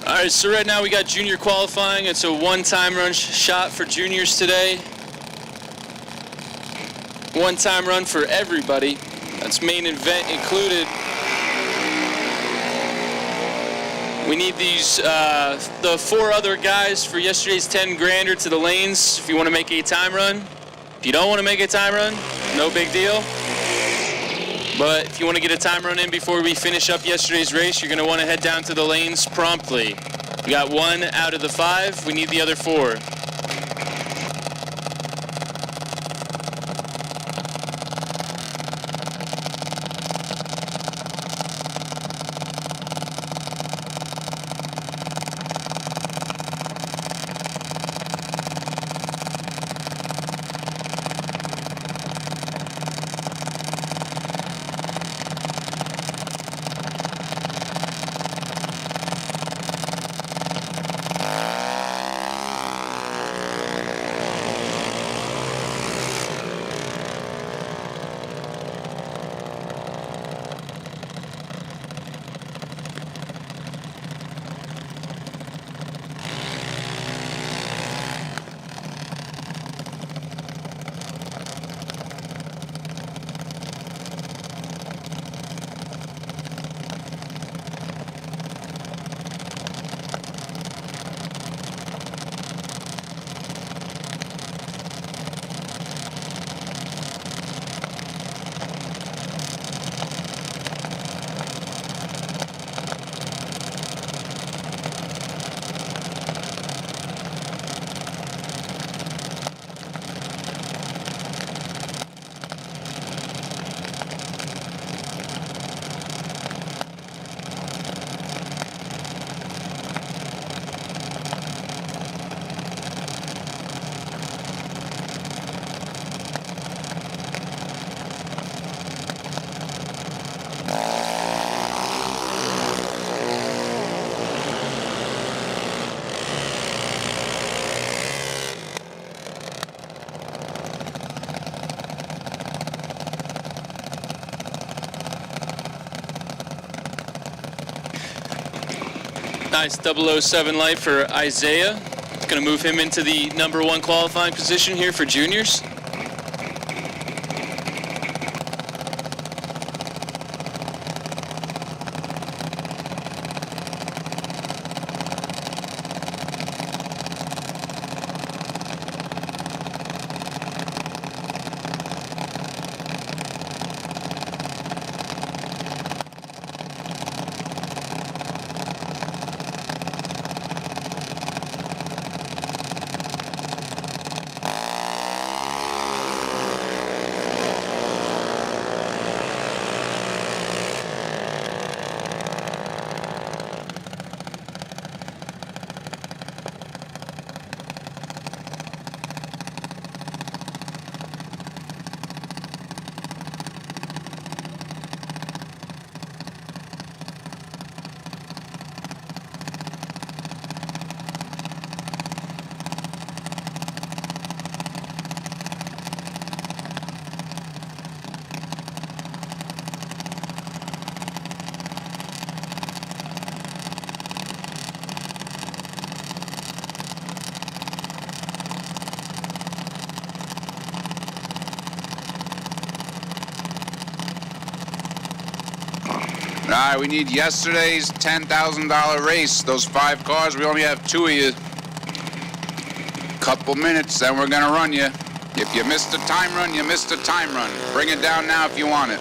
All right, so right now we got junior qualifying. It's a one-time run shot for juniors today. One-time run for everybody. That's main event included. We need these, the 4 other guys for yesterday's 10 grander to the lanes if you want to make a time run. If you don't want to make a time run, no big deal. But if you want to get a time run in before we finish up yesterday's race, you're going to want to head down to the lanes promptly. We got 1 out of the 5. We need the other 4. Nice 007 light for Isaiah. It's going to move him into the number 1 qualifying position here for juniors. All right, we need yesterday's $10,000 race. Those 5 cars, we only have 2 of you. Couple minutes, then we're gonna run you. If you missed a time run, you missed a time run. Bring it down now if you want it.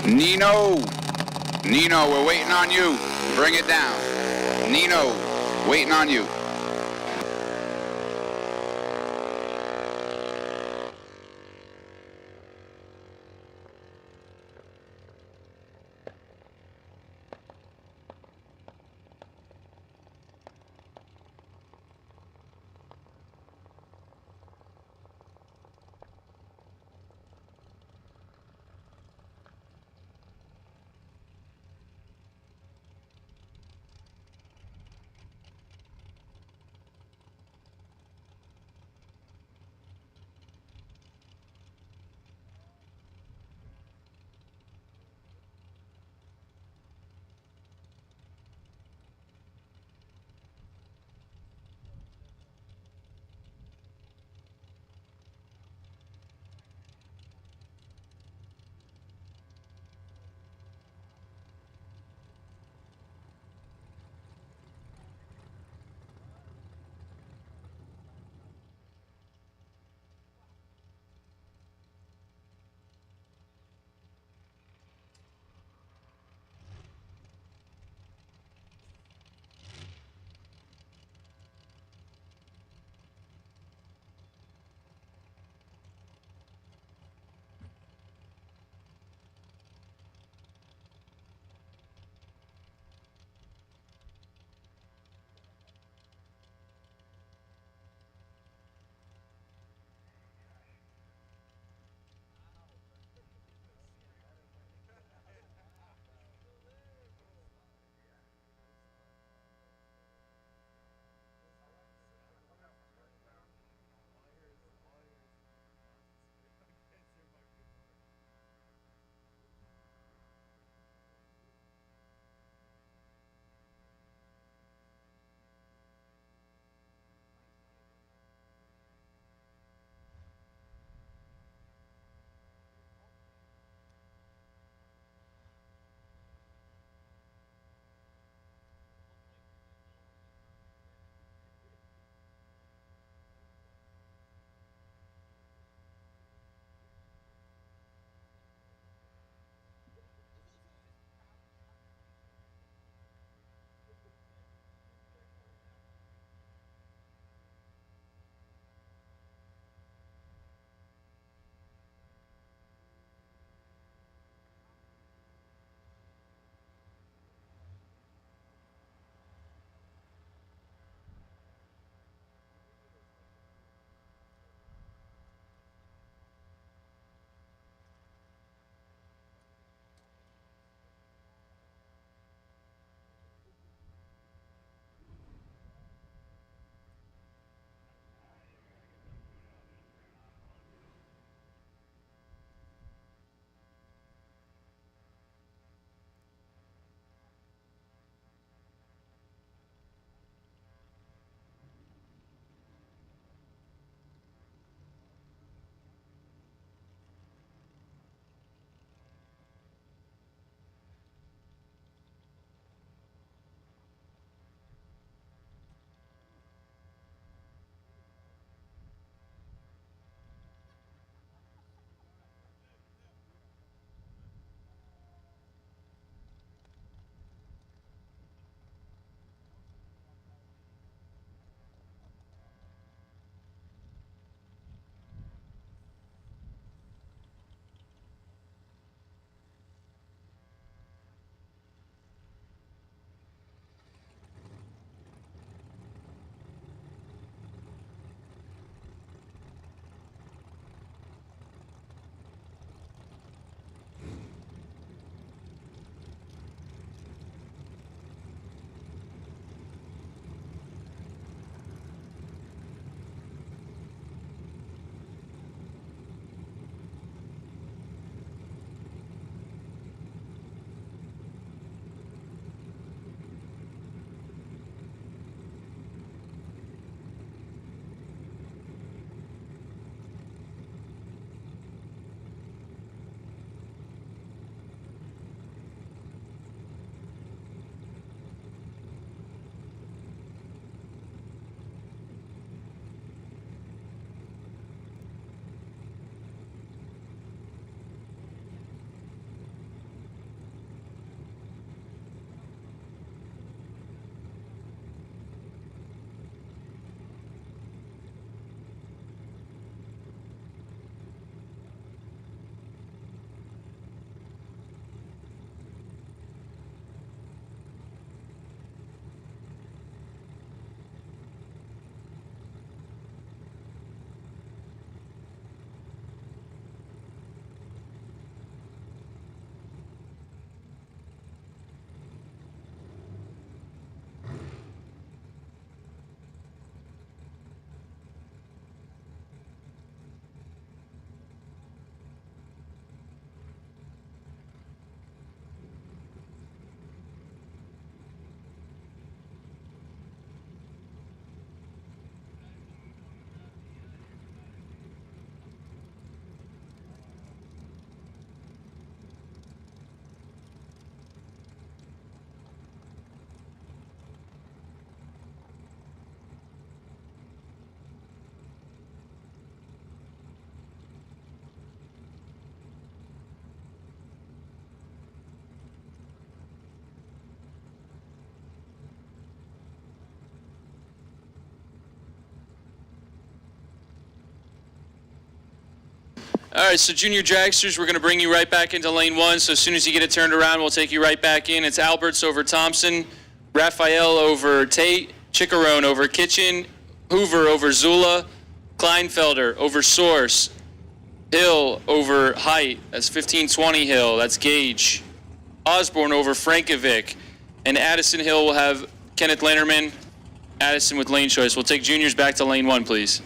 Nino, we're waiting on you. Bring it down. Nino, waiting on you. All right, so junior dragsters, we're going to bring you right back into lane 1. So as soon as you get it turned around, we'll take you right back in. It's Alberts over Thompson, Raphael over Tate, Chickarone over Kitchen, Hoover over Zula, Kleinfelder over Source, Hill over Height, that's 1520 Hill, that's Gage, Osborne over Frankovic, and Addison Hill will have Kenneth Lannerman, Addison with lane choice. We'll take juniors back to lane 1, please.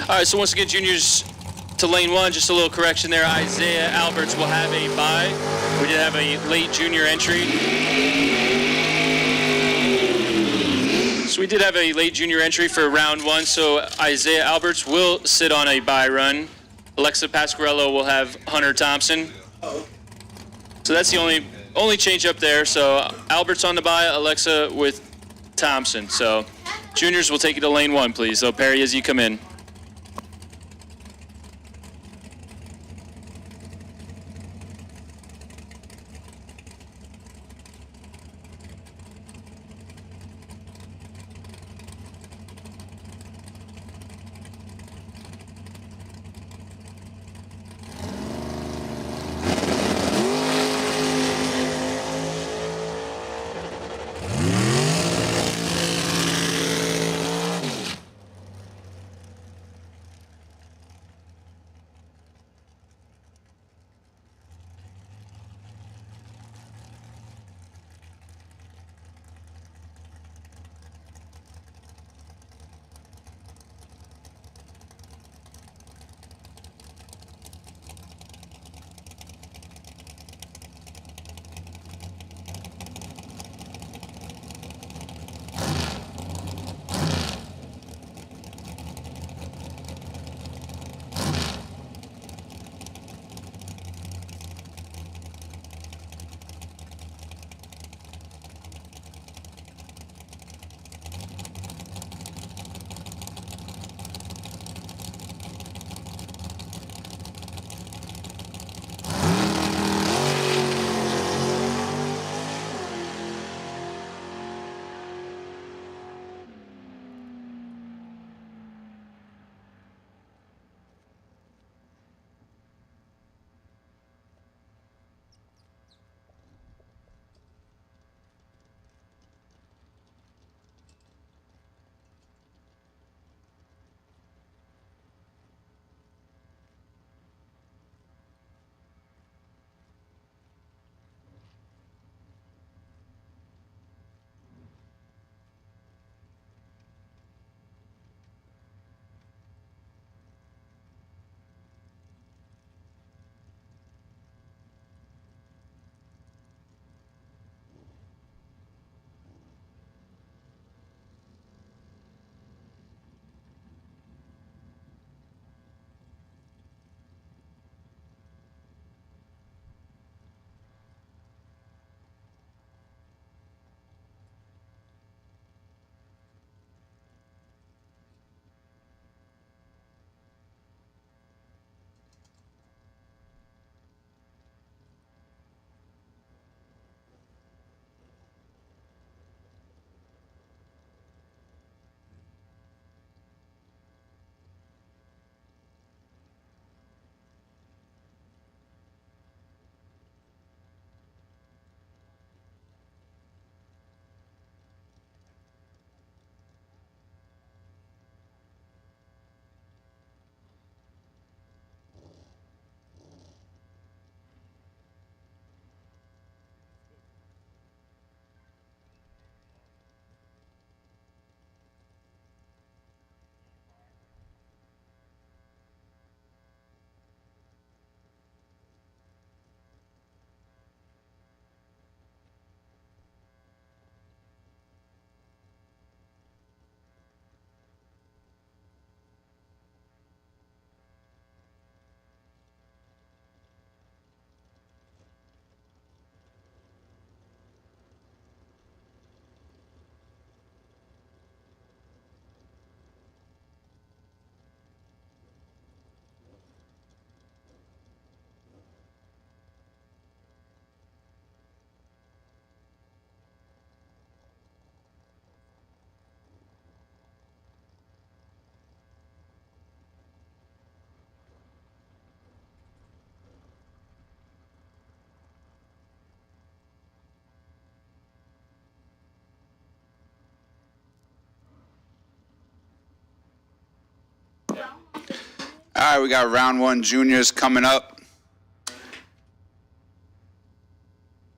All right, so once again, juniors to lane 1, just a little correction there. Isaiah Alberts will have a bye. We did have a late junior entry. So we did have a late junior entry for round 1, so Isaiah Alberts will sit on a bye run. Alexa Pasquarello will have Hunter Thompson. So that's the only change up there. So Alberts on the bye, Alexa with Thompson. So juniors will take you to lane 1, please. So Perry, as you come in. All right, we got round 1 juniors coming up.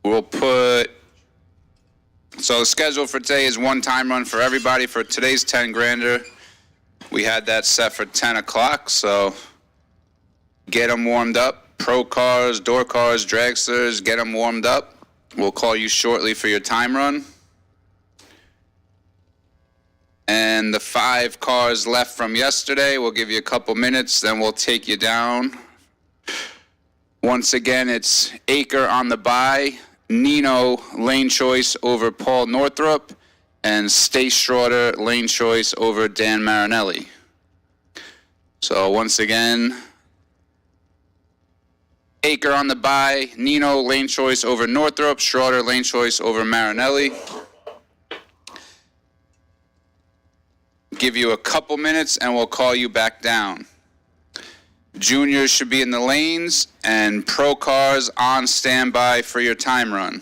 We'll put, so the schedule for today is 1 time run for everybody. For today's 10 grander, we had that set for 10 o'clock, so get them warmed up. Pro cars, door cars, dragsters, get them warmed up. We'll call you shortly for your time run. And the 5 cars left from yesterday, we'll give you a couple minutes, then we'll take you down. Once again, it's Acre on the bye, Nino lane choice over Paul Northrup, and Stace Schroeder lane choice over Dan Marinelli. So once again, Acre on the bye, Nino lane choice over Northrup, Schroeder lane choice over Marinelli. Give you a couple minutes and we'll call you back down. Juniors should be in the lanes and pro cars on standby for your time run.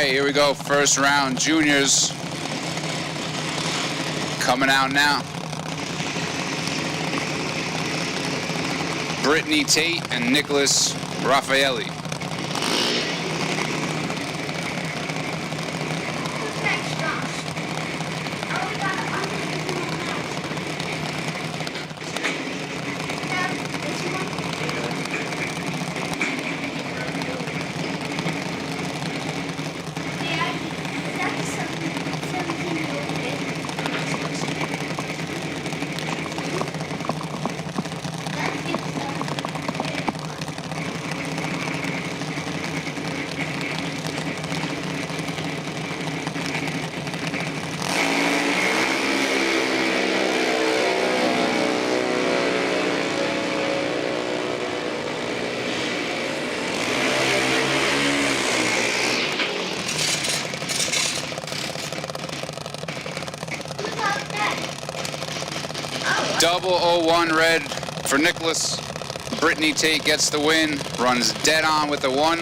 Okay, here we go. First round, juniors. Coming out now. Brittany Tate and Nicholas Raffaelli. Double 01 red for Nicholas. Brittany Tate gets the win. Runs dead on with the 1.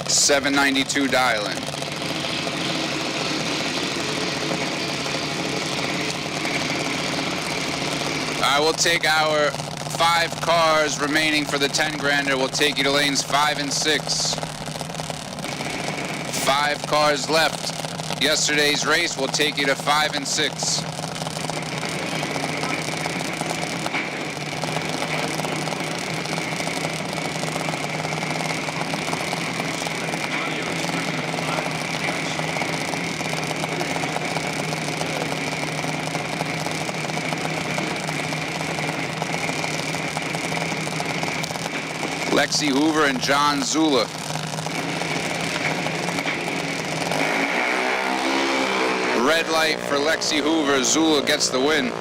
792 dialing. I will take our 5 cars remaining for the 10 grander. We'll take you to lanes 5 and 6. 5 cars left. Yesterday's race will take you to 5 and 6. Lexi Hoover and John Zula. Red light for Lexi Hoover. Zula gets the win.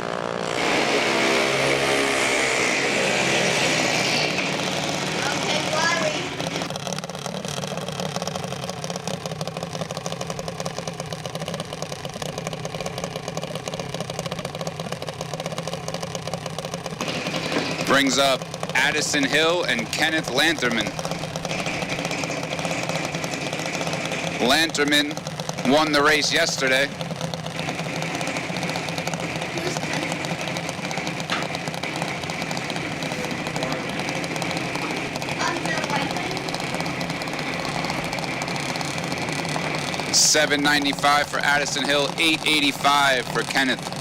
Brings up Addison Hill and Kenneth Lanterman. Lanterman won the race yesterday. $795 for Addison Hill, $885 for Kenneth.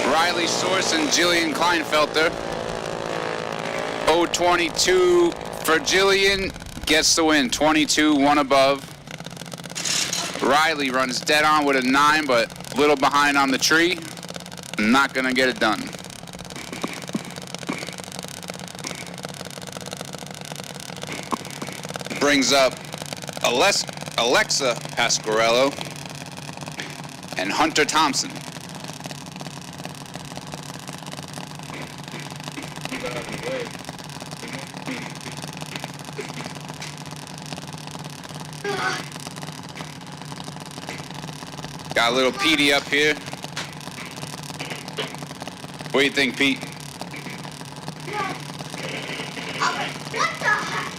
Riley Source and Jillian Kleinfelter. 022 for Jillian, gets the win. 22, 1 above. Riley runs dead on with a 9, but a little behind on the tree. Not gonna get it done. Brings up Alexa Pasquarello and Hunter Thompson. Got a little Petey up here. What do you think, Pete? What the heck?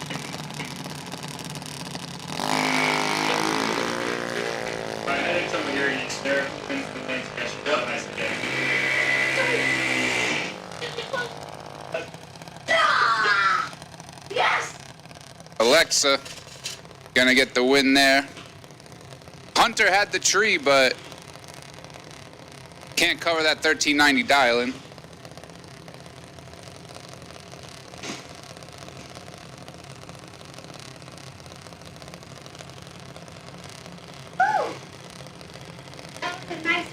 Yes! Alexa gonna get the win there. Hunter had the tree, but can't cover that 1390 dial-in. Woo! That was nice.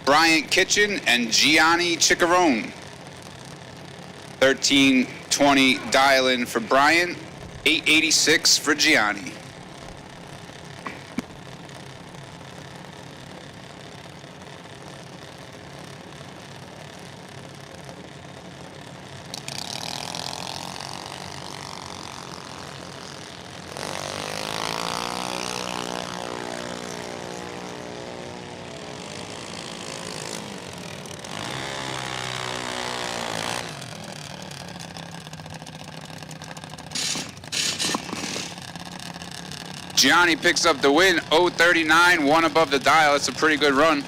Bryant Kitchen and Gianni Ciccarone. 1320 dial-in for Bryant, 886 for Gianni. Gianni picks up the win, 039, one above the dial. It's a pretty good run.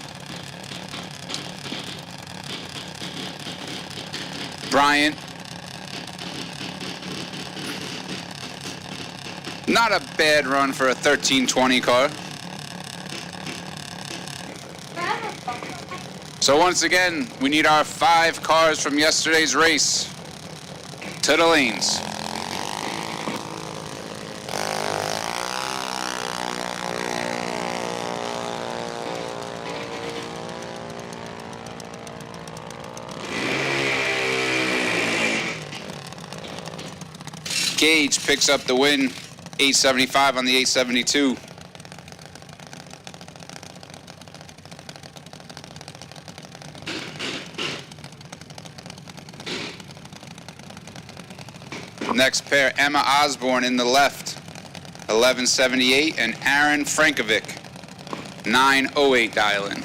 Bryant. Not a bad run for a 1320 car. So once again, we need our 5 cars from yesterday's race to the lanes. Gage picks up the win, 875 on the 872. Next pair, Emma Osborne in the left, 1178, and Aaron Frankovic, 908 dial-in.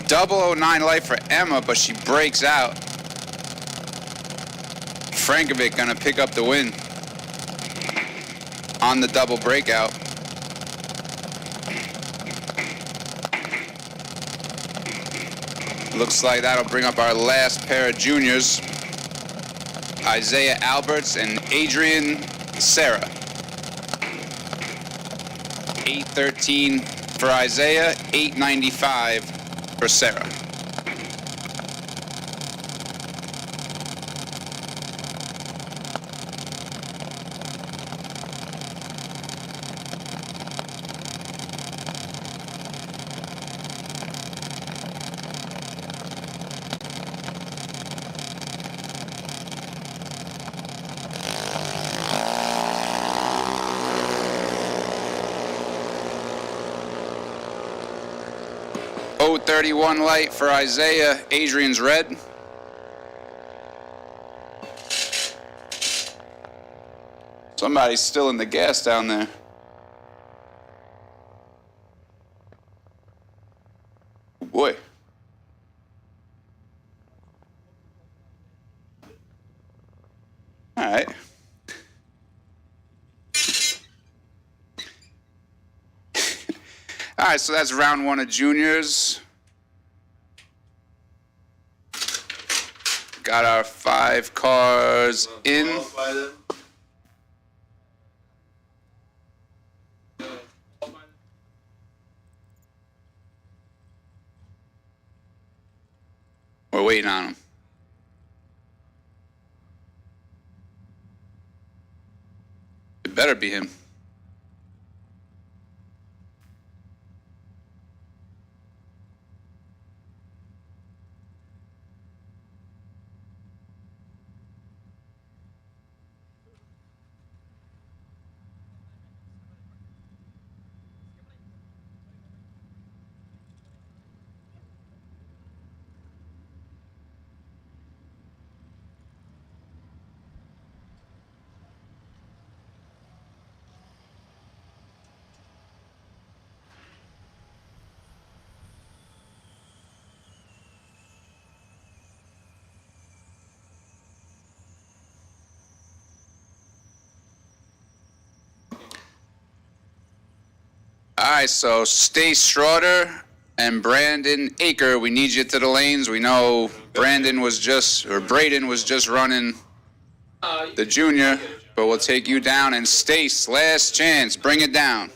Double 09 light for Emma, but she breaks out. Frankovic gonna pick up the win on the double breakout. Looks like that'll bring up our last pair of juniors, Isaiah Alberts and Adrian Serra. 813 for Isaiah, 895 for Serra. Oh, 31 light for Isaiah. Adrian's red. Somebody's still in the gas down there. Oh boy. All right. All right, so that's round 1 of juniors. Got our 5 cars in. We're waiting on them. better be him. All right, so Stace Schroeder and Brandon Aker, we need you to the lanes. We know Braden was just running the junior, but we'll take you down. And Stace, last chance, bring it down.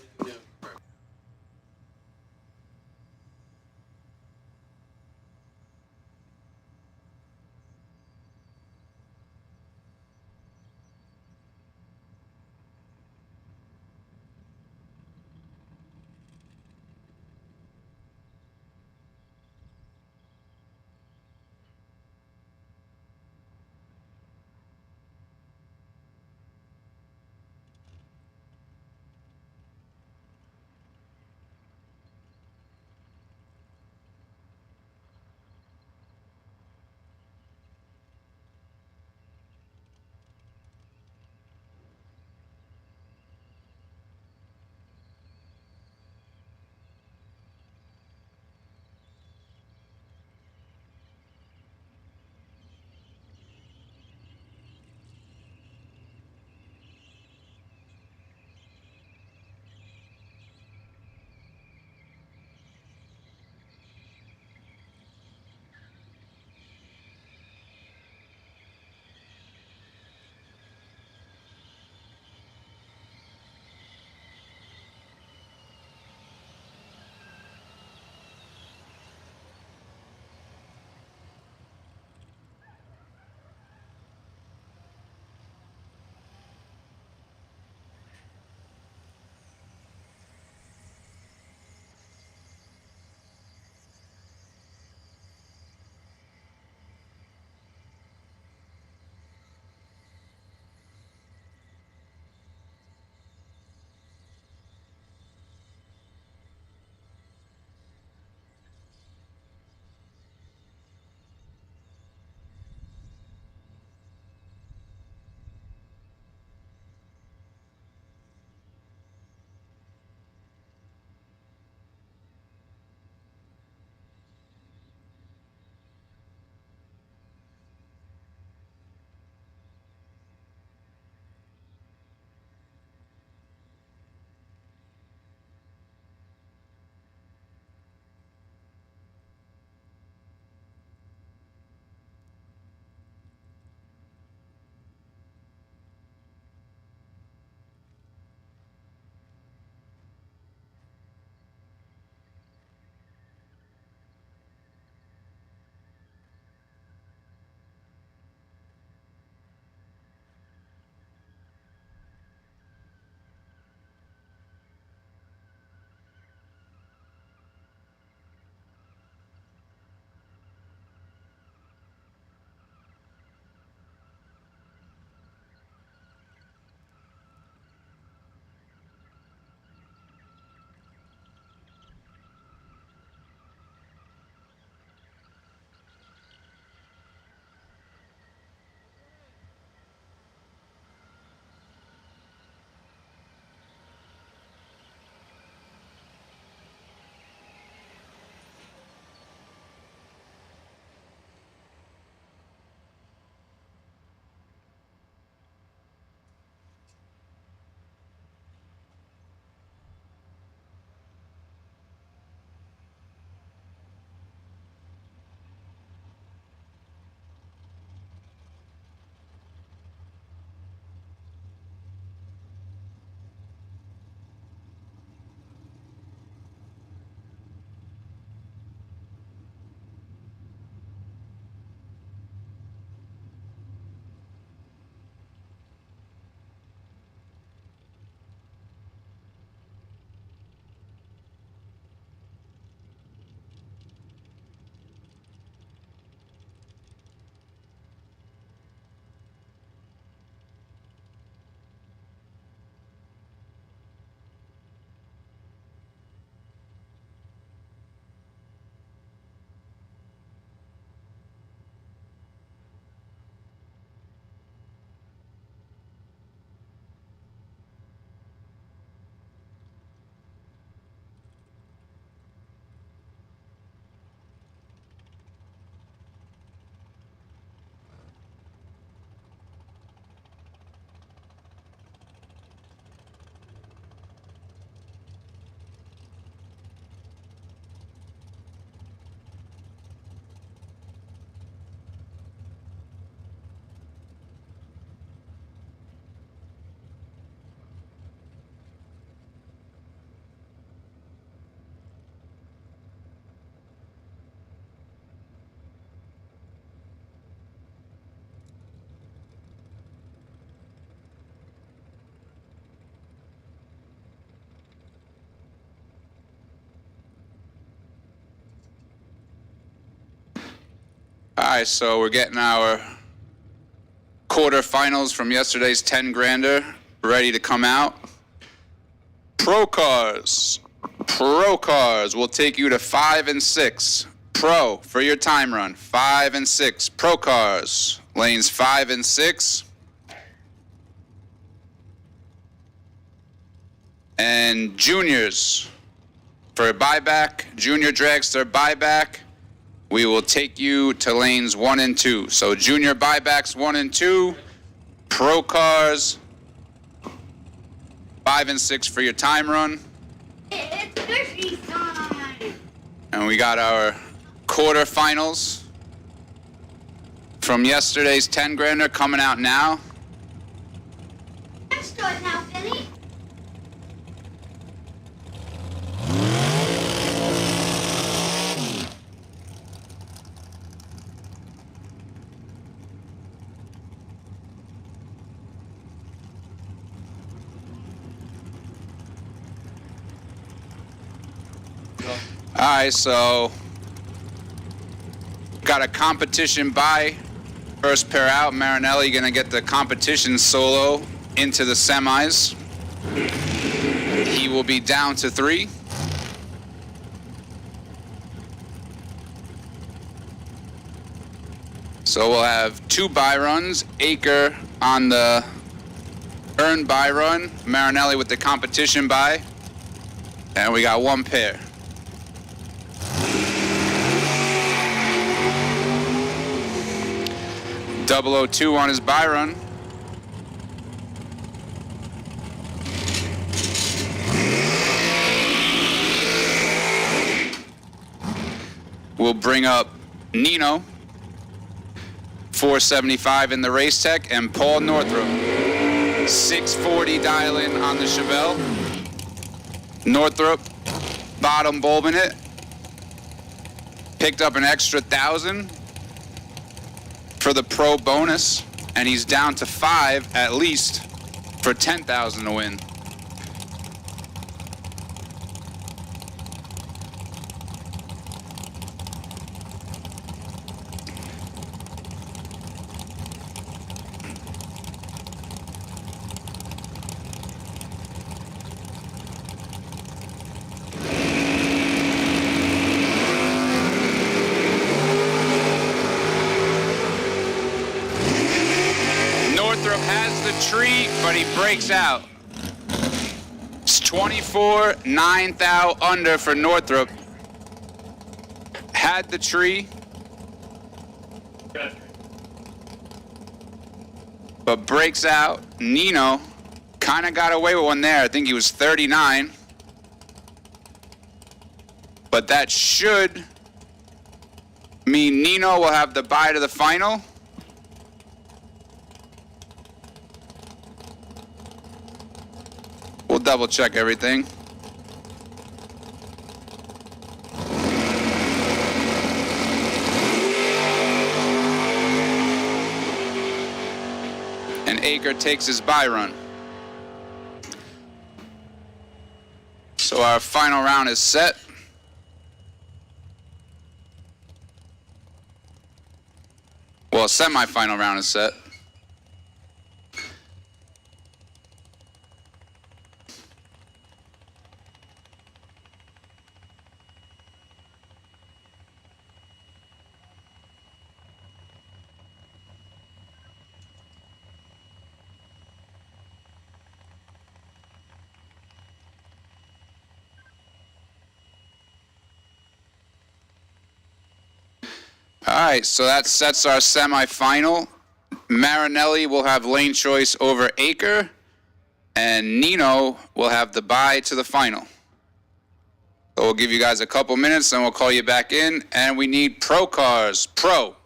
right, so we're getting our quarterfinals from yesterday's 10 grander ready to come out. Pro cars will take you to 5 and 6. Pro for your time run, 5 and 6. Pro cars, lanes 5 and 6. And juniors for a buyback, junior dragster buyback, we will take you to lanes 1 and 2. So junior buybacks 1 and 2, pro cars 5 and 6 for your time run. It's fishy time. And we got our quarterfinals from yesterday's 10 grander coming out now. Let's start now, Billy. Alright, so got a competition buy. First pair out, Marinelli gonna get the competition solo into the semis. He will be down to 3. So we'll have 2 buy runs. Aker on the earned buy run, Marinelli with the competition buy. And we got 1 pair. 002 on his buy run. We'll bring up Nino, 475 in the race tech, and Paul Northrup, 640 dial in on the Chevelle. Northrup, bottom bulbing it, picked up an extra 1,000 for the pro bonus, and he's down to 5 at least for 10,000 to win. Northrup has the tree, but he breaks out. It's 24, 9 thou under for Northrup. Had the tree, but breaks out. Nino kind of got away with one there. I think he was 39. But that should mean Nino will have the bye to the final. We'll double check everything. And Aker takes his bye run. So our final round is set. Well, semi-final round is set. All right, so that sets our semifinal. Marinelli will have lane choice over Aker, and Nino will have the bye to the final. So we'll give you guys a couple minutes, and we'll call you back in. And we need pro cars, pro,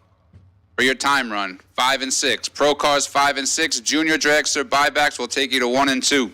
for your time run, 5 and 6. Pro cars 5 and 6. Junior dragster buybacks will take you to 1 and 2.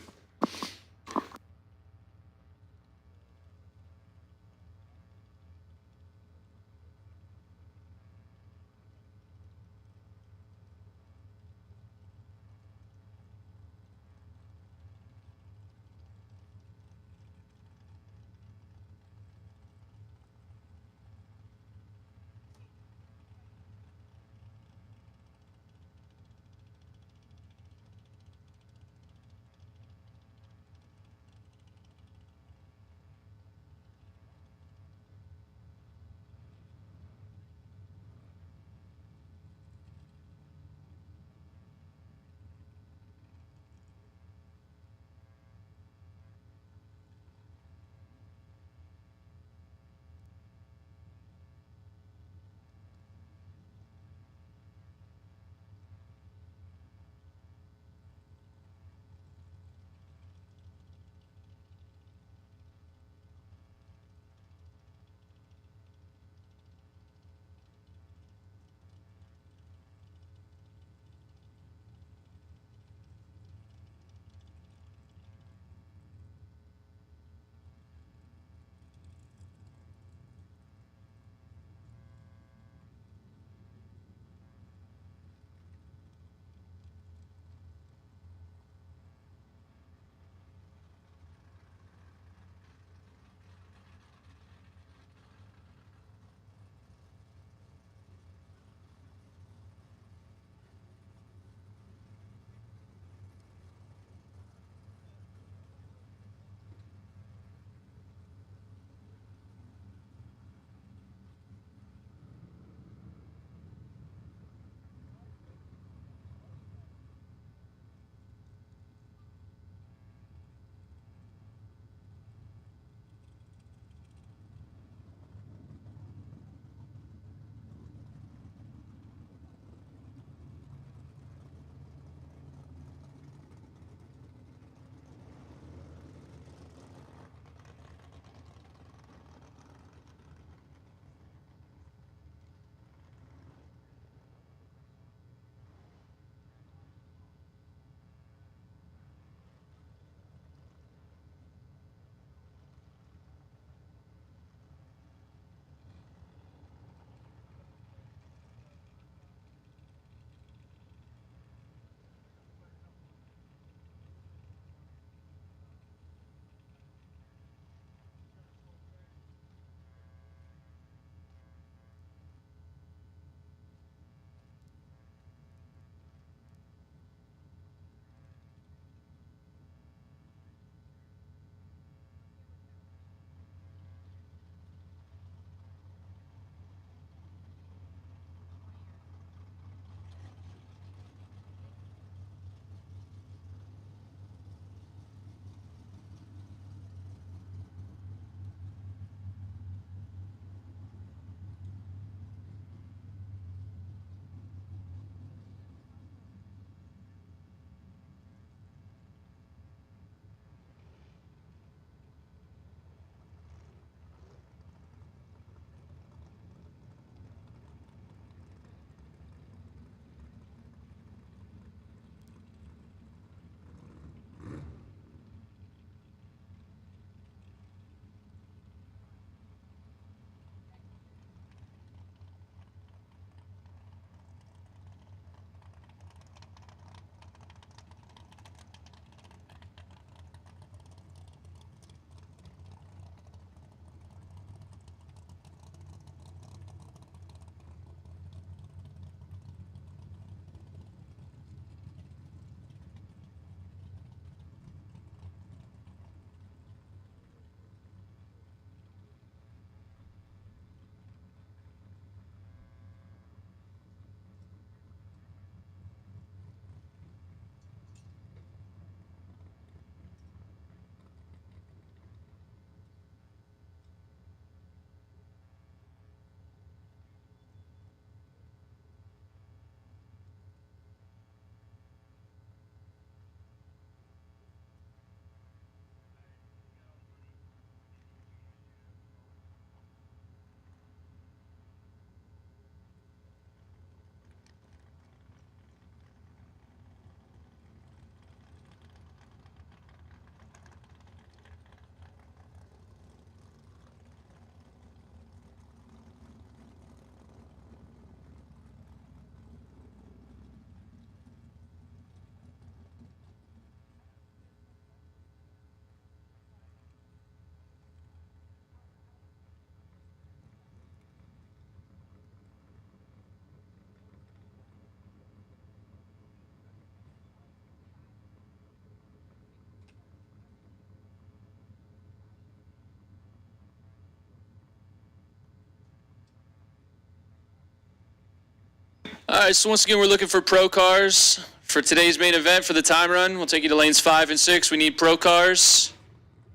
All right, so once again, we're looking for pro cars for today's main event for the time run. We'll take you to lanes 5 and 6. We need pro cars.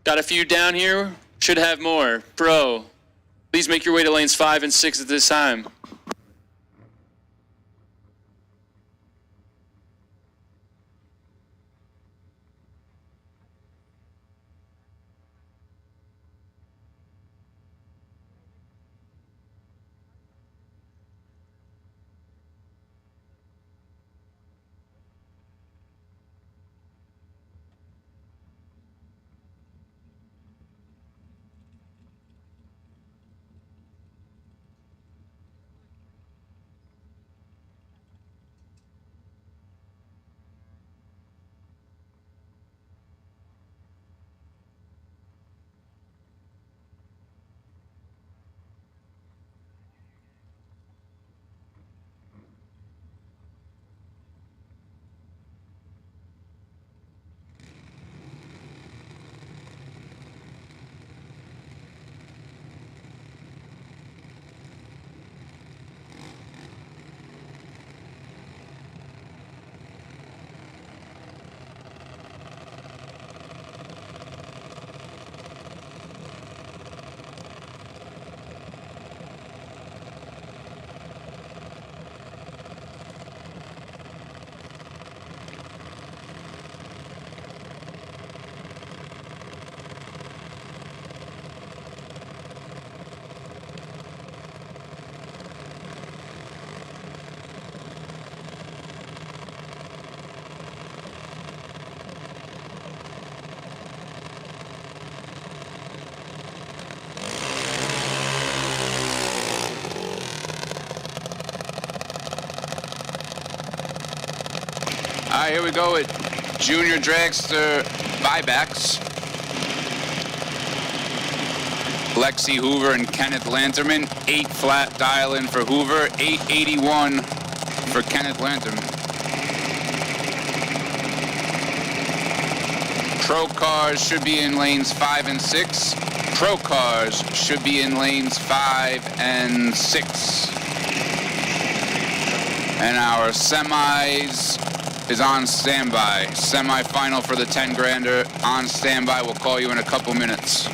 Got a few down here. Should have more. Pro. Please make your way to lanes 5 and 6 at this time. All right, here we go with Junior Dragster buybacks. Lexi Hoover and Kenneth Lanterman. 8 flat dial in for Hoover. 881 for Kenneth Lanterman. Pro cars should be in lanes 5 and 6. Pro cars should be in lanes 5 and 6. And our semis is on standby. Semi-final for the 10 grander on standby. We'll call you in a couple minutes.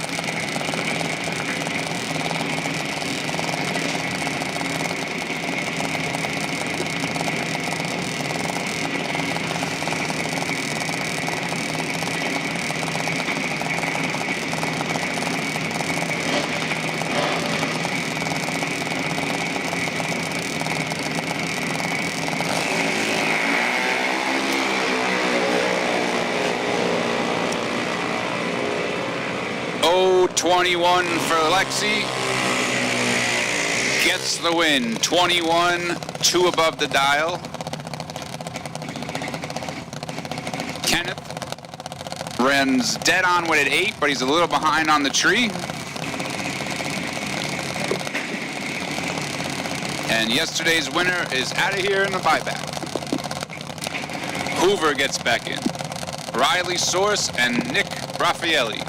Oh, 21 for Lexi. Gets the win. 21, 2 above the dial. Kenneth runs dead on with at 8, but he's a little behind on the tree. And yesterday's winner is out of here in the buyback. Hoover gets back in. Riley Source and Nick Raffaelli.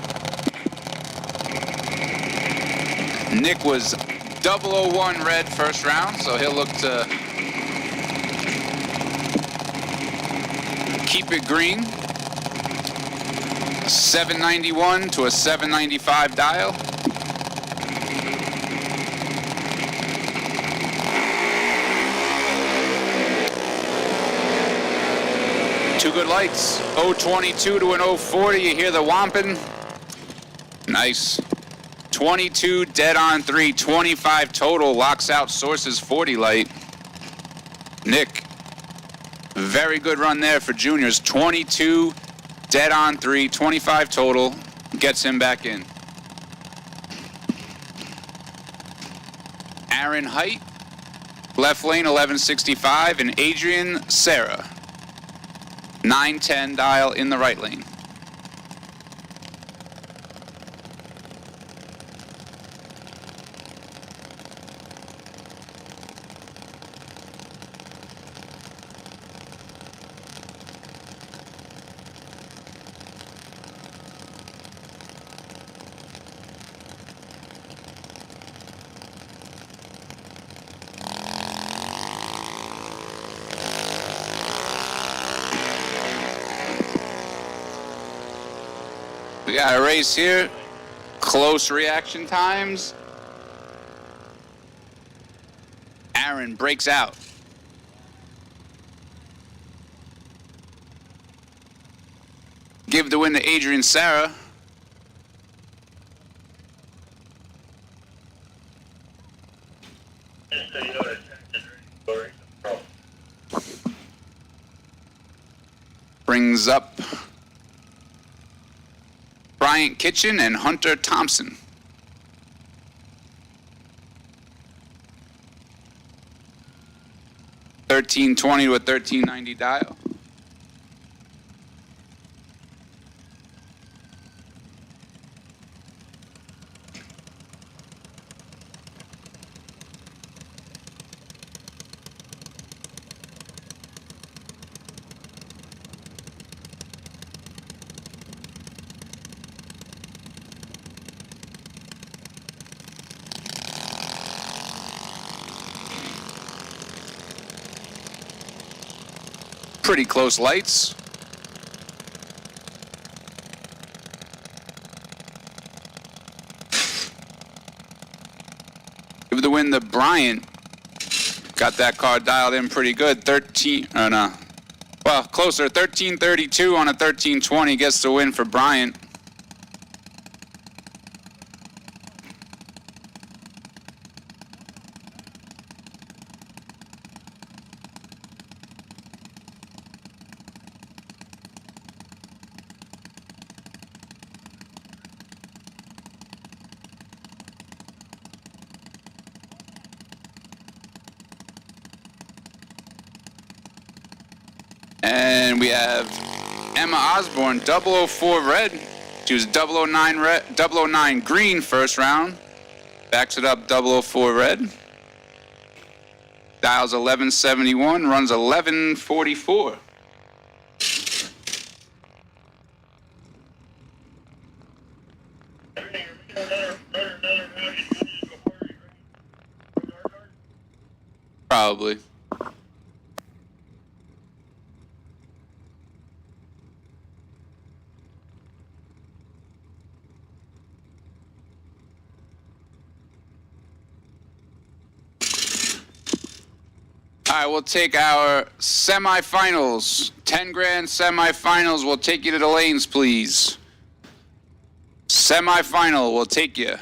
Nick was 001 red first round, so he'll look to keep it green. A 791 to a 795 dial. Two good lights. 022 to an 040. You hear the whomping. Nice. 22 dead on 3, 25 total, locks out Source's 40 light. Nick, very good run there for juniors. 22 dead on 3, 25 total, gets him back in. Aaron Height, left lane 1165, and Adrian Sarah, 910 dial in the right lane. We got a race here. Close reaction times. Aaron breaks out. Give the win to Adrian Sarah. Brings up Bryant Kitchen and Hunter Thompson. $13.20 to a $13.90 dial. Pretty close lights. Give the win to Bryant. Got that car dialed in pretty good. 13, oh no. Well, closer. 13.32 on a 13.20 gets the win for Bryant. And we have Emma Osborne, 004 red. She was 009 red, 009 green first round. Backs it up 004 red. Dials 1171, runs 1144. Probably. All right, we'll take our semifinals. 10 grand semifinals. We'll take you to the lanes, please. Semifinal, we'll take you.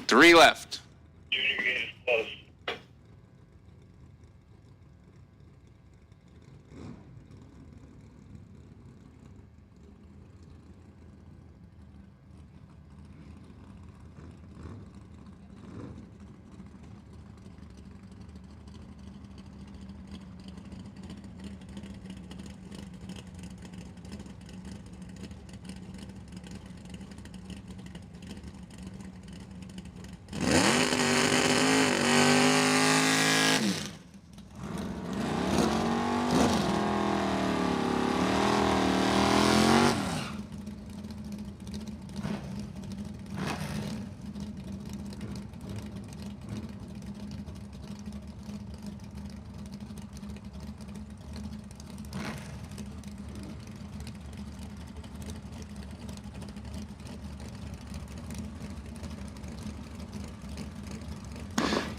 3 left.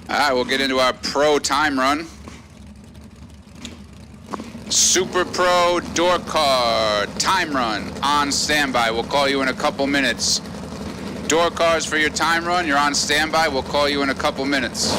All right, we'll get into our pro time run. Super Pro door car time run on standby. We'll call you in a couple minutes. Door cars for your time run. You're on standby. We'll call you in a couple minutes.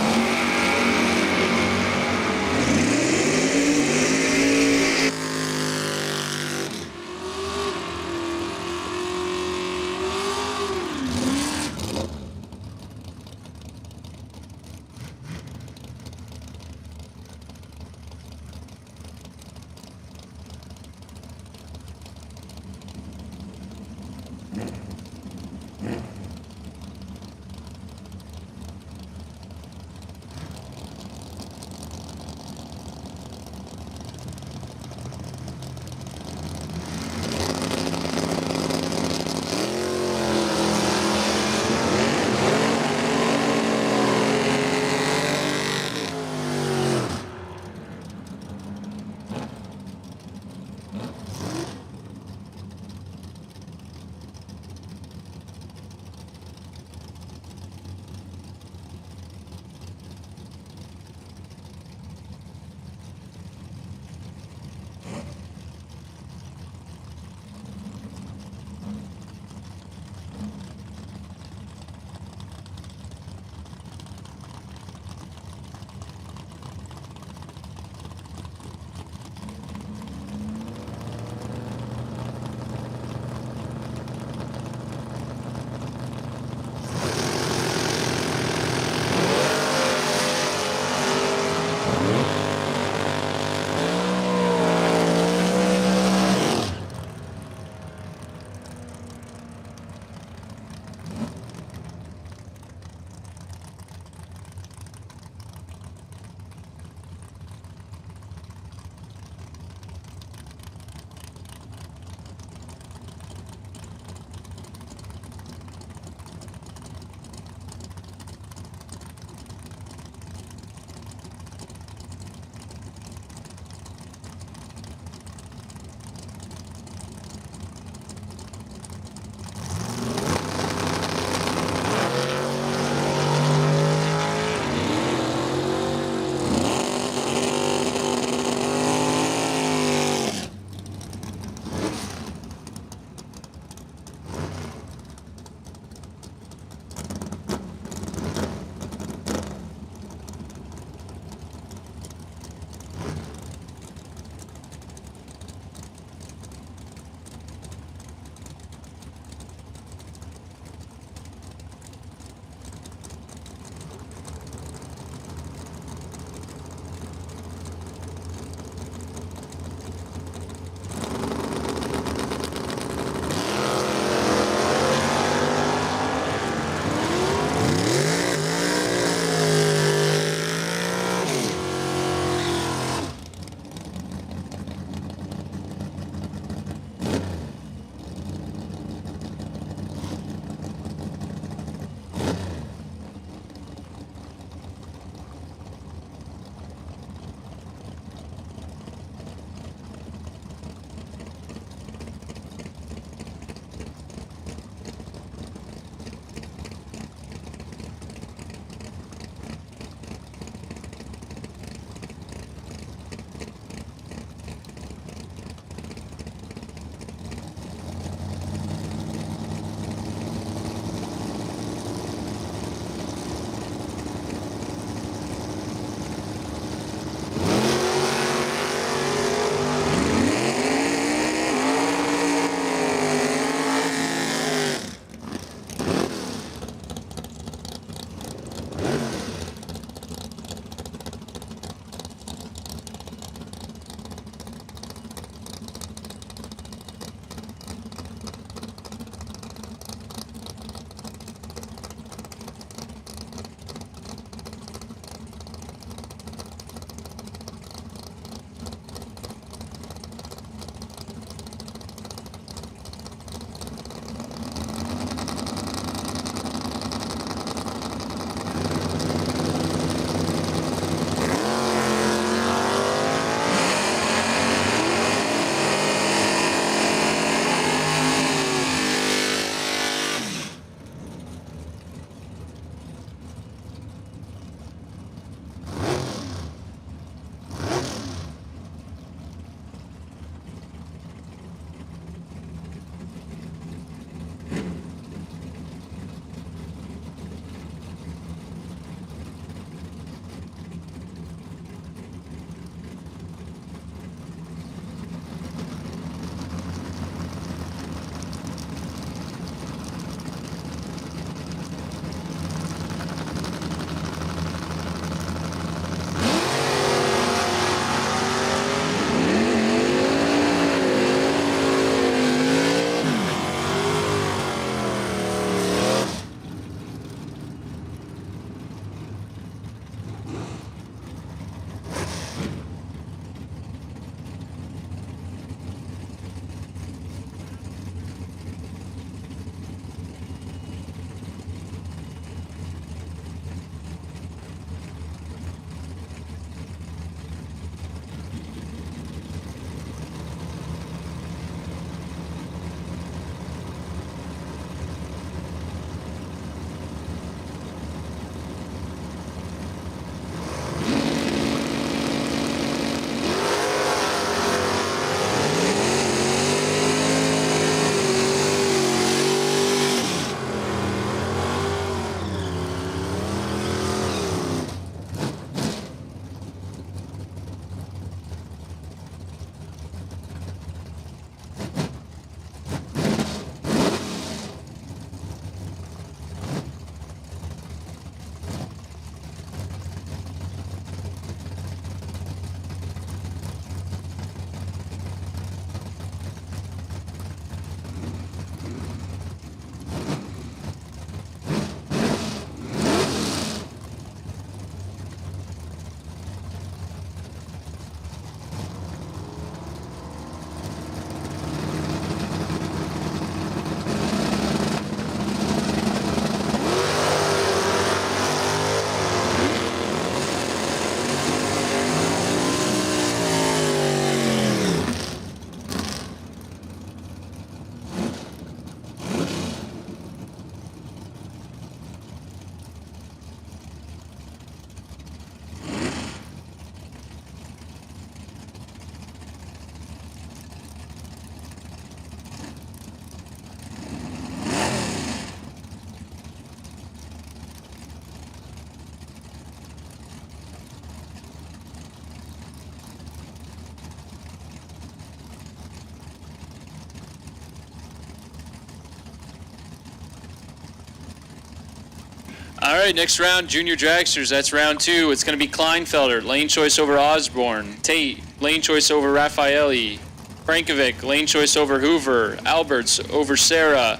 All right, next round, junior dragsters. That's round 2. It's going to be Kleinfelder, lane choice over Osborne. Tate, lane choice over Raffaelli. Frankovic, lane choice over Hoover. Alberts over Sarah.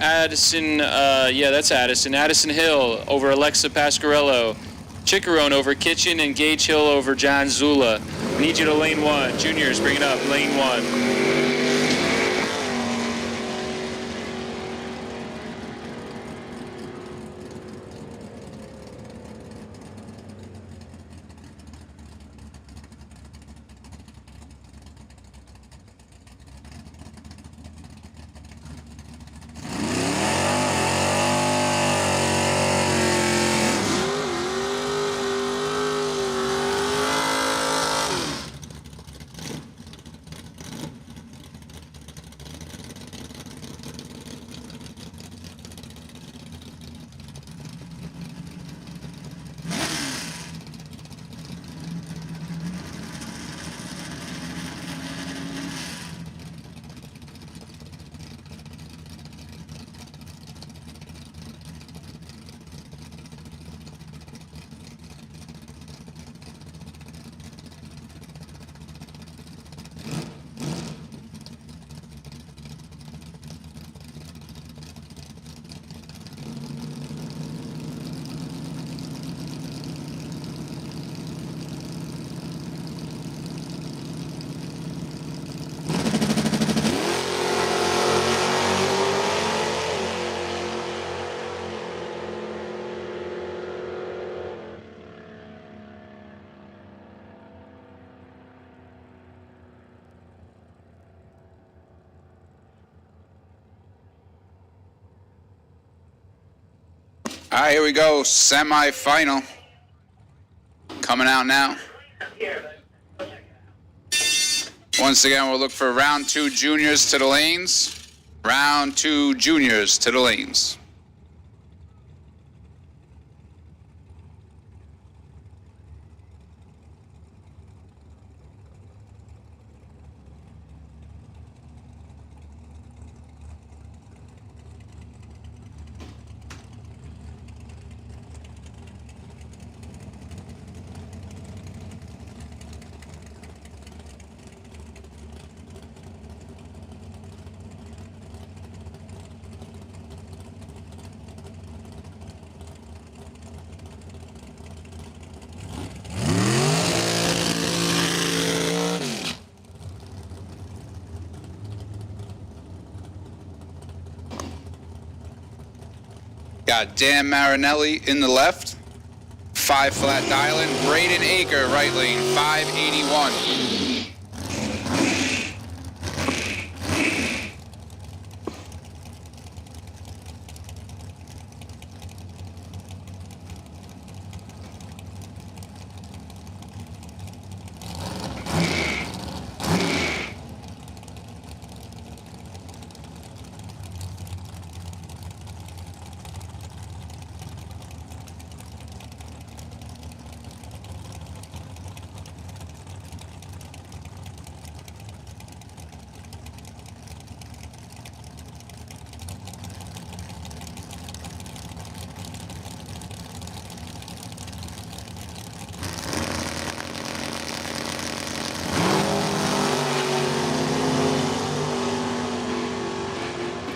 Addison, that's Addison. Addison Hill over Alexa Pasquarello. Chickarone over Kitchen, and Gage Hill over John Zula. Need you to lane 1. Juniors, bring it up, lane 1. All right, here we go. Semi-final. Coming out now. Once again, we'll look for round 2 juniors to the lanes. Round 2 juniors to the lanes. Got Dan Marinelli in the left. 5 flat dialing. Braden Aker, right lane, 581.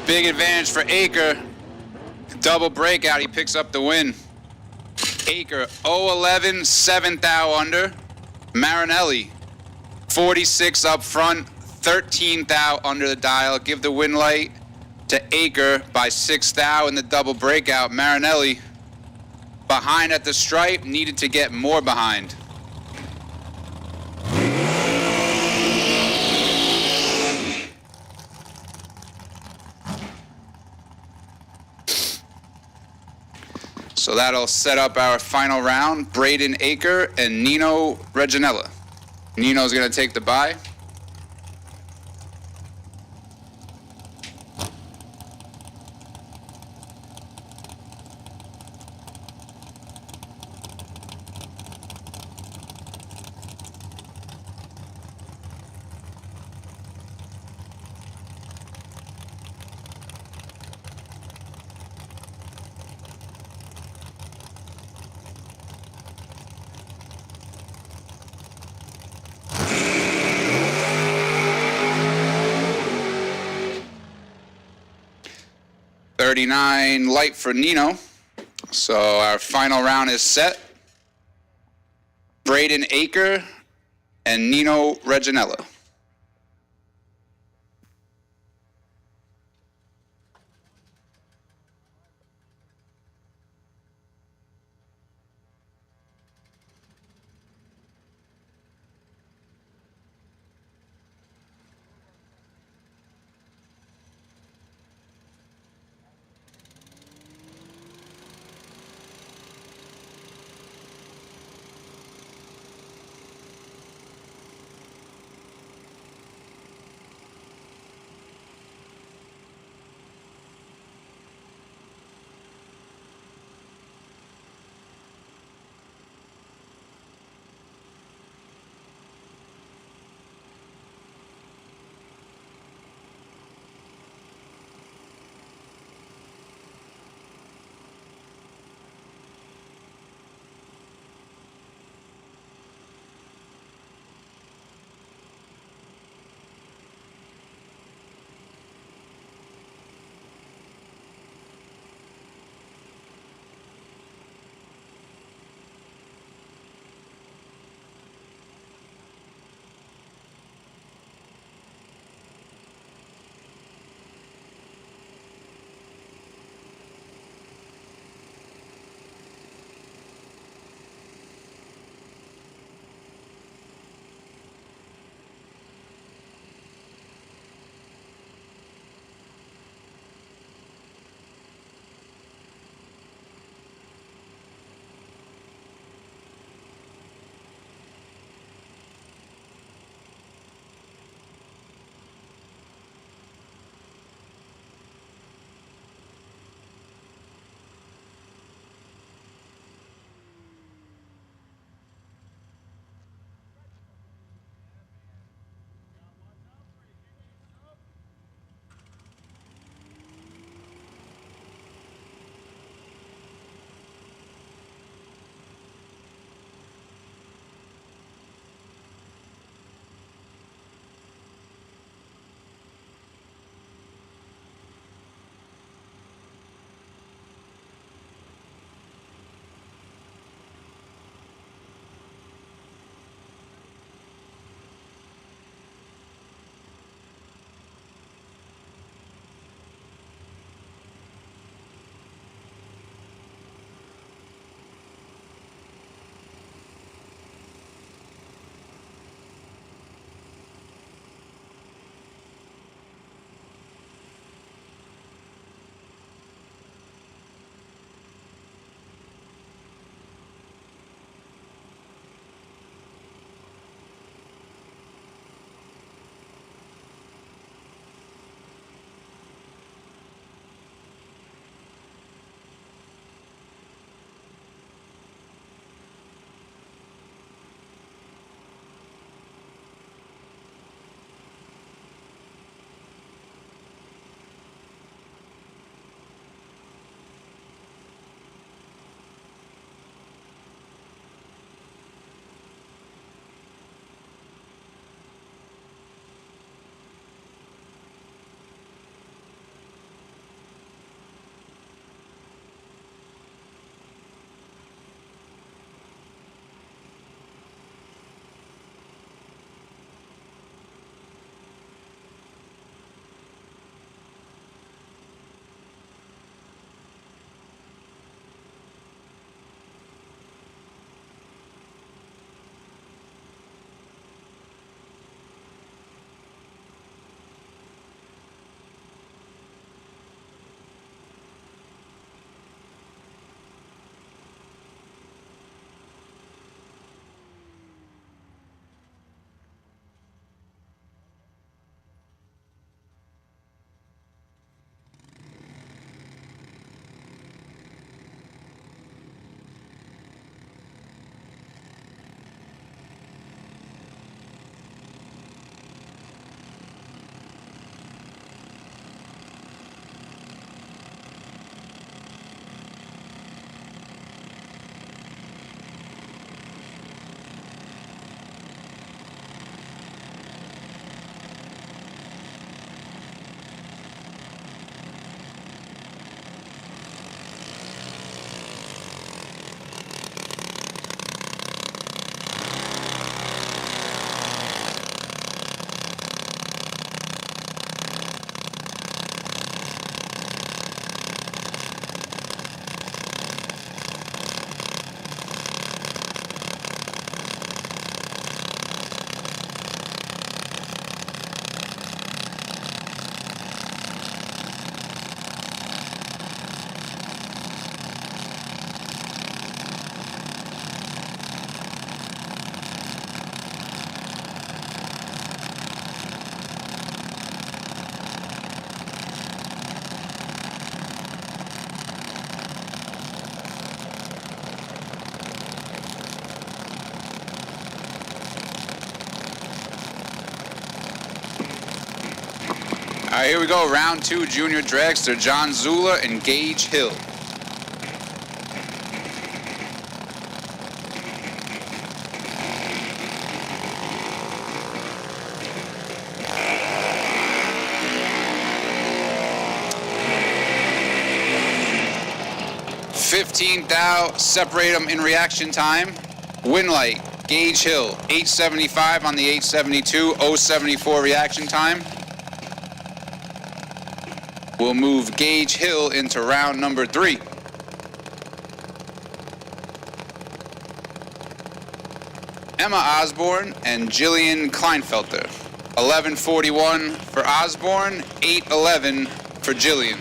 Big advantage for Aker. Double breakout, he picks up the win. Aker 0-11, 7th thou under. Marinelli 46 up front, 13th thou under the dial. Give the win light to Aker by 6th thou in the double breakout. Marinelli behind at the stripe, needed to get more behind. So that'll set up our final round, Braden Aker and Nino Reginella. Nino's gonna take the bye. 39 light for Nino. So our final round is set. Braden Aker and Nino Reginello. right, here we go. Round 2, junior dragster, John Zula and Gage Hill. $15,000, separate them in reaction time. Win light, Gage Hill, 875 on the 872, 074 reaction time. We'll move Gage Hill into round number 3. Emma Osborne and Jillian Kleinfelter. 1141 for Osborne, 811 for Jillian.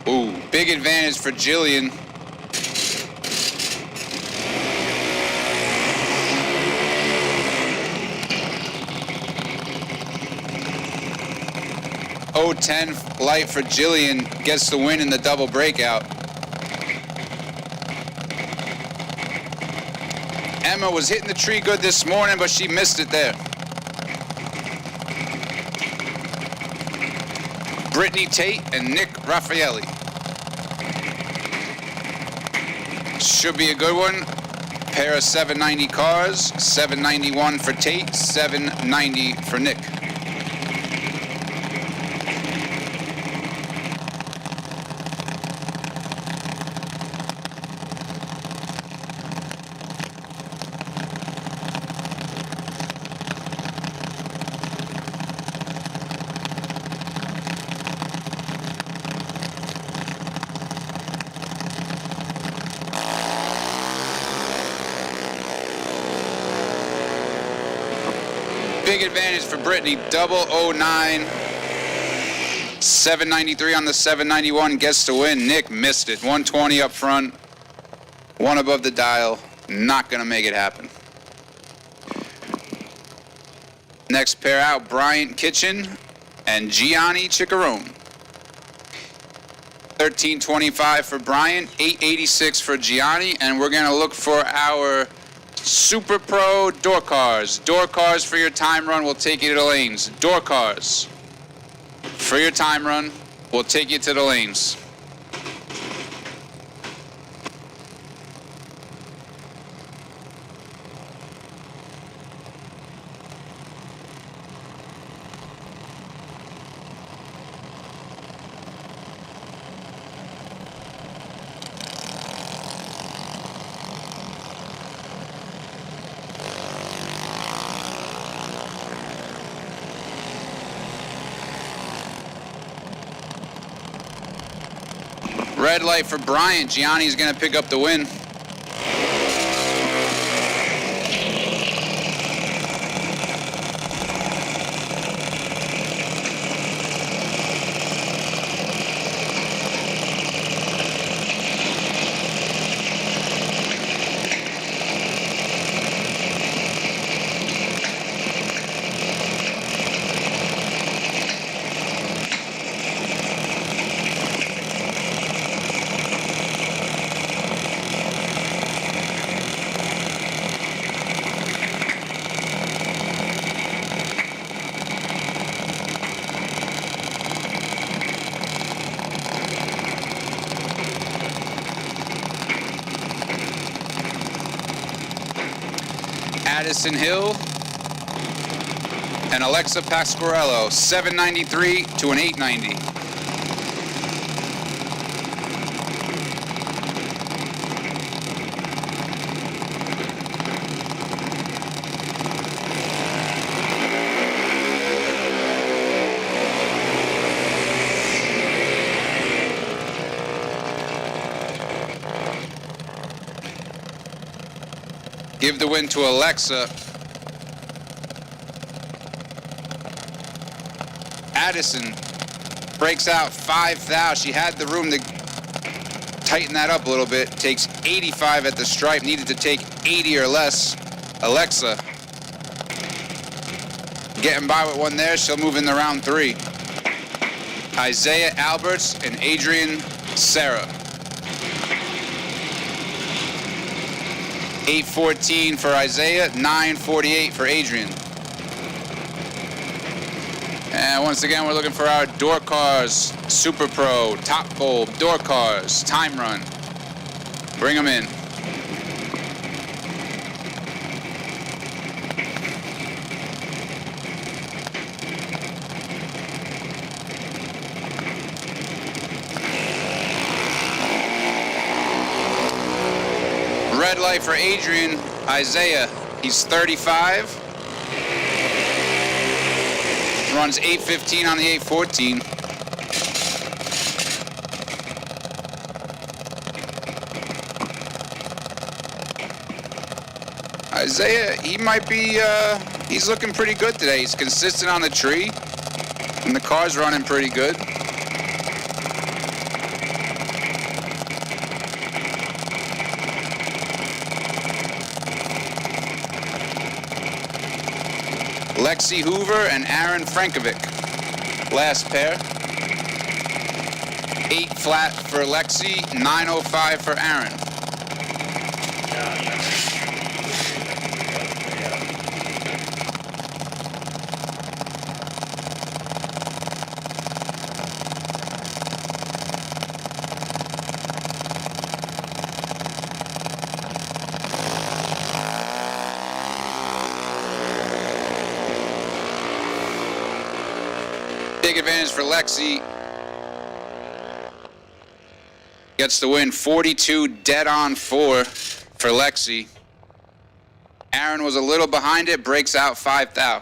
Ooh, big advantage for Jillian. .010 light for Jillian gets the win in the double breakout. Emma was hitting the tree good this morning, but she missed it there. Brittany Tate and Nick Raffaelli. Should be a good one. Pair of 790 cars, 791 for Tate, 790 for Nick. Big advantage for Brittany, 009. 793 on the 791 gets to win. Nick missed it. 120 up front, one above the dial. Not going to make it happen. Next pair out, Bryant Kitchen and Gianni Ciccarone. 1325 for Bryant, 886 for Gianni, and we're going to look for our Super Pro door cars. Door cars for your time run will take you to the lanes. Door cars for your time run will take you to the lanes. Red light for Bryant. Gianni's going to pick up the win. Addison Hill and Alexa Pasquarello, 793 to an 890. Give the win to Alexa. Addison Breaks out 5 thou. She had the room to tighten that up a little bit. Takes 85 at the stripe. Needed to take 80 or less. Alexa getting by with one there. She'll move into round 3. Isaiah Alberts and Adrian Serra. 8:14 for Isaiah, 9:48 for Adrian. And once again, we're looking for our Door Cars Super Pro Top Bulb Door Cars time run. Bring them in. Red light for Adrian. Isaiah, he's 35. Runs 8:15 on the 8:14. Isaiah, he might be, he's looking pretty good today. He's consistent on the tree, and the car's running pretty good. Lexi Hoover and Aaron Frankovic. Last pair. 8 flat for Lexi, 9:05 for Aaron. Big advantage for Lexi. Gets the win, 42 dead on 4 for Lexi. Aaron was a little behind it, breaks out 5 thou.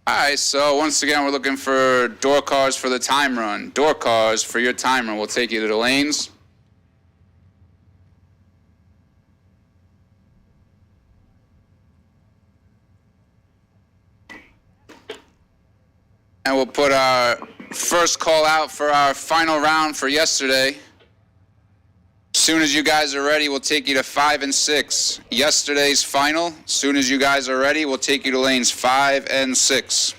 All right, so once again, we're looking for Door Cars for the time run. Door Cars for your time run. We'll take you to the lanes. And we'll put our first call out for our final round for yesterday. As soon as you guys are ready, we'll take you to 5 and 6. Yesterday's final. As soon as you guys are ready, we'll take you to lanes 5 and 6.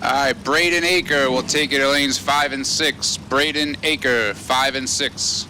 All right, Braden Aker will take you to lanes 5 and 6. Braden Aker, 5 and 6.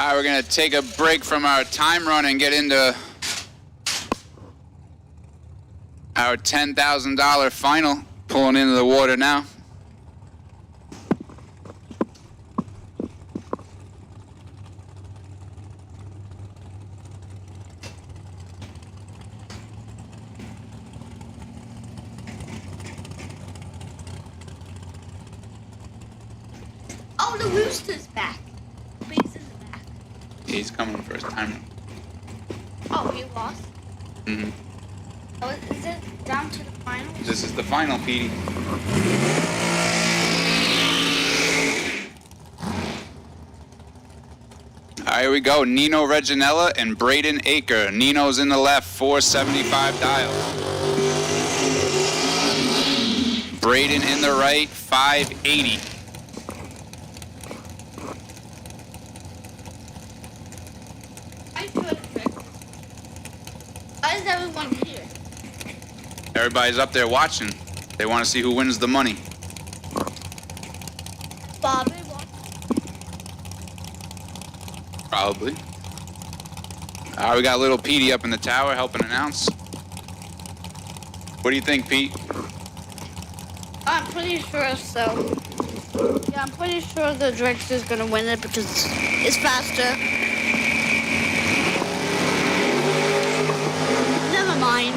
All right, we're going to take a break from our time run and get into our $10,000 final. Pulling into the water now. Oh, the rooster's back. He's in the back. He's coming for his time run. Oh, he lost? Mm-hmm. Oh, is it down to the finals? This is the final, Petey. All right, here we go. Nino Reginella and Braden Aker. Nino's in the left, 475 dial. Braden in the right, 580. Why is everyone here? Everybody's up there watching. They want to see who wins the money. Bobby, Probably. All right, we got little Petey up in the tower helping announce. What do you think, Pete? I'm pretty sure so. Yeah, I'm pretty sure the Dragster's gonna win it because it's faster. Never mind.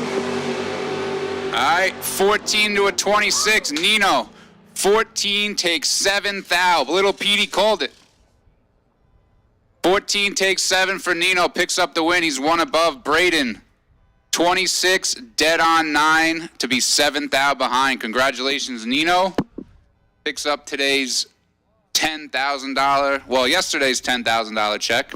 All right, 14 to a 26. Nino, 14 takes 7 thou. Little Petey called it. 14 takes 7 for Nino, picks up the win. He's one above Braden. 26, dead on 9 to be 7 thou behind. Congratulations, Nino. Picks up today's $10,000, well, yesterday's $10,000 check.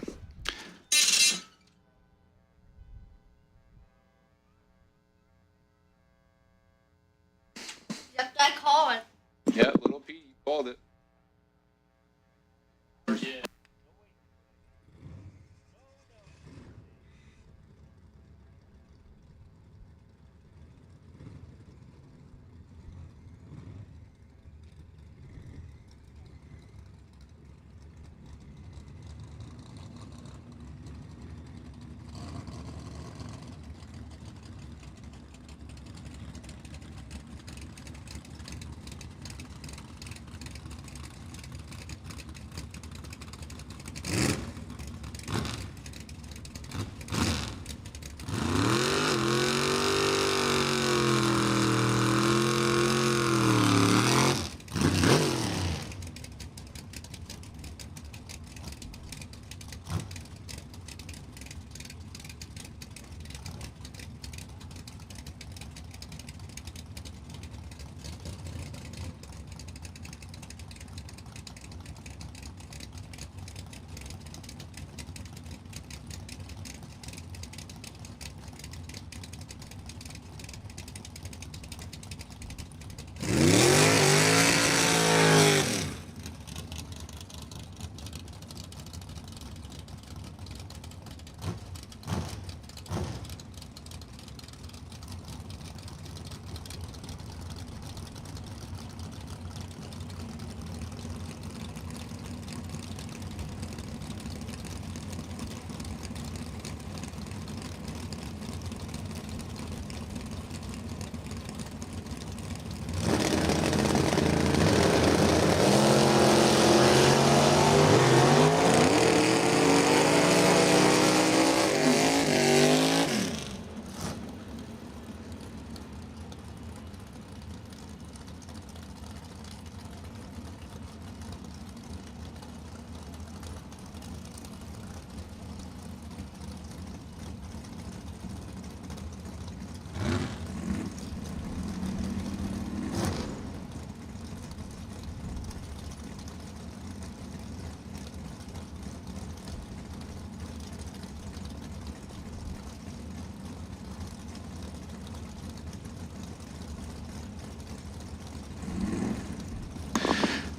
Yep, I call it. Yeah, little Pete called it.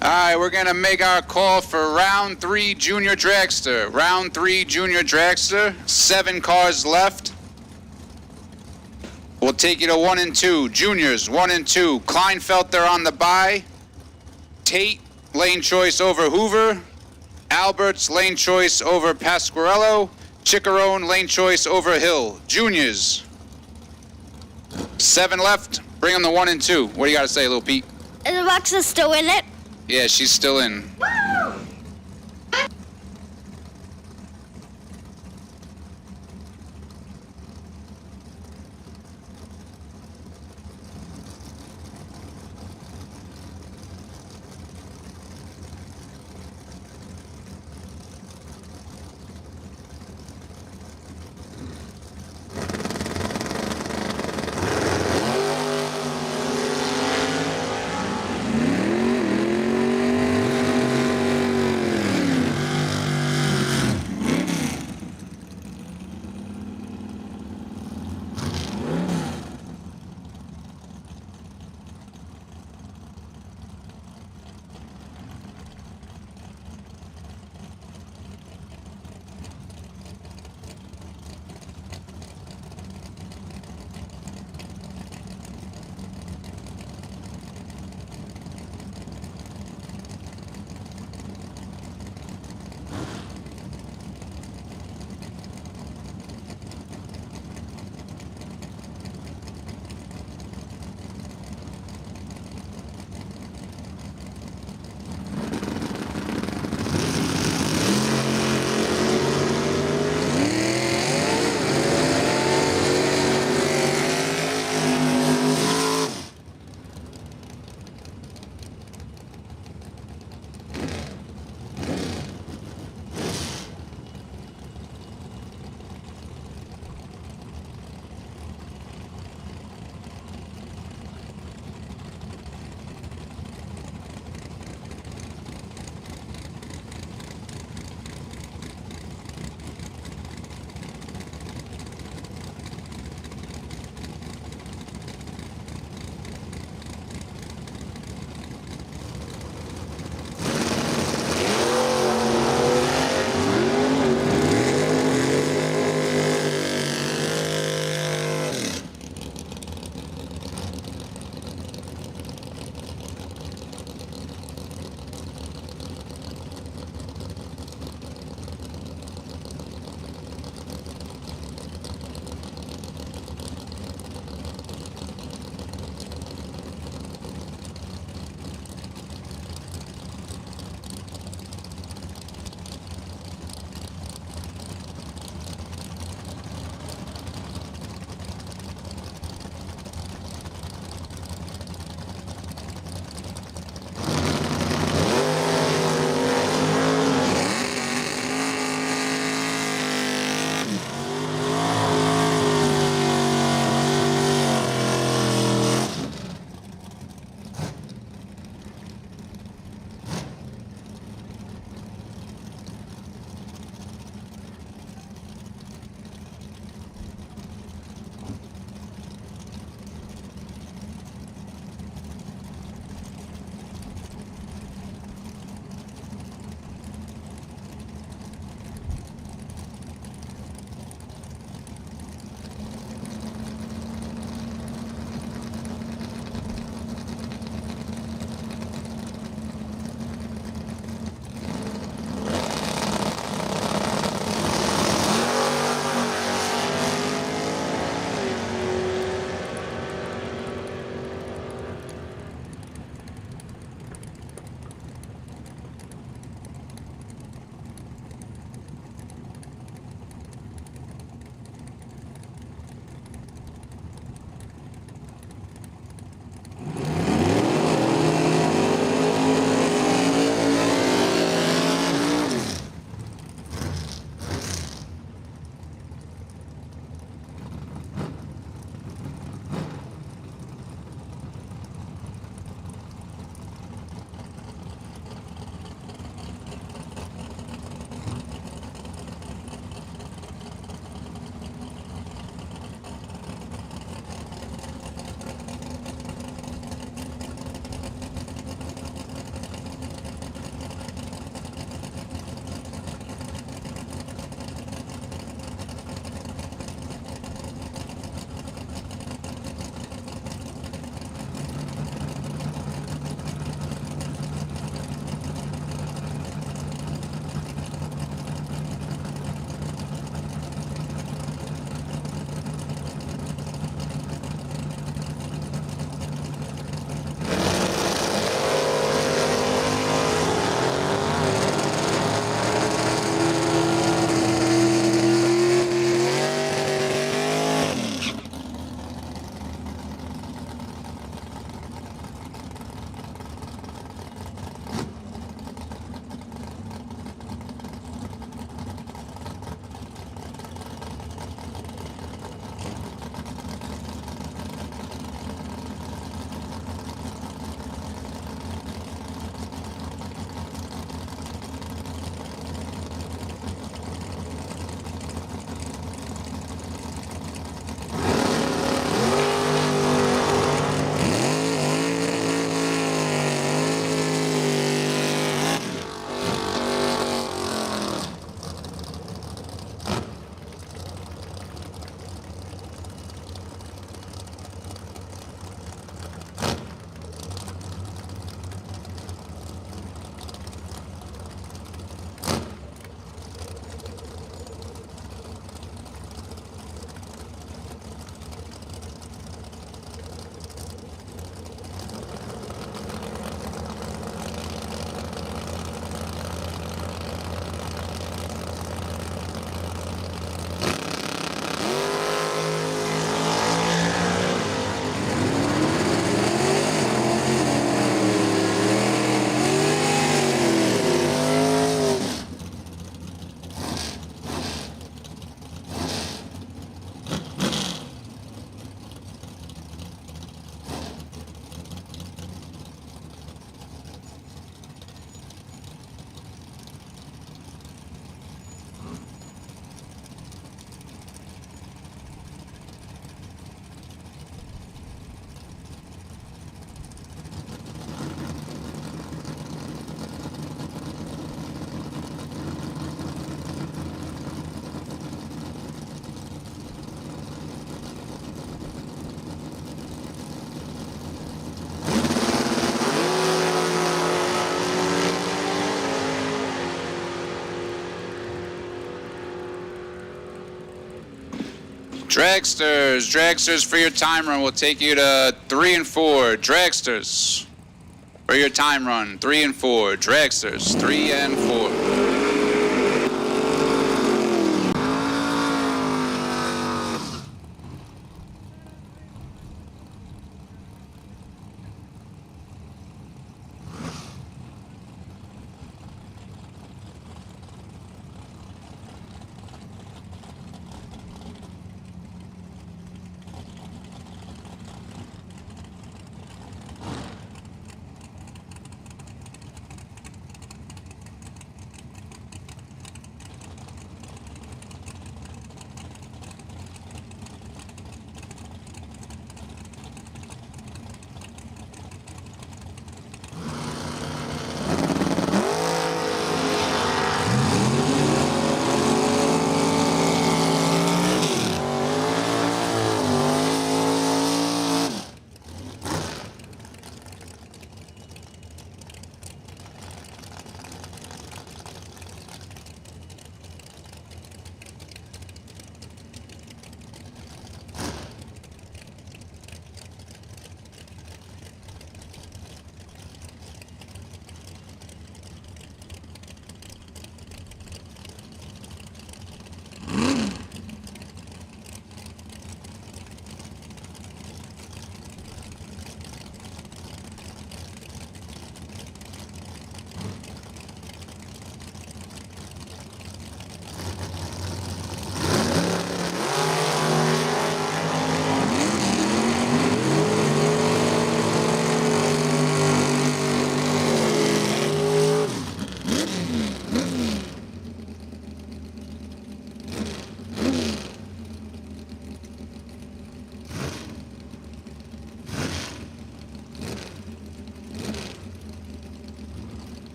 All right, we're going to make our call for round 3 junior dragster. Round 3 junior dragster, 7 cars left. We'll take you to 1 and 2. Juniors, 1 and 2. Kleinfelter on the bye. Tate, lane choice over Hoover. Alberts, lane choice over Pasquarello. Chickarone, lane choice over Hill. Juniors. 7 left. Bring them to 1 and 2. What do you got to say, Lil Pete? Is Alexa still in it? Yeah, she's still in. Dragsters for your time run will take you to 3 and 4. Dragsters for your time run, 3 and 4. Dragsters, 3 and 4.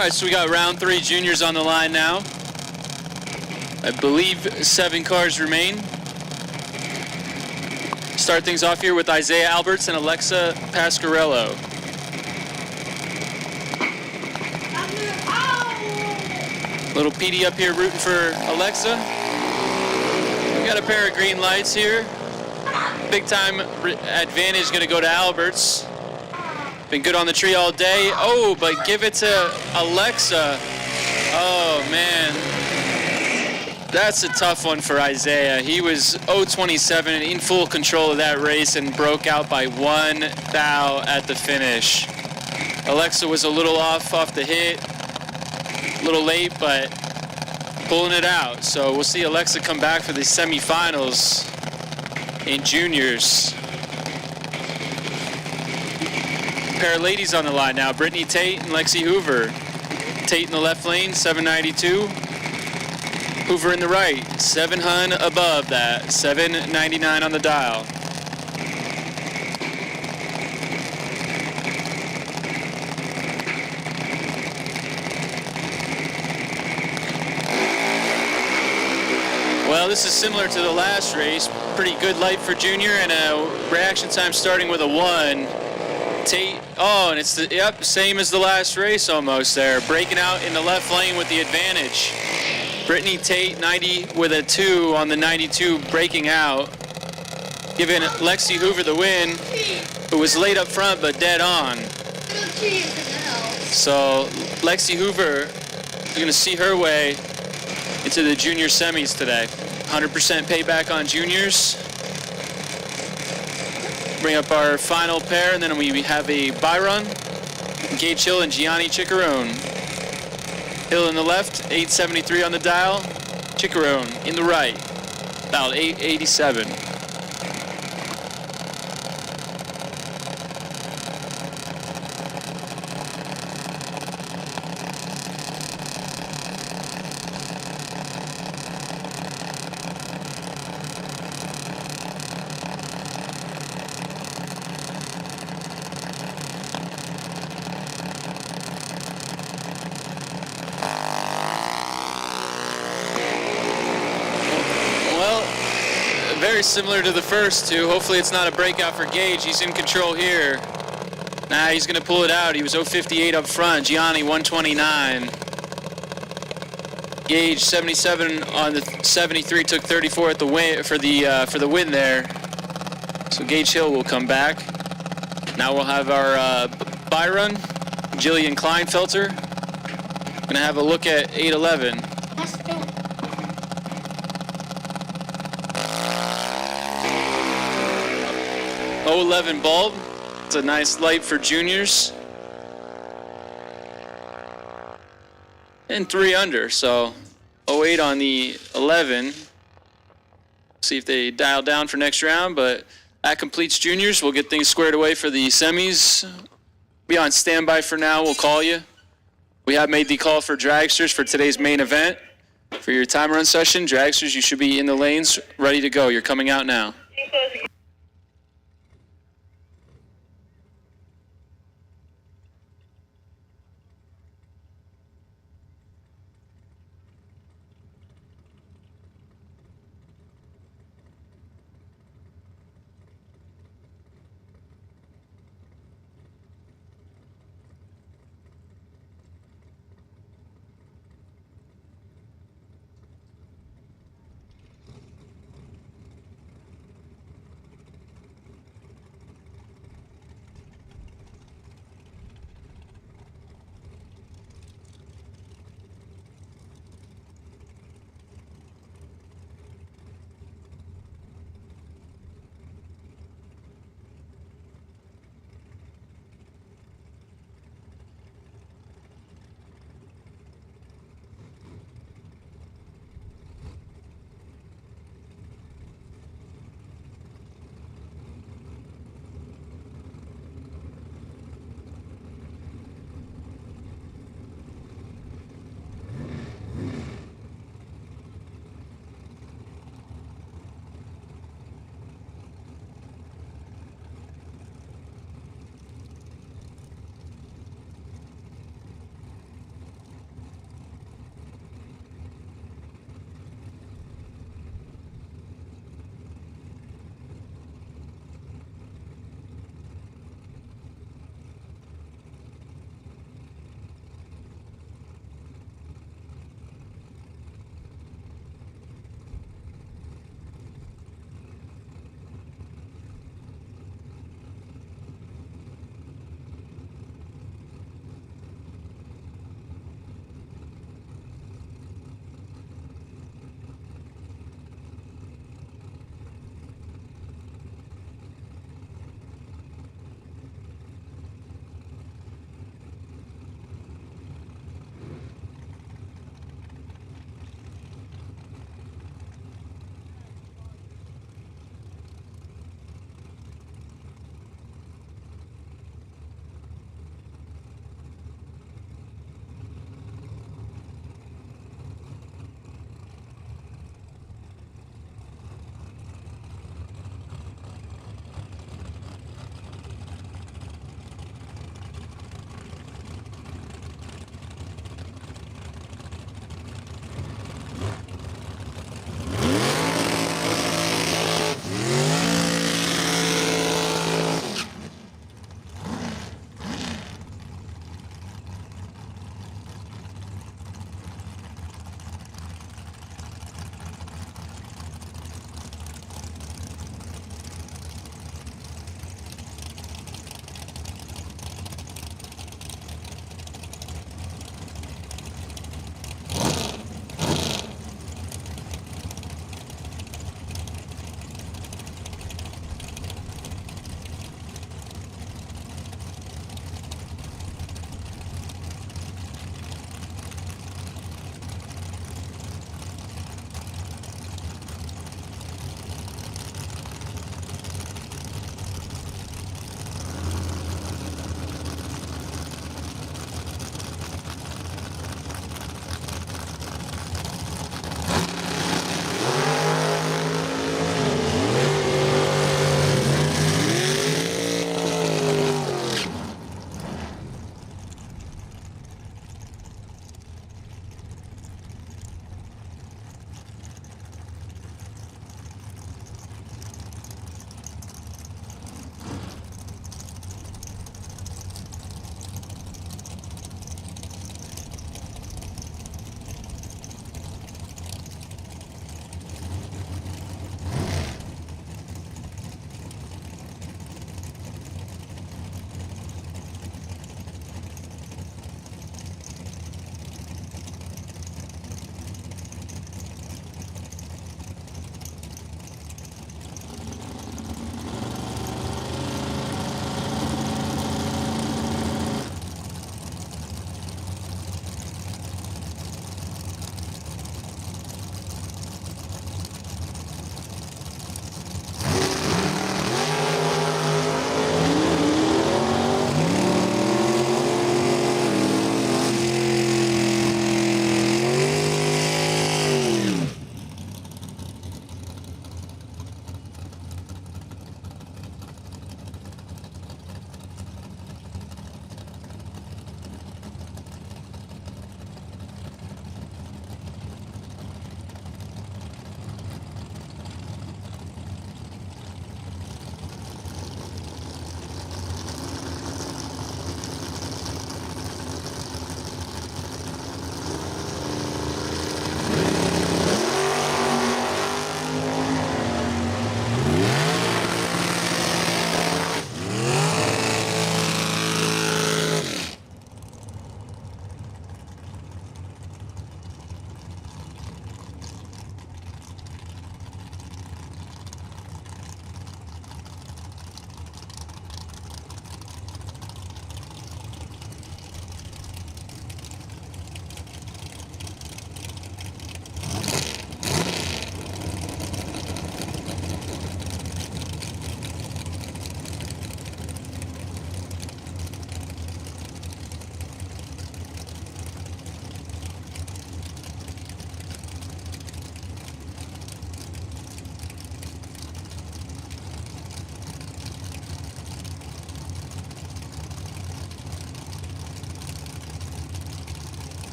right, so we got round 3 juniors on the line now. I believe 7 cars remain. Start things off here with Isaiah Alberts and Alexa Pasquarello. Little PD up here rooting for Alexa. We got a pair of green lights here. Big time advantage going to go to Alberts. Been good on the tree all day. Oh, but give it to Alexa. Oh, man. That's a tough one for Isaiah. He was 0.27 in full control of that race and broke out by 1 thou at the finish. Alexa was a little off the hit. A little late, but pulling it out. So we'll see Alexa come back for the semifinals in juniors. Pair of ladies on the line now, Brittany Tate and Lexi Hoover. Tate in the left lane, 792. Hoover in the right, 700 above that, 799 on the dial. Well, this is similar to the last race. Pretty good light for junior and a reaction time starting with a 1. Tate, and it's the same as the last race almost there. Breaking out in the left lane with the advantage. Brittany Tate 90 with a 2 on the 92, breaking out. Giving Lexi Hoover the win, who was late up front but dead on. So Lexi Hoover is going to see her way into the junior semis today. 100% payback on juniors. Bring up our final pair, and then we have a Byron, Gage Hill and Gianni Ciccarone. Hill in the left, 873 on the dial. Ciccarone in the right, about 887. Very similar to the first two. Hopefully it's not a breakout for Gage. He's in control here. Nah, he's going to pull it out. He was 058 up front. Gianni 129. Gage 77 on the 73, took 34 at the win for the win there. So Gage Hill will come back. Now we'll have our Byron, Jillian Kleinfelter. Going to have a look at 811. 011 bulb. It's a nice light for juniors. And 3 under, so 08 on the 11. See if they dial down for next round, but that completes juniors. We'll get things squared away for the semis. Be on standby for now. We'll call you. We have made the call for dragsters for today's main event. For your time run session, dragsters, you should be in the lanes, ready to go. You're coming out now.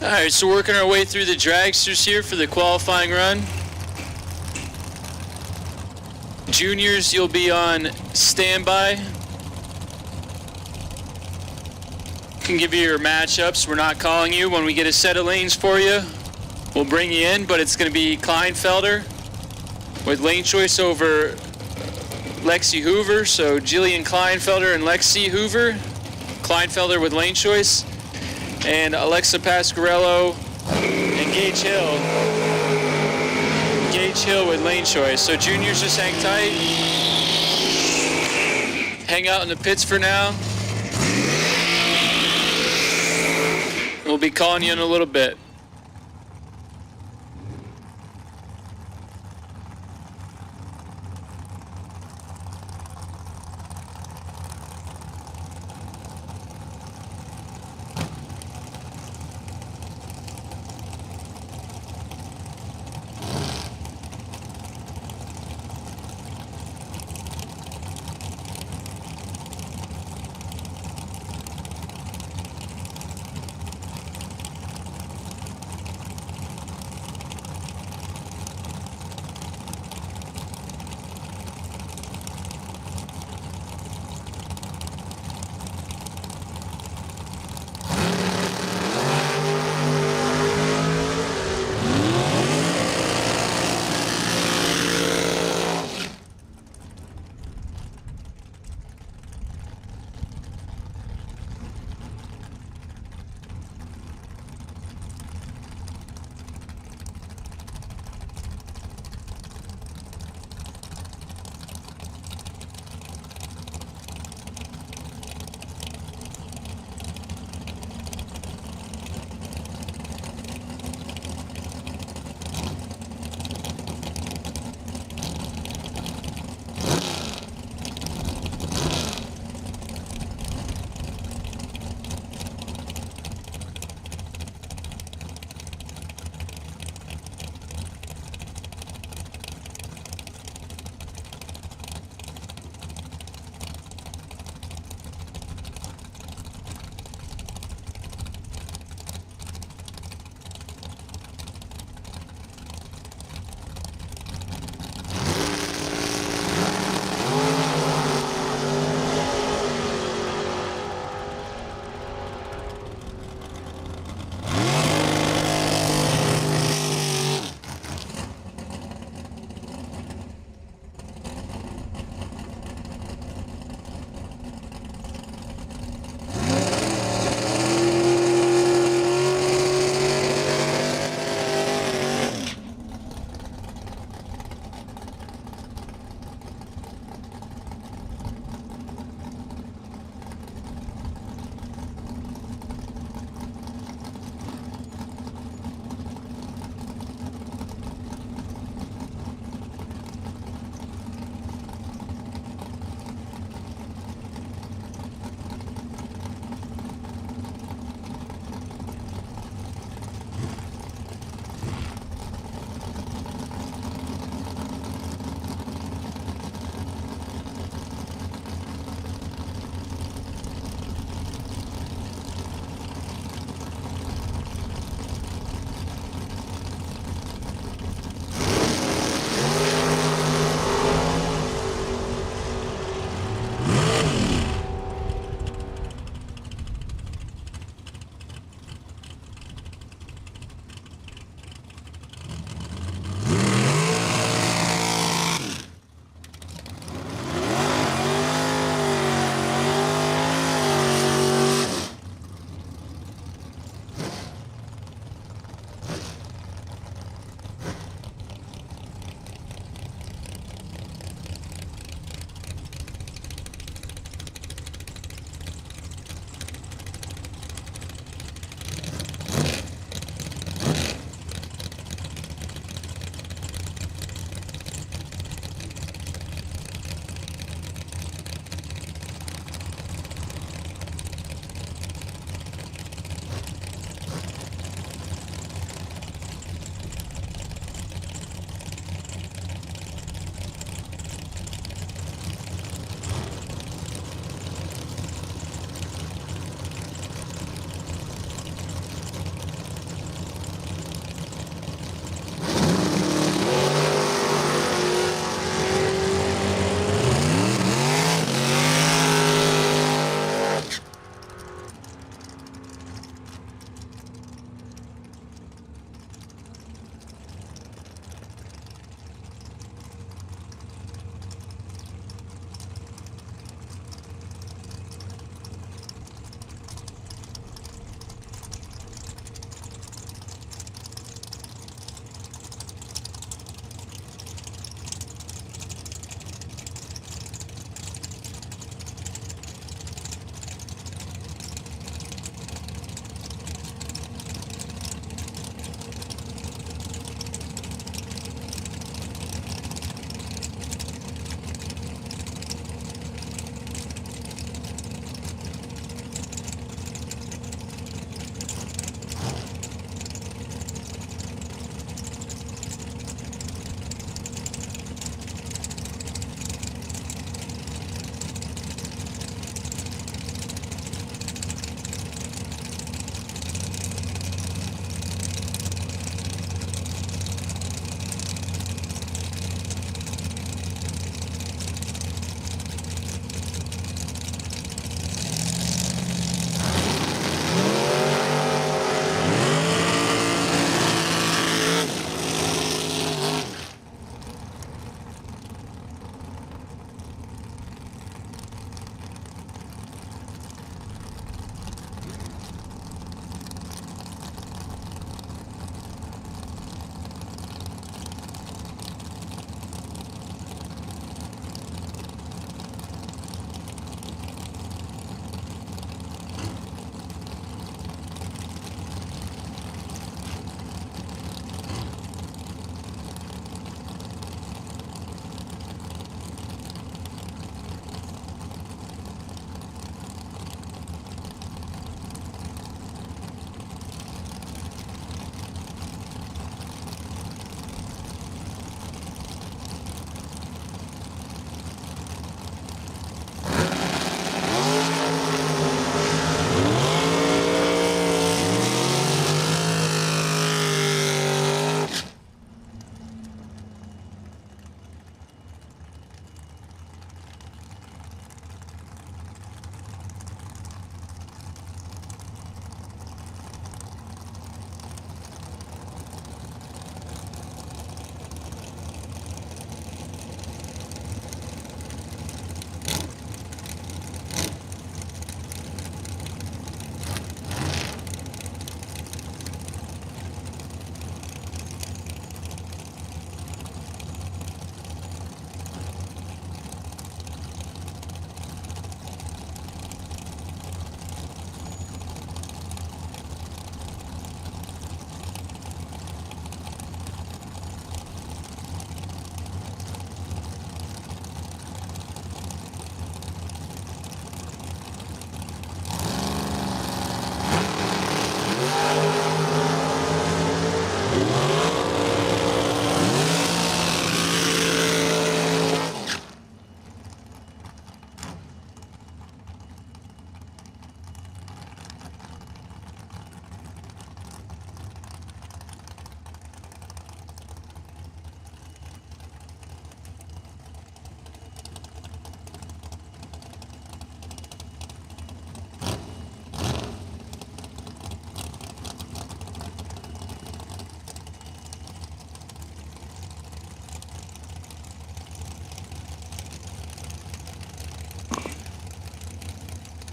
All right, so working our way through the dragsters here for the qualifying run. Juniors, you'll be on standby. Can give you your matchups. We're not calling you. When we get a set of lanes for you, we'll bring you in, but it's going to be Kleinfelder with lane choice over Lexi Hoover. So Jillian Kleinfelder and Lexi Hoover. Kleinfelder with lane choice. And Alexa Pasquarello and Gage Hill. Gage Hill with lane choice. So juniors, just hang tight. Hang out in the pits for now. We'll be calling you in a little bit.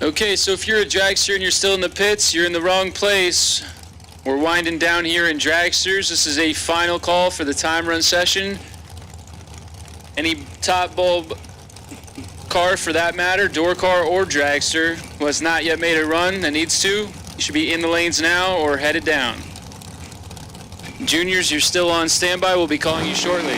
Okay, so if you're a dragster and you're still in the pits, you're in the wrong place. We're winding down here in dragsters. This is a final call for the time run session. Any top bulb car for that matter, door car or dragster, who has not yet made a run that needs to, you should be in the lanes now or headed down. Juniors, you're still on standby. We'll be calling you shortly.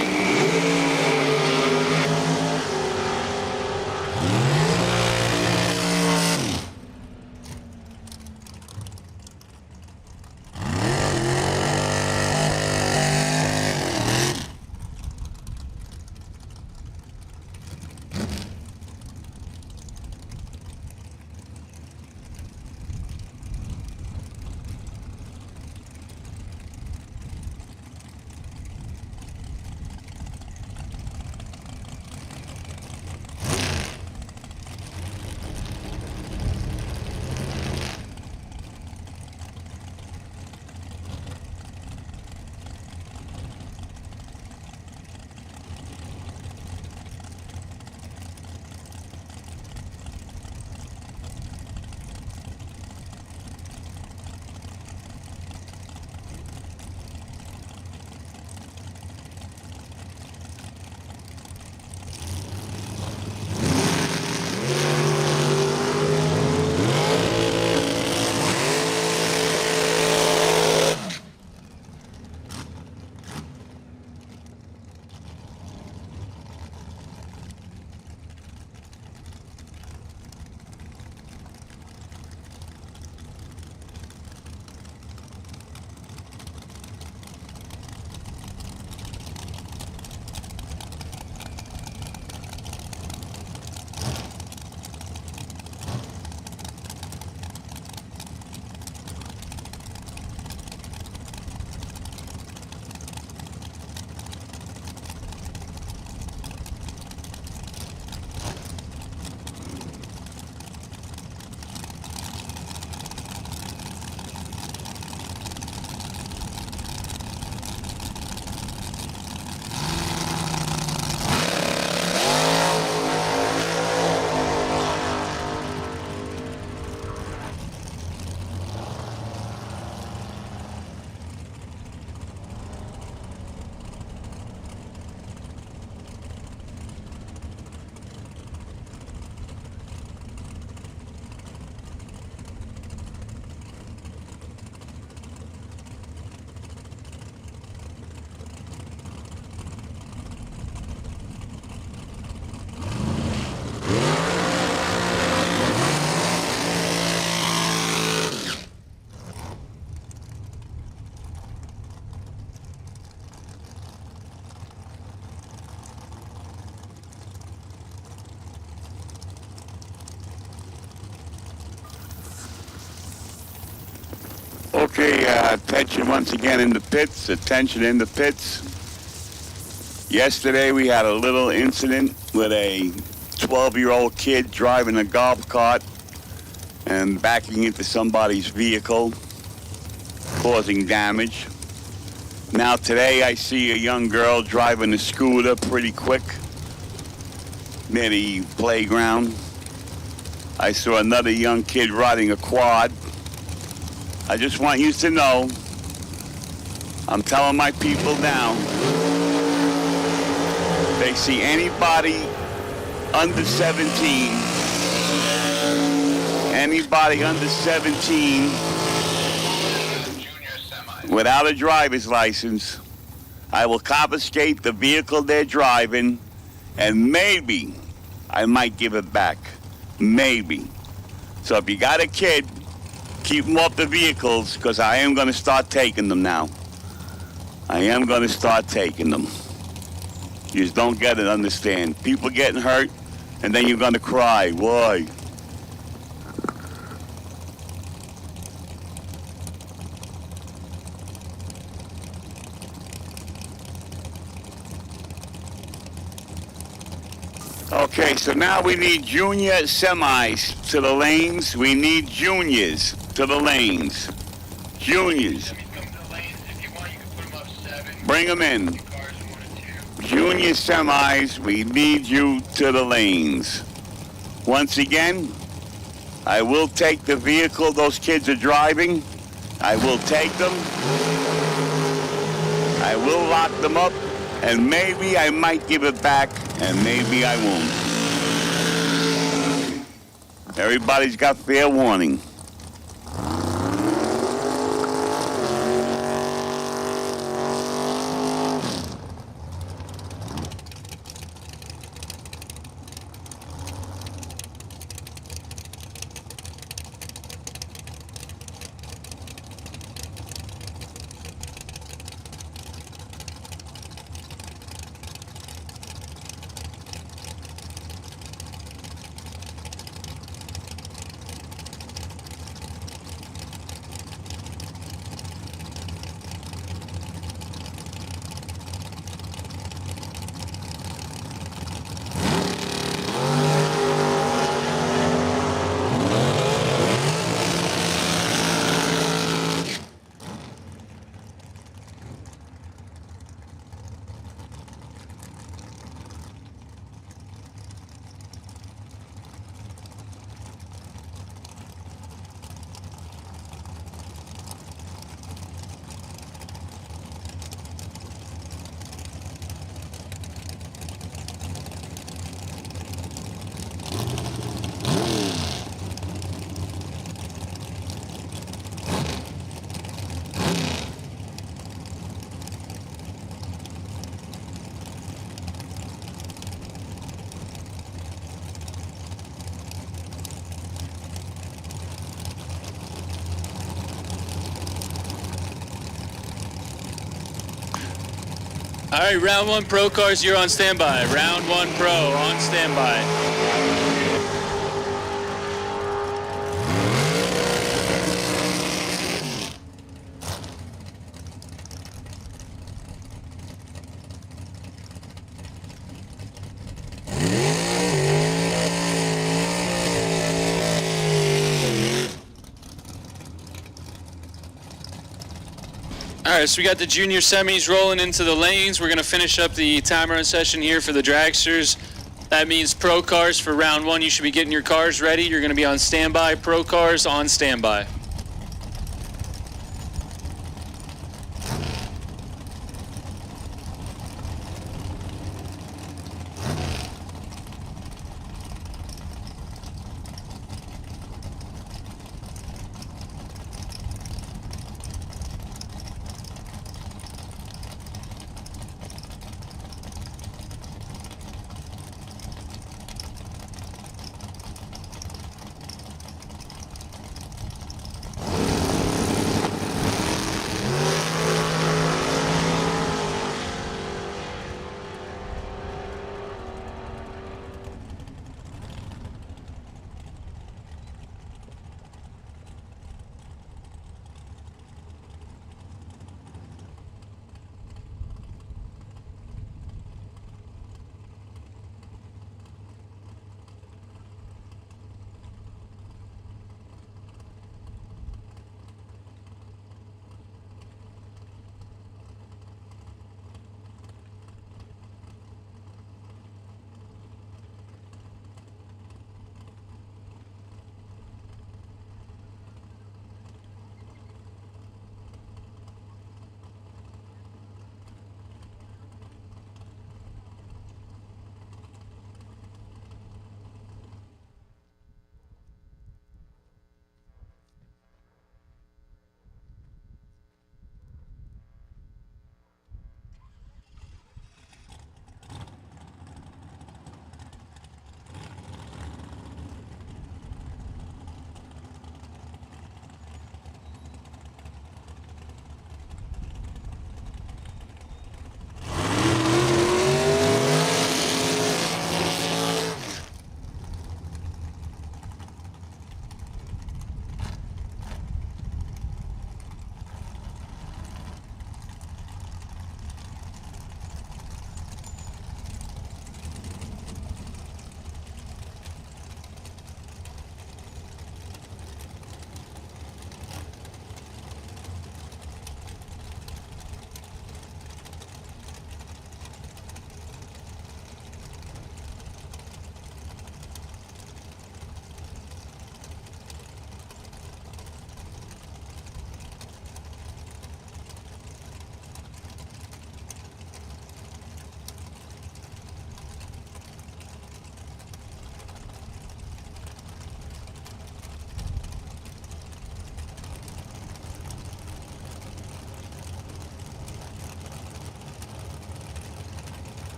Okay, attention once again in the pits. Attention in the pits. Yesterday we had a little incident with a 12-year-old kid driving a golf cart and backing into somebody's vehicle, causing damage. Now today I see a young girl driving a scooter pretty quick near the playground. I saw another young kid riding a quad. I just want you to know, I'm telling my people now, if they see anybody under 17, without a driver's license, I will confiscate the vehicle they're driving, and maybe I might give it back. Maybe. So if you got a kid, keep them off the vehicles, because I am going to start taking them now. I am going to start taking them. You just don't get it, understand. People getting hurt, and then you're going to cry. Why? Okay, so now we need junior semis to the lanes. We need juniors to the lanes. Juniors. Bring them in. Junior semis, we need you to the lanes. Once again, I will take the vehicle those kids are driving. I will take them. I will lock them up. And maybe I might give it back, and maybe I won't. Everybody's got fair warning. All right, round one pro cars, you're on standby. Round one pro on standby. All right, so we got the junior semis rolling into the lanes. We're going to finish up the time run session here for the dragsters. That means pro cars for round one. You should be getting your cars ready. You're going to be on standby. Pro cars on standby.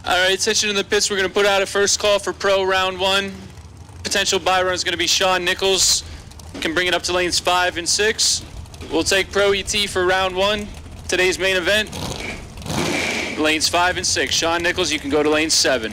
All right, attention to the pits. We're going to put out a first call for pro round 1. Potential buy run is going to be Sean Nichols. Can bring it up to lanes 5 and 6. We'll take pro ET for round 1. Today's main event. Lanes 5 and 6. Sean Nichols, you can go to lane 7.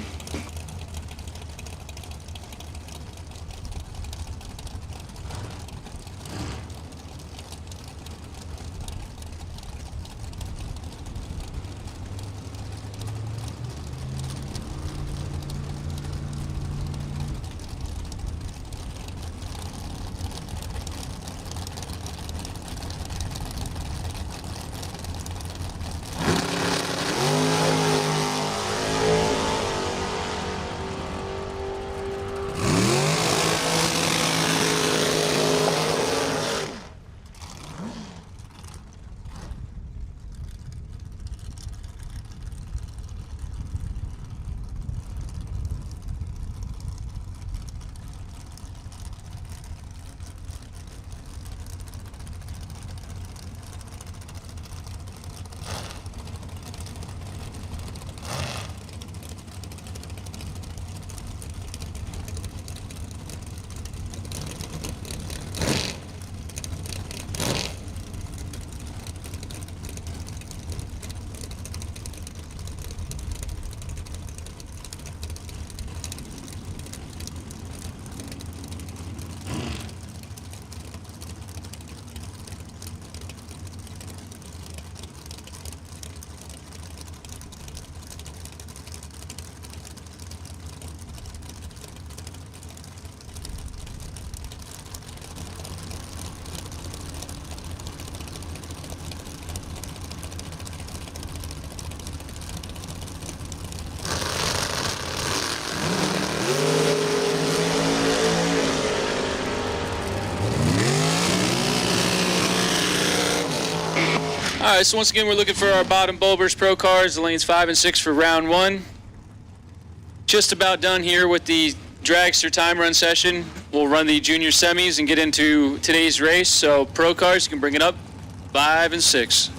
All right, so once again, we're looking for our bottom bulbers pro cars, the lanes 5 and 6 for round 1. Just about done here with the dragster time run session. We'll run the junior semis and get into today's race. So pro cars, you can bring it up 5 and 6.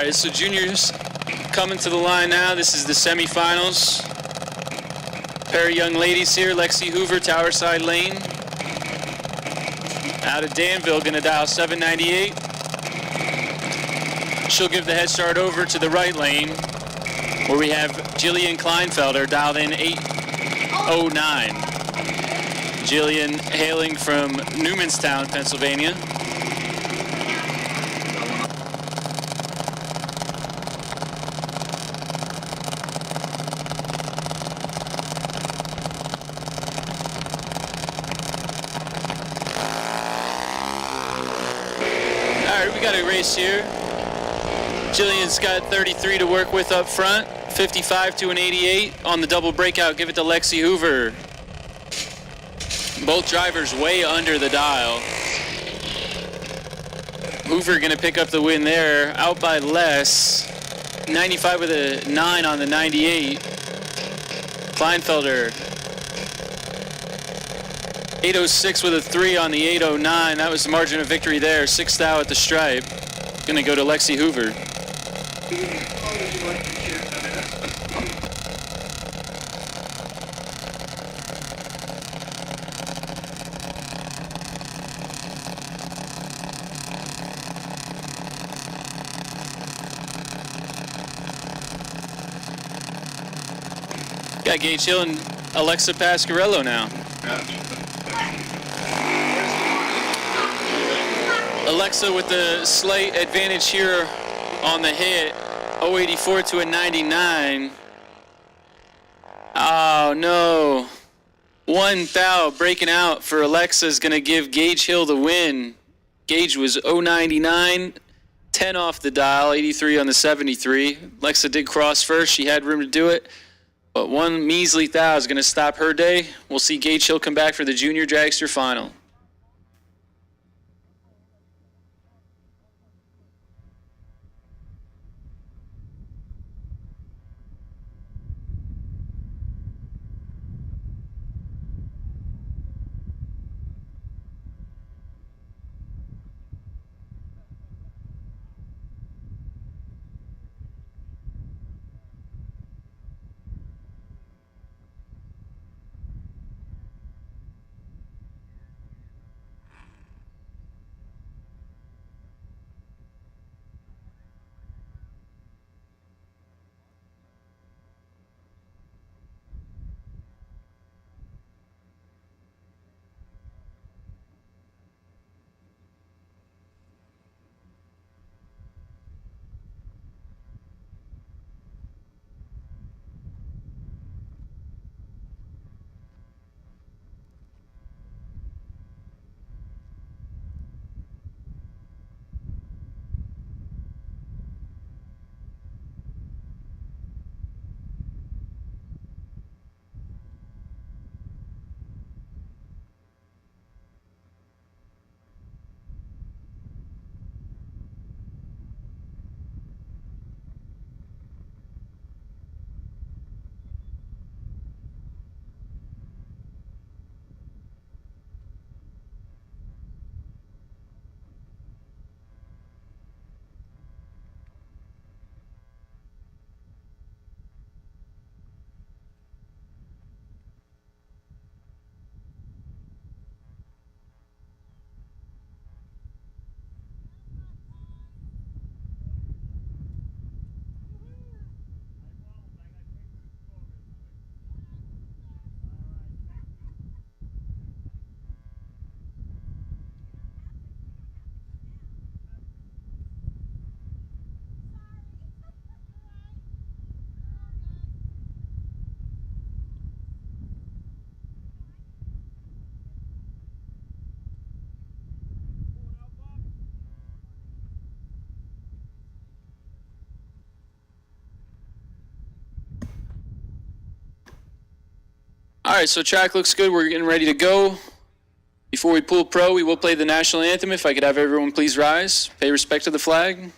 right, so juniors coming to the line now. This is the semifinals. Pair of young ladies here, Lexi Hoover, Tower Side Lane. Out of Danville, gonna dial 798. She'll give the head start over to the right lane, where we have Jillian Kleinfelder dialed in 809. Jillian hailing from Newmanstown, Pennsylvania. We got a race here. Jillian's got 33 to work with up front, 55 to an 88 on the double breakout. Give it to Lexi Hoover. Both drivers way under the dial. Hoover gonna pick up the win there, out by less. 95 with a 9 on the 98. Kleinfelder 806 with a 3 on the 809. That was the margin of victory there. 6th thou at the stripe. Gonna go to Lexi Hoover. Got Gage Hill and Alexa Pasquarello now. Alexa with the slight advantage here on the hit. 084 to a 99. Oh no. 1 thou breaking out for Alexa is going to give Gage Hill the win. Gage was 099, 10 off the dial, 83 on the 73. Alexa did cross first. She had room to do it. But 1 measly thou is going to stop her day. We'll see Gage Hill come back for the junior dragster final. All right, so track looks good. We're getting ready to go. Before we pull pro, we will play the national anthem. If I could have everyone please rise, pay respect to the flag.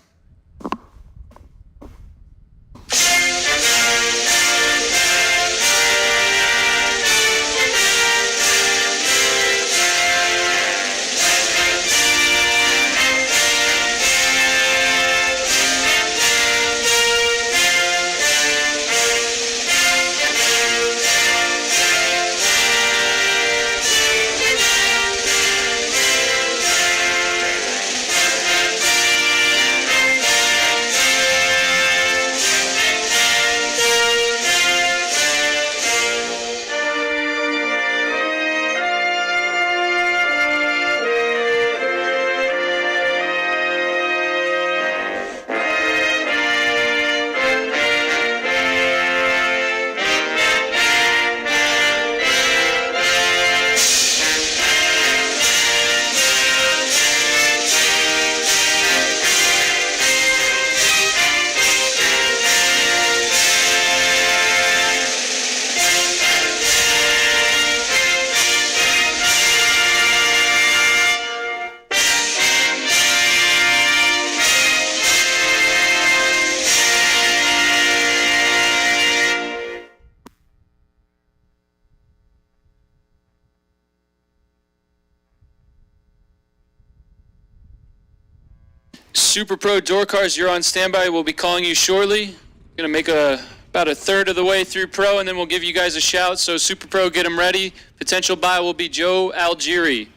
Super Pro Door Cars, you're on standby. We'll be calling you shortly. Gonna make about a third of the way through Pro, and then we'll give you guys a shout. So Super Pro, get them ready. Potential buy will be Joe Algieri.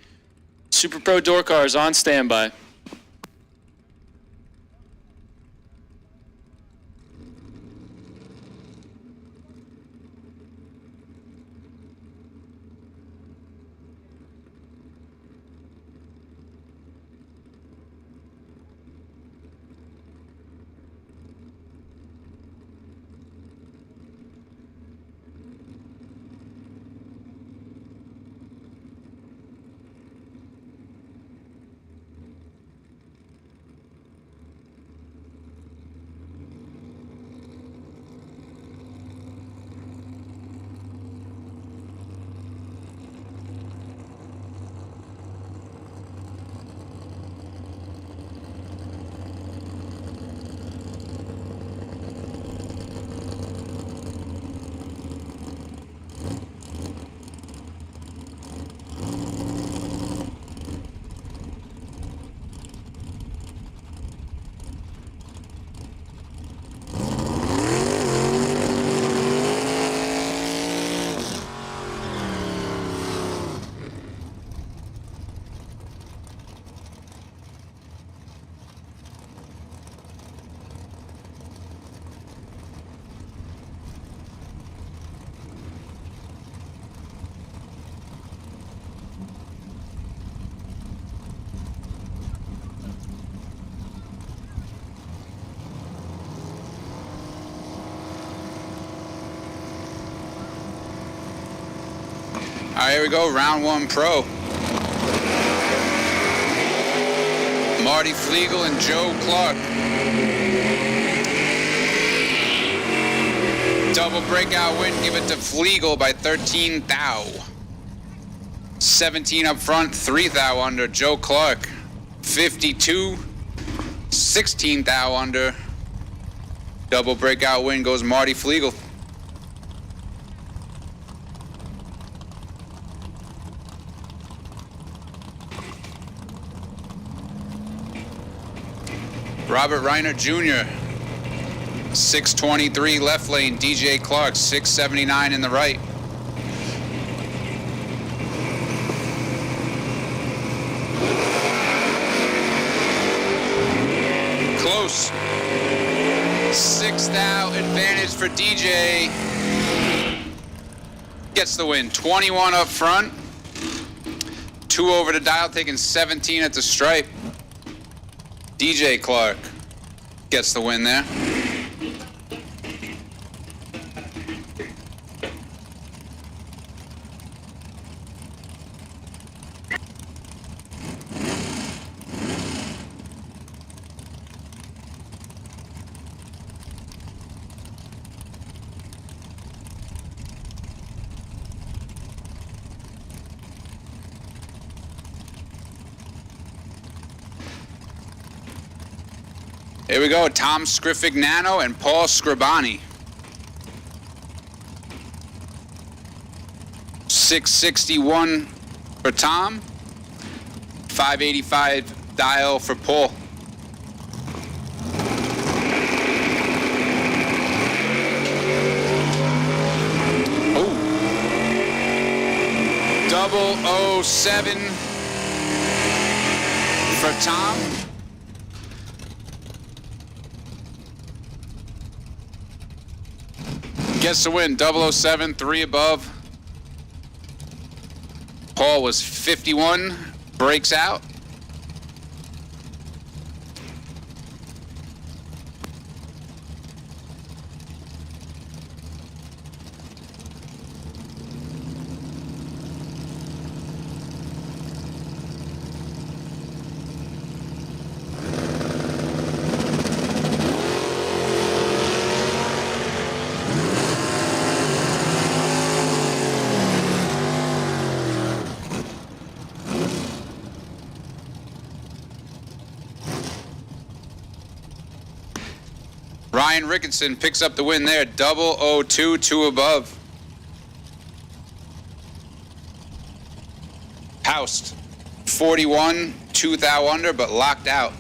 Super Pro Door Cars on standby. All right, here we go, round one Pro. Marty Flegel and Joe Clark. Double breakout win, give it to Flegel by 13 thou. 17 up front, 3 thou under, Joe Clark. 52, 16 thou under. Double breakout win goes Marty Flegel. Robert Reiner Jr., 623 left lane. DJ Clark, 679 in the right. Close. 6 thou advantage for DJ. Gets the win. 21 up front. 2 over the dial, taking 17 at the stripe. DJ Clark gets the win there. Here we go, Tom Scrifignano and Paul Scribani. 661 for Tom, 585 dial for Paul. Oh, 007 for Tom. Gets the win, 007, 3 above. Paul was 51, breaks out. Ryan Rickinson picks up the win there, 002, 2 above. Housed, 41, 2 thou under, but locked out.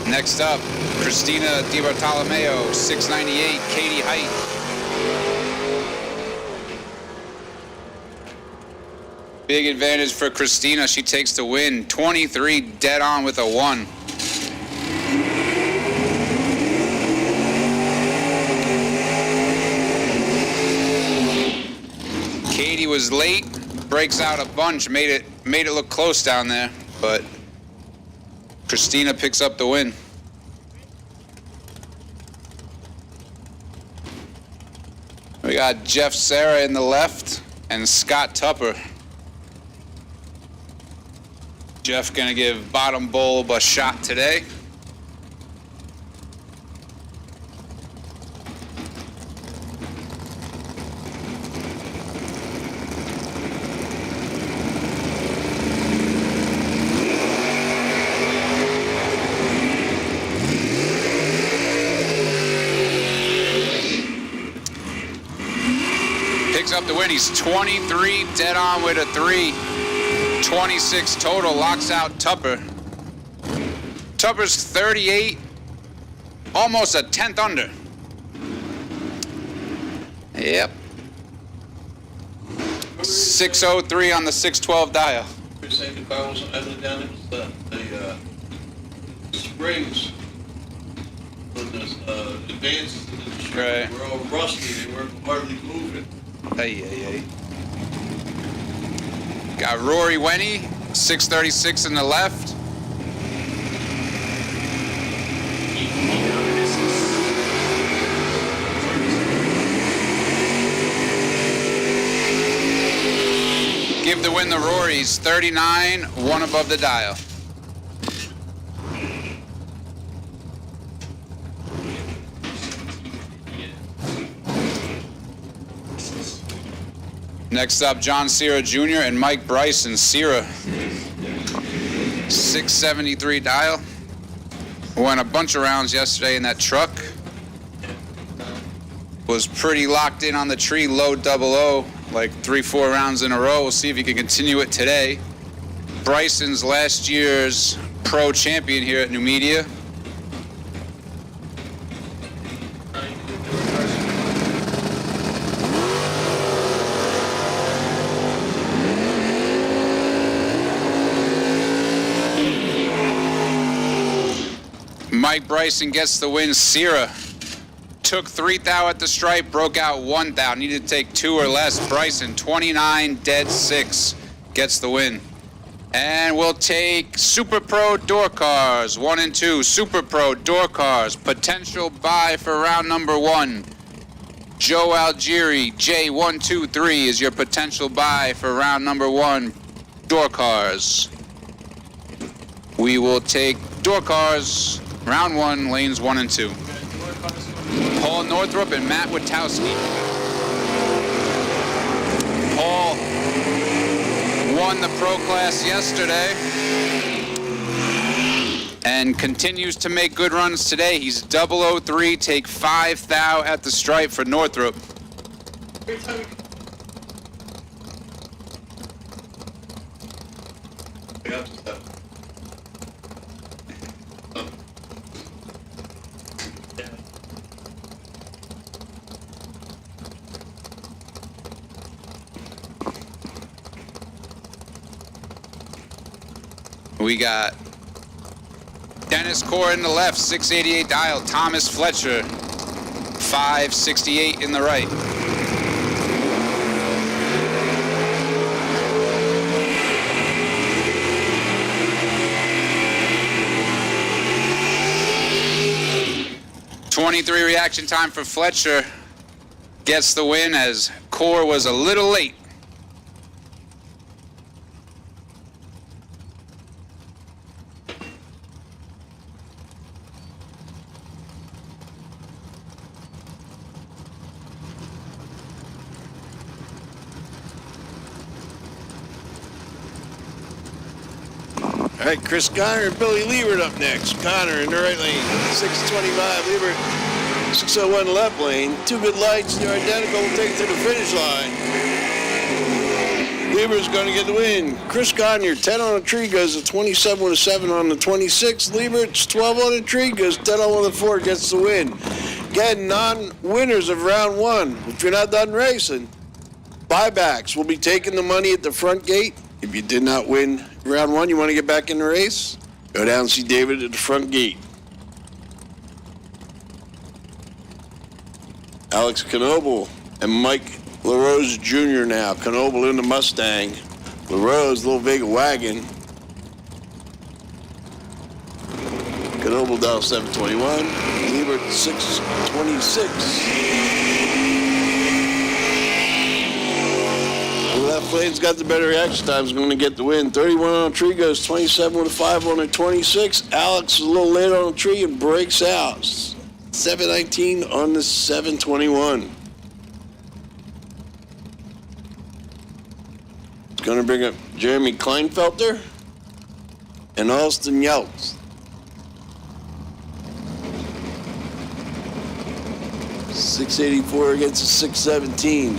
Next up, Christina Di Bartolomeo, 698, Katie Height. Big advantage for Christina. She takes the win. 23 dead on with a 1. Katie was late, breaks out a bunch, made it look close down there, but Christina picks up the win. We got Jeff Serra in the left and Scott Tupper. Jeff gonna give Bottom Bulb a shot today. Picks up the win. He's 23 dead on with a 3. 26 total, locks out Tupper. Tupper's 38, almost a 10th under. Yep. 603 on the 612 dial. We're saying if I was evident down it was the springs for the advances in the street Right. were all rusty, they weren't hardly moving. Hey. Got Rory Wenny, 636 in the left. Give the win to Rory's, 39, 1 above the dial. Next up, John Cera Jr. and Mike Bryson. Cera, 673 dial. Won a bunch of rounds yesterday in that truck. Was pretty locked in on the tree, low 00, like 3-4 rounds in a row. We'll see if he can continue it today. Bryson's last year's pro champion here at New Media. Mike Bryson gets the win. Cera took 3 thou at the stripe, broke out 1 thou. Needed to take 2 or less. Bryson, 29, dead 6, gets the win. And we'll take Super Pro Door Cars, 1 and 2. Super Pro Door Cars, potential buy for round number 1. Joe Algieri, J123 is your potential buy for round number 1. Door Cars. We will take Door Cars. Round 1, lanes 1 and 2. Paul Northrup and Matt Witowski. Paul won the pro class yesterday and continues to make good runs today. He's 003, take 5 thou at the stripe for Northrup. We got Dennis Core in the left, 688 dial. Thomas Fletcher, 568 in the right. .23 reaction time for Fletcher. Gets the win as Core was a little late. All right, Chris Connor and Billy Liebert up next. Connor in the right lane, 625. Liebert, 601 left lane. 2 good lights, they're identical. We'll take it to the finish line. Lieber's going to get the win. Chris Gagne, 10 on a tree, goes to 27 with a 7 on the 26. Liebert's 12 on a tree, goes 10 on with a 4, gets the win. Again, non-winners of round 1. If you're not done racing, buybacks will be taking the money at the front gate. If you did not win round 1, you want to get back in the race, go down and see David at the front gate. Alex Knoebel and Mike LaRose Jr. now. Knoebel in the Mustang. LaRose, little Vega wagon. Knoebel down 721. Liebert 626. The left lane's got the better reaction times, going to get the win. 31 on a tree, goes 27 with a 5 on a 26. Alex is a little late on a tree and breaks out. 719 on the 721. It's going to bring up Jeremy Kleinfelter and Austin Yeltz. 684 against a 617.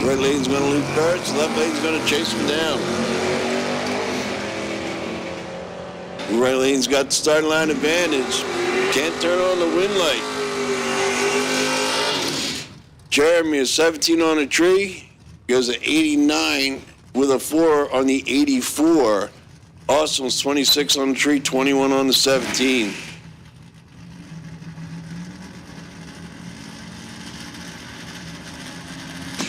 Right lane's going to loop first, left lane's going to chase him down. Right lane's got the starting line advantage. Can't turn on the wind light. Jeremy is 17 on a tree. Goes to 89 with a 4 on the 84. Austin's 26 on the tree, 21 on the 17.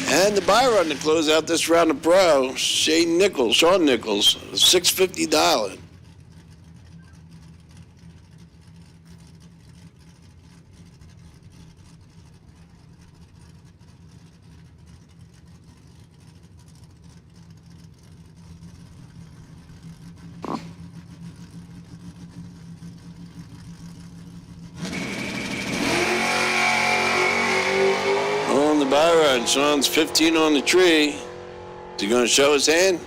And the buy run to close out this round of pro, Shawn Nichols, $650. On the buy run, Sean's 15 on the tree. Is he going to show his hand?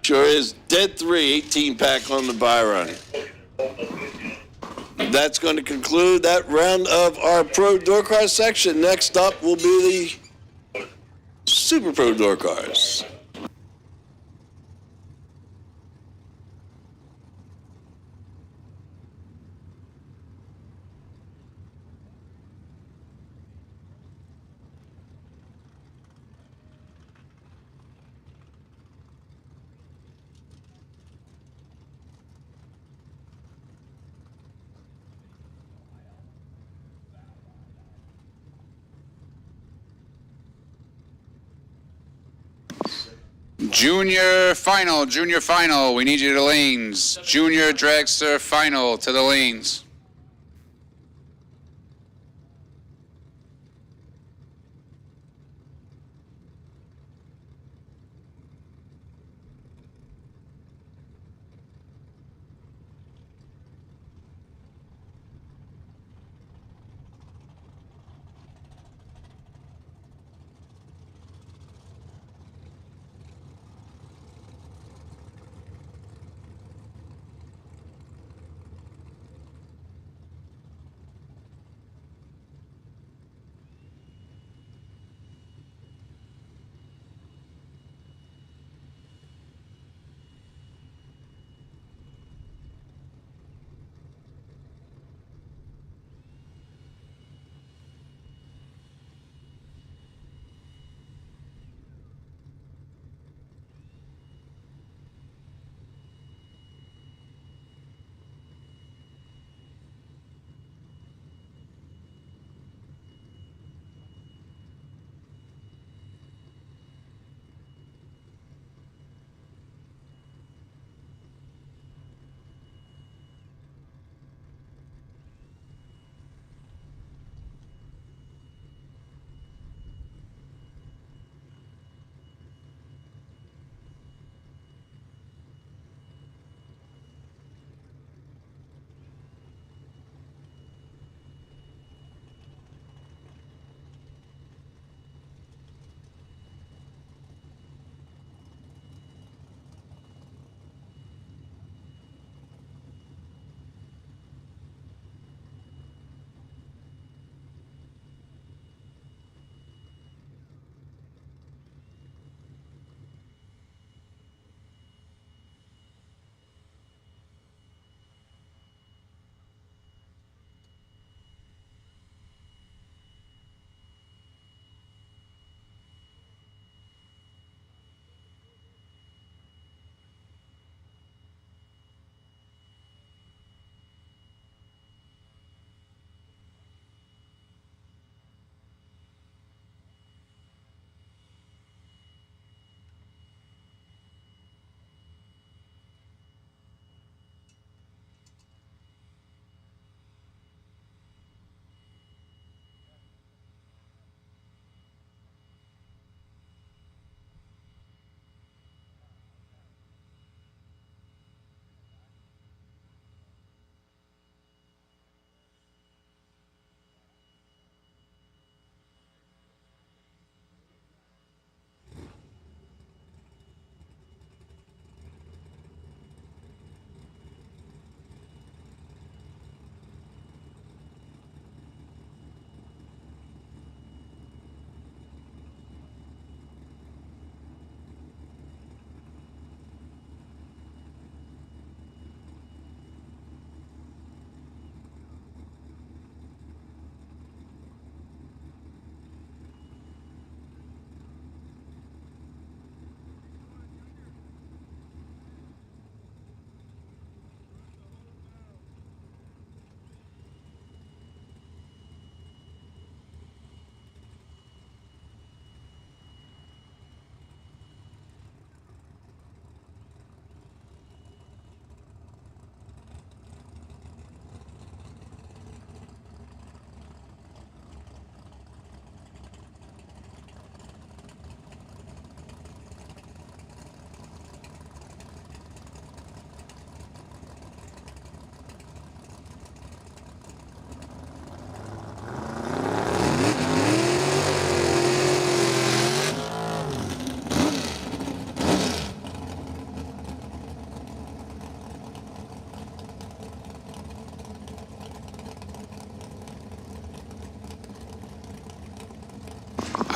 Sure is. Dead 3, 18 pack on the buy run. That's going to conclude that round of our Pro Door Cars section. Next up will be the Super Pro Door Cars. Junior final. We need you to the lanes. Junior dragster final to the lanes.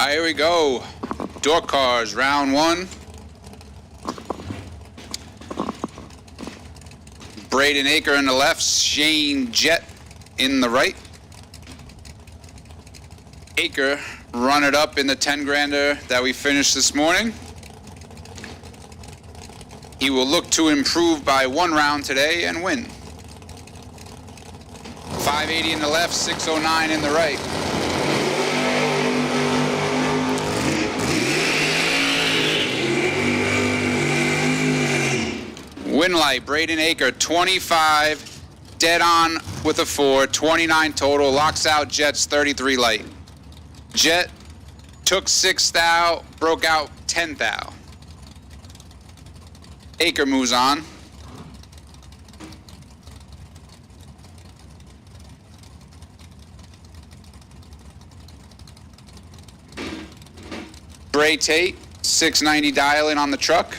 right, here we go. Door cars, round 1. Braden Aker in the left, Shane Jett in the right. Aker run it up in the 10 grander that we finished this morning. He will look to improve by 1 round today and win. 580 in the left, 609 in the right. Win light, Braden Aker, 25, dead on with a 4, 29 total, locks out Jett's 33 light. Jett took 6 thou, broke out 10 thou. Aker moves on. Bray Tate, 690 dial-in on the truck.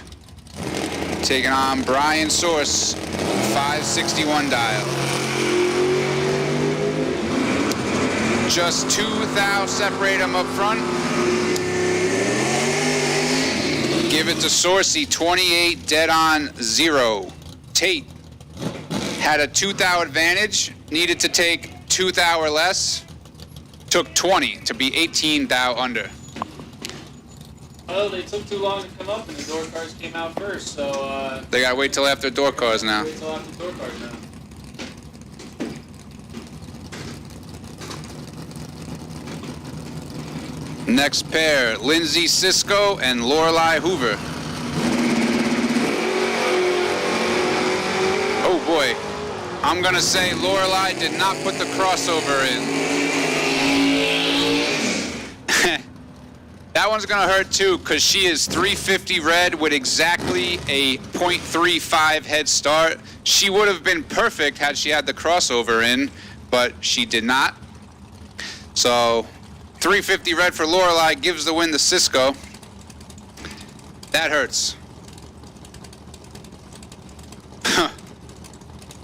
Taking on Brian Source, 561 dial. Just 2 thou separate them up front. Give it to Sourcey, 28, dead on 0. Tate had a 2 thou advantage, needed to take 2 thou or less, took 20 to be 18 thou under. Well, they took too long to come up, and the door cars came out first, so They gotta wait till after door cars now. wait till after door cars now. Next pair, Lindsay Cisco and Lorelei Hoover. Oh boy, I'm gonna say Lorelei did not put the crossover in. That one's gonna hurt too, because she is 350 red with exactly a .35 head start. She would have been perfect had she had the crossover in, but she did not. So 350 red for Lorelei gives the win to Cisco. That hurts.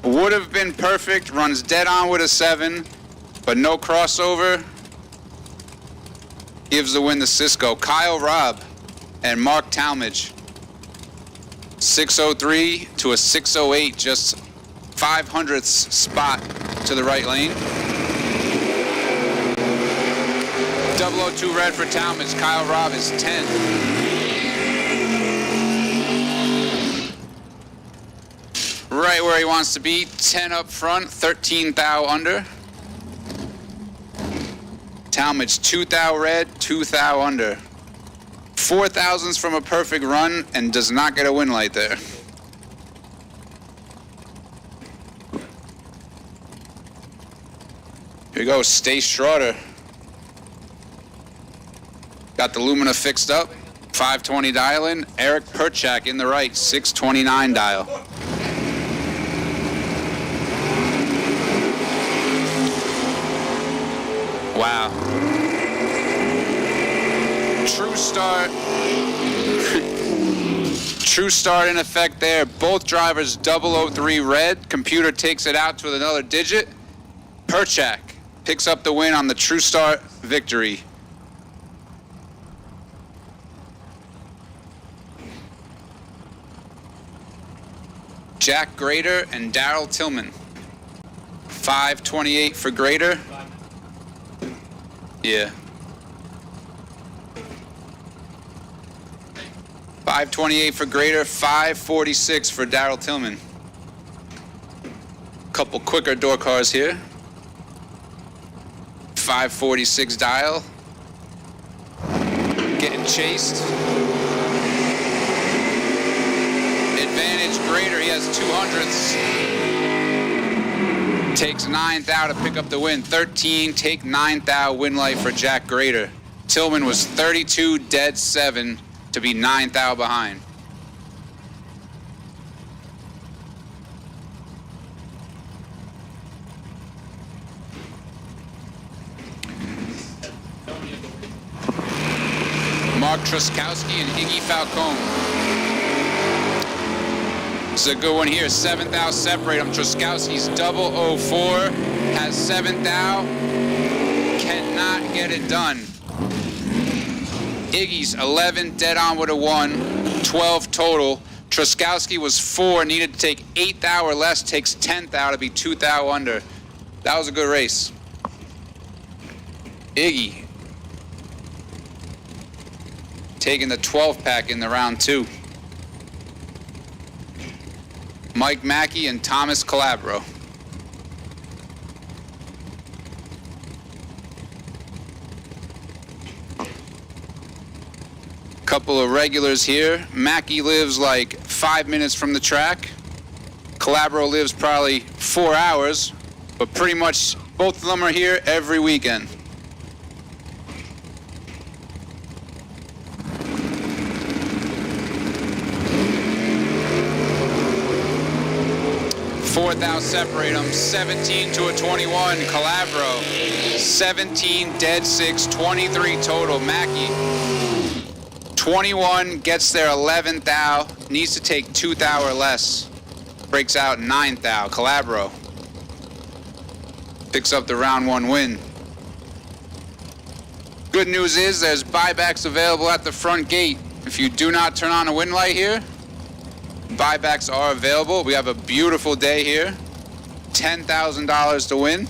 Would have been perfect, runs dead on with a 7, but no crossover. Gives the win to Cisco. Kyle Robb and Mark Talmadge. 603 to a 608, just 500ths spot to the right lane. 002 red for Talmadge. Kyle Robb is 10. Right where he wants to be. 10 up front, 13 thou under. Talmadge, 2 thou red, 2 thou under. 4 thousandths from a perfect run and does not get a win light there. Here we go, Stace Schroeder. Got the Lumina fixed up, 520 dial in. Eric Perchak in the right, 629 dial. Wow. True start. True start in effect there. Both drivers 003 red. Computer takes it out to another digit. Perchak picks up the win on the true start victory. Jack Grader and Daryl Tillman. 528 for Grader. Yeah. 528 for Grader, 546 for Daryl Tillman. Couple quicker door cars here. 546 dial. Getting chased. Advantage Grader, he has 200ths. Takes 9 thou to pick up the win. 13, take 9 thou win light for Jack Grader. Tillman was 32, dead 7 to be 9 thou behind. Mark Truskowski and Iggy Falcone. This is a good one here. 7 thou separate them. Truskowski's 004, has 7 thou, cannot get it done. Iggy's 11, dead on with a 1, 12 total. Truskowski was 4, needed to take 8th thou or less, takes 10th thou to be 2 thou under. That was a good race. Iggy taking the 12 pack in the round 2. Mike Mackey and Thomas Calabro. Couple of regulars here. Mackey lives like 5 minutes from the track. Calabro lives probably 4 hours, but pretty much both of them are here every weekend. Fourth out, separate them. 17 to a 21. Calabro. 17, dead 6, 23 total. Mackey. 21 gets their 11th thou. Needs to take 2 thou or less. Breaks out 9th thou. Calabro picks up the round 1 win. Good news is there's buybacks available at the front gate. If you do not turn on a win light here, buybacks are available. We have a beautiful day here. $10,000 to win.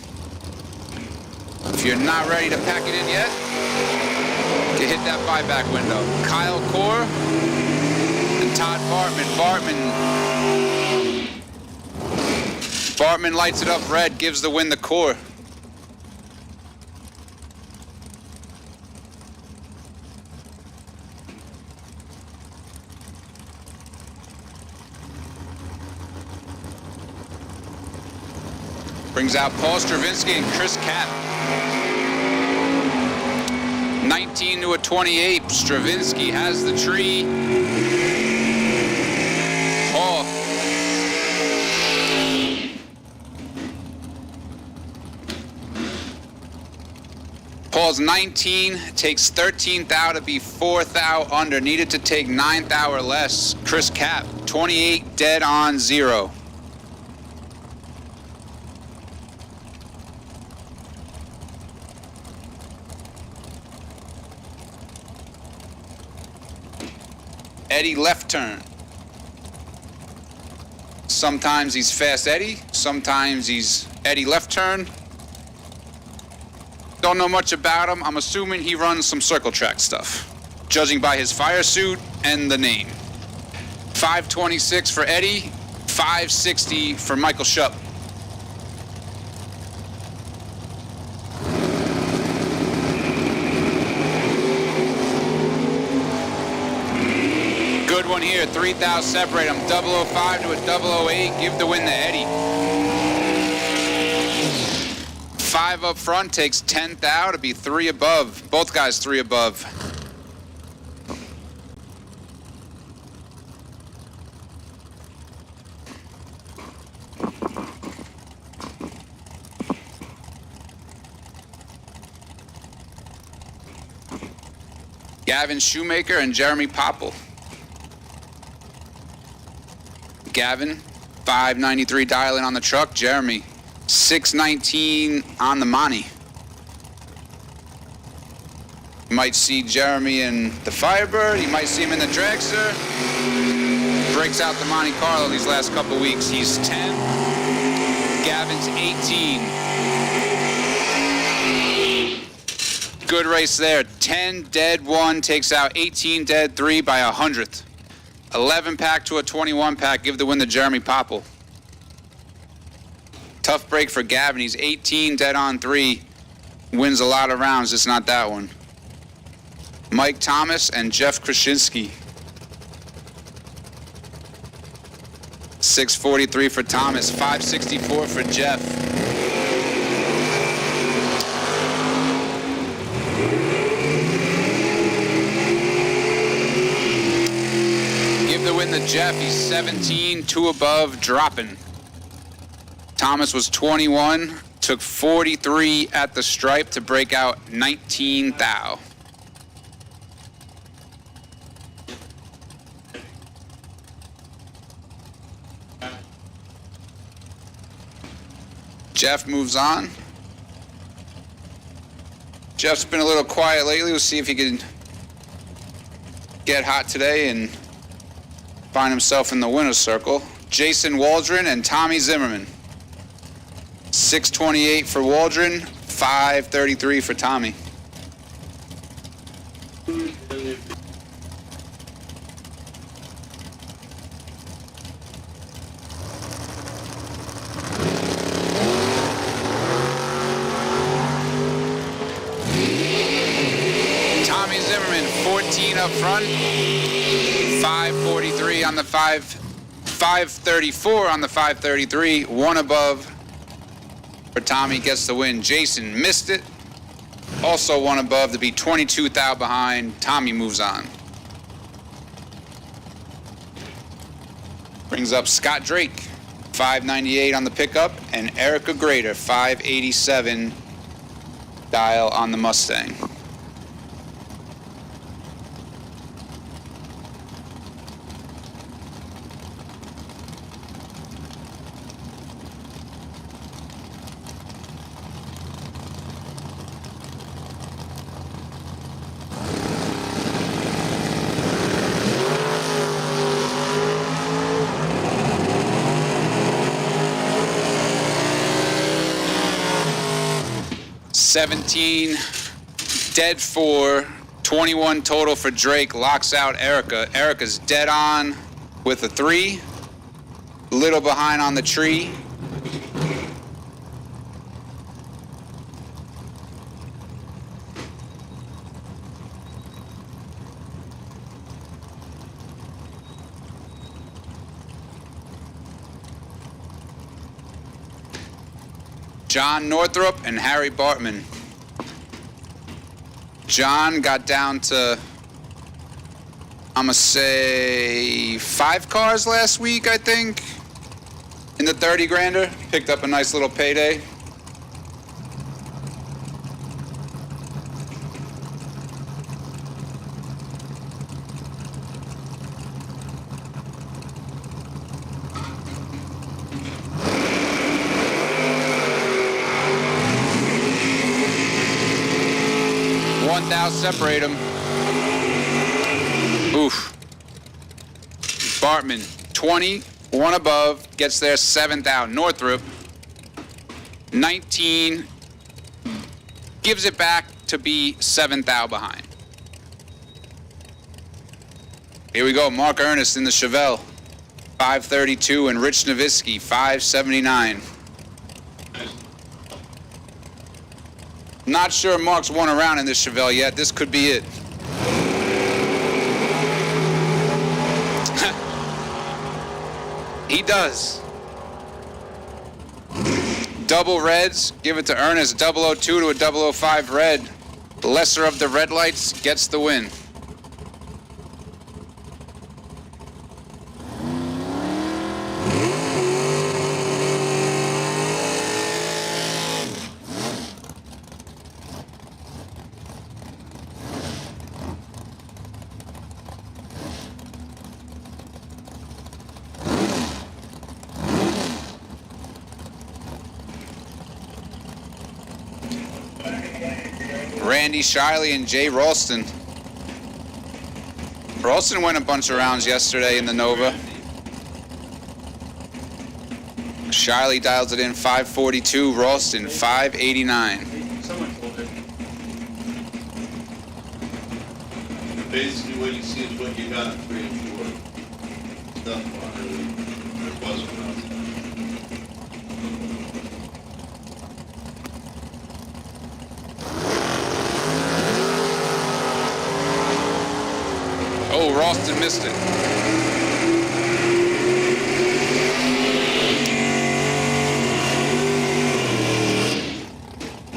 If you're not ready to pack it in yet, you hit that buyback window. Kyle Core and Todd Bartman lights it up red, gives the win to Core. Brings out Paul Stravinsky and Chris Kapp. 19 to a 28. Stravinsky has the tree. Paul. Paul's 19, takes 13th thou to be 4th thou under. Needed to take 9th thou or less. Chris Kapp, 28, dead on 0. Eddie left turn. Sometimes he's fast Eddie, sometimes he's Eddie left turn. Don't know much about him. I'm assuming he runs some circle track stuff, judging by his fire suit and the name. 526 for Eddie, 560 for Michael Shupp. Good one here, 3 thou separate them. 005 to a 008, give the win to Eddie. 5 up front takes 10th thou to be 3 above. Both guys 3 above. Gavin Shoemaker and Jeremy Popple. Gavin, 593 dialing on the truck. Jeremy, 619 on the Monty. You might see Jeremy in the Firebird. You might see him in the Dragster. Breaks out the Monte Carlo these last couple weeks. He's 10. Gavin's 18. Good race there. 10 dead 1 takes out 18 dead 3 by 100th. 11 pack to a 21 pack. Give the win to Jeremy Popple. Tough break for Gavin. He's 18 dead on 3. Wins a lot of rounds, just not that one. Mike Thomas and Jeff Krasinski. 643 for Thomas, 564 for Jeff. Give the win to Jeff. He's 17, 2 above, dropping. Thomas was 21, took 43 at the stripe to break out 19 thou. Jeff moves on. Jeff's been a little quiet lately. We'll see if he can get hot today and find himself in the winner's circle. Jason Waldron and Tommy Zimmerman. 6:28 for Waldron, 5:33 for Tommy. Tommy Zimmerman, 14 up front, 5:43 on the 5:34 on the 5:33, one above for Tommy, gets the win. Jason missed it, also one above to be 22 thou behind. Tommy moves on. Brings up Scott Drake, 598 on the pickup, and Erica Grader, 587 dial on the Mustang. $17 dead for, 21 total for Drake, locks out Erica. Erica's dead on with a 3, little behind on the tree. John Northrup and Harry Bartman. John got down to, I'm gonna say, 5 cars last week, I think, in the 30 grander. Picked up a nice little payday. Now separate them. Oof. Bartman, 20, one above, gets there 7th out. Northrup, 19, gives it back to be 7th out behind. Here we go, Mark Ernest in the Chevelle, 532, and Rich Nowitzki, 579. Not sure Mark's won around in this Chevelle yet. This could be it. He does. Double reds. Give it to Ernest. 002 to a 005 red. The lesser of the red lights gets the win. Randy Shiley and Jay Ralston. Ralston went a bunch of rounds yesterday in the Nova. Shiley dials it in 542, Ralston 589. Basically what you see is what you got, 3 and 4. Stuff on it. There wasn't enough. Oh, Ralston missed it.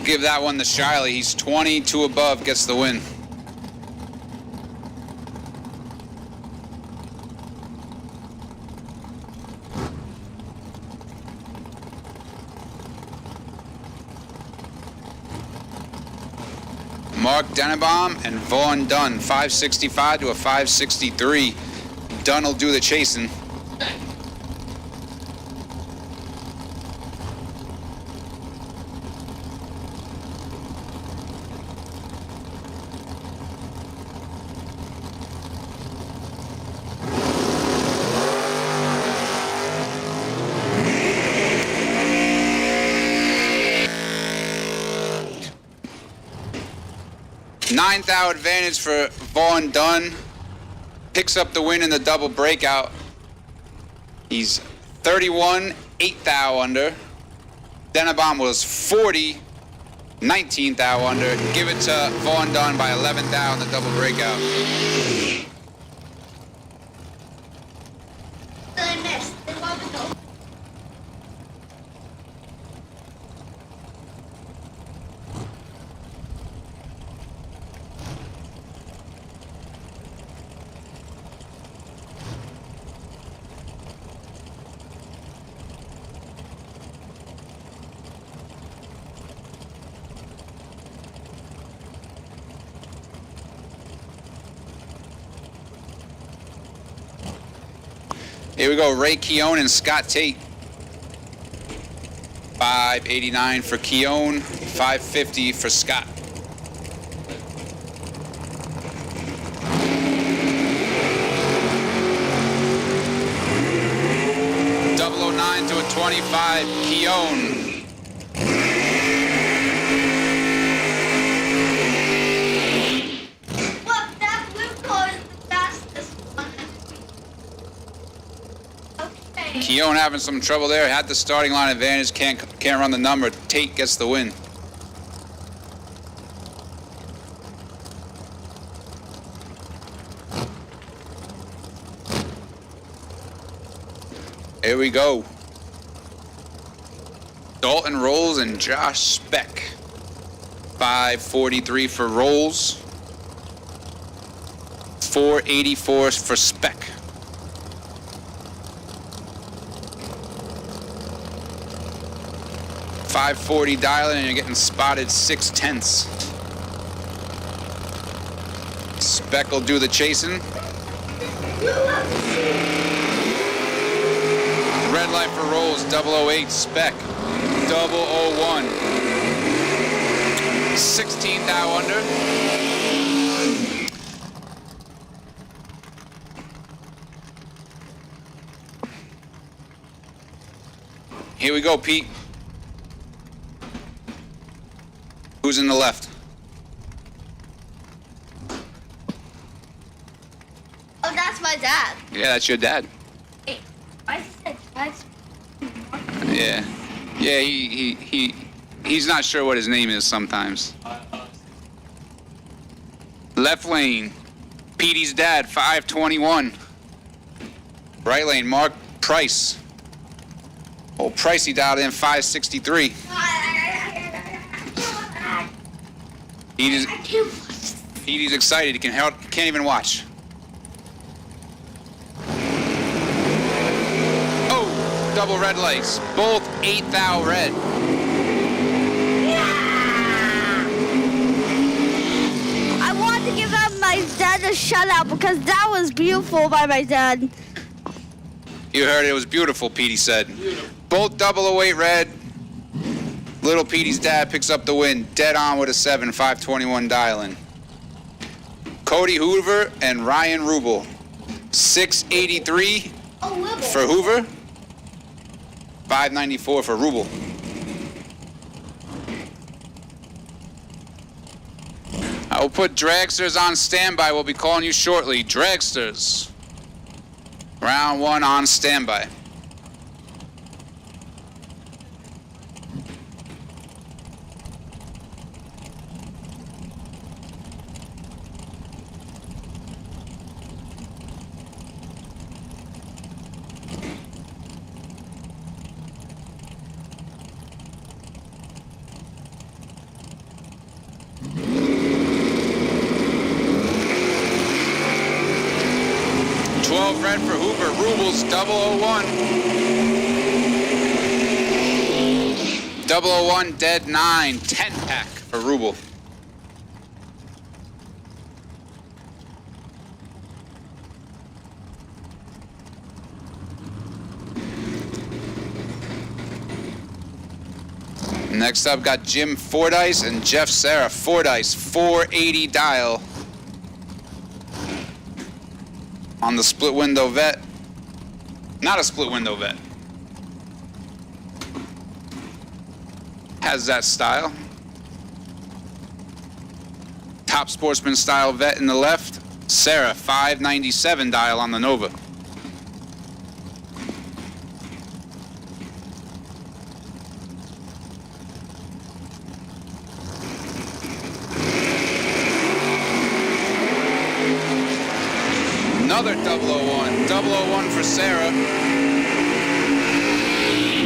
Give that one to Shiley. He's 22 above, gets the win. Mark Dennebaum and Vaughn Dunn, 565 to a 563. Dunn will do the chasing. 9 thou advantage for Vaughn Dunn. Picks up the win in the double breakout. He's 31, 8 thou under. Denabom was 40, 19 thou under. Give it to Vaughn Dunn by 11 thou in the double breakout. I missed. They love it though. Here we go, Ray Keown and Scott Tate. 589 for Keown, 550 for Scott. .009 to a 25, Keown. Look, that blue car is the fastest one. Okay. Keown having some trouble there. Had the starting line advantage. Can't run the number. Tate gets the win. Here we go. Dalton Rolls and Josh Speck. 543 for Rolls. 484 for Speck. .540 dialing and you're getting spotted 6/10. Speck will do the chasing. Red light for Rolls, 008 Speck, 001. 16 thou under. Here we go, Pete. Who's in the left? Oh, that's my dad. Yeah, that's your dad. Hey, I said that's. Yeah. Yeah, he's not sure what his name is sometimes. Left lane, Petey's dad, 521. Right lane, Mark Price. Oh, Pricey dialed in 563. Petey's excited, he can't even watch. Oh, double red lights, both 8 thou red. I want to give up my dad a shout out because that was beautiful by my dad. You heard it was beautiful, Petey said. Both 008 red. Little Petey's dad picks up the win, dead on with a 7, 521 dialing. Cody Hoover and Ryan Rubel. 683 for Hoover, 594 for Rubel. I will put dragsters on standby. We'll be calling you shortly. Dragsters. Round 1 on standby. Red for Hoover, Rubel's 001. 001 dead 9, 10 pack for Rubel. Next up got Jim Fordyce and Jeff Sarah. Fordyce, 480 dial. On the split window vet. Not a split window vet. Has that style. Top Sportsman style vet in the left. Sarah, 597 dial on the Nova. Another 001. 001 for Sarah.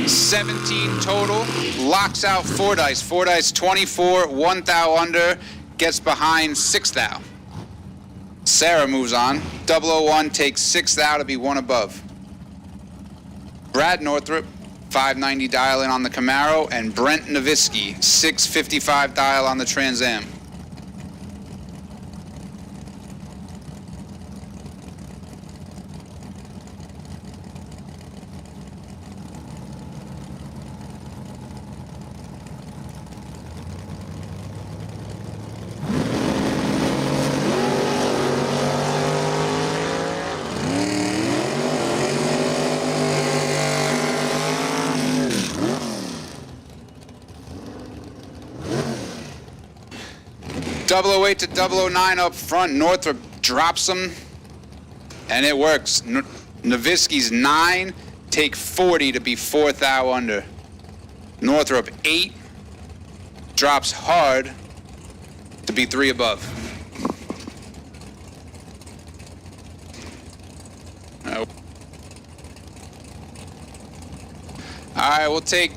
17 total. Locks out 4 dice. 4 dice 24. 1 thou under. Gets behind 6 thou. Sarah moves on. 001 takes 6 thou to be 1 above. Brad Northrup, 590 dial in on the Camaro. And Brent Nowitzki, 655 dial on the Trans Am. Double 08 to 009 up front. Northrop drops him, and it works. Nowitzki's 9, take 40 to be 4 thou under. Northrop 8, drops hard to be 3 above. All right, we'll take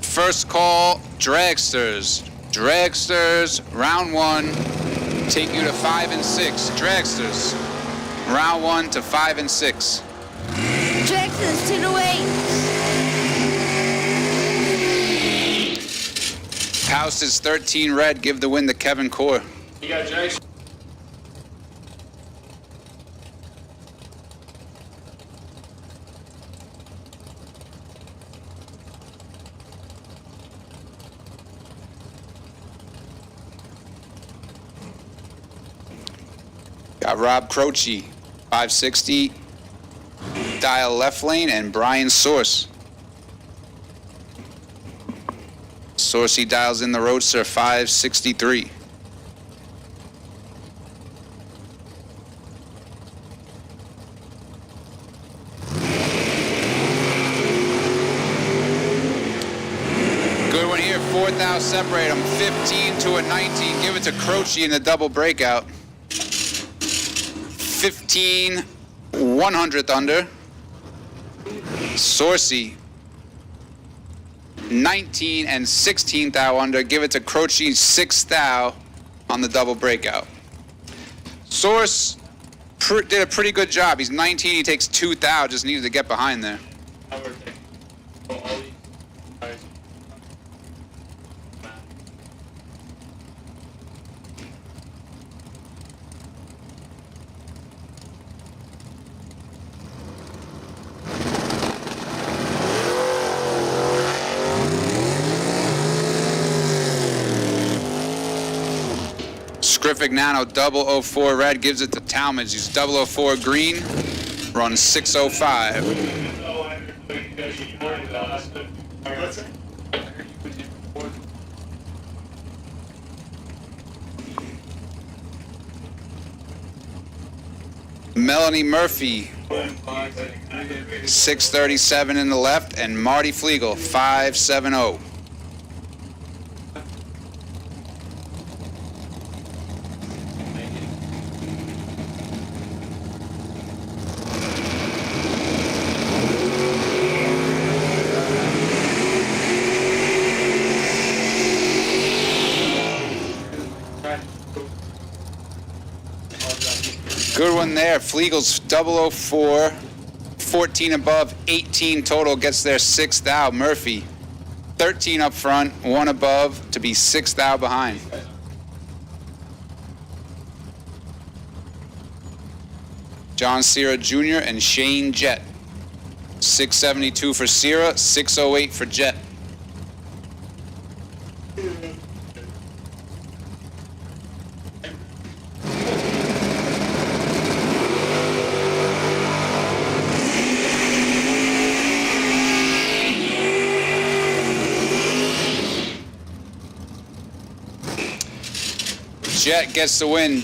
first call, dragsters. Dragsters, round 1, take you to 5 and 6. Dragsters, round 1 to 5 and 6. Dragsters 2 to 8. House is 13 red. Give the win to Kevin Core. You got Jackson. Got Rob Croce, 560, dial left lane, and Brian Source. Sourcey dials in the Roadster, 563. Good one here, 4 thou separate them, 15 to a 19. Give it to Croce in the double breakout. 15, 100th under. Sourcey, 19 and 16 thou under. Give it to Croce, 6 thou on the double breakout. Source did a pretty good job. He's 19, he takes 2 thou, just needed to get behind there. Scriffic Nano 004 red gives it to Talmadge. He's 004 green, runs 605. Melanie Murphy, 637 in the left, and Marty Flegel, 570. Good one there. Flegel's 004, 14 above, 18 total, gets there 6 thou. Murphy, 13 up front, 1 above to be 6 thou behind. John Sierra Jr. and Shane Jett. 672 for Sierra, 608 for Jett. Jet gets the win.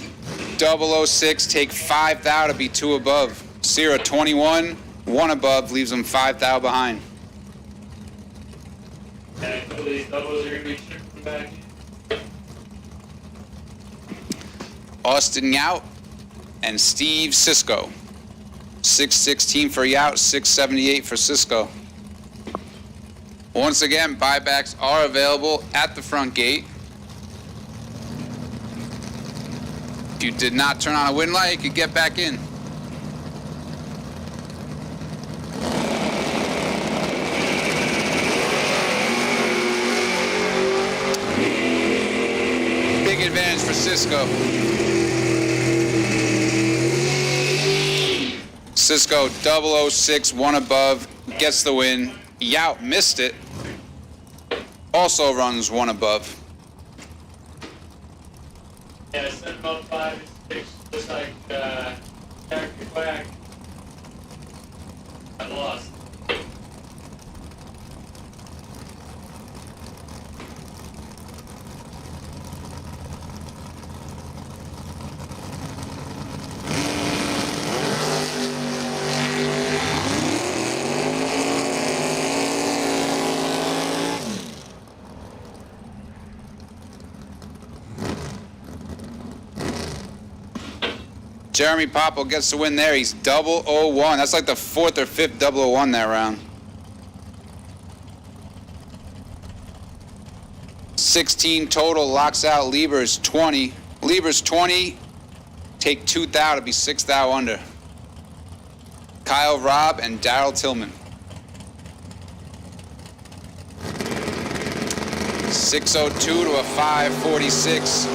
006, take 5 thou to be 2 above. Sierra 21, 1 above, leaves them 5 thou behind. And I feel these doubles are going to be trickling back. Austin Yout and Steve Cisco. 616 for Yout, 678 for Cisco. Once again, buybacks are available at the front gate. If you did not turn on a win light, you could get back in. Big advantage for Cisco. Cisco 006, 1 above, gets the win. Yout missed it. Also runs 1 above. Yeah, I sent about 5 and 6, just like Character Quack. I lost. Jeremy Popple gets the win there. He's 001. That's like the 4th or 5th 001 that round. 16 total, locks out Lieber's 20. Lieber's 20, take 2 thou to be 6 thou under. Kyle Robb and Daryl Tillman. 602 to a 546.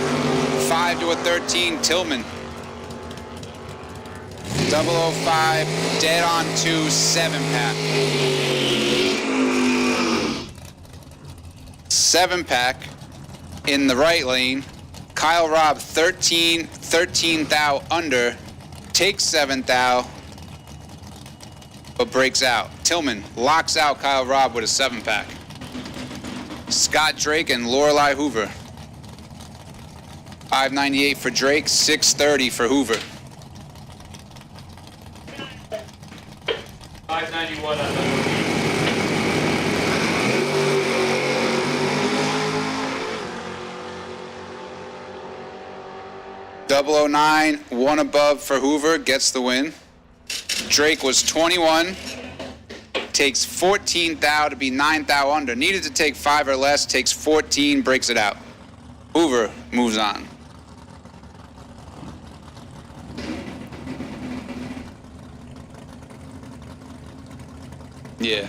5 to a 13, Tillman. 005, dead on 2, 7-pack. 7-pack in the right lane. Kyle Robb 13 thou under, takes 7 thou, but breaks out. Tillman locks out Kyle Robb with a 7-pack. Scott Drake and Lorelei Hoover. 598 for Drake, 630 for Hoover. 591 on 009, 1 above for Hoover, gets the win. Drake was 21, takes 14 thou to be 9 thou under. Needed to take 5 or less, takes 14, breaks it out. Hoover moves on. Yeah.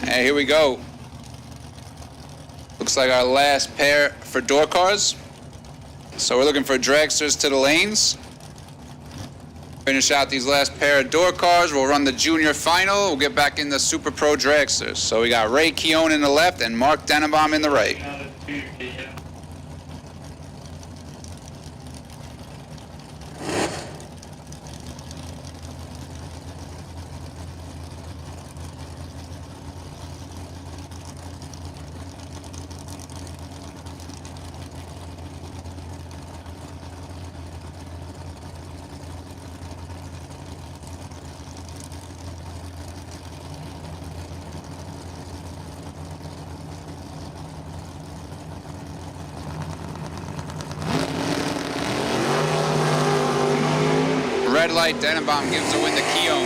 Hey, here we go. Looks like our last pair for door cars. So we're looking for dragsters to the lanes. Finish out these last pair of door cars. We'll run the junior final. We'll get back in the Super Pro dragsters. So we got Ray Keown in the left and Mark Denenbaum in the right. Red light, Denenbaum gives the win to Keown.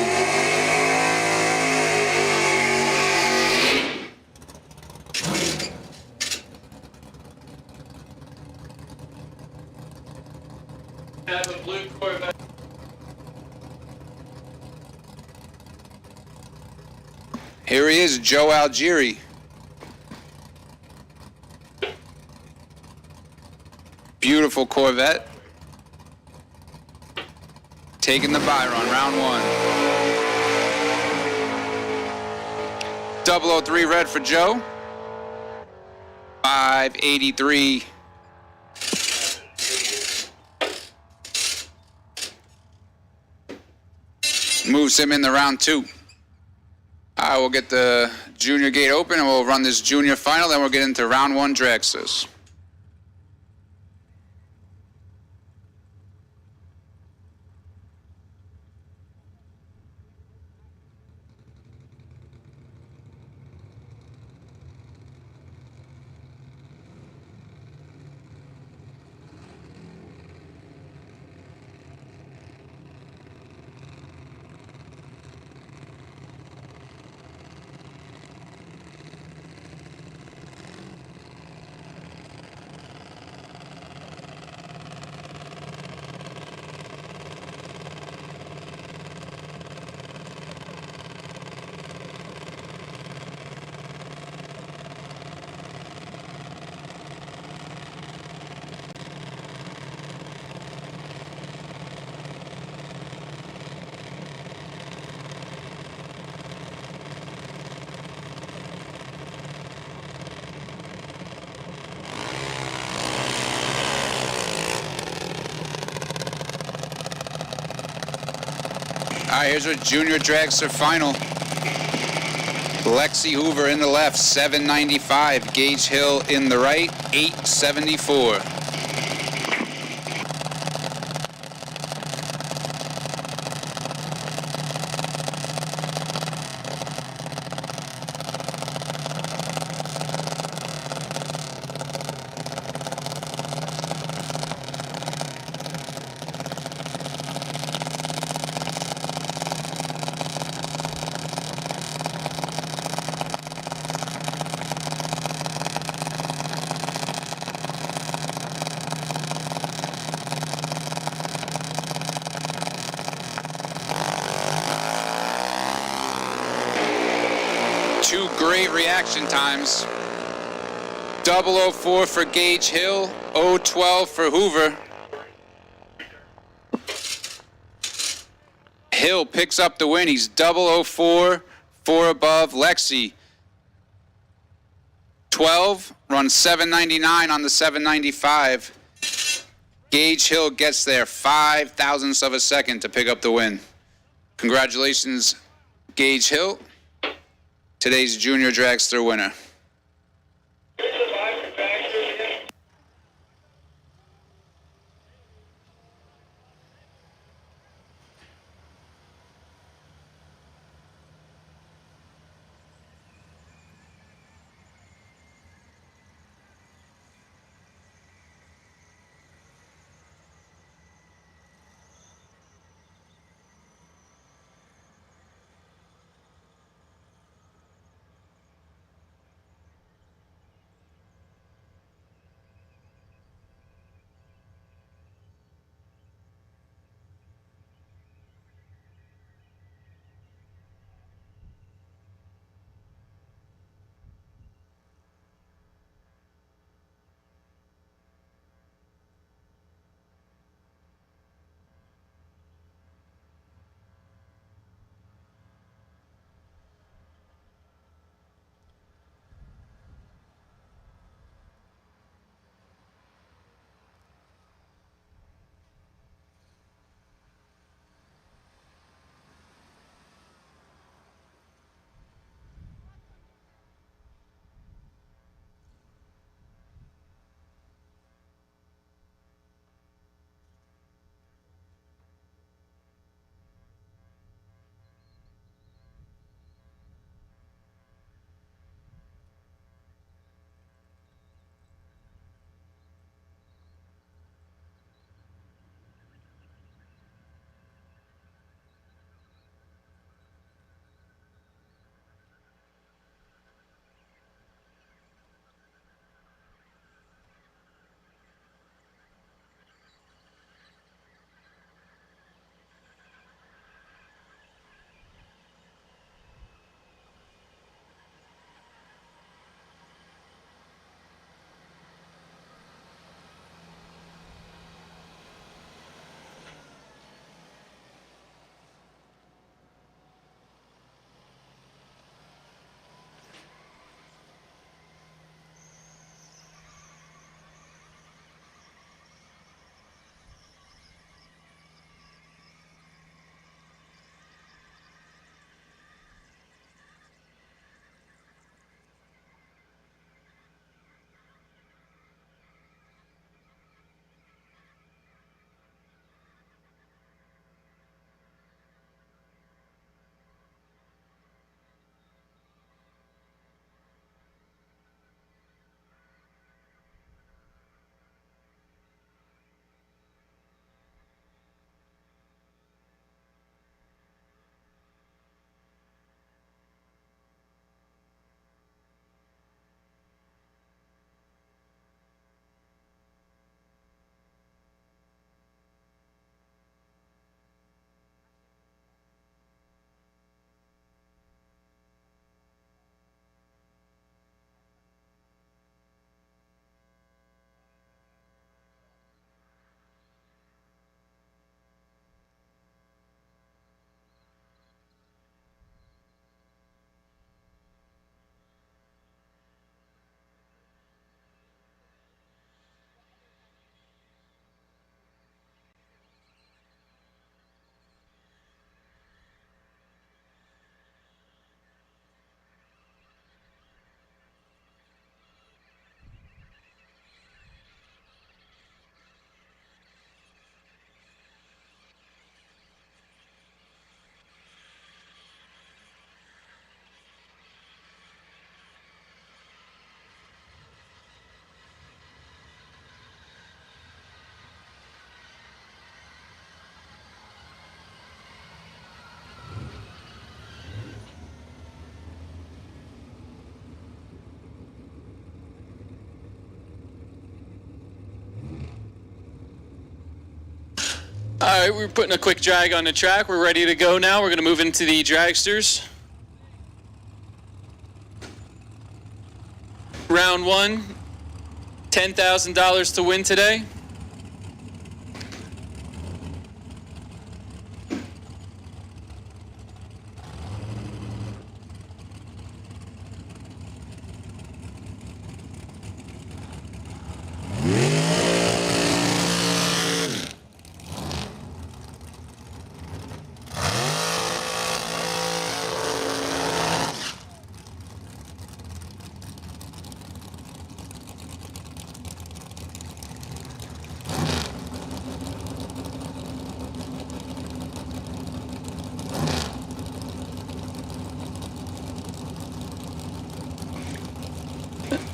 have a blue Corvette. Here he is, Joe Algieri. Beautiful Corvette. Taking the buy run, round 1. 003 red for Joe. 583. Moves him in the round 2. All right, we'll get the junior gate open, and we'll run this junior final. Then we'll get into round one dragsters. All right, here's our junior dragster final. Lexi Hoover in the left, 795. Gage Hill in the right, 874. Two great reaction times. 004 for Gage Hill, 012 for Hoover. Hill picks up the win. He's 004, 4 above Lexi. 12, runs 799 on the 795. Gage Hill gets there 5 thousandths of a second to pick up the win. Congratulations, Gage Hill, today's junior dragster winner. All right, we're putting a quick drag on the track. We're ready to go now. We're going to move into the dragsters. Round one, $10,000 to win today.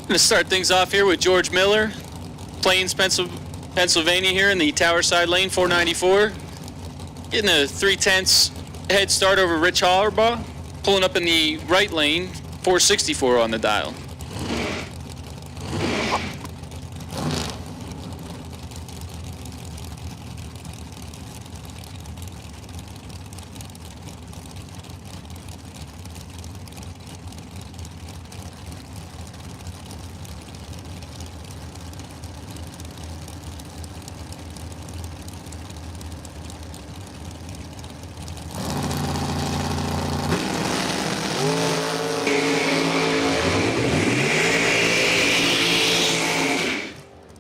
Going to start things off here with George Miller, Plains, Pennsylvania here in the Tower Side lane, 494. Getting a 3/10 head start over Rich Harbaugh. Pulling up in the right lane, 464 on the dial.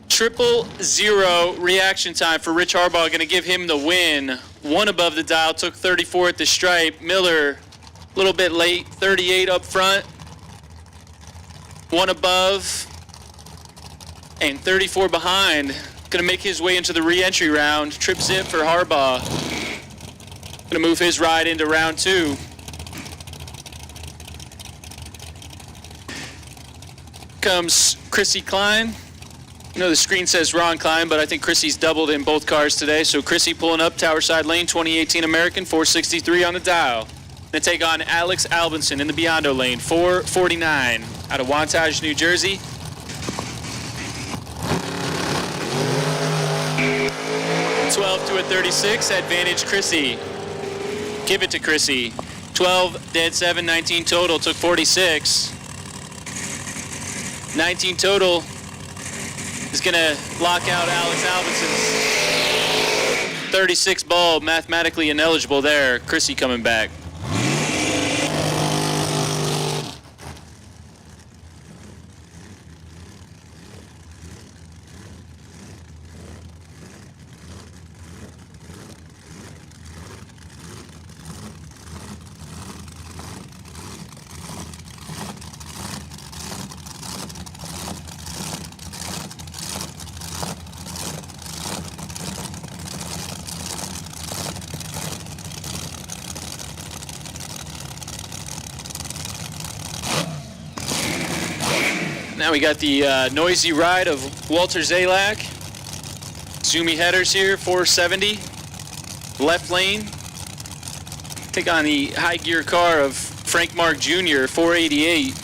Triple zero reaction time for Rich Harbaugh, going to give him the win. One above the dial, took 34 at the stripe. Miller, a little bit late, 38 up front. One above, and 34 behind. Going to make his way into the re-entry round. Trip zip for Harbaugh. Going to move his ride into round two. Comes Chrissy Klein. I know the screen says Ron Klein, but I think Chrissy's doubled in both cars today. So Chrissy pulling up Tower Side lane, 2018 American, 463 on the dial. Gonna take on Alex Albinson in the Biondo lane, 449 out of Wantage, New Jersey. $12 to a 36, advantage Chrissy. Give it to Chrissy. 12, dead 7, 19 total, took 46. 19 total. Is going to lock out Alex Albinson's 36 ball, mathematically ineligible there. Chrissy coming back. Now we got the noisy ride of Walter Zalak. Zoomy headers here, 470. Left lane. Take on the high gear car of Frank Mark Jr., 488.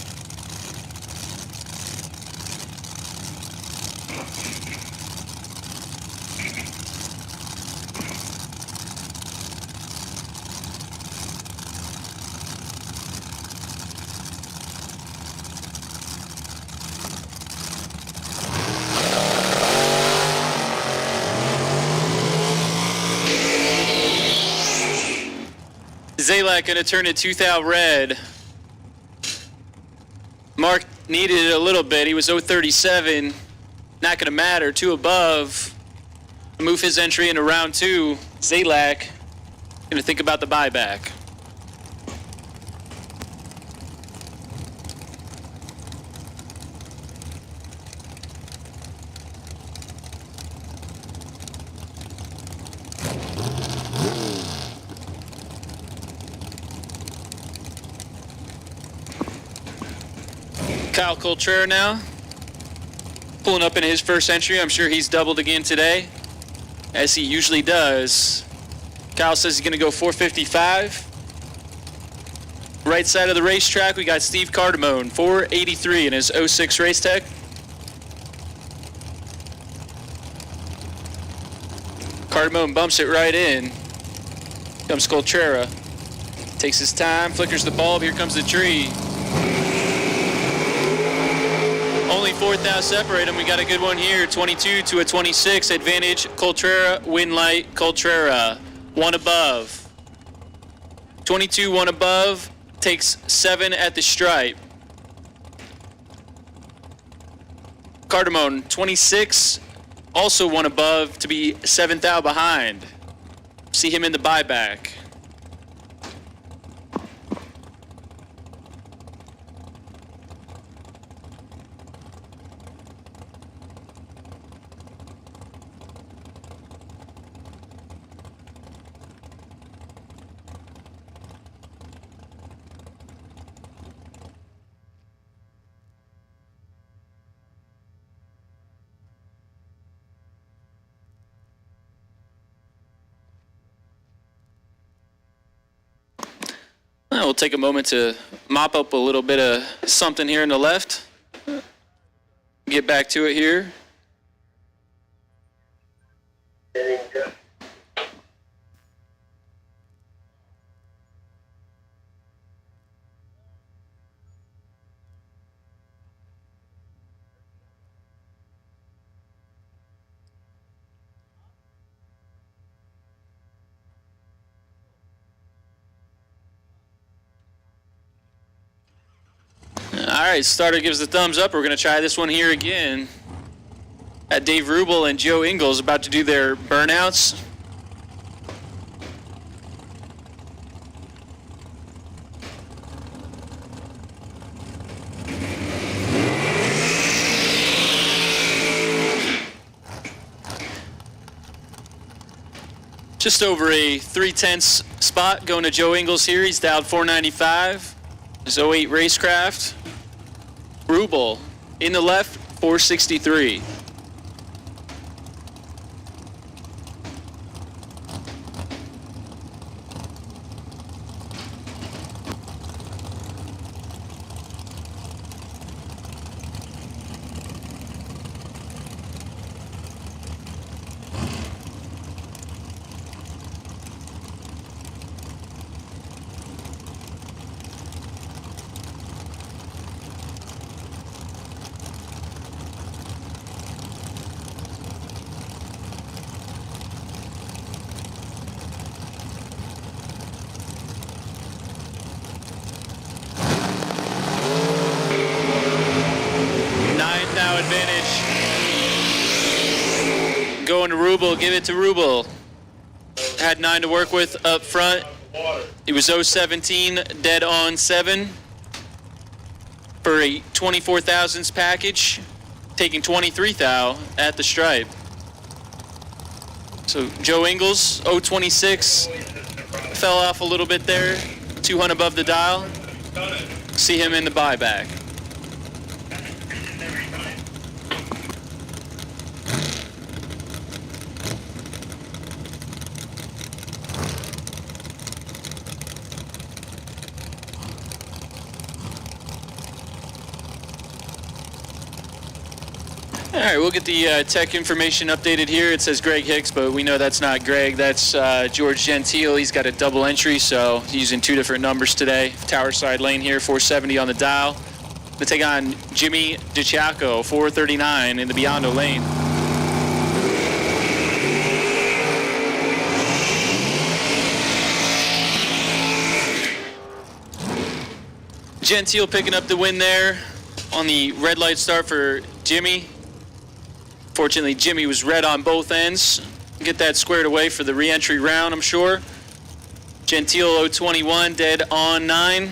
Zalak going to turn it 2,000 red. Mark needed it a little bit. He was 037. Not going to matter. 2 above. Move his entry into round 2. Zalak going to think about the buyback. Kyle Coulter now, pulling up in his first entry. I'm sure he's doubled again today, as he usually does. Kyle says he's going to go 455. Right side of the racetrack, we got Steve Cardamone, 483 in his 06 Race Tech. Cardamone bumps it right in. Comes Coltrera. Takes his time, flickers the bulb. Here comes the tree. Only 4th thou separate them. We got a good one here. 22 to a 26. Advantage Coltrera. Win light Coltrera. One above. 22, one above. Takes 7 at the stripe. Cardamone, 26. Also one above to be 7th thou behind. See him in the buyback. We'll take a moment to mop up a little bit of something here in the left. Get back to it here. All right, starter gives the thumbs up. We're going to try this one here again. At Dave Rubel and Joe Ingles about to do their burnouts. Just over a 3/10 spot going to Joe Ingles here. He's dialed 495. His 08 Racecraft. Rubel in the left, 463. Going to Rubel, give it to Rubel. Had 9 to work with up front. It was 017, dead on 7 for a 24 thousandths package, taking 23 thou at the stripe. So Joe Ingles, 026, fell off a little bit there, 200 above the dial. See him in the buyback. All right, we'll get the tech information updated here. It says Greg Hicks, but we know that's not Greg. That's George Gentile. He's got a double entry, so he's using 2 different numbers today. Tower side lane here, 470 on the dial. We'll take on Jimmy DiCiacco, 439 in the Biondo lane. Gentile picking up the win there on the red light start for Jimmy. Fortunately, Jimmy was red on both ends. Get that squared away for the re-entry round, I'm sure. Gentile 021, dead on 9.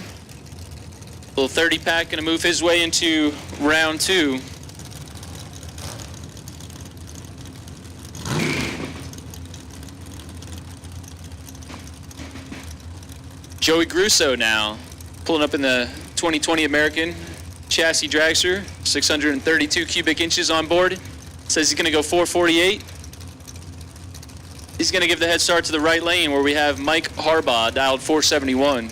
Little 30 pack gonna move his way into round 2. Joey Grusso now, pulling up in the 2020 American chassis dragster, 632 cubic inches on board. Says he's going to go 448. He's going to give the head start to the right lane where we have Mike Harbaugh, dialed 471.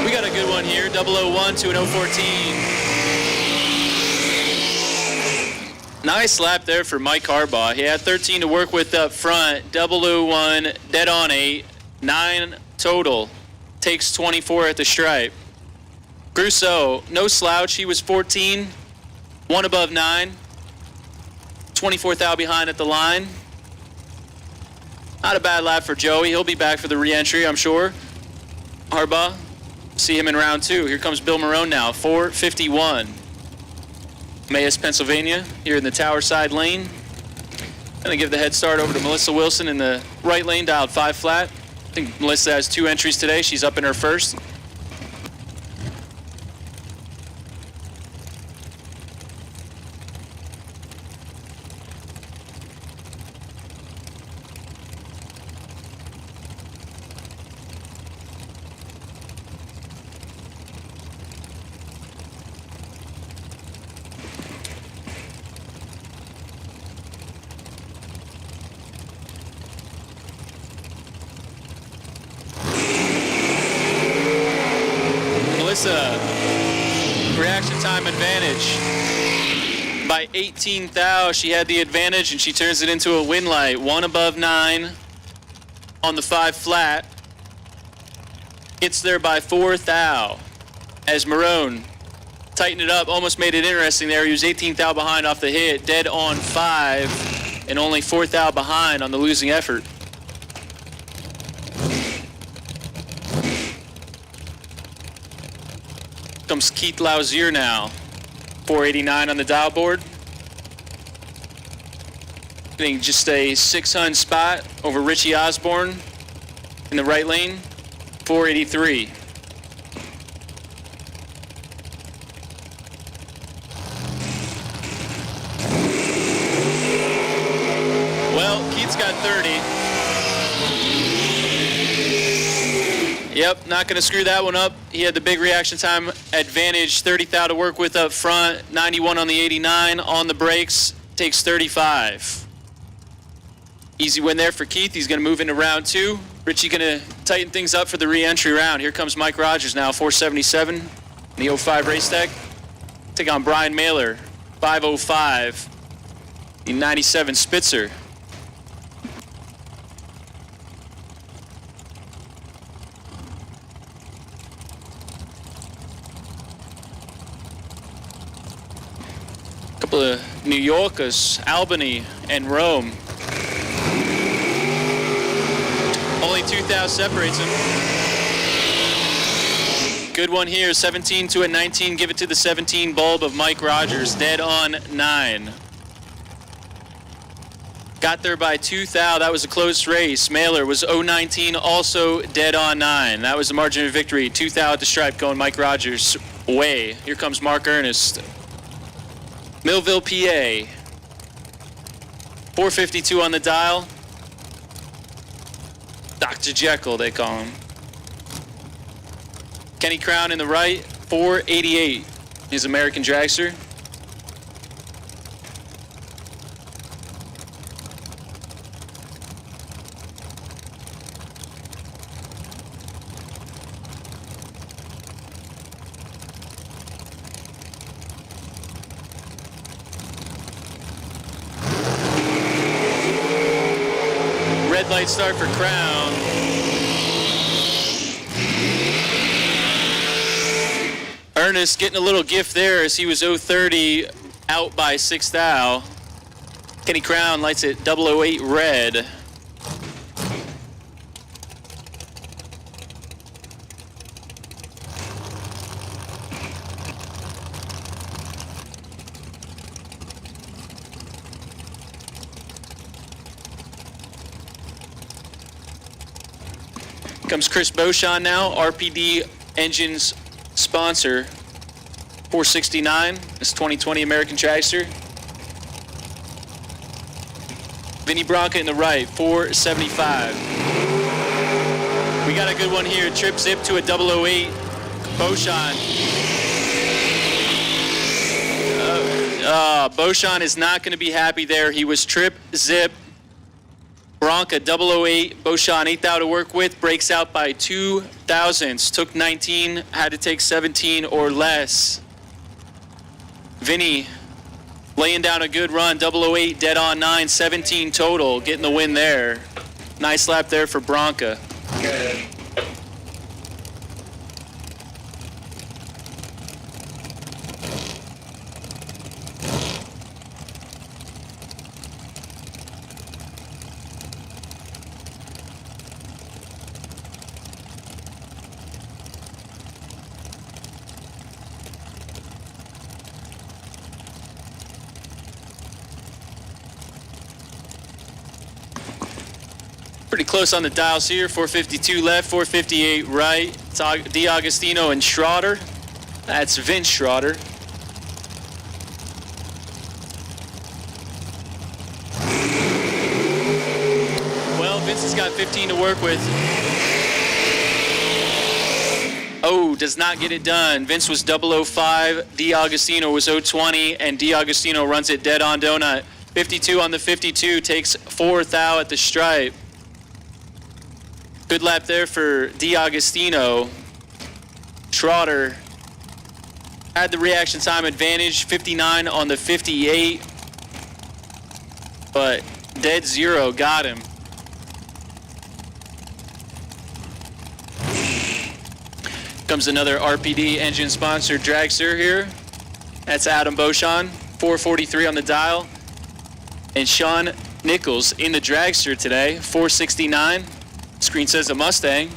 We got one here, 001 to an 014. Nice lap there for Mike Harbaugh. He had 13 to work with up front. 001, dead on 8, 9 total. Takes 24 at the stripe. Grousseau, no slouch. He was 14, 1 above 9. 24th thou behind at the line. Not a bad lap for Joey. He'll be back for the re-entry, I'm sure. Harbaugh, see him in round 2. Here comes Bill Marone now, 451. Mayes, Pennsylvania, here in the Tower Side lane. Gonna give the head start over to Melissa Wilson in the right lane, dialed 5 flat. I think Melissa has 2 entries today. She's up in her first. Reaction time advantage by 18 thou. She had the advantage and she turns it into a win light. 1 above 9 on the 5 flat. Gets there by 4 thou as Marone tightened it up, almost made it interesting there. He was 18 thou behind off the hit, dead on 5 and only 4 thou behind on the losing effort. Comes Keith Lausier now, 489 on the dial board. Getting just a 600 spot over Richie Osborne in the right lane, 483. Well, Keith's got 30. Yep, not going to screw that one up. He had the big reaction time advantage, 30 thou to work with up front, 91 on the 89, on the brakes, takes 35. Easy win there for Keith. He's going to move into round 2. Richie going to tighten things up for the re-entry round. Here comes Mike Rogers now, 477 in the 05 race deck. Take on Brian Mailer, 505 in 97 Spitzer. Couple of New Yorkers, Albany and Rome. Only 2,000 separates them. Good one here, 17 to a 19. Give it to the 17 bulb of Mike Rogers, dead on 9. Got there by 2,000. That was a close race. Mailer was 019, also dead on 9. That was the margin of victory. 2,000 at the stripe, going Mike Rogers' way. Here comes Mark Ernest. Millville, PA. 452 on the dial. Dr. Jekyll, they call him. Kenny Crown in the right, 488. His American dragster. Red light start for Crown. Ernest getting a little gift there as he was 030 out by 6 thou. Kenny Crown lights it 008 red. Comes Chris Beauchamp now, RPD Engines sponsor, 469, this 2020 American Dragster. Vinny Bronca in the right, 475. We got a good one here, trip zip to a 008, Beauchamp. Beauchamp is not going to be happy there. He was trip zip Bronca 008, Beauchamp 8th thou to work with, breaks out by 2 thousandths. Took 19, had to take 17 or less. Vinny laying down a good run, 008, dead on 9, 17 total, getting the win there. Nice lap there for Bronca. Pretty close on the dials here. 452 left, 458 right. D'Agostino and Schroeder. That's Vince Schroeder. Well, Vince has got 15 to work with. Oh, does not get it done. Vince was 005, D'Agostino was 020, and D'Agostino runs it dead on donut. 52 on the 52, takes 4 thou at the stripe. Good lap there for D'Agostino. Schroeder had the reaction time advantage, 59 on the 58, but dead zero got him. Comes another RPD engine sponsored dragster here. That's Adam Beauchamp, 443 on the dial. And Sean Nichols in the dragster today, 469. Screen says a Mustang.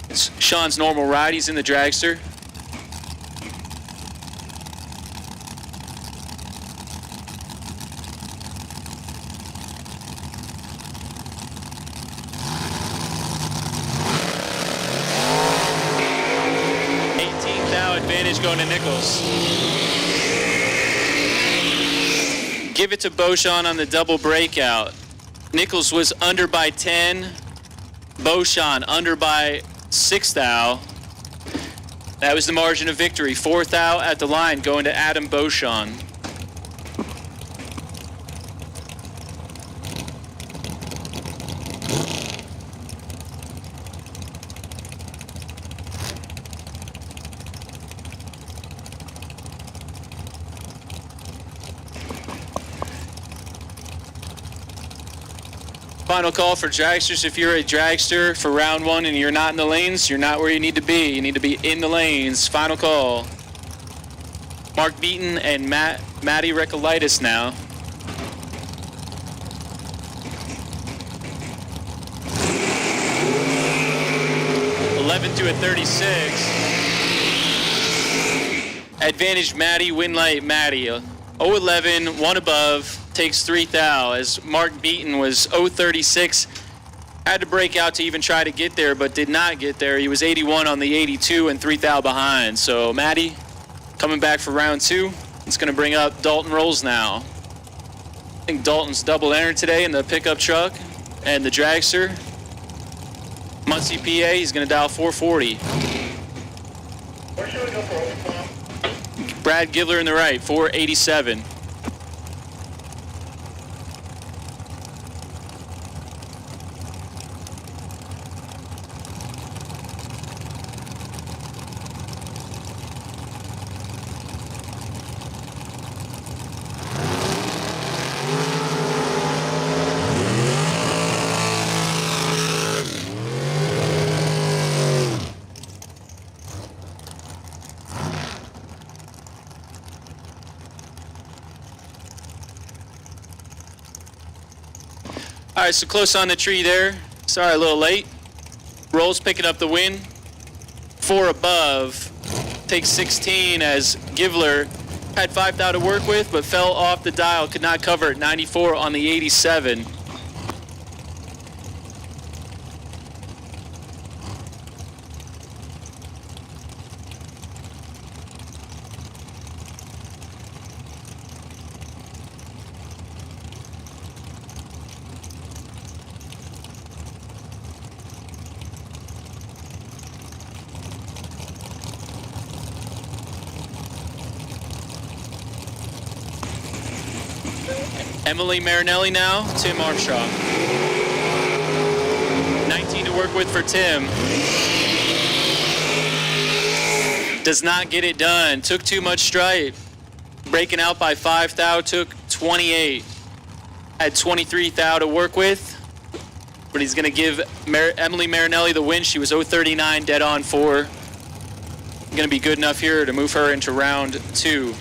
It's Sean's normal ride. He's in the dragster. Advantage going to Nichols. Give it to Beauchamp on the double breakout. Nichols was under by 10. Beauchamp under by 6 thou. That was the margin of victory. 4 thou at the line going to Adam Beauchamp. Final call for dragsters. If you're a dragster for round one and you're not in the lanes, you're not where you need to be. You need to be in the lanes. Final call. Mark Beaton and Matty Recolaitis now. to a 36. Advantage Matty, win light Matty. 0-11, one above, takes 3 thou as Mark Beaton was 0-36. Had to break out to even try to get there, but did not get there. He was 81 on the 82 and 3 thou behind. So Matty coming back for round 2. It's going to bring up Dalton Rolls now. I think Dalton's double entered today in the pickup truck and the dragster. Muncie, PA, he's going to dial 440. Where should we go for? Brad Givler in the right, 487. All right, so close on the tree there. Sorry, a little late. Rolls picking up the win. 4 above. Takes 16 as Givler had 5 thou to work with, but fell off the dial. Could not cover it. 94 on the 87. Emily Marinelli now, Tim Armstrong. 418 to work with for Tim. Does not get it done. Took too much stripe. Breaking out by 5 thou, took 28. Had 23 thou to work with. But he's going to give Emily Marinelli the win. She was 039, dead on 4. Going to be good enough here to move her into round 2.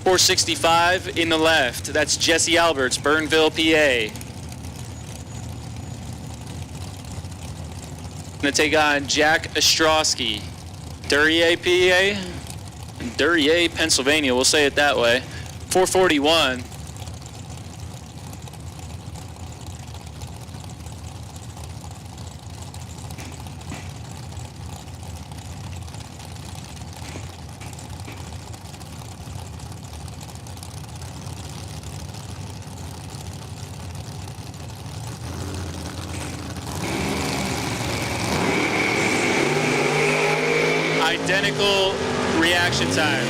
465 in the left. That's Jesse Alberts, Burnville, PA. Going to take on Jack Ostrowski, Duryea, PA. Duryea, Pennsylvania. We'll say it that way. 441. Identical reaction times.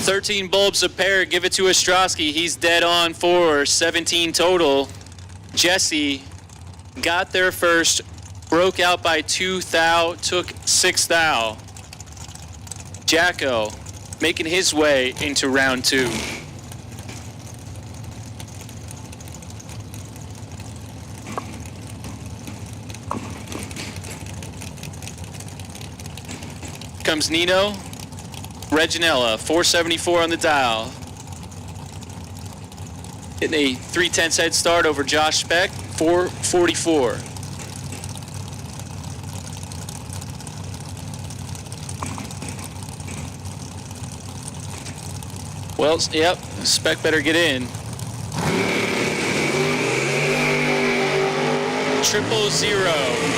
13 bulbs a pair. Give it to Ostrowski. He's dead on 4. 17 total. Jesse got there first. Broke out by 2 thou. Took 6 thou. Jacko making his way into round 2. Comes Nino Reginella, 474 on the dial. Getting a 3/10 head start over Josh Speck, 444. Well, yep, Speck better get in. 000.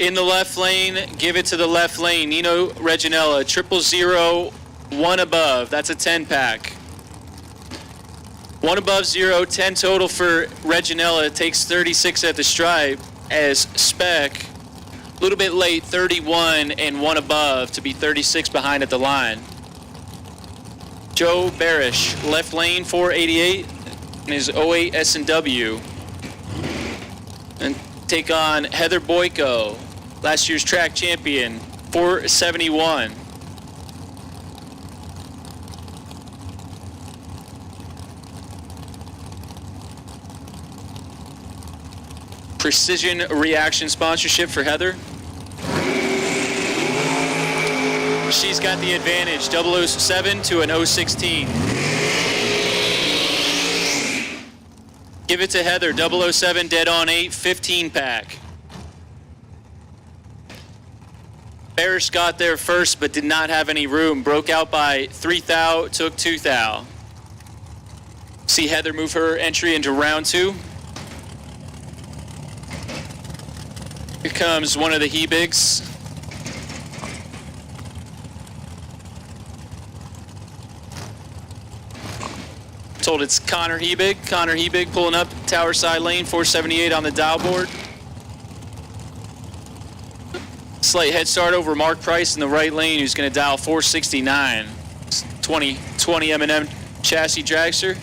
In the left lane, give it to the left lane. Nino Reginella, 000, 1 above. That's a 10-pack. 1 above 0, 10 total for Reginella. Takes 36 at the stripe as Speck, a little bit late, 31 and 1 above to be 36 behind at the line. Joe Barish, left lane, 488, and his 08 S&W. And take on Heather Boyko, last year's track champion, 471. Precision Reaction sponsorship for Heather. She's got the advantage, 007 to an 016. Give it to Heather, 007, dead on 8, 15-pack. Barish got there first, but did not have any room. Broke out by 3 thou, took 2 thou. See Heather move her entry into round 2. Here comes one of the Hebigs. Told it's Connor Hebig. Connor Hebig pulling up tower side lane, 478 on the dial board. Slight head start over Mark Price in the right lane, who's going to dial 469. 2020 M&M chassis dragster.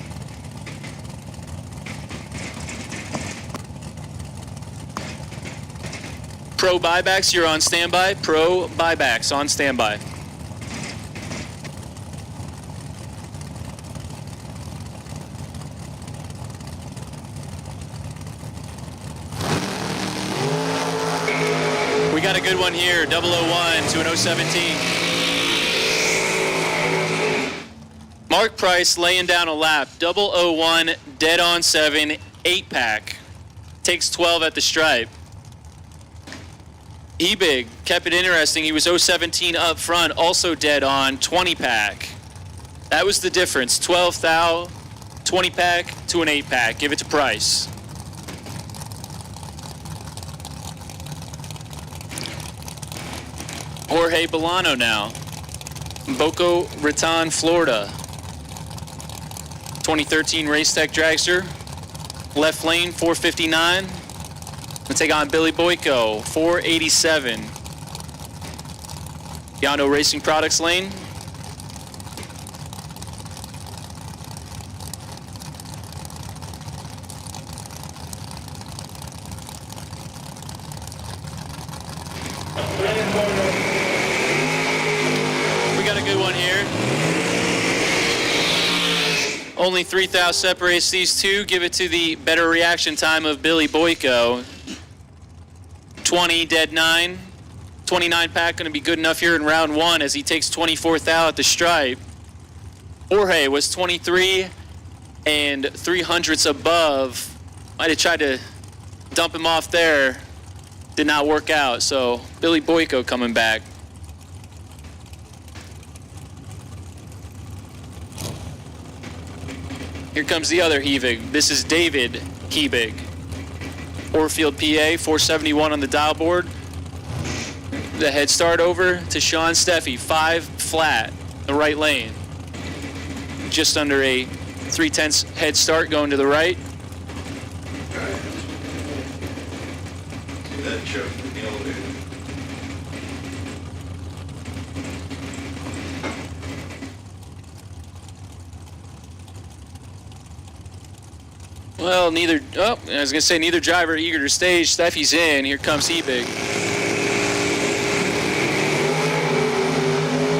Pro buybacks, you're on standby. Pro buybacks on standby. We got a good one here, 001 to an 017. Mark Price laying down a lap, 001, dead on 7, 8-pack. Takes 12 at the stripe. Hebig kept it interesting. He was 017 up front, also dead on, 20-pack. That was the difference, 12 thou, 20-pack to an 8-pack. Give it to Price. Jorge Bolano now. Boca Raton, Florida. 2013 Race Tech Dragster. Left lane, 459. We'll take on Billy Boyko, 487. Yano Racing Products lane. Only 3 thou separates these two. Give it to the better reaction time of Billy Boyko. 20, dead 9. 29 pack going to be good enough here in round 1 as he takes 24 thou at the stripe. Jorge was 23 and 300ths above. Might have tried to dump him off there. Did not work out. So Billy Boyko coming back. Here comes the other Hebig. This is David Hebig. Orfield, PA, 471 on the dial board. The head start over to Sean Steffi, 5 flat, the right lane. Just under a 3/10 head start going to the right. See that truck in the elevator? Well, neither driver eager to stage. Steffi's in. Here comes Hebig.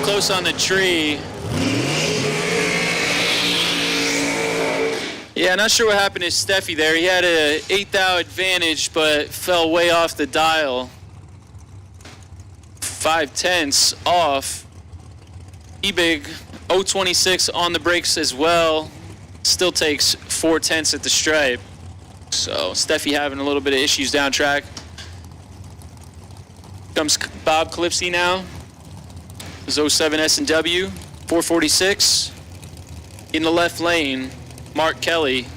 Close on the tree. Yeah, not sure what happened to Steffi there. He had a 8 thou advantage, but fell way off the dial. 5/10 off. Hebig, 0.26 on the brakes as well. Still takes 4/10 at the stripe. So Steffi having a little bit of issues down track. Comes Bob Calypsy now. His 07 S&W, 446. In the left lane, Mark Kelly.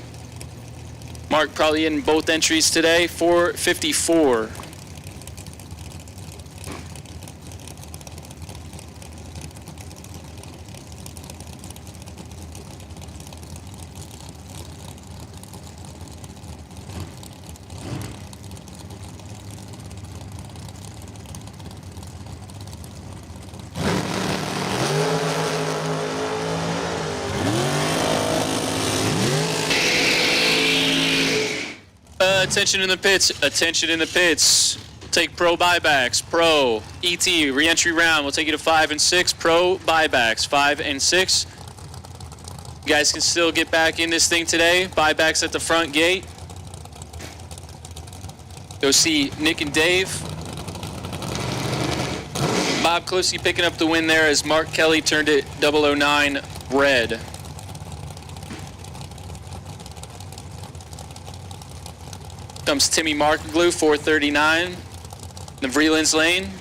Mark probably in both entries today, 454. Attention in the pits, attention in the pits. Take pro buybacks, pro, ET, re-entry round. We'll take you to 5 and 6, pro buybacks, 5 and 6. You guys can still get back in this thing today. Buybacks at the front gate. Go see Nick and Dave. Bob Calypsy picking up the win there as Mark Kelly turned it 009 red. Comes Timmy Markglue, 439. The Vreelands lane.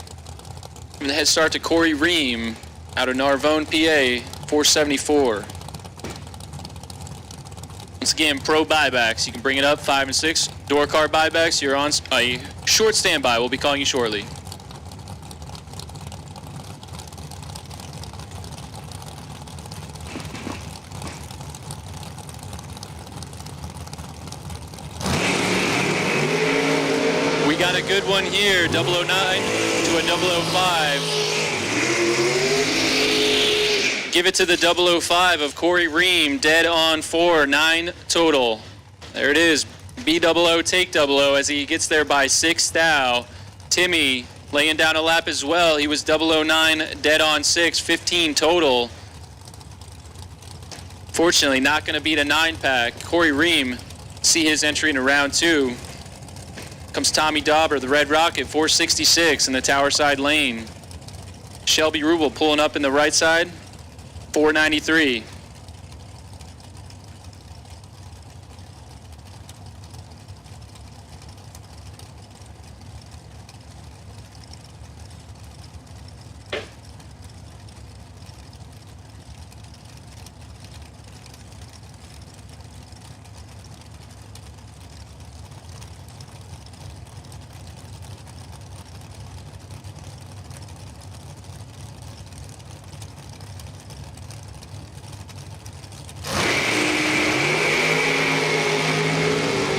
From the head start to Corey Ream out of Narvone, PA, 474. Once again, pro buybacks. You can bring it up, 5 and 6. Door car buybacks, you're on a short standby. We'll be calling you shortly. Got a good one here, 009 to a 005. Give it to the 005 of Corey Ream, dead on 4, 9 total. There it is, B00 take 00 as he gets there by 6 thou. Timmy laying down a lap as well. He was 009, dead on 6, 15 total. Fortunately, not going to beat a 9-pack. Corey Ream, see his entry into round 2. Comes Tommy Dauber, the Red Rocket, 466 in the tower side lane. Shelby Rubel pulling up in the right side, 493.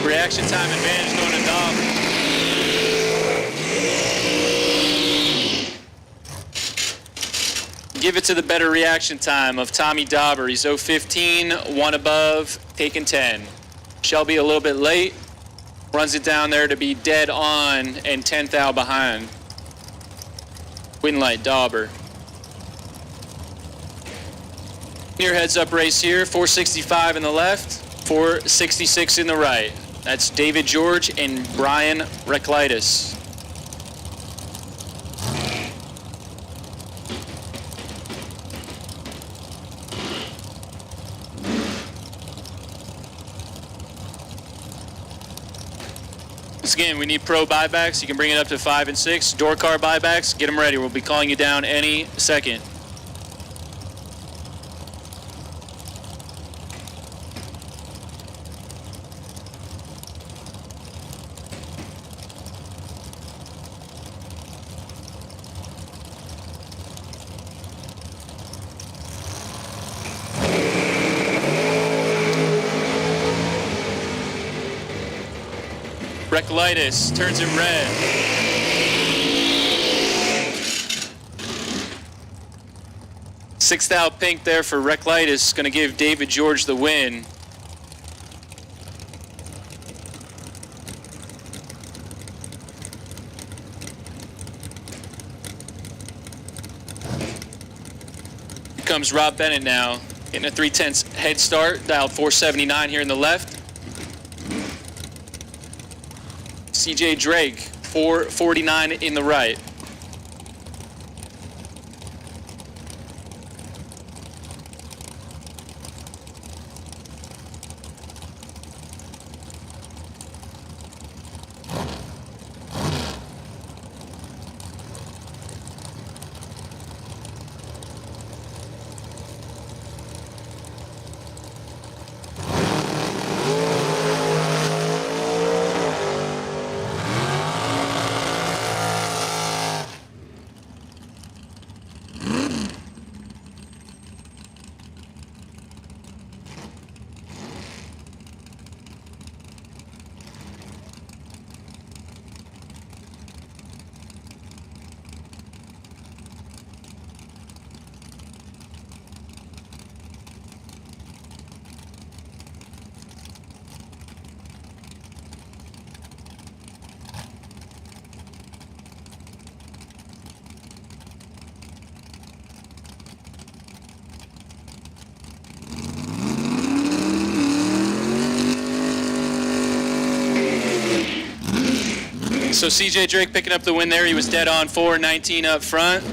Reaction time advantage going to Dauber. Give it to the better reaction time of Tommy Dauber. He's 015, 1 above, taking 10. Shelby a little bit late. Runs it down there to be dead on and 10 thou behind. Winlight Dauber. Near heads-up race here, 465 in the left, 466 in the right. That's David George and Brian Reklitis. Once again, we need pro buybacks. You can bring it up to 5 and 6. Door car buybacks, get them ready. We'll be calling you down any second. Reklitis turns it red. Sixth out pink there for Reklitis, going to give David George the win. Here comes Rob Bennett now, getting a 3/10 head start, dialed 479 here in the left. CJ Drake, 449 in the right. So CJ Drake picking up the win there. He was dead on 419 up front.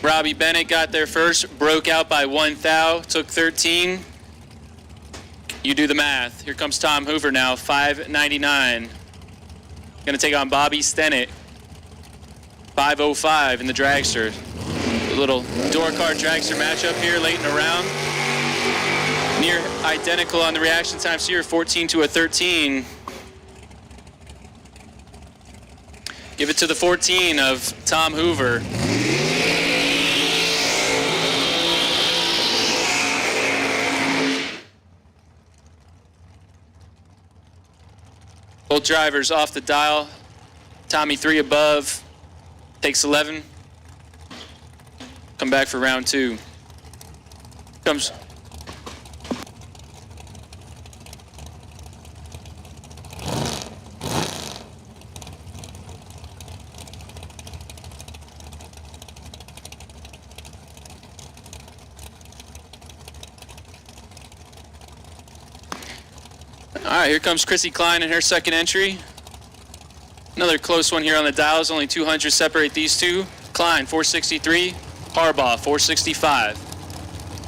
Robbie Bennett got there first, broke out by 1 thou, took 13. You do the math. Here comes Tom Hoover now, 599. Gonna take on Bobby Stennett, 505 in the dragster. A little door car dragster matchup here late in the round. Near identical on the reaction times here, 14 to a 13. Give it to the 14 of Tom Hoover. Both drivers off the dial. Tommy 3 above, takes 11. Come back for round 2. Comes. All right, here comes Chrissy Klein in her second entry. Another close one here on the dials. Only 200 separate these two. Klein, 463. Harbaugh, 465.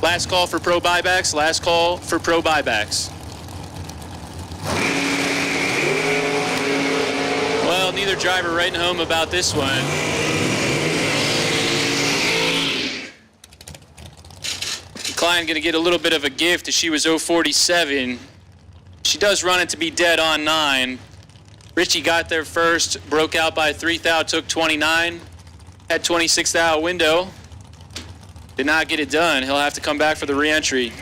Last call for pro buybacks. Last call for pro buybacks. Well, neither driver writing home about this one. Klein going to get a little bit of a gift as she was 047. She does run it to be dead on 9. Richie got there first, broke out by 3 thou, took 29. Had 26 thou window. Did not get it done. He'll have to come back for the re-entry.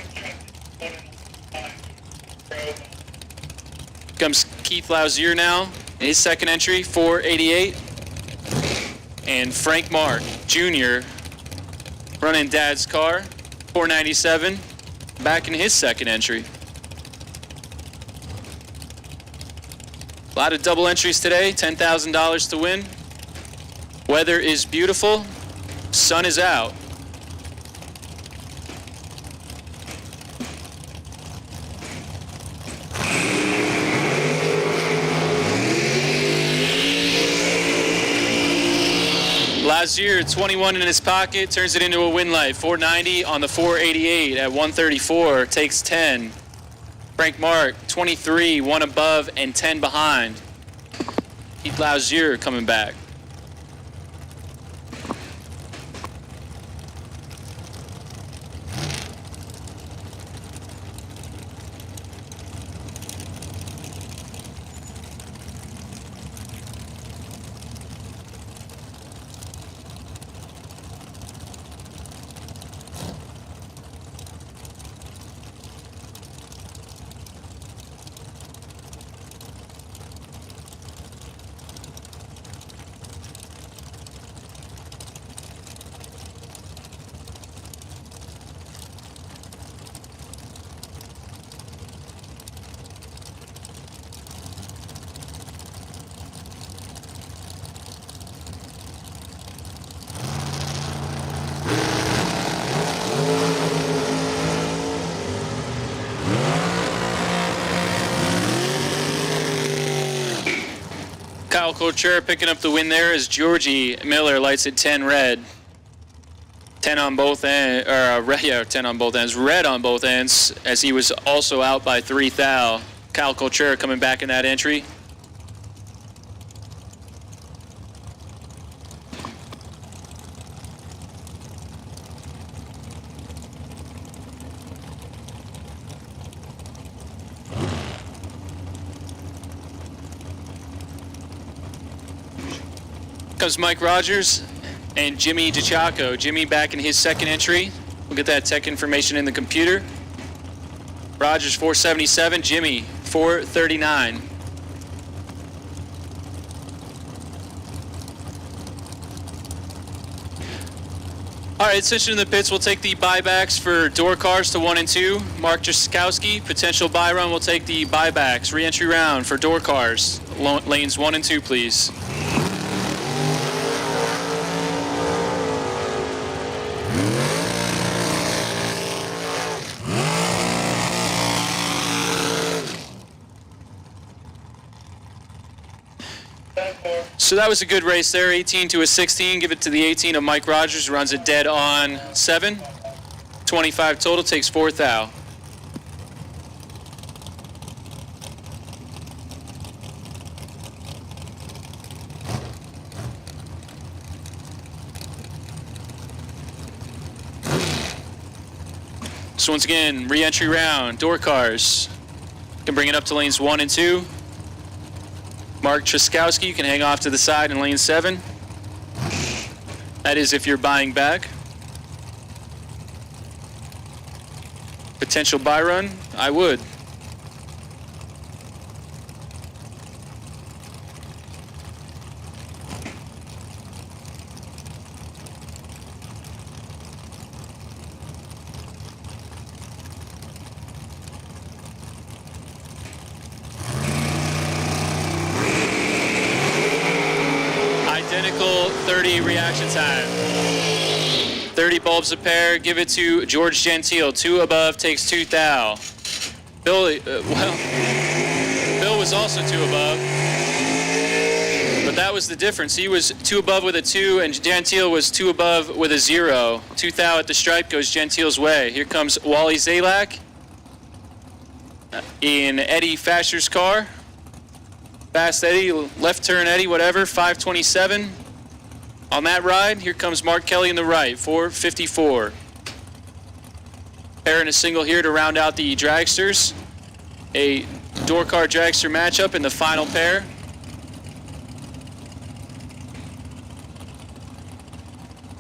Comes Keith Lausier now. His second entry, 488. And Frank Mark Jr. running Dad's car, 497. Back in his second entry. A lot of double entries today, $10,000 to win. Weather is beautiful, sun is out. Lazier, 21 in his pocket, turns it into a win light. 490 on the 488 at 134, takes 10. Frank Mark, 23, 1 above and 10 behind. Keith Lazier coming back. Kyle Couture picking up the win there as Georgie Miller lights at 10 red. 10 on both ends, 10 on both ends. Red on both ends as he was also out by 3 thou. Kyle Couture coming back in that entry. Comes Mike Rogers and Jimmy DiCiacco. Jimmy back in his second entry. We'll get that tech information in the computer. Rogers 477, Jimmy 439. All right, switching to the pits, we'll take the buybacks for door cars to 1 and 2. Mark Jaskowski, potential buy run, will take the buybacks. Re-entry round for door cars. Lanes 1 and 2, please. So that was a good race there, 18 to a 16. Give it to the 18 of Mike Rogers, who runs it dead on 7. 25 total, takes 4 thou. So once again, re-entry round, door cars. Can bring it up to lanes 1 and 2. Mark Trzaskowski, you can hang off to the side in lane 7. That is if you're buying back. Potential buy run, I would. Identical 30 reaction time. 30 bulbs a pair. Give it to George Gentile. 2 above takes 2 thou. Bill was also 2 above. But that was the difference. He was 2 above with a 2, and Gentile was 2 above with a 0. 2 thou at the stripe goes Gentile's way. Here comes Wally Zalak in Eddie Fasher's car. Fast Eddie, left turn Eddie, whatever, 527. On that ride, here comes Mark Kelly in the right, 454. Pair and a single here to round out the dragsters. A door car dragster matchup in the final pair.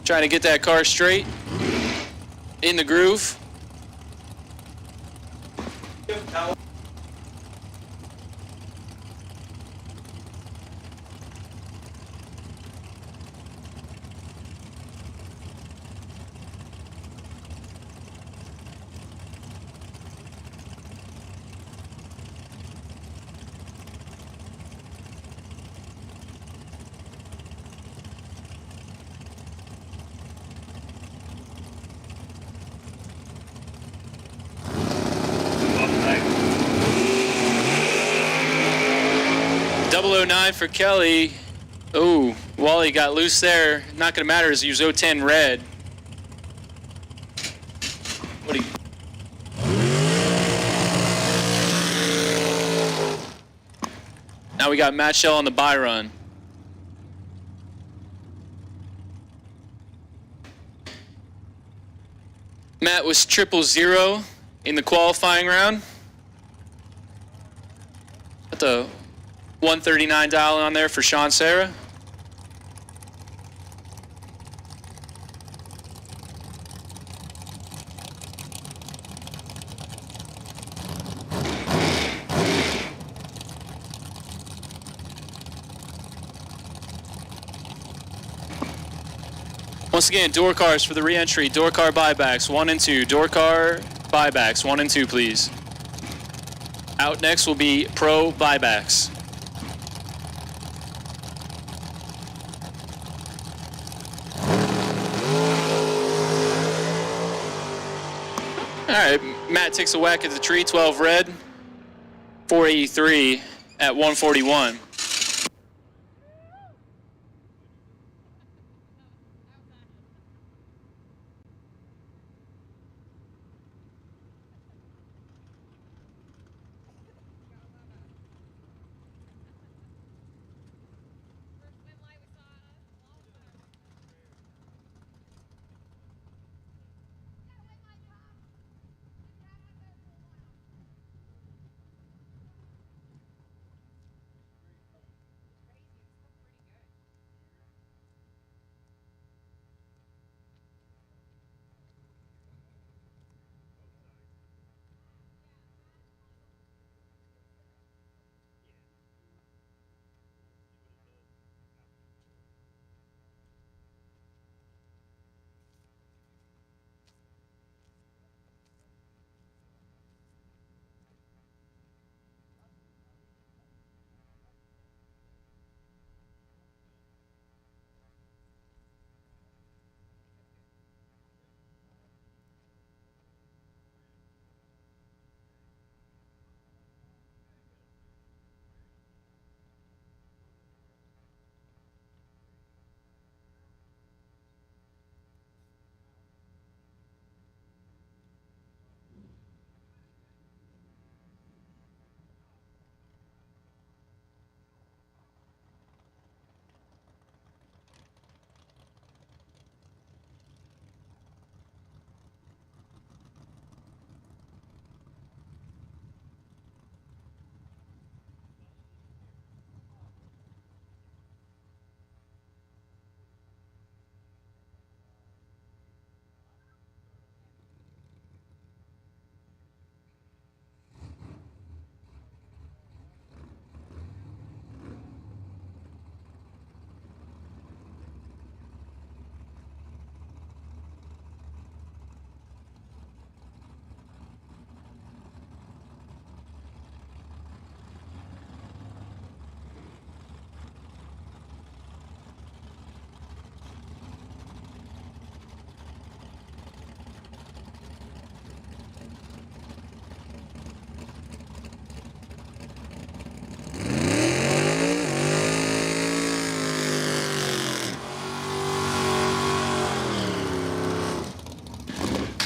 Trying to get that car straight, in the groove. .009 for Kelly. Oh, Wally got loose there. Not going to matter as he was 010 red. What do you... Now we got Matt Shell on the buy run. Matt was 000 in the qualifying round. Got the 139 dial on there for Sean Sarah. Once again, door cars for the re-entry. Door car buybacks, 1 and 2. Door car buybacks, 1 and 2, please. Out next will be pro buybacks. All right, Matt takes a whack at the tree, 12 red, 483 at 141.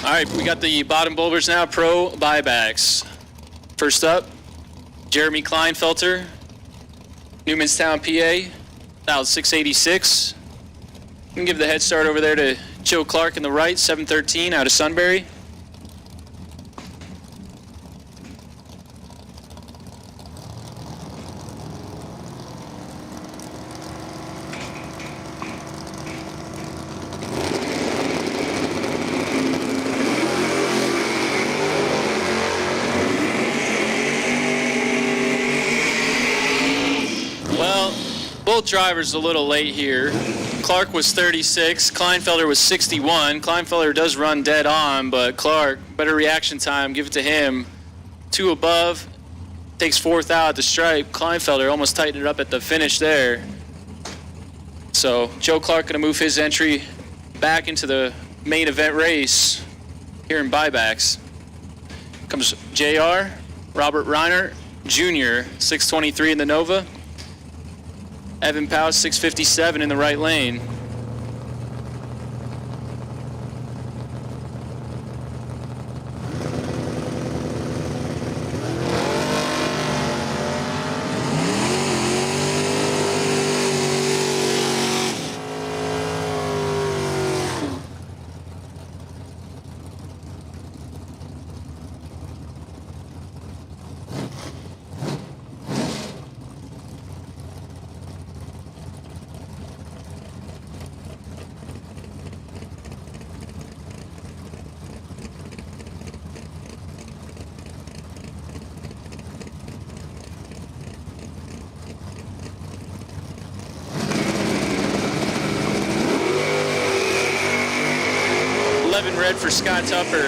All right, we got the bottom bulbers now, pro buybacks. First up, Jeremy Kleinfelter, Newmanstown, PA, dialed 686. We can give the head start over there to Joe Clark in the right, 713 out of Sunbury. Both drivers a little late here. Clark was 36, Kleinfelder was 61. Kleinfelder does run dead on, but Clark, better reaction time, give it to him. 2 above, takes 4th out at the stripe. Kleinfelder almost tightened it up at the finish there. So Joe Clark gonna move his entry back into the main event race here in buybacks. Comes JR, Robert Reiner Jr., 623 in the Nova. Evan Powell, 657 in the right lane. Red for Scott Tupper.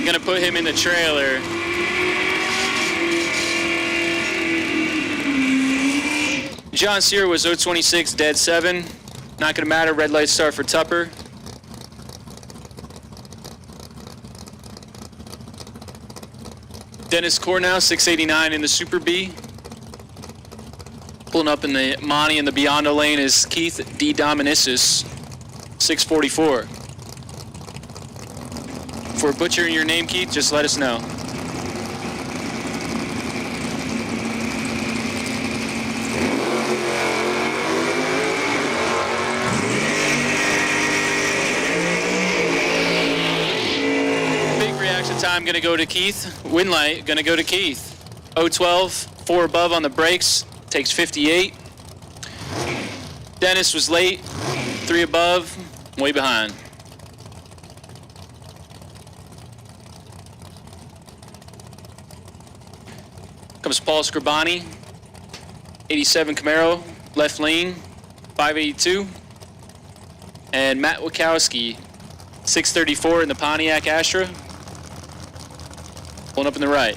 Gonna put him in the trailer. John Sear was 026, dead 7. Not gonna matter, red light start for Tupper. Dennis Cornow, 689 in the Super B. Pulling up in the Monty and the Biondo lane is Keith D. Dominicis, 644. If we're butchering your name, Keith, just let us know. Big reaction time gonna go to Keith. Win light gonna go to Keith. 012, 4 above on the brakes. Takes 58. Dennis was late, 3 above, way behind. Comes Paul Scribani, 87 Camaro, left lane, 582. And Matt Wachowski, 634 in the Pontiac Astra, pulling up in the right.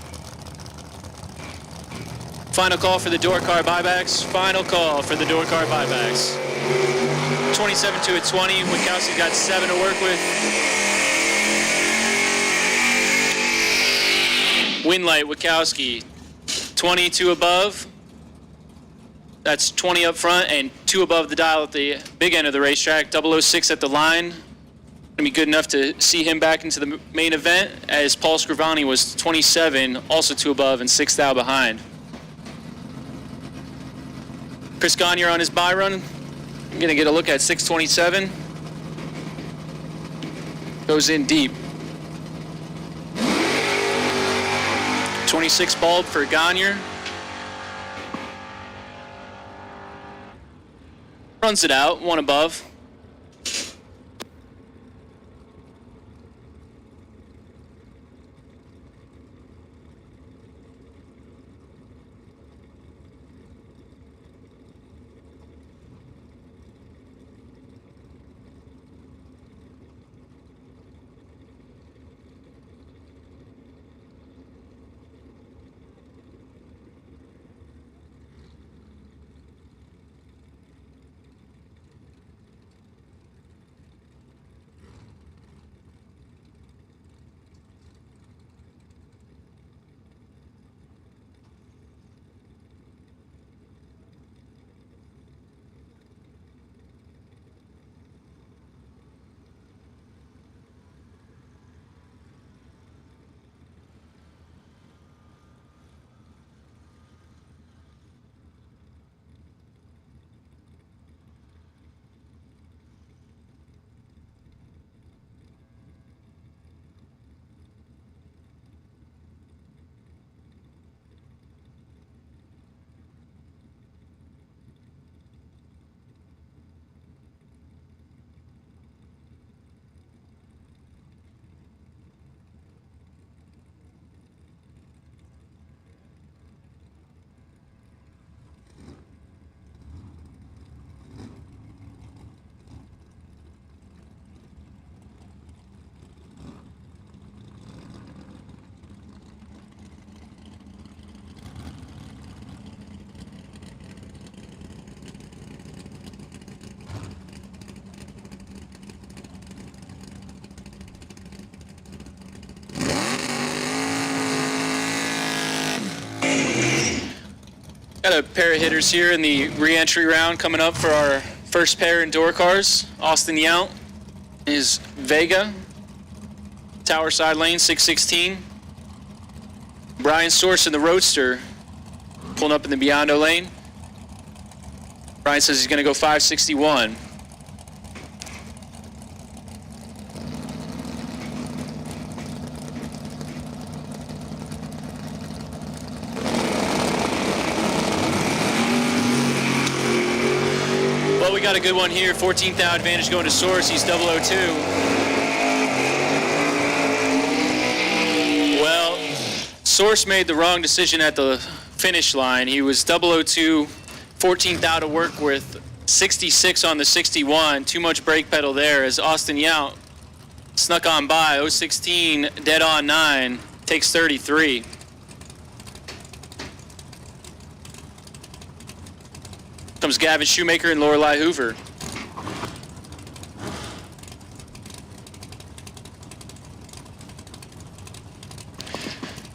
Final call for the door car buybacks. Final call for the door car buybacks. 27 to a 20. Wachowski got 7 to work with. Win light, Wachowski. 22 above. That's 20 up front and 2 above the dial at the big end of the racetrack. 006 at the line. Gonna be good enough to see him back into the main event, as Paul Scrivani was 27, also 2 above and 6 thou behind. Chris Gagne on his buy run. I'm gonna get a look at 627. Goes in deep. 26 bulb for Gagne. Runs it out, 1 above. Got a pair of hitters here in the re-entry round coming up for our first pair indoor cars. Austin Yount is Vega, Tower Side Lane, 616. Brian Source in the Roadster, pulling up in the Biondo lane. Brian says he's going to go 561. Well, we got a good one here. 14th thou advantage going to Source. He's 002. Well, Source made the wrong decision at the finish line. He was 002, 14th thou to work with, 66 on the 61. Too much brake pedal there as Austin Yount snuck on by. 016, dead on 9, takes 33. Comes Gavin Shoemaker and Lorelei Hoover.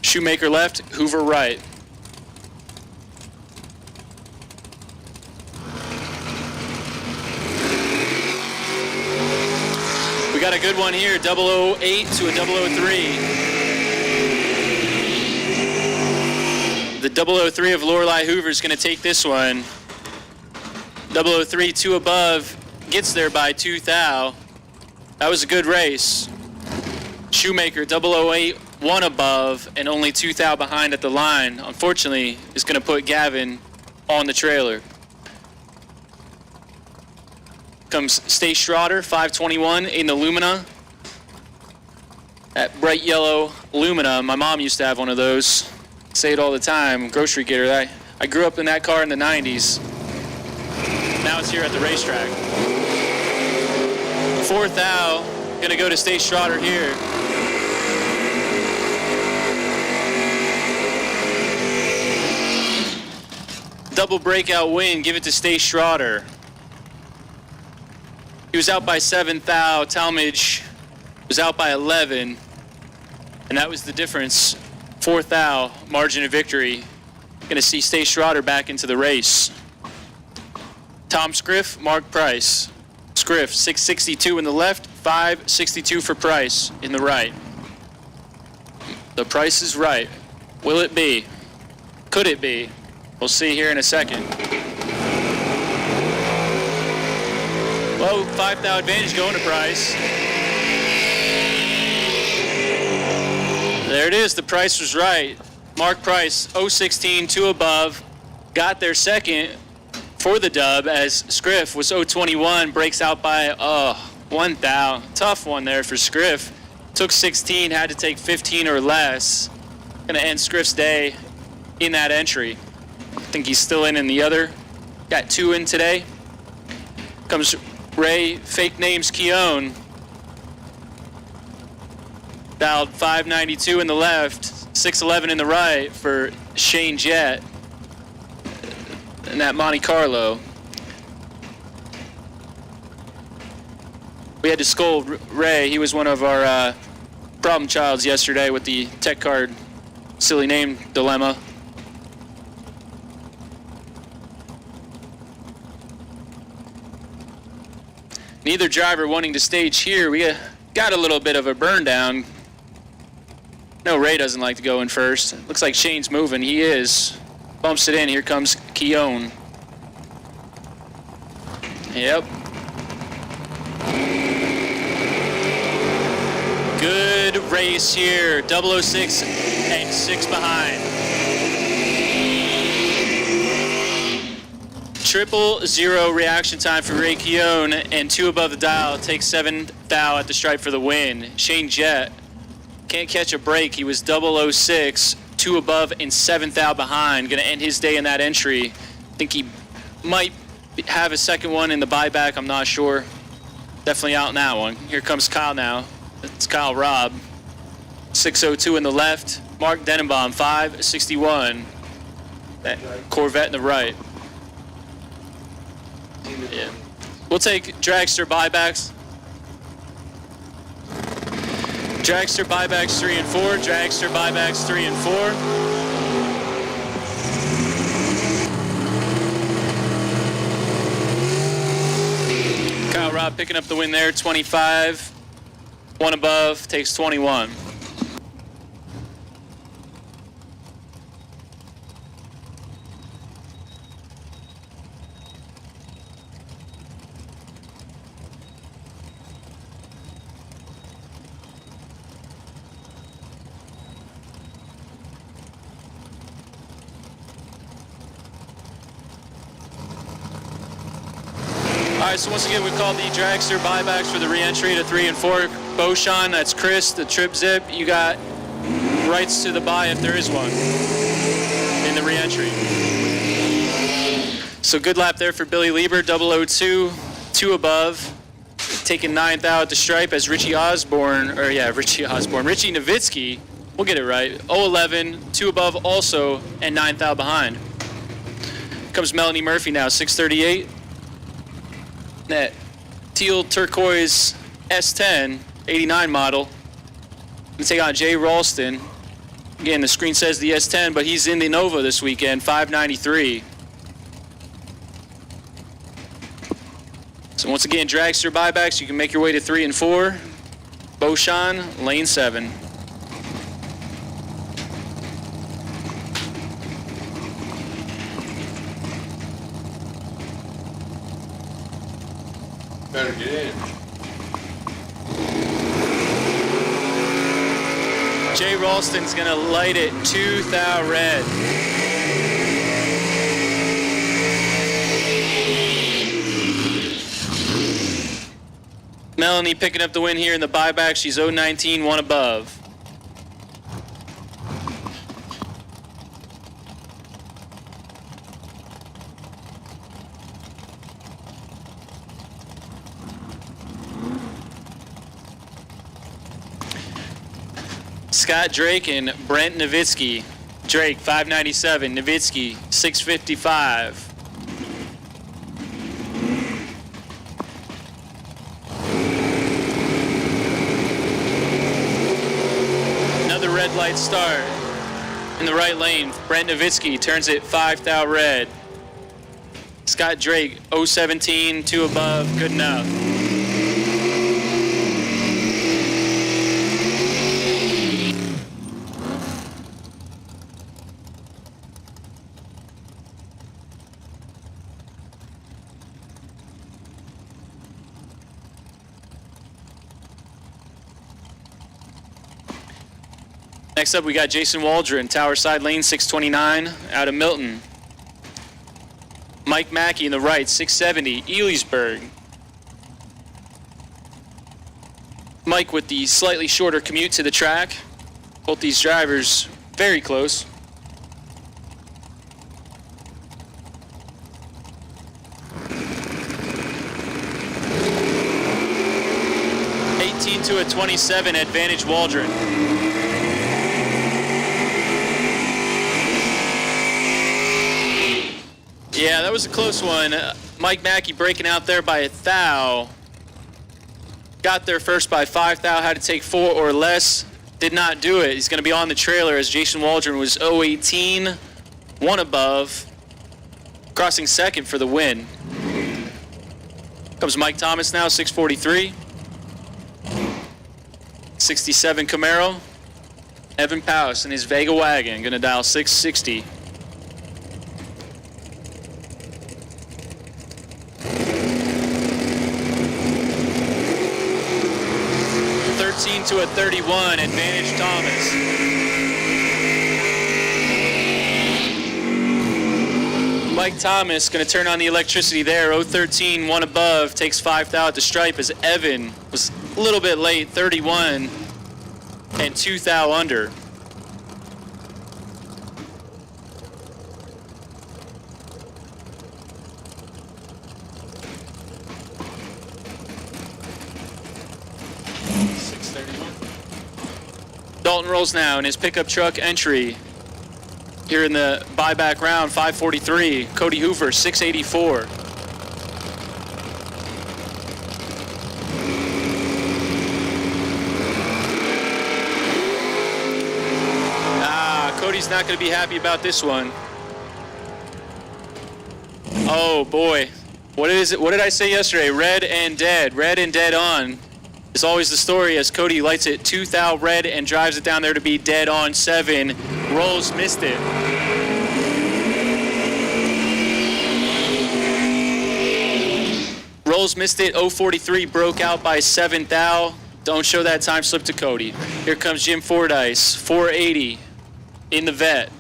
Shoemaker left, Hoover right. We got a good one here, 008 to a 003. The 003 of Lorelei Hoover is going to take this one. 003, 2 above, gets there by 2 thou. That was a good race. Shoemaker, 008, 1 above, and only 2 thou behind at the line. Unfortunately, is going to put Gavin on the trailer. Comes Stace Schroeder, 521 in the Lumina. That bright yellow Lumina, my mom used to have one of those. Say it all the time, grocery getter. I grew up in that car in the 90s. Now it's here at the racetrack. 4th thou, gonna go to Stace Schroeder here. Double breakout win, give it to Stace Schroeder. He was out by 7 thou, Talmadge was out by 11, and that was the difference. 4th thou, margin of victory. Gonna see Stace Schroeder back into the race. Tom Scriff, Mark Price. Scriff, 662 in the left, 562 for Price in the right. The price is right. Will it be? Could it be? We'll see here in a second. Well, 5 thou advantage going to Price. There it is, the price was right. Mark Price, 016, 2 above, got there second for the dub as Scriff was 021, breaks out by 1 thou. Tough one there for Scriff. Took 16, had to take 15 or less. Gonna end Scriff's day in that entry. I think he's still in the other. Got 2 in today. Comes Ray, fake names Keown. Dialed 592 in the left, 611 in the right for Shane Jett. And that Monte Carlo. We had to scold Ray. He was one of our problem childs yesterday with the tech card silly name dilemma. Neither driver wanting to stage here. We got a little bit of a burn down. No, Ray doesn't like to go in first. Looks like Shane's moving. He is. Bumps it in. Here comes Keown. Yep. Good race here. 006 and 6 behind. 000 reaction time for Ray Keown, and 2 above the dial. Takes 7 thou at the stripe for the win. Shane Jett can't catch a break. He was 006. 2 above and 7 thou behind. Going to end his day in that entry. I think he might have a second one in the buyback. I'm not sure. Definitely out in that one. Here comes Kyle now. It's Kyle Robb. 602 in the left. Mark Denenbaum, 561. That Corvette in the right. Yeah. We'll take dragster buybacks. Dragster buybacks 3 and 4. Dragster buybacks 3 and 4. Shootout Rob picking up the win there, 25. One above takes 21. All right, so once again, we called the dragster buybacks for the re-entry to 3 and 4. Boshan, that's Chris, the trip zip. You got rights to the buy if there is one in the re-entry. So good lap there for Billy Lieber, 002, 2 above. Taking 9th out at the stripe as Richie Nowitzki, we'll get it right, 011, 2 above also, and 9th out behind. Comes Melanie Murphy now, 638. That teal turquoise S10 89 model. Gonna take on Jay Ralston. Again, the screen says the S10, but he's in the Nova this weekend, 593. So once again, dragster buybacks, you can make your way to 3 and 4. Boshan, lane 7. Better get in. Jay Ralston's gonna light it 2,000 red. Melanie picking up the win here in the buyback. She's 019, 1 above. Scott Drake and Brent Nowitzki. Drake 597, Nowitzki 655. Another red light start in the right lane. Brent Nowitzki turns it 5,000 red. Scott Drake 017, 2 above, good enough. Next up, we got Jason Waldron, Tower Side Lane 629 out of Milton. Mike Mackey in the right, 670, Elysburg. Mike with the slightly shorter commute to the track. Both these drivers very close. To a 27, advantage Waldron. Yeah, that was a close one. Mike Mackey breaking out there by 1,000. Got there first by 5,000, had to take 4 or less. Did not do it. He's going to be on the trailer as Jason Waldron was 018, 1 above. Crossing second for the win. Comes Mike Thomas now, 643. 67 Camaro. Evan Powis in his Vega wagon, gonna dial 660. To a 31, advantage Thomas. Mike Thomas gonna turn on the electricity there, 013, 1 above, takes 5,000 at the stripe as Evan was a little bit late, 31 and 2,000 under. Dalton rolls now in his pickup truck entry. Here in the buyback round, 543. Cody Hoover, 684. Cody's not going to be happy about this one. Oh boy. What is it? What did I say yesterday? Red and dead. Red and dead on. Is always the story as Cody lights it 2 thou red and drives it down there to be dead on 7. Rolls missed it. Rolls missed it. 043 broke out by 7 thou. Don't show that time slip to Cody. Here comes Jim Fordyce. 480 in the vet.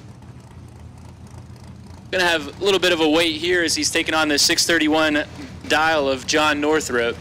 Gonna have a little bit of a wait here as he's taking on the 631 dial of John Northrup.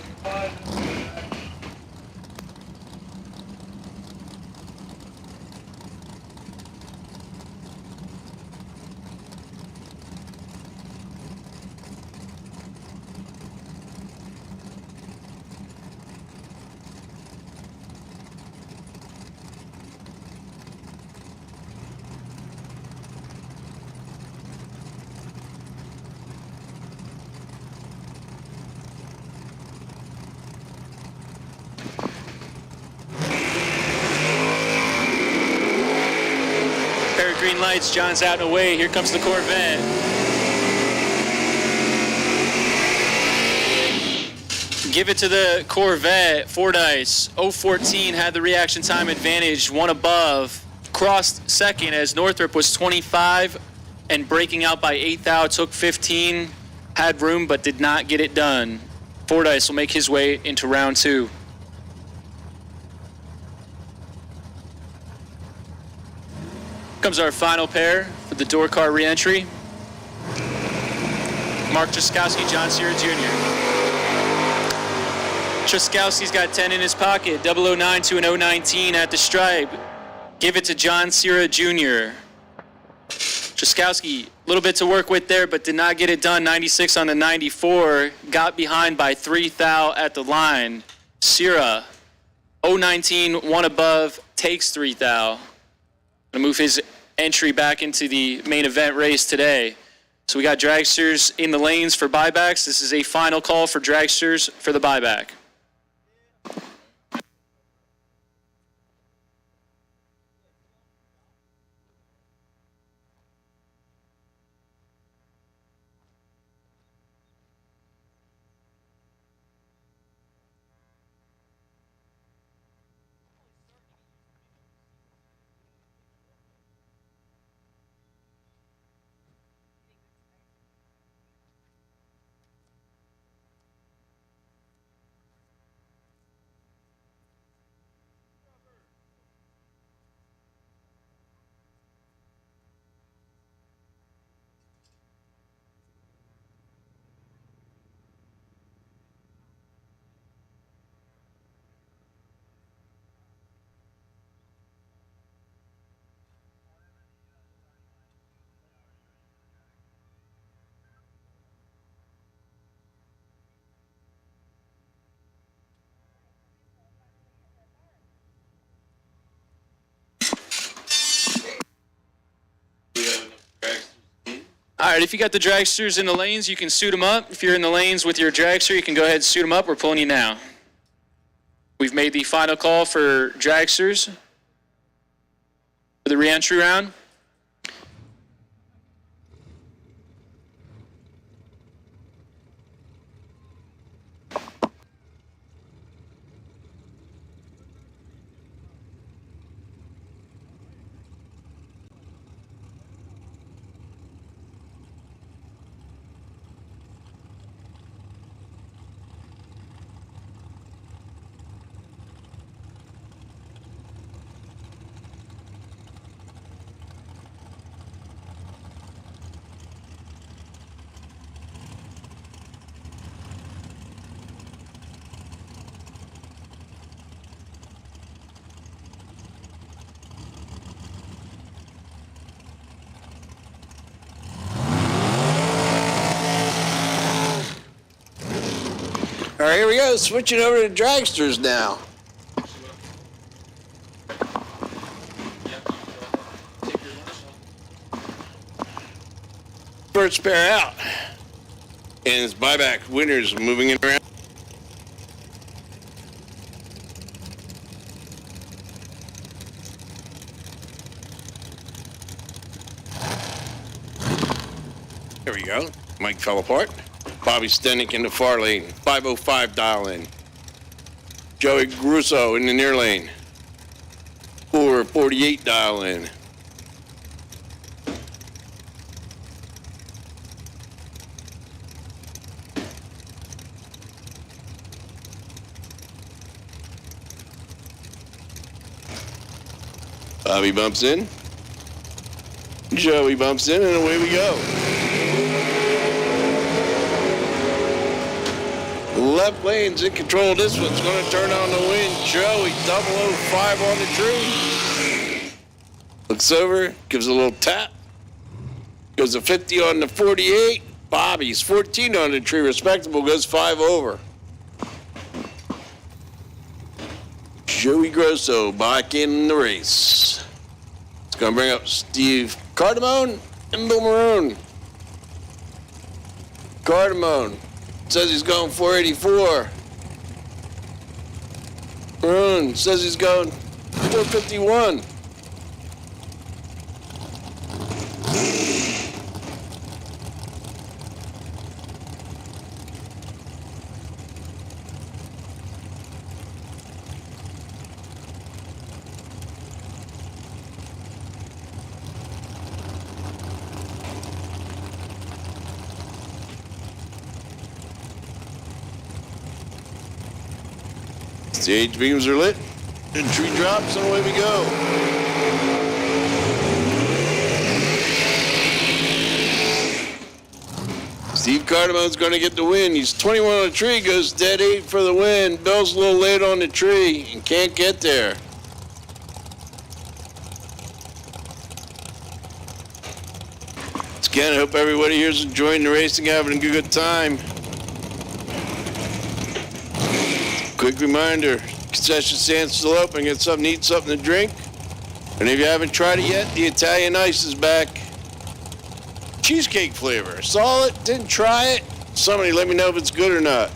Green lights, John's out and away. Here comes the Corvette. Give it to the Corvette. Fordyce, 014 had the reaction time advantage, one above. Crossed second as Northrup was 25 and breaking out by 8 thou, took 15. Had room but did not get it done. Fordyce will make his way into round 2. Comes our final pair for the door car reentry. Mark Truskowski, John Cera Jr. Truskowski's got 10 in his pocket. 009 to an 019 at the stripe. Give it to John Cera Jr. Truskowski, a little bit to work with there, but did not get it done. 96 on the 94. Got behind by 3 thou at the line. Cera, 019, one above, takes 3 thou. Gonna move his entry back into the main event race today. So we got dragsters in the lanes for buybacks. This is a final call for dragsters for the buyback. All right, if you got the dragsters in the lanes, you can suit them up. If you're in the lanes with your dragster, you can go ahead and suit them up. We're pulling you now. We've made the final call for dragsters for the reentry round. All right, here we go. Switching over to dragsters now. First pair out. And it's buyback winners moving it around. There we go. Mic fell apart. Bobby Stenick in the far lane. 505 dial in. Joey Grusso in the near lane. 448 dial in. Bobby bumps in. Joey bumps in, and away we go. Left lane's in control. This one's going to turn on the wind. Joey 005 on the tree. Looks over, gives a little tap. Goes a 50 on the 48. Bobby's 14 on the tree. Respectable goes 5 over. Joey Grosso back in the race. It's going to bring up Steve Cardamone and Bill Maroon. Cardamone says he's going 484. Maroon says he's going 451. Stage beams are lit, and tree drops, and away we go. Steve Cardamone's going to get the win. He's 21 on the tree, goes dead 8 for the win. Bill's a little late on the tree and can't get there. Again, I hope everybody here's enjoying the racing, having a good time. Quick reminder, concession stand's still open. Get something to eat, something to drink. And if you haven't tried it yet, the Italian Ice is back. Cheesecake flavor. Saw it, didn't try it. Somebody let me know if it's good or not.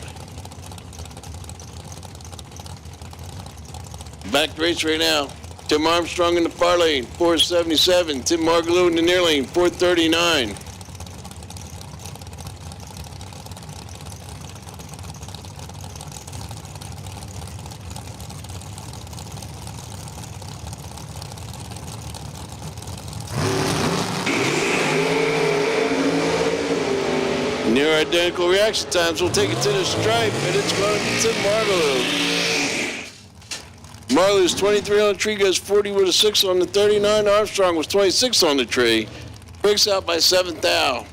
Back to race right now. Tim Armstrong in the far lane, 477. Tim Margaloo in the near lane, 439. Near identical reaction times, we'll take it to the stripe, and it's going to Margaloo. Margaloo's 23 on the tree, goes 40 with a 6 on the 39. Armstrong was 26 on the tree. Breaks out by 7th thou.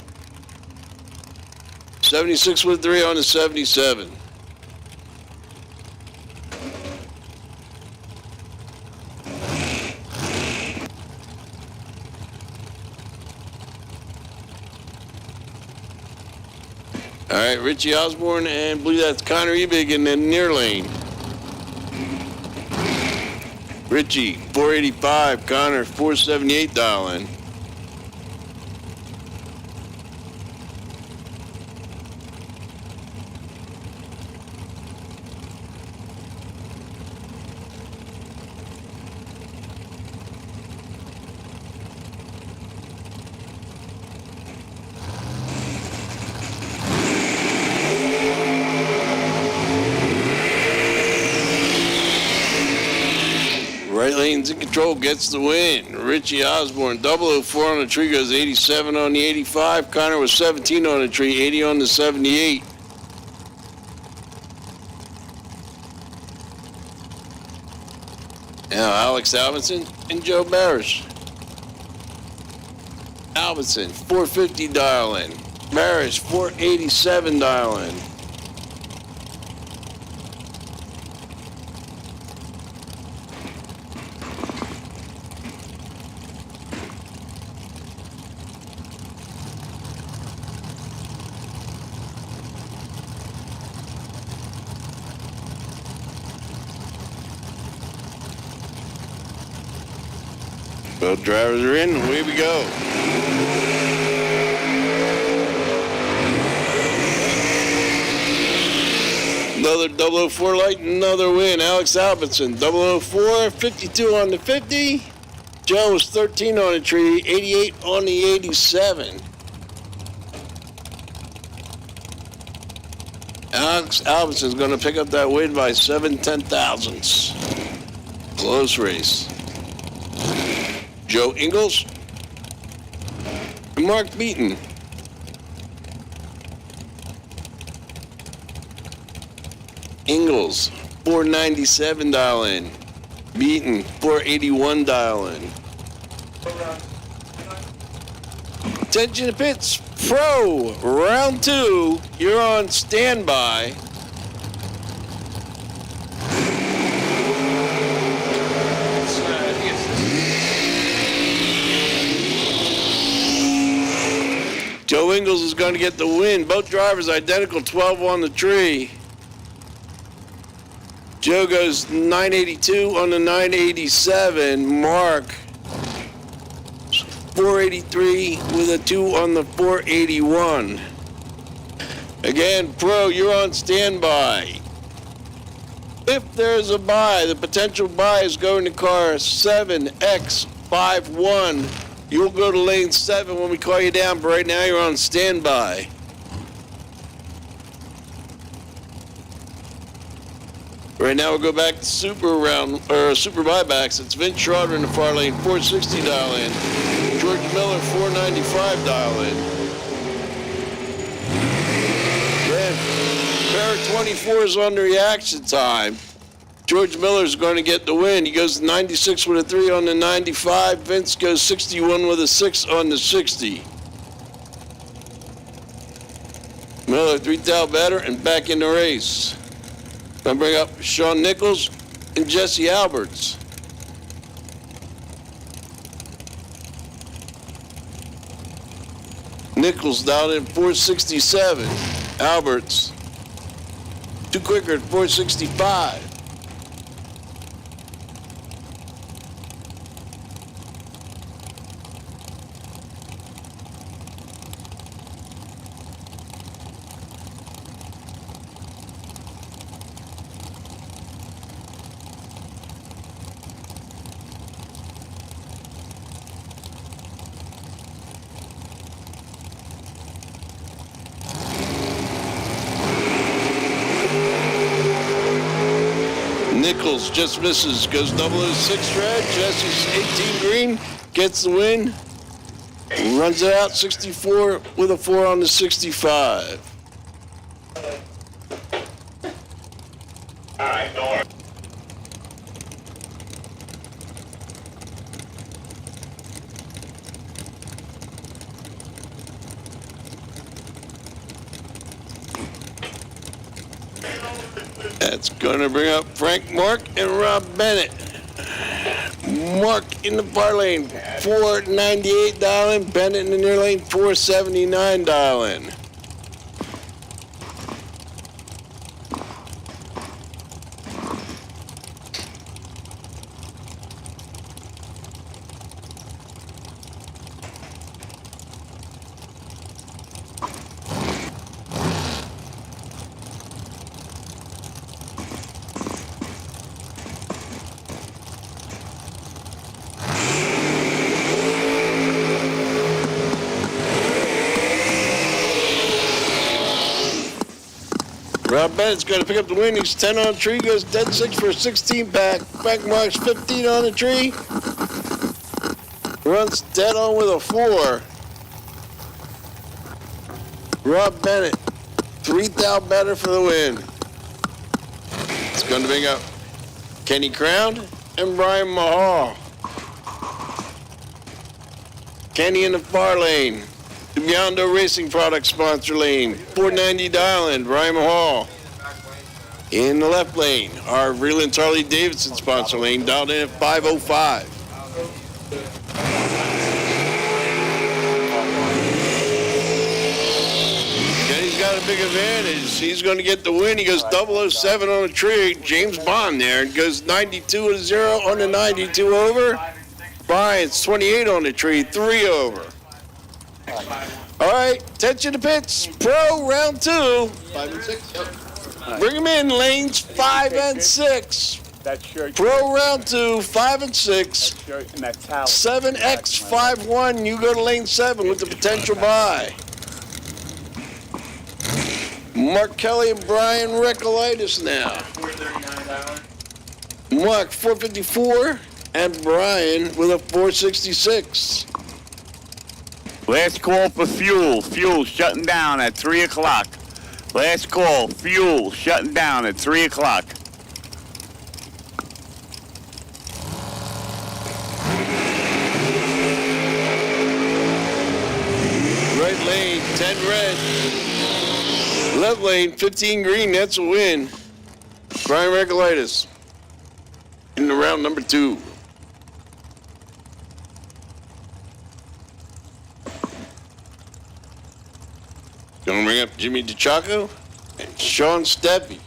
76 with 3 on the 77. All right, Richie Osborne, and I believe that's Connor Ebig in the near lane. Richie, 485. Connor, 478 dial in. Right lane's in control, gets the win. Richie Osborne, 004 on the tree, goes 87 on the 85. Connor was 17 on the tree, 80 on the 78. Now Alex Alvinson and Joe Barish. Alvinson, 450 dial in. Barish, 487 dial in. Both drivers are in, away we go. Another 004 light, another win. Alex Alvinson, 004, 52 on the 50. Joe was 13 on the tree, 88 on the 87. Alex Alvinson's going to pick up that win by 7/10,000ths. Close race. Joe Ingles and Mark Beaton. Ingles, 497 dial in. Beaton, 481 dial in. Attention to pits. Pro, round 2. You're on standby. Joe Ingles is going to get the win. Both drivers identical, 12 on the tree. Joe goes 982 on the 987. Mark 483 with a 2 on the 481. Again, Pro, you're on standby. If there's a buy, the potential buy is going to car 7X51. You'll go to lane 7 when we call you down, but right now you're on standby. Right now we'll go back to super buybacks. It's Vince Schroeder in the far lane, 460 dial in. George Miller, 495 dial in. Then, pair of 24s on the reaction time. George Miller's going to get the win. He goes 96 with a 3 on the 95. Vince goes 61 with a 6 on the 60. Miller, 3 thou better and back in the race. I'll bring up Sean Nichols and Jesse Alberts. Nichols down in 467. Alberts, 2 quicker at 465. Nichols just misses, goes 006 red. Jesse's 18 green, gets the win. Runs it out 64 with a 4 on the 65. All right, don't worry. That's going to bring up Frank Mark and Rob Bennett. Mark in the far lane, 498 dial in. Bennett in the near lane, 479 dial in. Rob Bennett's going to pick up the win. He's 10 on the tree, goes dead 6 for a 16 pack. Frank Mark's 15 on the tree. Runs dead on with a 4. Rob Bennett, 3 thou better for the win. It's going to bring up Kenny Crown and Brian Mahal. Kenny in the far lane. Biondo Racing Product sponsor lane, 490 dial in, Brian Mahal. In the left lane, our Vreeland Harley Davidson sponsor lane, dialed in at 505. Kenny's got a big advantage. He's going to get the win. He goes 007 on the tree. James Bond there, and goes 92 to 0 on the 92 over. Brian's 28 on the tree, 3 over. All right, attention to pits. Pro round 2. 5 and 6. Yep. Bring them in lanes 5 and 6. That shirt. Pro round 2, 5 and 6. Shirt and that towel. 7X51. You go to lane 7 with the potential buy. Mark Kelly and Brian Recolitis now. 439. Mark 454 and Brian with a 466. Last call for fuel. Fuel shutting down at 3 o'clock. Last call. Fuel shutting down at 3 o'clock. Right lane, 10 red. Left lane, 15 green. That's a win. Brian Recolitis in the round number 2. Gonna bring up Jimmy DeChaco and Sean Steppe.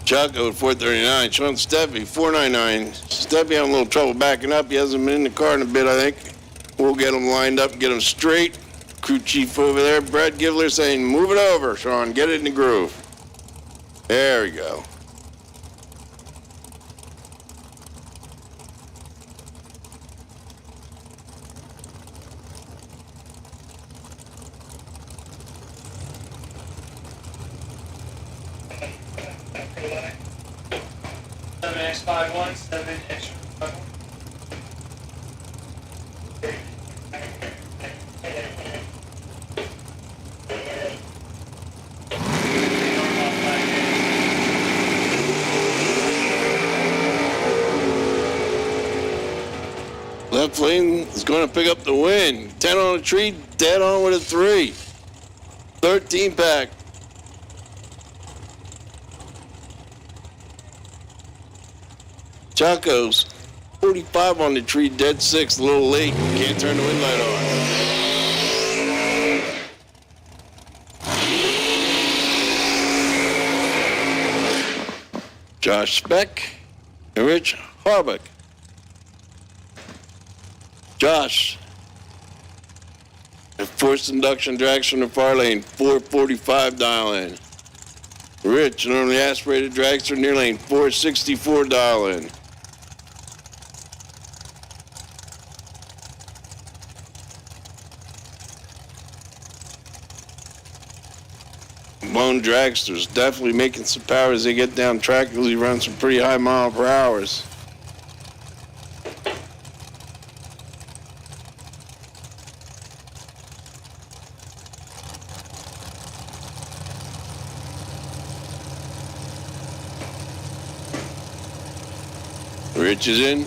Chaco at 439, Sean Steppe 499. Steppe having a little trouble backing up. He hasn't been in the car in a bit, I think. We'll get him lined up, get him straight. Crew chief over there, Brad Givler, saying, move it over, Sean, get it in the groove. There we go. Seven X51, 7X51. Left lane is going to pick up the win. 10 on a tree, dead on with a 3. 13 pack. Chaco's 45 on the tree, dead 6, a little late. Can't turn the wind light on. Josh Speck and Rich Harbuck. Josh, and forced induction drags from the far lane, 445 dial in. Rich, normally aspirated drags from near lane, 464 dial in. Bone dragsters definitely making some power as they get down track. Usually run some pretty high mile per hours. Rich is in.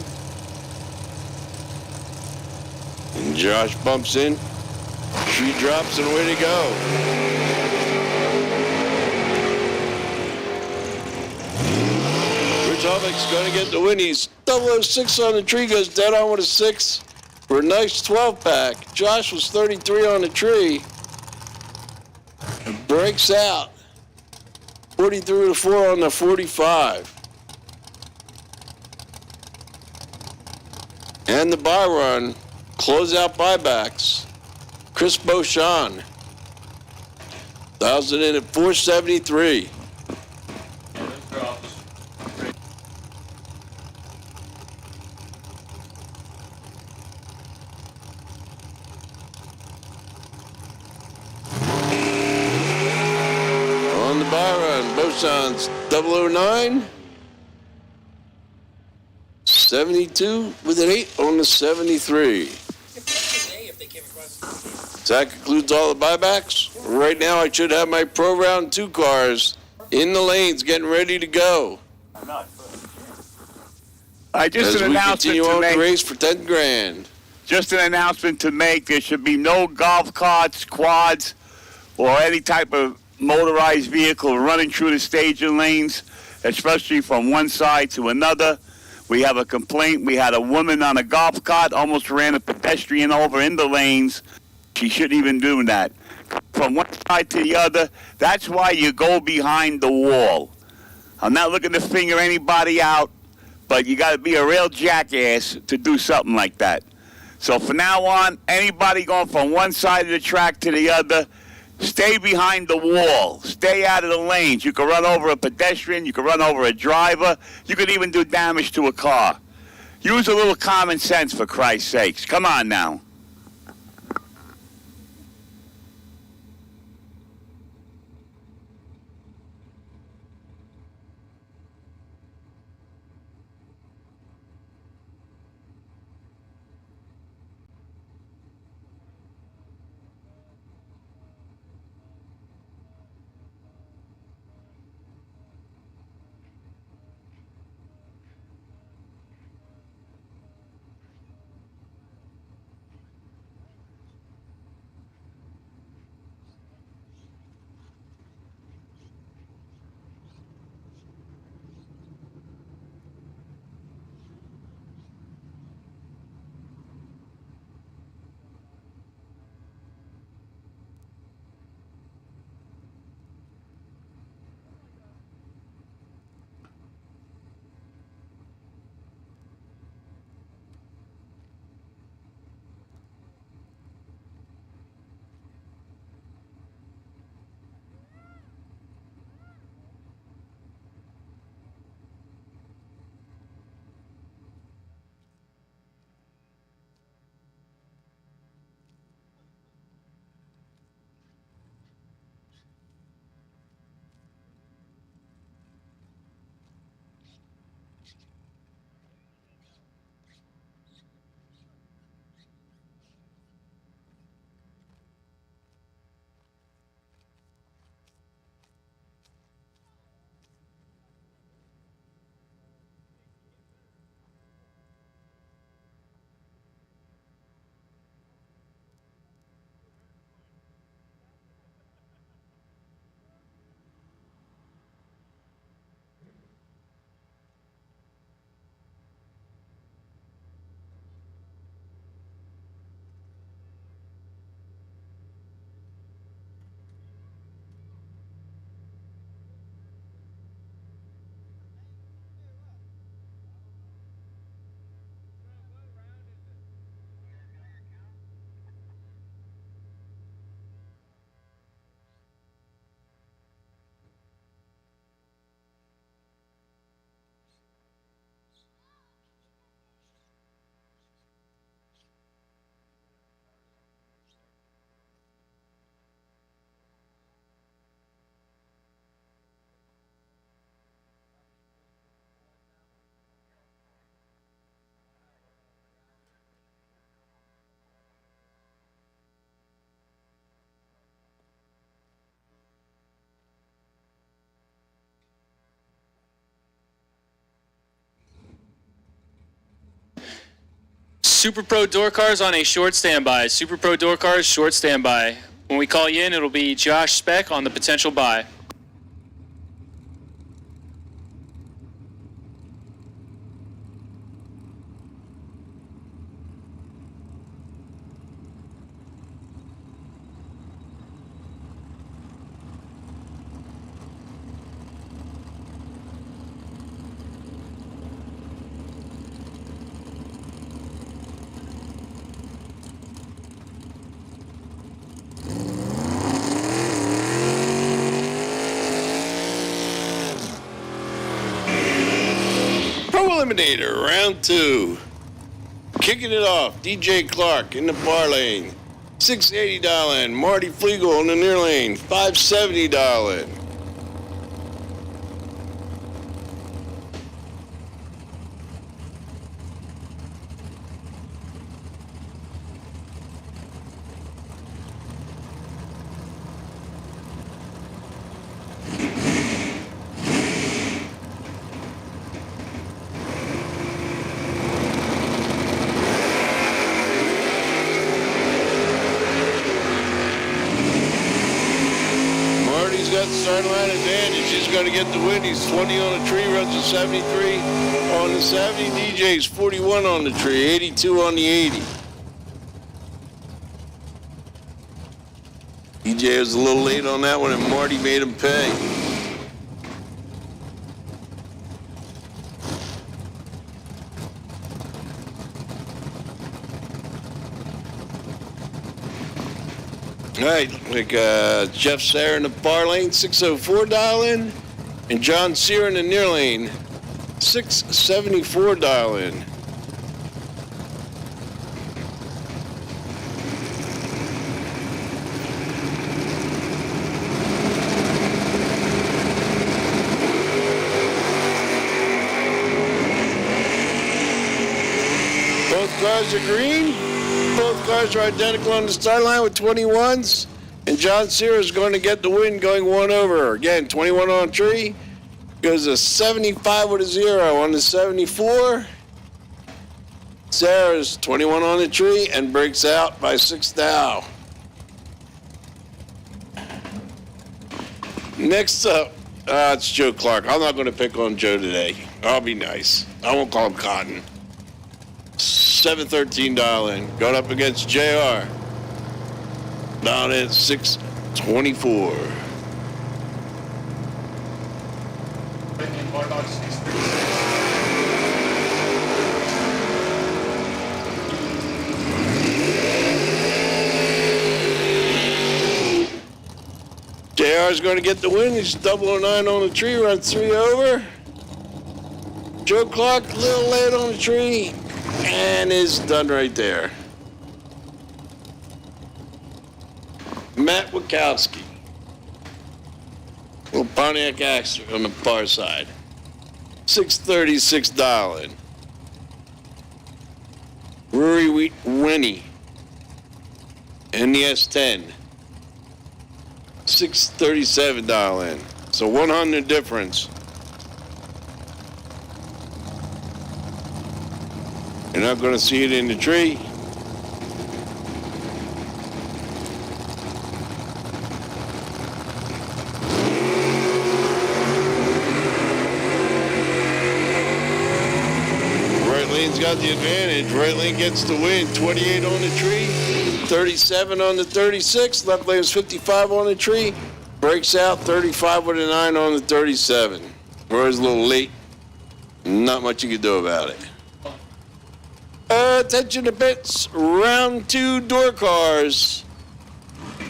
And Josh bumps in. Tree drops and away to go. Rich Harbuck's going to get the win. He's 006 on the tree, goes dead on with a 6 for a nice 12-pack. Josh was 33 on the tree. And breaks out. 43 to 4 on the 45. And the buy run, closeout buybacks. Chris Beauchamp, 1,000 in at 473. On the buy run, Beauchamp's 009. 72 with an 8 on the 73. That concludes all the buybacks. Right now, I should have my Pro Round 2 cars in the lanes getting ready to go. Just an announcement continue to on make. the race for 10 grand. Just an announcement to make. There should be no golf carts, quads, or any type of motorized vehicle running through the staging lanes, especially from one side to another. We have a complaint. We had a woman on a golf cart almost ran a pedestrian over in the lanes. She shouldn't even do that. From one side to the other, that's why you go behind the wall. I'm not looking to finger anybody out, but you got to be a real jackass to do something like that. So from now on, anybody going from one side of the track to the other, stay behind the wall. Stay out of the lanes. You can run over a pedestrian. You can run over a driver. You could even do damage to a car. Use a little common sense, for Christ's sakes. Come on now. Super Pro door cars on a short standby. Super Pro door cars, short standby. When we call you in, it'll be Josh Speck on the potential buy. Eliminator, round 2. Kicking it off, DJ Clark in the bar lane. $680 and Marty Flegel in the near lane. $570. Start line advantage. He's going to get the win. He's 20 on the tree, runs a 73 on the 70. DJ's 41 on the tree, 82 on the 80. DJ was a little late on that one, and Marty made him pay. All right, like Jeff Sayre in the far lane, 604 dial in, and John Sear in the near lane, 674 dial in. Both cars are green. Both cars are identical on the start line with 21s. And John Sear is going to get the win going 1 over. Again, 21 on a tree. Goes a 75 with a 0 on the 74. Sarah's 21 on the tree and breaks out by 6 thou. Next up, it's Joe Clark. I'm not going to pick on Joe today. I'll be nice. I won't call him Cotton. 713 dial in. Going up against JR. Down at 624. JR is going to get the win. He's 009 on the tree, runs 3 over. Joe Clark, a little late on the tree, and is done right there. Matt Wachowski. Little Pontiac Axter on the far side. 636 dial in. Rory Winnie in the S10. 637 dial in. So 100 difference. You're not going to see it in the tree. Right lane's got the advantage. Right lane gets the win. 28 on the tree, 37 on the 36. Left lane's 55 on the tree. Breaks out 35 with a 9 on the 37. Roy's a little late. Not much you can do about it. Attention to pits, round 2 door cars.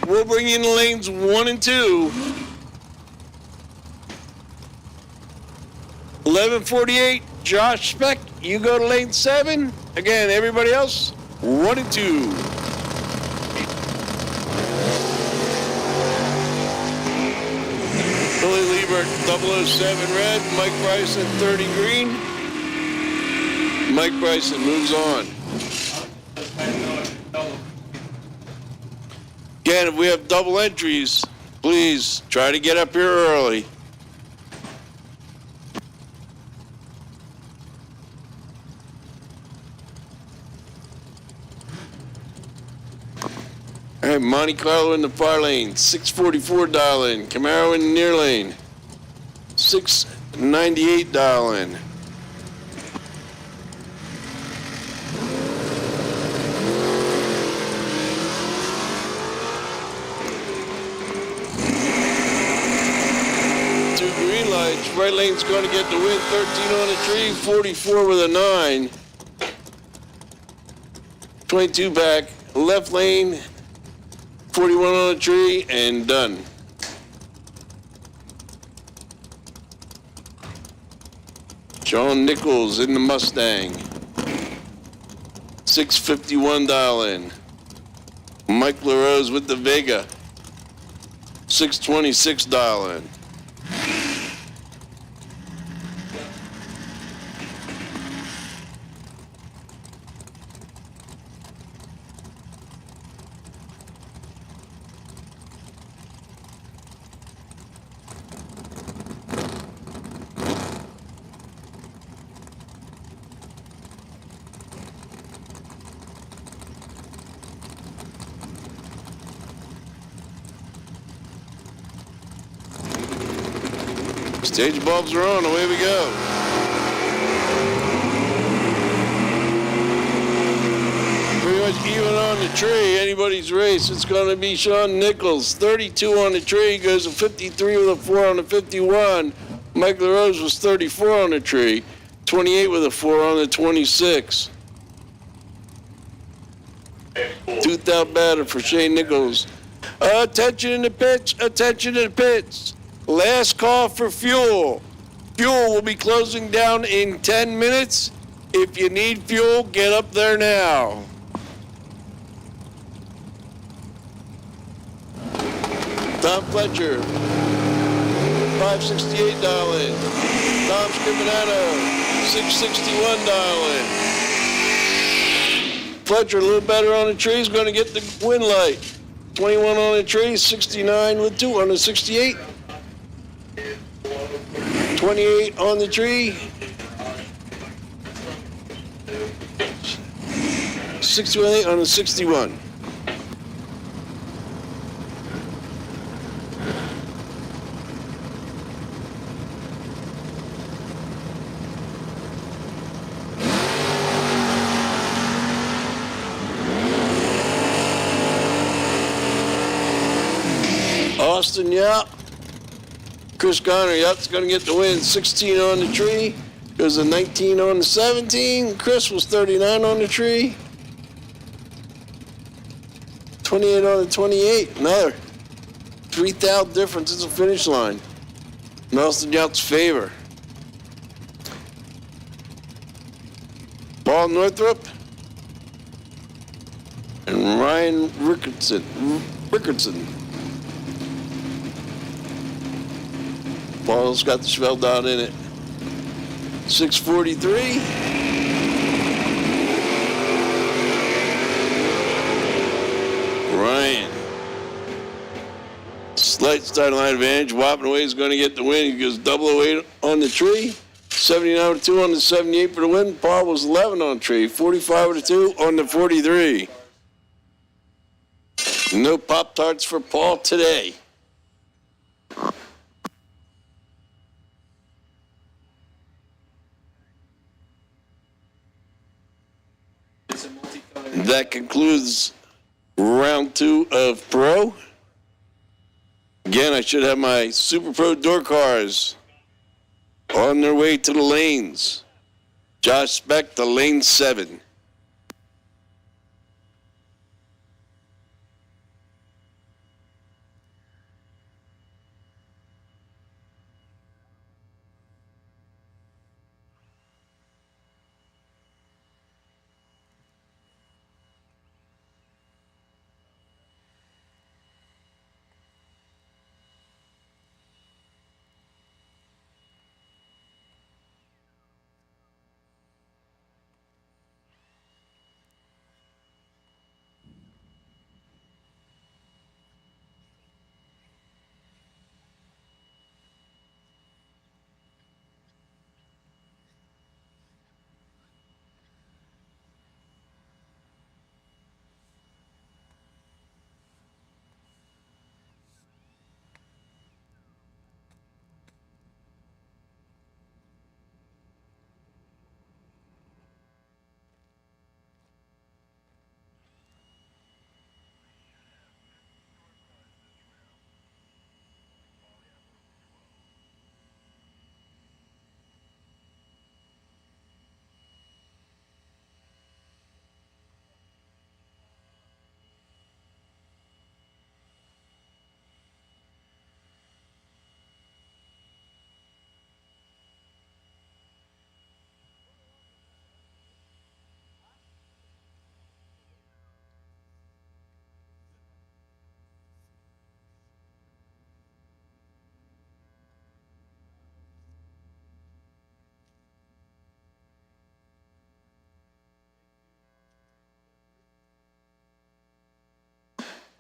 We'll bring in lanes 1 and 2. 1148, Josh Speck, you go to lane 7. Again, everybody else, 1 and 2. Billy Liebert, 007 red, Mike Bryson, 30 green. Mike Bryson moves on. Again, if we have double entries, please try to get up here early. All right, Monte Carlo in the far lane, 644 dial in. Camaro in the near lane, 698 dial in. Right lane's going to get the win, 13 on the tree, 44 with a 9. 22 back, left lane, 41 on the tree, and done. John Nichols in the Mustang. 651 dial in. Mike LaRose with the Vega. 626 dial in. Stage bulbs are on, away we go. Pretty much even on the tree, anybody's race. It's going to be Sean Nichols, 32 on the tree, goes to 53 with a 4 on the 51. Mike LaRose was 34 on the tree, 28 with a 4 on the 26. Tooth out batter for Shane Nichols. Attention in the pits, attention in the pits. Last call for fuel. Fuel will be closing down in 10 minutes. If you need fuel, get up there now. Tom Fletcher, $568. Tom Scriminato, $661. Fletcher a little better on the tree. He's going to get the win light. 21 on the tree, 69 with 2 on the 68. 28 on the tree. 61 on the 61. Austin Yap. Chris Connor, Yap's going to get the win. 16 on the tree. There's a 19 on the 17. Chris was 39 on the tree. 28 on the 28. Another 3,000 difference is the finish line. In Austin Yap's favor. Paul Northrup and Ryan Rickardson. Paul's got the spelled out in it. 643. Ryan. Slight start line advantage. Whopping away is going to get the win. He goes 008 on the tree. 79 with 2 on the 78 for the win. Paul was 11 on the tree. 45 with 2 on the 43. No Pop-Tarts for Paul today. That concludes round 2 of Pro. Again, I should have my Super Pro door cars on their way to the lanes. Josh Speck to lane 7.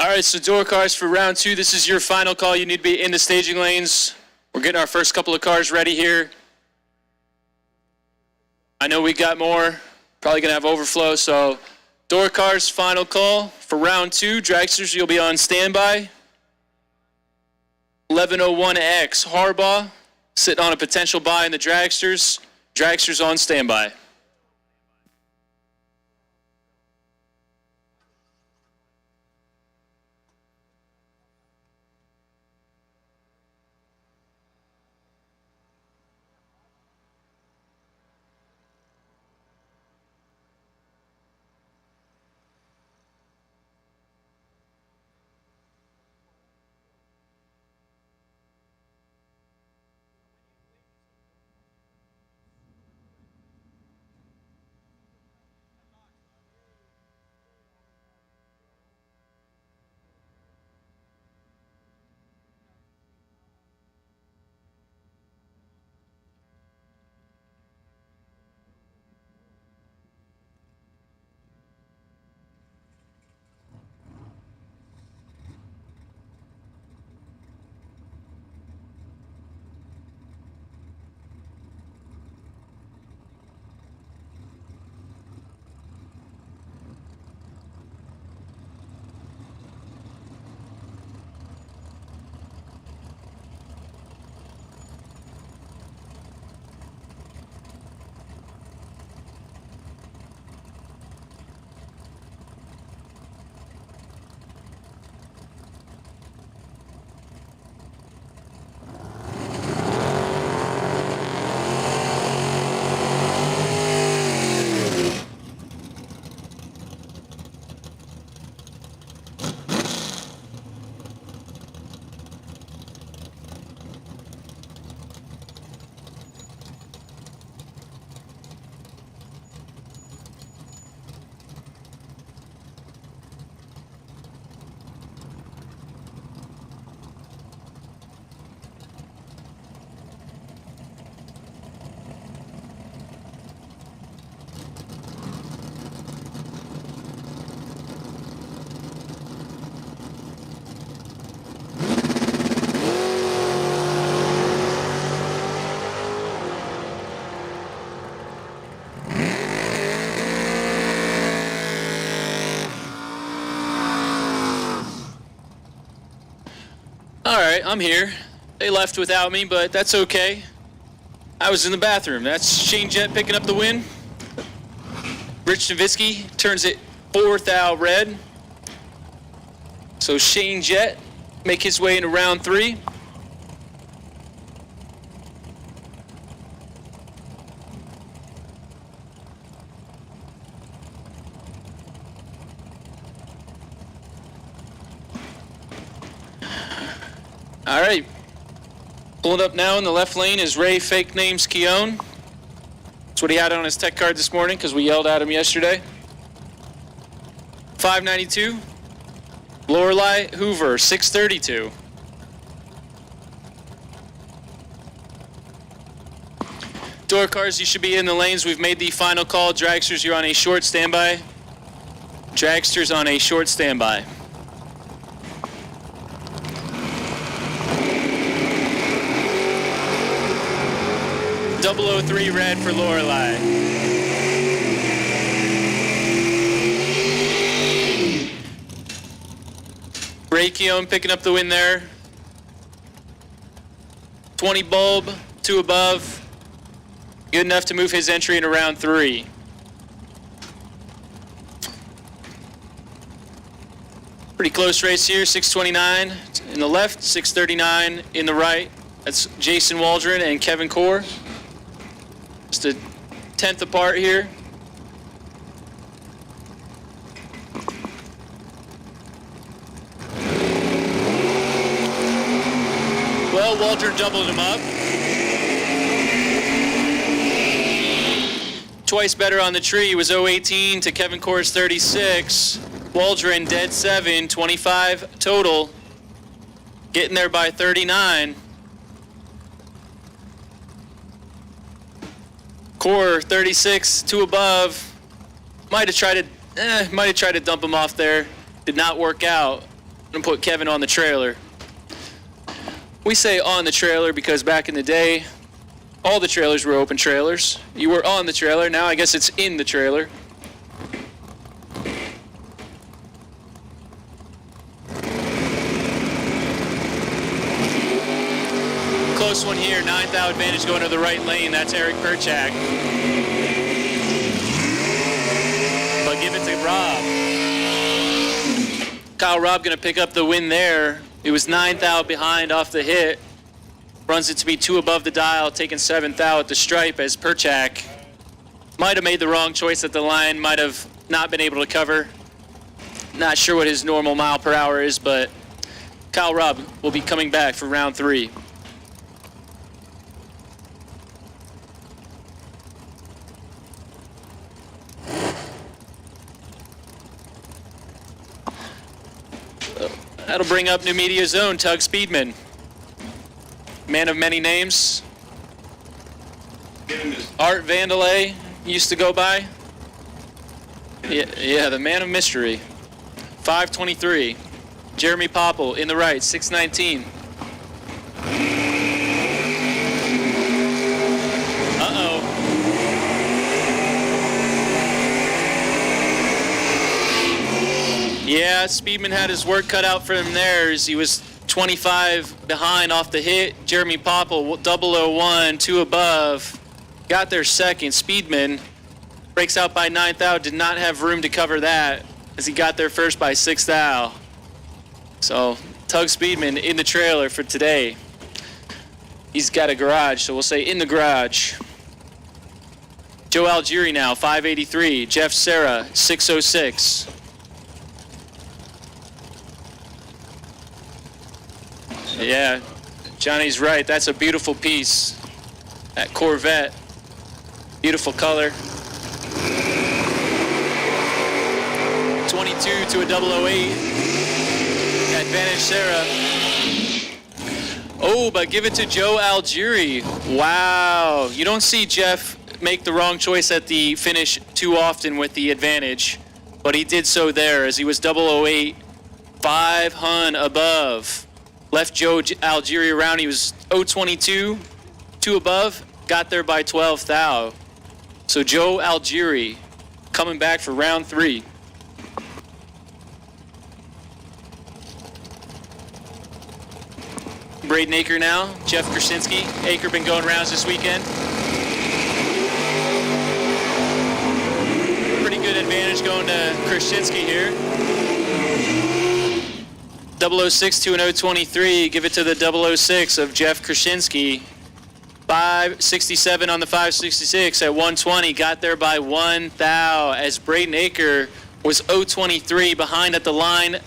All right, so door cars for round 2. This is your final call. You need to be in the staging lanes. We're getting our first couple of cars ready here. I know we got more. Probably going to have overflow. So door cars, final call for round 2. Dragsters, you'll be on standby. 1101X Harbaugh, sitting on a potential buy in the Dragsters. Dragsters on standby. right, I'm here. They left without me, but that's okay. I was in the bathroom. That's Shane Jett picking up the win. Rich Nowitzki turns it 4th out red. So Shane Jett make his way into round 3. All right. Pulling up now in the left lane is Ray Fake Names Keown. That's what he had on his tech card this morning because we yelled at him yesterday. 592. Lorelei Hoover, 632. Door cars, you should be in the lanes. We've made the final call. Dragsters, you're on a short standby. Dragsters on a short standby. .003 red for Lorelei. Ray Keown picking up the win there. 20 bulb, 2 above. Good enough to move his entry into round 3. Pretty close race here, 629 in the left, 639 in the right. That's Jason Waldron and Kevin Core. Just a 10th apart here. Well, Waldron doubled him up. Twice better on the tree was 018 to Kevin Core's 36. Waldron dead 7, 25 total. Getting there by 39. Core 36, 2 above. Might have tried to dump him off there. Did not work out. And put Kevin on the trailer. We say on the trailer because back in the day, all the trailers were open trailers. You were on the trailer. Now I guess it's in the trailer. Close one here, 9th out advantage going to the right lane. That's Eric Perchak. But give it to Rob. Kyle Robb going to pick up the win there. It was 9th out behind off the hit. Runs it to be 2 above the dial, taking 7th out at the stripe as Perchak might have made the wrong choice at the line, might have not been able to cover. Not sure what his normal mile per hour is, but Kyle Robb will be coming back for round 3. That'll bring up New Media's own Tug Speedman. Man of many names. Art Vandalay used to go by. Yeah, the man of mystery. 523. Jeremy Popple in the right, 619. Uh-oh. Yeah, Speedman had his work cut out for him there as he was 25 behind off the hit. Jeremy Popple, 001, 2 above. Got there second. Speedman breaks out by 9th out. Did not have room to cover that as he got there first by 6th out. So, Tug Speedman in the trailer for today. He's got a garage, so we'll say in the garage. Joe Algieri now, 583. Jeff Serra, 606. Yeah, Johnny's right. That's a beautiful piece. That Corvette. Beautiful color. 22 to a 008. Advantage Sarah. Oh, but give it to Joe Algieri. Wow. You don't see Jeff make the wrong choice at the finish too often with the advantage, but he did so there as he was 008, 5 hun above. Left Joe Algieri around. He was 022, 2 above. Got there by 12th thou. So Joe Algieri coming back for round 3. Braden Aker now. Jeff Krasinski. Aker been going rounds this weekend. Pretty good advantage going to Krasinski here. 006 to an 023. Give it to the 006 of Jeff Krasinski. 567 on the 566 at 120. Got there by 1 thou as Braden Aker was 023 behind at the line.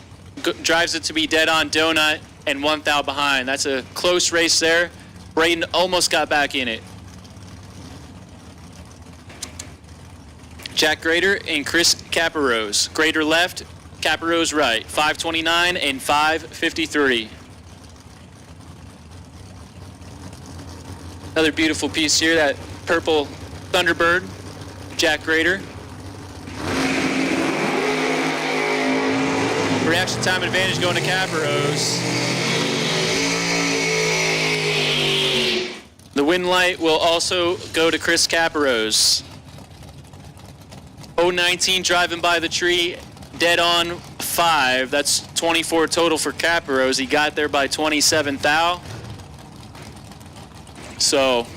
Drives it to be dead on donut and 1 thou behind. That's a close race there. Braden almost got back in it. Jack Grader and Chris Caparose. Grader left, Caparose right. 529 and 553. Another beautiful piece here, that purple Thunderbird, Jack Grader. Reaction time advantage going to Caparose. The win light will also go to Chris Caparose. 019 driving by the tree, dead on 5. That's 24 total for Caparose. He got there by 27 thou. So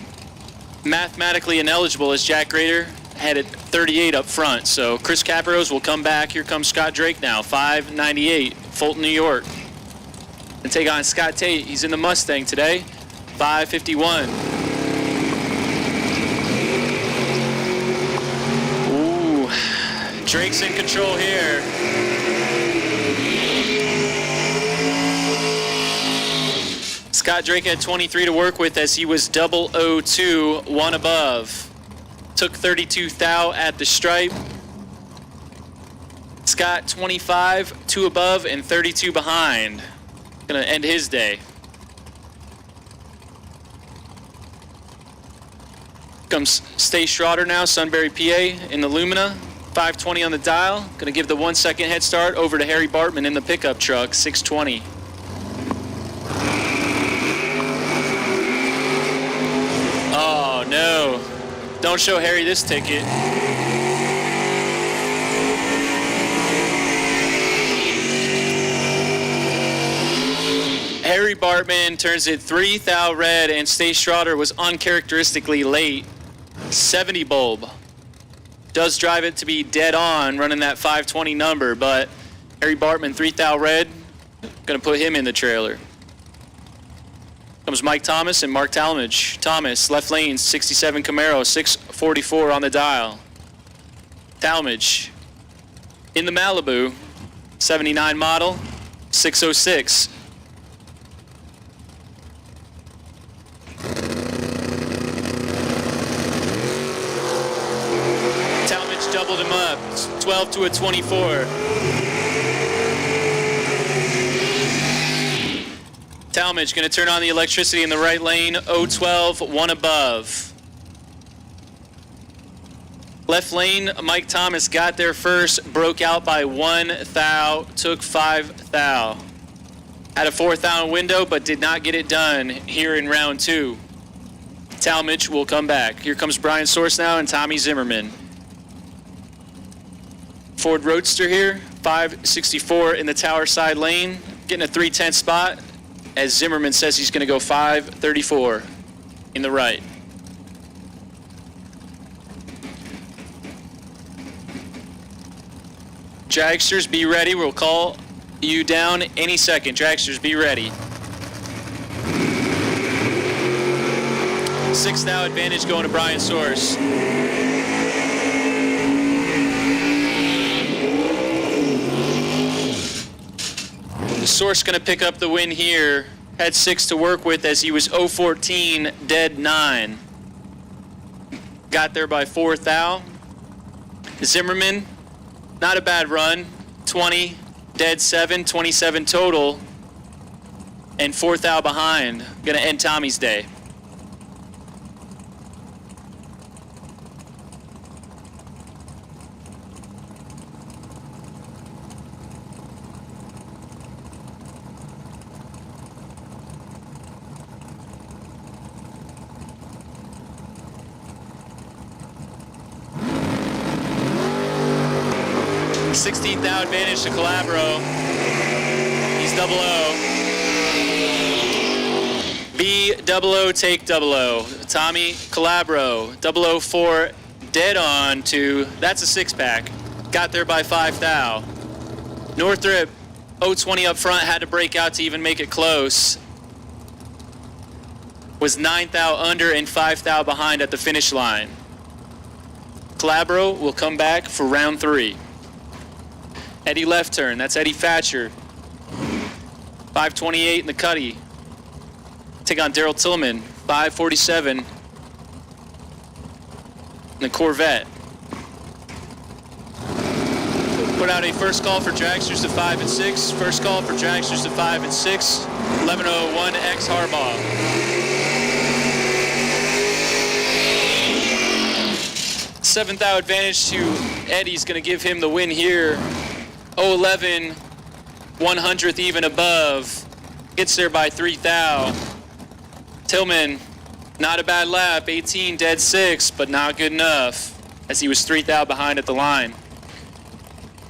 mathematically ineligible as Jack Grader had it 38 up front. So Chris Caparose will come back. Here comes Scott Drake now, 598, Fulton, New York. And take on Scott Tate. He's in the Mustang today, 551. Ooh, Drake's in control here. Scott Drake had 23 to work with as he was 002, one above. Took 32 thou at the stripe. Scott 25, 2 above and 32 behind. Gonna end his day. Comes Stace Schroeder now, Sunbury, PA in the Lumina. 520 on the dial. Gonna give the 1 second head start over to Harry Bartman in the pickup truck, 620. Oh no. Don't show Harry this ticket. Harry Bartman turns it 3 thou red and Stace Schroeder was uncharacteristically late. 70 bulb. Does drive it to be dead on, running that 520 number, but Harry Bartman 3 thou red, gonna put him in the trailer. Comes Mike Thomas and Mark Talmadge. Thomas, left lane, 67 Camaro, 644 on the dial. Talmadge, in the Malibu, 79 model, 606. Talmadge doubled him up, 12 to a 24. Talmadge going to turn on the electricity in the right lane, 012, 1 above. Left lane, Mike Thomas got there first, broke out by 1 thou, took 5 thou. Had a 4 thou window, but did not get it done here in round 2. Talmadge will come back. Here comes Brian Source now and Tommy Zimmerman. Ford Roadster here, 564 in the tower side lane, getting a 310 spot. As Zimmerman says he's going to go 534 in the right. Dragsters, be ready. We'll call you down any second. Dragsters, be ready. 6 thou advantage going to Brian Source. Source going to pick up the win here. Had 6 to work with as he was 014, dead 9. Got there by 4 thou. Zimmerman, not a bad run. 20, dead 7, 27 total. And 4 thou behind. Going to end Tommy's day. $16 thou advantage to Calabro. He's 00. B00 take 00. Tommy Calabro, 004 dead on to, that's a 6-pack. Got there by 5 thou. Northrop, 020 up front, had to break out to even make it close. Was 9 thou under and 5 thou behind at the finish line. Calabro will come back for round 3. Eddie left turn, that's Eddie Thatcher. 528 in the cutty. Take on Daryl Tillman, 547 in the Corvette. Put out a first call for dragsters to 5 and 6. First call for dragsters to 5 and 6. 1101 X Harbaugh. Seventh thou advantage to Eddie's going to give him the win here. 011 100th even above. Gets there by 3 thou. Tillman, not a bad lap, 18 dead 6, but not good enough as he was 3 thou behind at the line.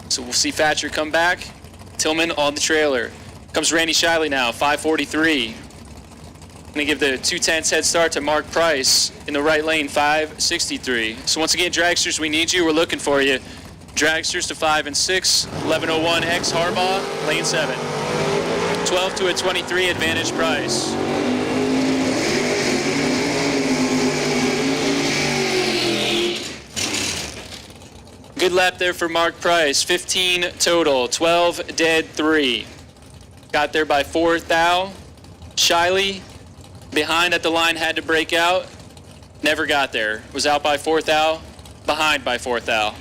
So we'll see Thatcher come back. Tillman on the trailer. Comes Randy Shiley now, 543. Gonna give the 2/10 head start to Mark Price in the right lane, 563. So once again, dragsters, we need you. We're looking for you. Dragsters to 5 and 6. 1101 X Harbaugh, lane 7. 12 to a 23 advantage Price. Good lap there for Mark Price. 15 total, 12 dead 3. Got there by 4 thou. Shiley behind at the line, had to break out. Never got there. Was out by 4 thou, behind by 4 thou.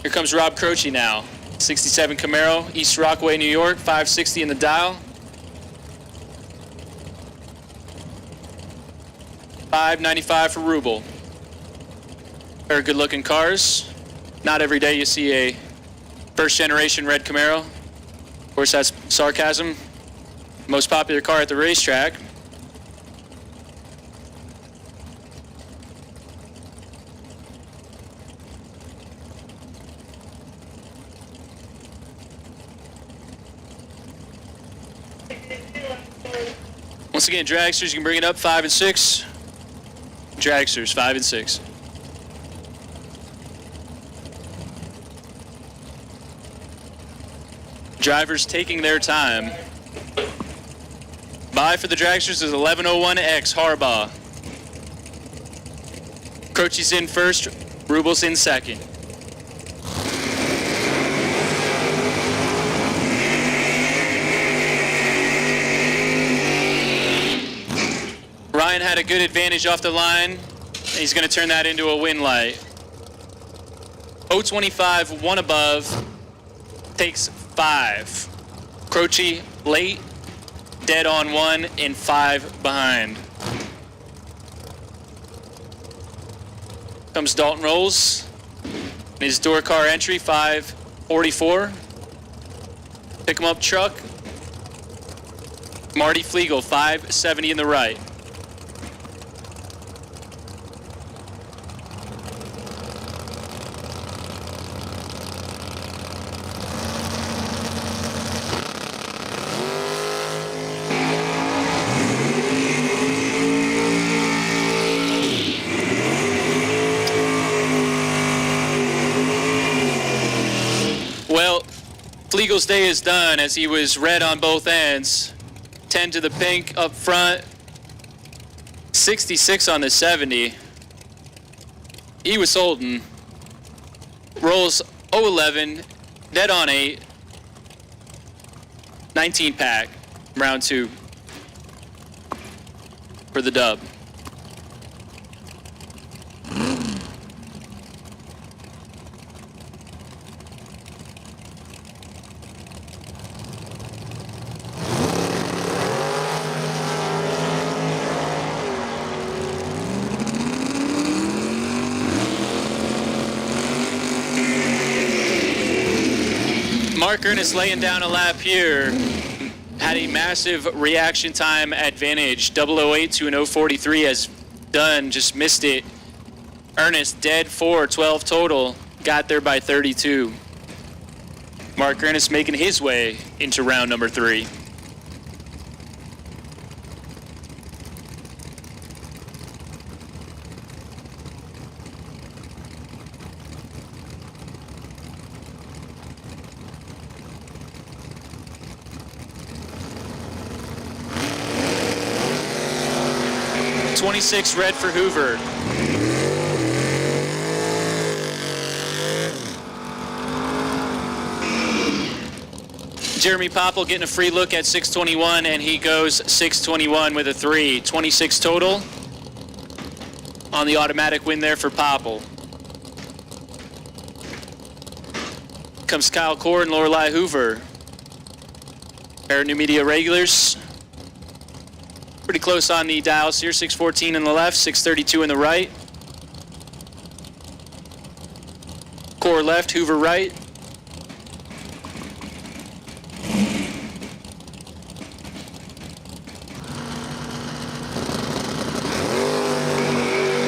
Here comes Rob Croce now. 67 Camaro, East Rockaway, New York, 560 in the dial. 595 for Rubel. Very good looking cars. Not every day you see a first generation red Camaro. Of course, that's sarcasm. Most popular car at the racetrack. Once again, dragsters, you can bring it up 5 and 6. Dragsters, 5 and 6. Drivers taking their time. By for the dragsters is 1101 X Harbaugh. Croce's in first, Rubel's in second. Ryan had a good advantage off the line. He's going to turn that into a win light. 025, 1 above, takes 5. Croce late, dead on 1, and 5 behind. Comes Dalton Rolls. His door car entry, 544. Pick him up truck. Marty Flegel, 570 in the right. Well, Flegel's day is done as he was red on both ends. 10 to the pink up front. 66 on the 70. He was holding. Rolls 011, dead on 8. 19 pack, round 2 for the dub. Mark Ernest laying down a lap here. Had a massive reaction time advantage. 008 to an 043 as Dunn just missed it. Ernest dead 4, 12 total. Got there by 32. Mark Ernest making his way into round number 3. 26 red for Hoover. Jeremy Popple getting a free look at 621, and he goes 621 with a 3. 26 total on the automatic win there for Popple. Comes Kyle Core and Lorelei Hoover. Pair of new media regulars. Pretty close on the dials here. 614 in the left, 632 in the right. Core left, Hoover right.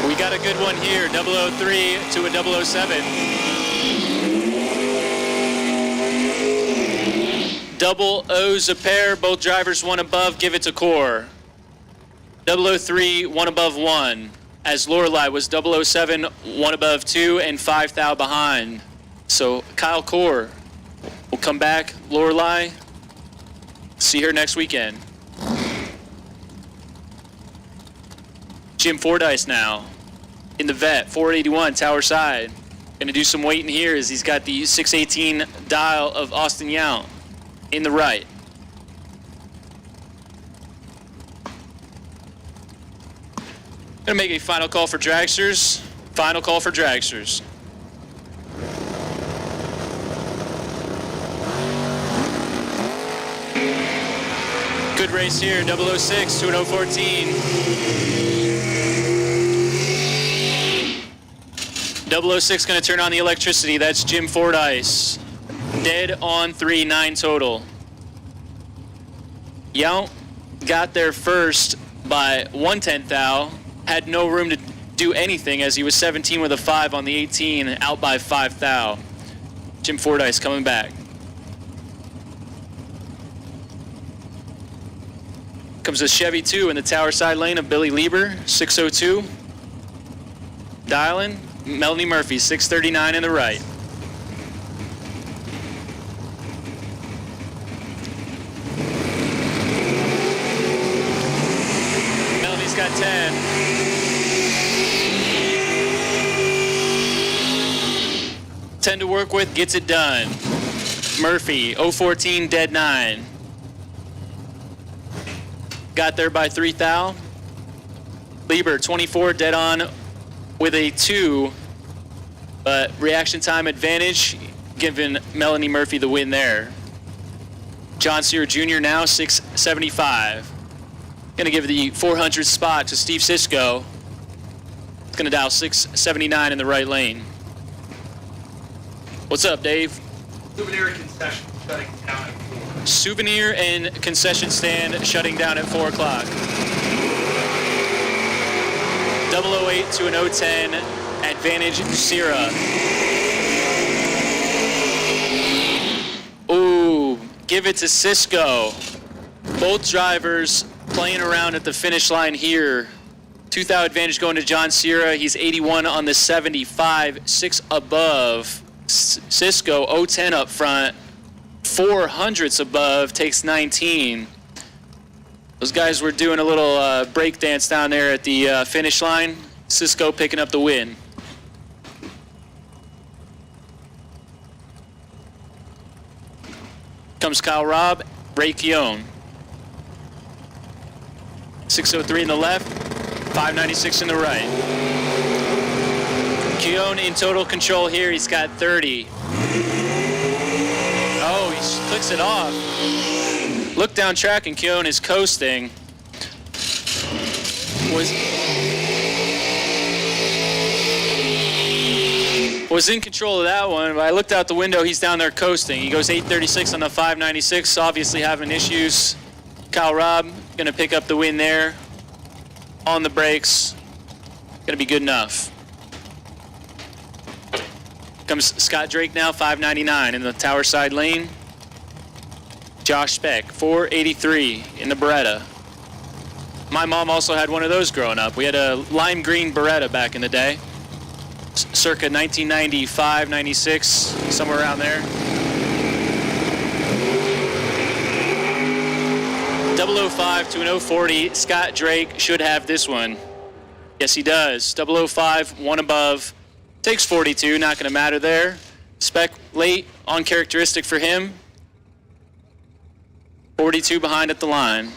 We got a good one here. 003 to a 007. Double O's a pair, both drivers one above, give it to Core. 003, one above one, as Lorelei was 007, one above two, and 5 thou behind. So Kyle Core will come back. Lorelei, see her next weekend. Jim Fordyce now in the vet, 481, tower side. Gonna do some waiting here as he's got the 618 dial of Austin Yount in the right. Gonna make a final call for dragsters. Final call for dragsters. Good race here, 006 to an 014. 006 gonna turn on the electricity. That's Jim Fordyce. Dead on 3, 9 total. Yount got there first by 1/10 thou. Had no room to do anything as he was 17 with a 5 on the 18, out by 5 thou. Jim Fordyce coming back. Comes a Chevy 2 in the tower side lane of Billy Lieber, 602. Dialing, Melanie Murphy, 639 in the right. Melanie's got 10. To work with, gets it done. Murphy, 014, dead 9. Got there by 3 thou. Lieber, 24, dead on with a 2. But reaction time advantage, giving Melanie Murphy the win there. John Sear Jr. now, 675. Gonna give the 400 spot to Steve Sisko. Gonna dial 679 in the right lane. What's up, Dave? Souvenir concession shutting down at 4. Souvenir and concession stand shutting down at 4 o'clock. 008 to an 010, advantage Sierra. Ooh, give it to Cisco. Both drivers playing around at the finish line here. 2 thou advantage going to John Sierra. He's 81 on the 75, 6 above. Cisco 010 up front, 400s above, takes 19. Those guys were doing a little break dance down there at the finish line. Cisco picking up the win. Comes Kyle Robb, Ray Keown. 603 in the left, 596 in the right. Keown in total control here. He's got 30. Oh, he clicks it off. Look down track and Keown is coasting. Was in control of that one, but I looked out the window. He's down there coasting. He goes 836 on the 596, obviously having issues. Kyle Robb gonna pick up the win there. On the brakes. Gonna be good enough. Comes Scott Drake now, 599 in the tower side lane. Josh Speck, 483 in the Beretta. My mom also had one of those growing up. We had a lime green Beretta back in the day. Circa 1995, 96, somewhere around there. 005 to an 040. Scott Drake should have this one. Yes, he does. 005, one above. Takes 42, not going to matter there. Spec late, on characteristic for him. 42 behind at the line.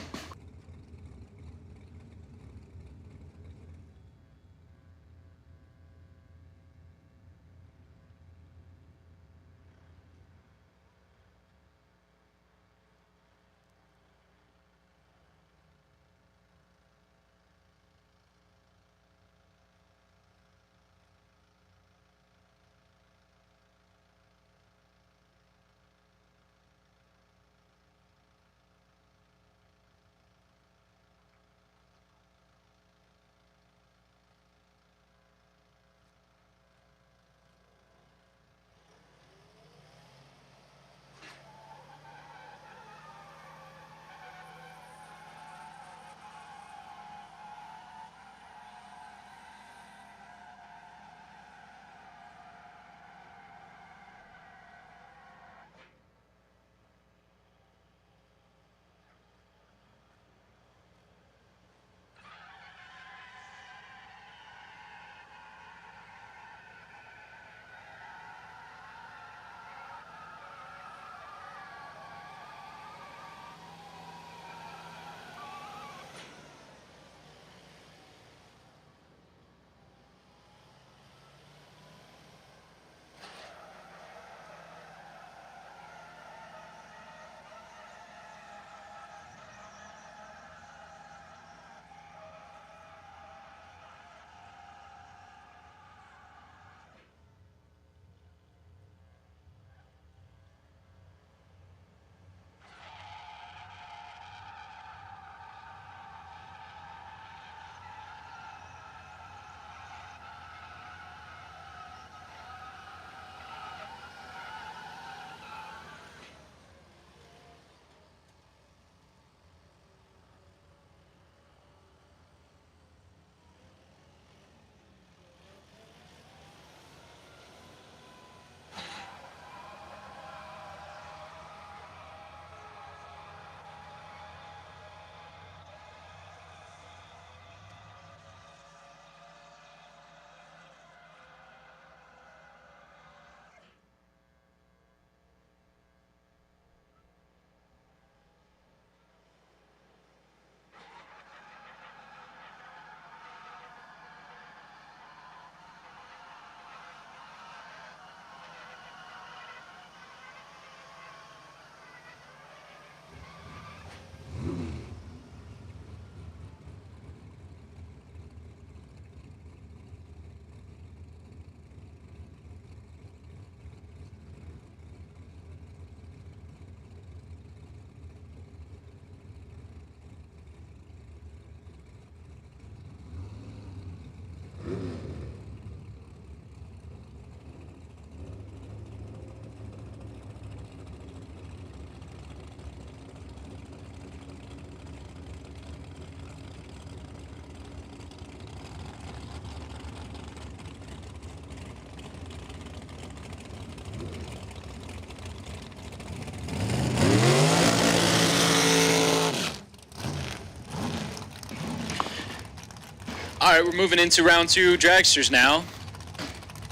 All right, we're moving into round two dragsters now.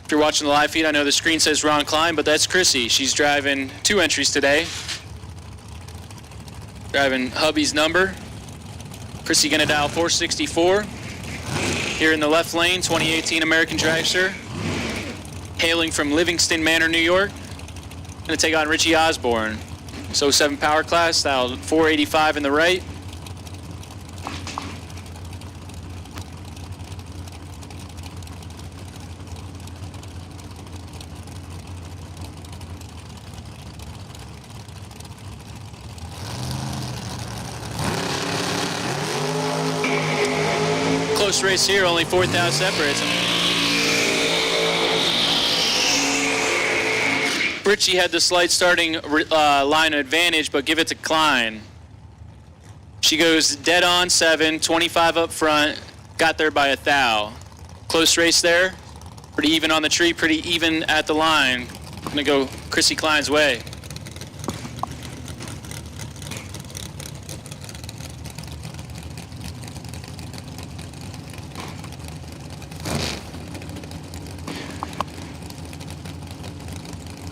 If you're watching the live feed, I know the screen says Ron Klein, but that's Chrissy. She's driving 2 entries today. Driving hubby's number. Chrissy gonna dial 464. Here in the left lane, 2018 American Dragster. Hailing from Livingston Manor, New York. Gonna take on Richie Osborne. So 7 power class, dialed 485 in the right. Close race here, only 4,000 separates them. Richie had the slight starting line advantage, but give it to Klein. She goes dead on 7, 25 up front, got there by 1,000. Close race there, pretty even on the tree, pretty even at the line. Gonna go Chrissy Klein's way.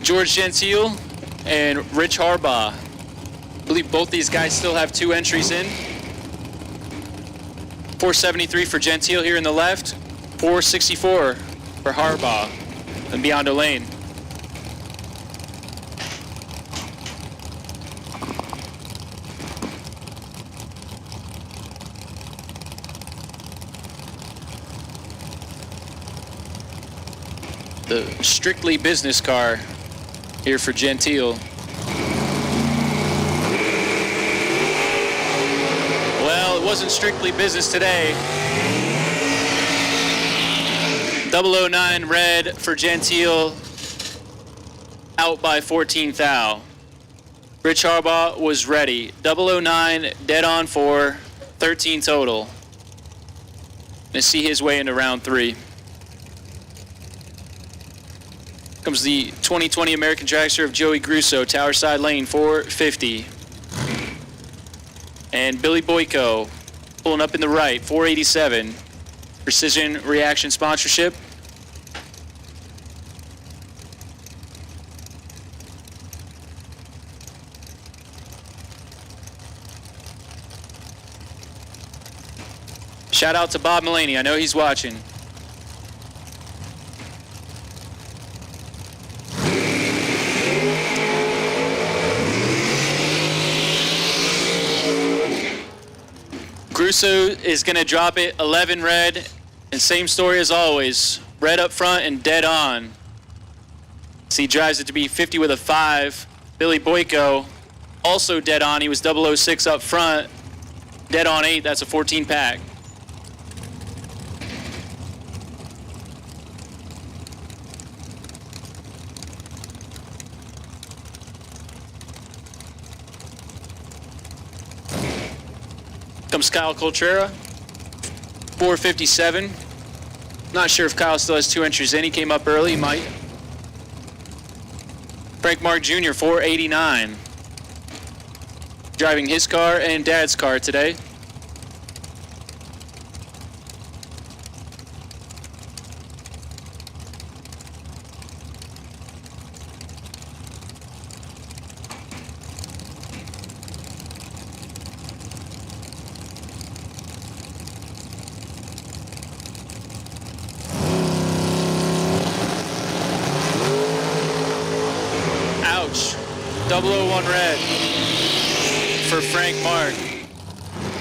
George Gentile and Rich Harbaugh. I believe both these guys still have 2 entries in. 473 for Gentile here in the left, 464 for Harbaugh and Beyond Lane. The strictly business car here for Gentile. Well, it wasn't strictly business today. 009 red for Gentile, out by 14 thou. Rich Harbaugh was ready. 009 dead on for 13 total. Gonna see his way into round 3. Comes the 2020 American Dragster of Joey Grusso, Tower Side Lane, 450. And Billy Boyko pulling up in the right, 487. Precision Reaction sponsorship. Shout out to Bob Mulaney. I know he's watching. Grusso is going to drop it 11 red, and same story as always. Red up front and dead on. So he drives it to be 50 with a 5. Billy Boyko also dead on. He was 006 up front. Dead on 8. That's a 14 pack. Comes Kyle Coltrera, 457. Not sure if Kyle still has 2 entries in. He came up early, he might. Frank Mark Jr., 489. Driving his car and Dad's car today. Ouch. 001 red for Frank Mark.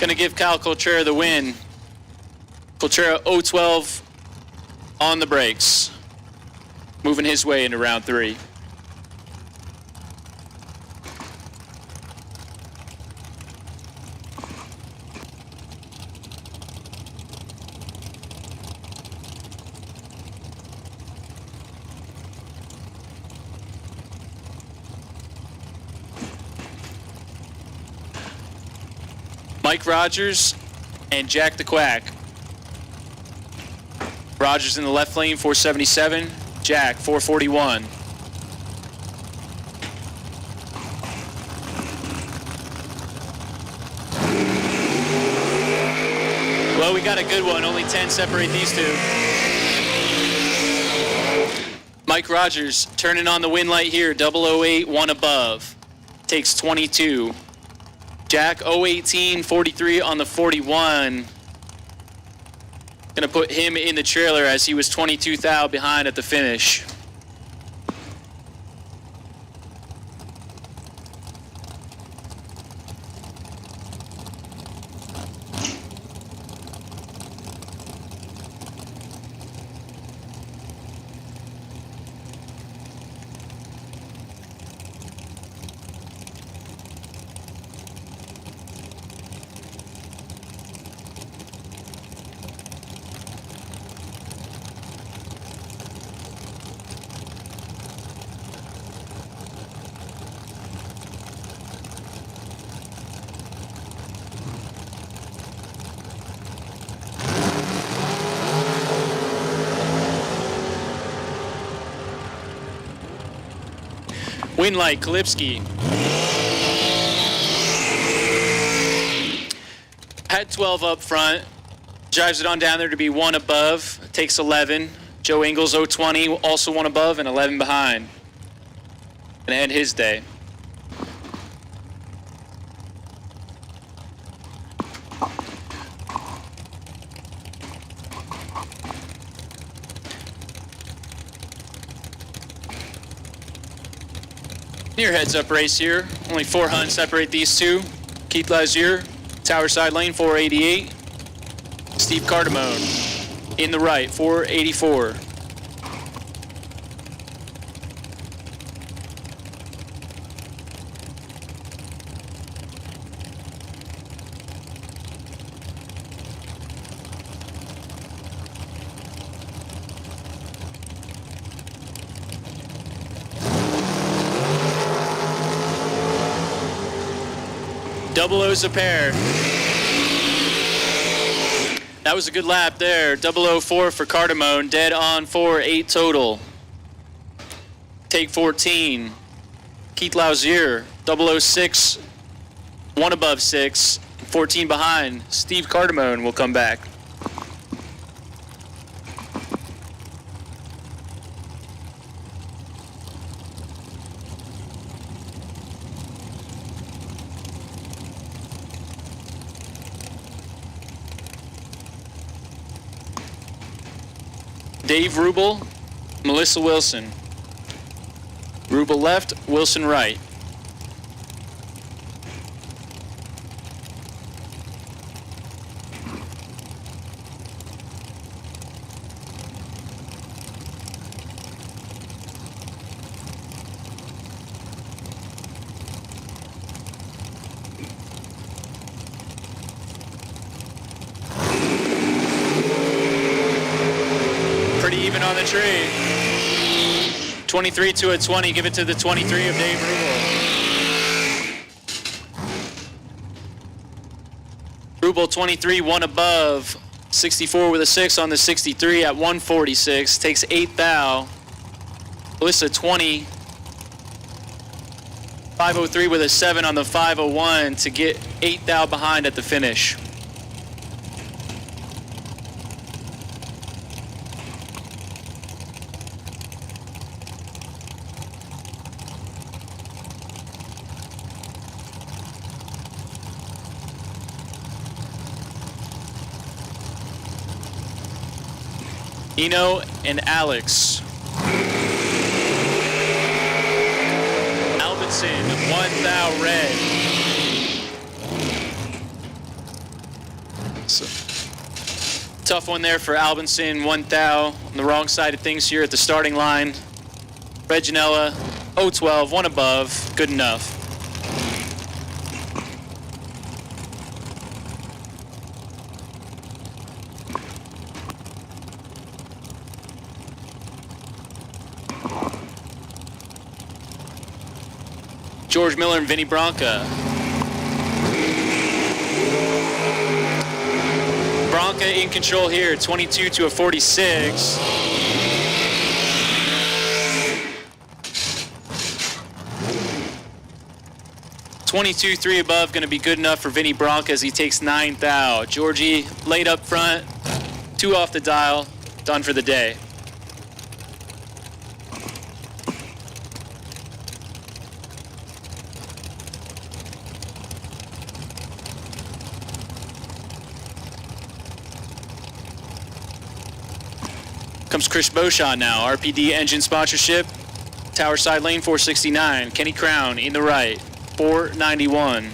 Gonna give Kyle Coltrera the win. Coltrera 012 on the brakes. Moving his way into round 3. Mike Rogers and Jack the Quack. Rogers in the left lane, 477. Jack, 441. Well, we got a good one. Only 10 separate these two. Mike Rogers turning on the win light here. 008, 1 above. Takes 22. Jack, 018, 43 on the 41. Gonna put him in the trailer as he was 22 thou behind at the finish. Win light, Kalipski. Had 12 up front. Drives it on down there to be 1 above. Takes 11. Joe Ingles, 020, also 1 above and 11 behind. and end his day. Near heads-up race here. Only 4 hunts separate these two. Keith Lazier, Tower Side Lane, 488. Steve Cardamone, in the right, 484. Double O's a pair. That was a good lap there. 004 for Cardamone. Dead on 4, 8 total. Take 14. Keith Lausier. 006. 1 above 6. 14 behind. Steve Cardamone will come back. Dave Rubel, Melissa Wilson. Rubel left, Wilson right. Pretty even on the tree. 23 to a 20. Give it to the 23 of Dave Rubel. Rubel 23, 1 above. 64 with a 6 on the 63 at 146. Takes 8 thou. Melissa 20. 503 with a 7 on the 501 to get 8 thou behind at the finish. Eno and Alex. Albinson, 1 thou red. So, tough one there for Albinson, 1 thou. On the wrong side of things here at the starting line. Reginella, 012, 1 above, good enough. George Miller and Vinny Bronca. Bronca in control here, 22 to a 46. .22, 3 above, going to be good enough for Vinny Bronca as he takes 9 thou. Georgie laid up front, 2 off the dial, done for the day. Comes Chris Beauchamp now, RPD engine sponsorship. Tower Side Lane, 469. Kenny Crown in the right, 491.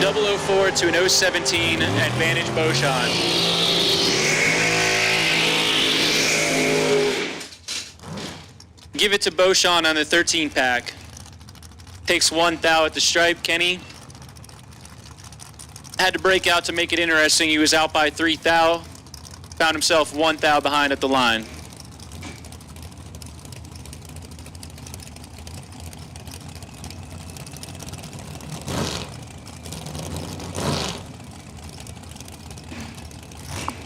.004 to an 017, advantage Beauchamp. Give it to Beauchamp on the 13 pack. Takes 1 thou at the stripe. Kenny had to break out to make it interesting. He was out by 3 thou. Found himself 1 thou behind at the line.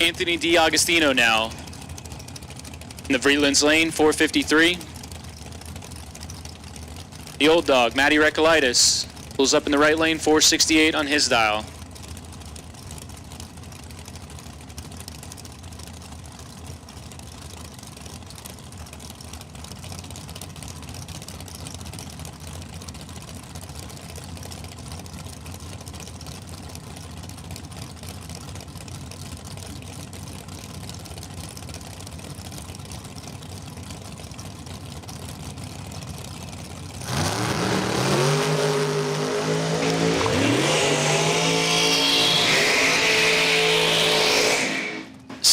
Anthony D'Agostino now in the Vreelands lane, 453. The old dog, Matty Recolaitis, pulls up in the right lane, 468 on his dial.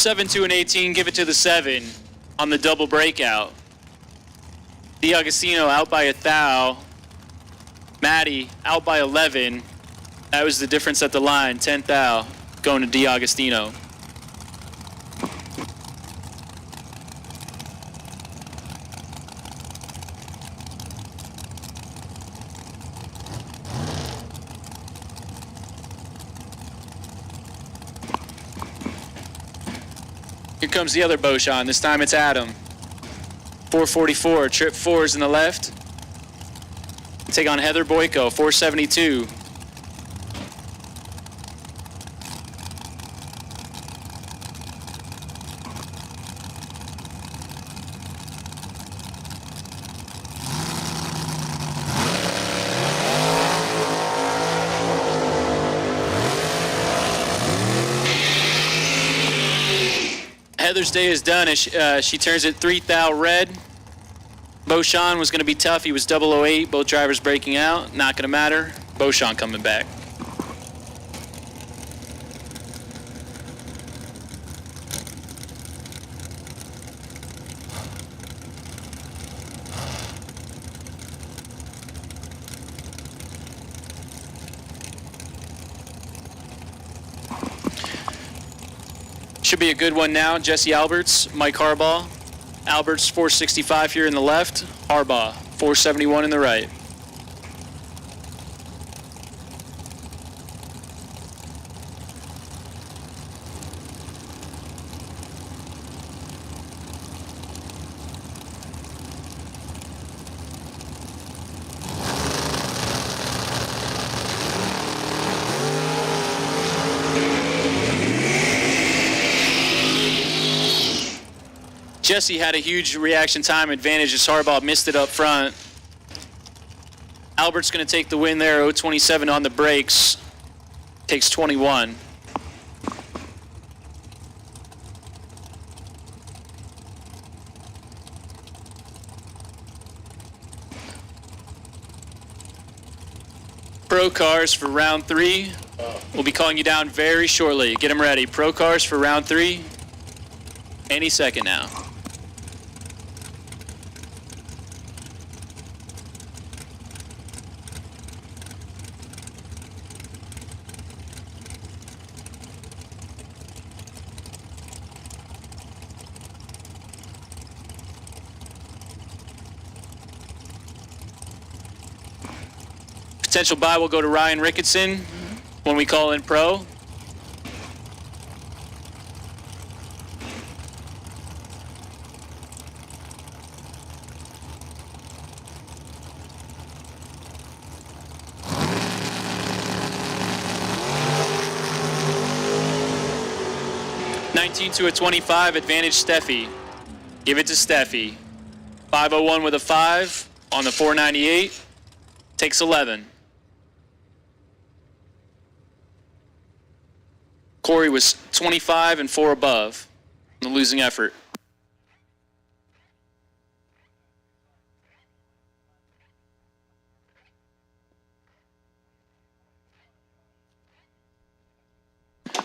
7, 2, and 18, give it to the 7 on the double breakout. D'Agostino out by 1,000. Matty out by 11. That was the difference at the line, 10,000 going to D'Agostino. Here comes the other Beauchamp. This time it's Adam. 444, trip 4s in the left. Take on Heather Boyko, 472. Heather's day is done as she turns it 3,000 red. Beauchamp was going to be tough. He was 008. Both drivers breaking out. Not going to matter. Beauchamp coming back. Should be a good one now. Jesse Alberts, Mike Harbaugh. Alberts 465 here in the left. Harbaugh 471 in the right. Jesse had a huge reaction time advantage as Harbaugh missed it up front. Albert's going to take the win there, 027 on the brakes. Takes 21. Pro cars for round 3. We'll be calling you down very shortly. Get them ready. Pro cars for round 3. Any second now. Potential bye will go to Ryan Ricketson when we call in pro. To a 25, advantage Steffi. Give it to Steffi. 501 with a 5 on the 498. Takes 11. Corey was 25 and 4 above in the losing effort.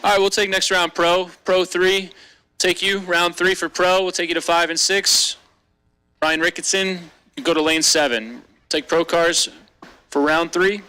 All right, we'll take next round pro. Pro 3. Take you, round 3 for pro. We'll take you to 5 and 6. Ryan Ricketson, you go to lane 7. Take pro cars for round 3.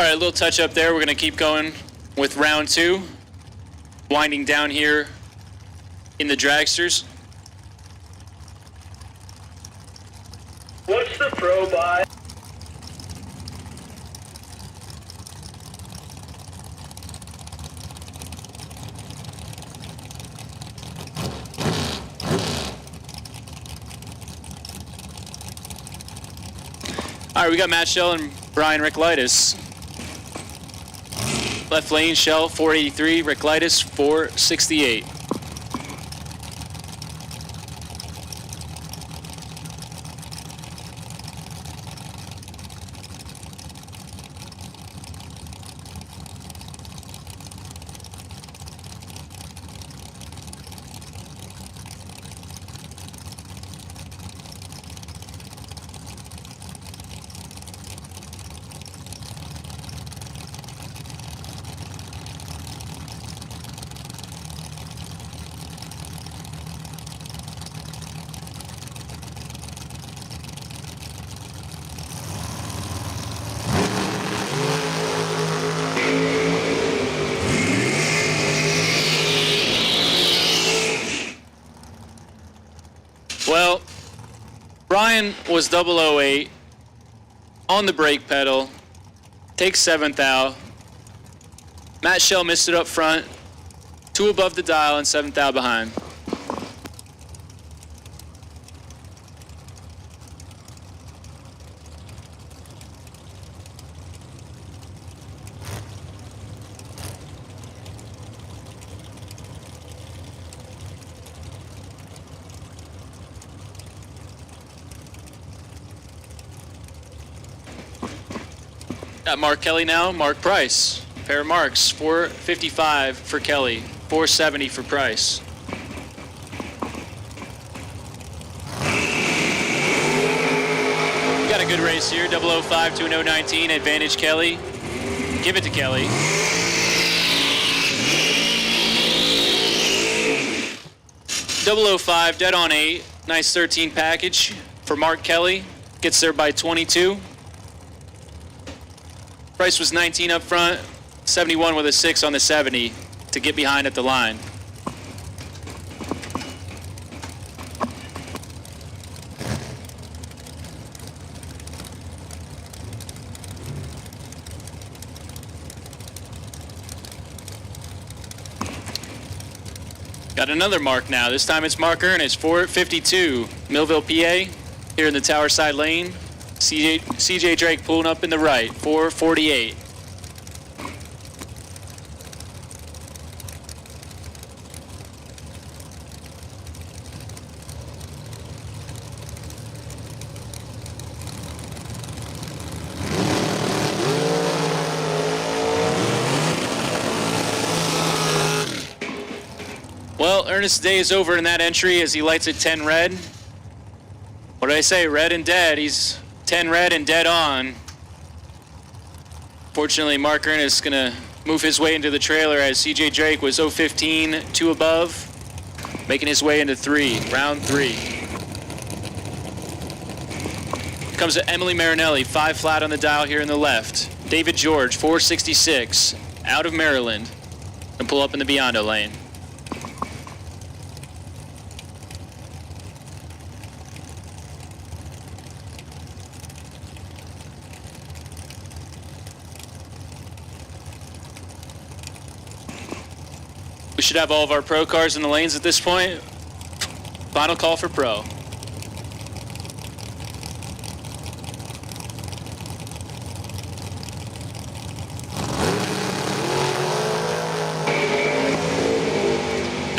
All right, a little touch up there. We're gonna keep going with round 2. Winding down here in the dragsters. What's the pro buy? All right, we got Matt Shell and Brian Ricklitis. Left lane, Shell 483, Ricklitis 468. Well, Brian was 008 on the brake pedal, takes 7th out. Matt Shell missed it up front, 2 above the dial and 7th out behind. Got Mark Kelly now, Mark Price. Pair of marks, 455 for Kelly, 470 for Price. We got a good race here, 005 to an 019, advantage Kelly. Give it to Kelly. .005, dead on 8, nice 13 package for Mark Kelly. Gets there by 22. Price was 19 up front, 71 with a 6 on the 70 to get behind at the line. Got another mark now. This time it's Mark Ernest, 452, Millville, PA, here in the tower side lane. CJ Drake pulling up in the right, 448. Well, Ernest's day is over in that entry as he lights at 10 red. What did I say? Red and dead. He's 10 red and dead on. Fortunately, Mark Ernest is going to move his way into the trailer as CJ Drake was 015, 2 above, making his way into 3, round 3. Comes to Emily Marinelli, 5 flat on the dial here in the left. David George, 466, out of Maryland, and pull up in the Biondo lane. We should have all of our pro cars in the lanes at this point. Final call for pro.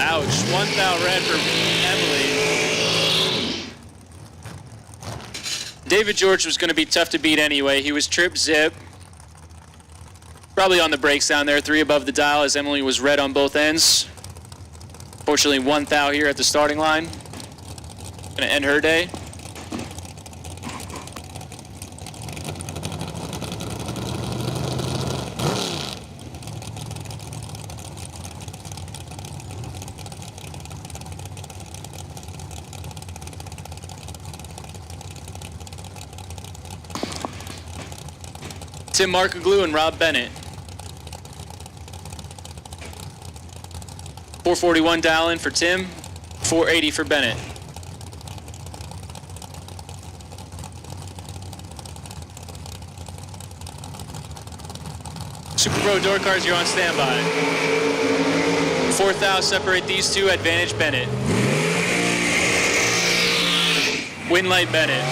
Ouch, 1,000 red for Emily. David George was going to be tough to beat anyway. He was trip zip. Probably on the brakes down there, 3 above the dial as Emily was red on both ends. Fortunately, 1,000 here at the starting line. Gonna end her day. Tim Markoglu and Rob Bennett. 441 dial in for Tim, 480 for Bennett. Super Pro door cars, you're on standby. 4th out, separate these two, advantage Bennett. Win light Bennett.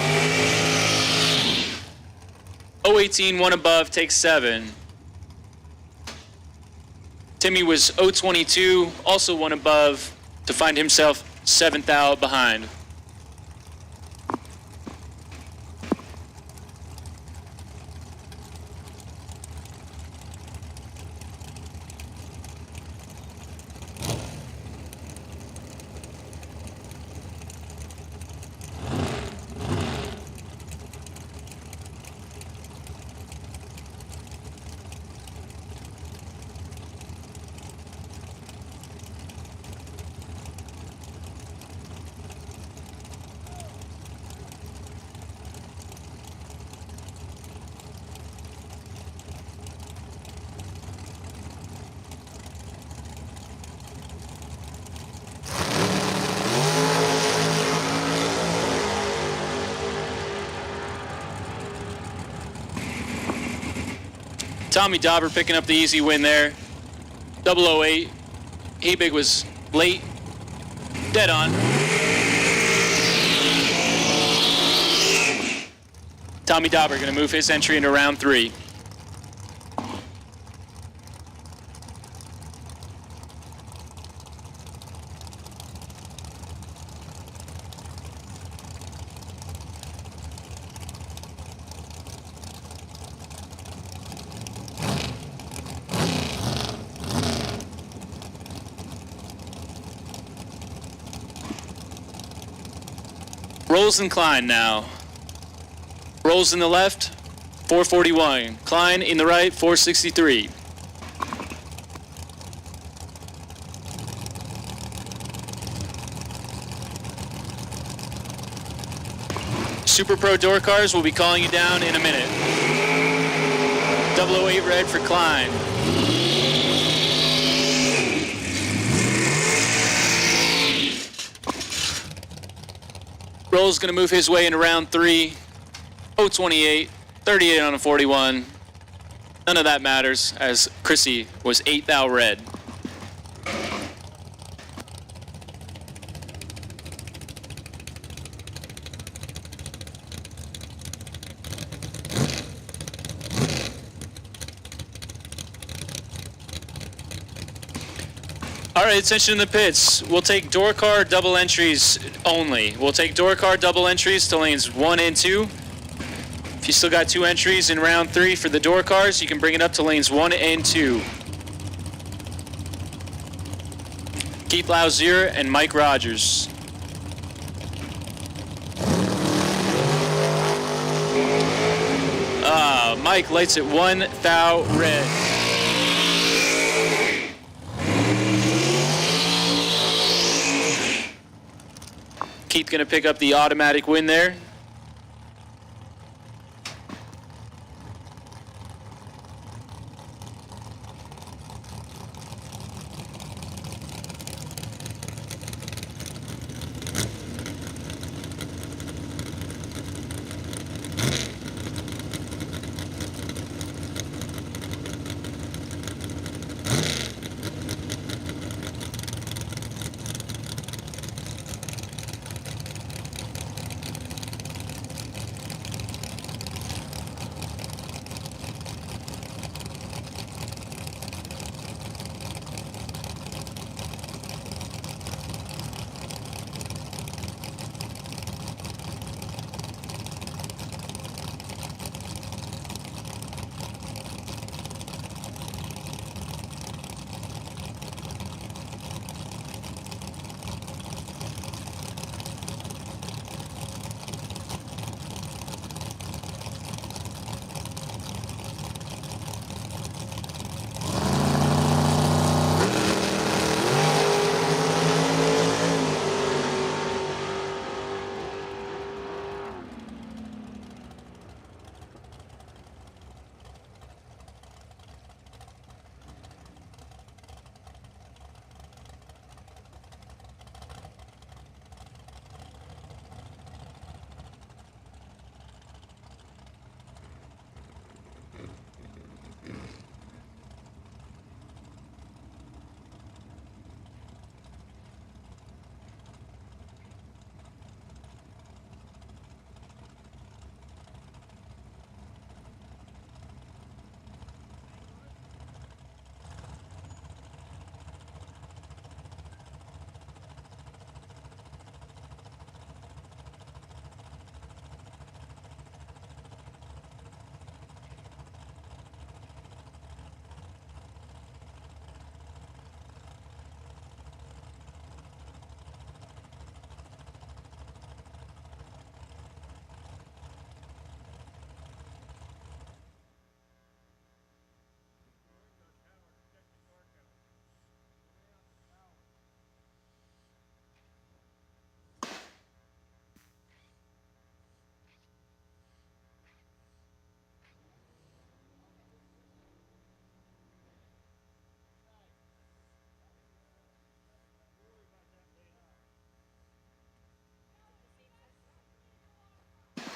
018, one above, takes 7. Timmy was 022, also one above, to find himself 7th out behind. Tommy Dauber picking up the easy win there. 008. Hebig was late. Dead on. Tommy Dauber going to move his entry into round 3. Rolls and Klein now. Rolls in the left, 441. Klein in the right, 463. Super Pro door cars will be calling you down in a minute. 008 red for Klein. Roll's going to move his way into round 3. 028, 38 on a 41. None of that matters, as Chrissy was 8th out red. All right, attention in the pits. We'll take door car double entries only. We'll take door car double entries to lanes 1 and 2. If you still got 2 entries in round 3 for the door cars, you can bring it up to lanes 1 and 2. Keith Lauzier and Mike Rogers. Mike lights at 1 thou red. Keith gonna pick up the automatic win there.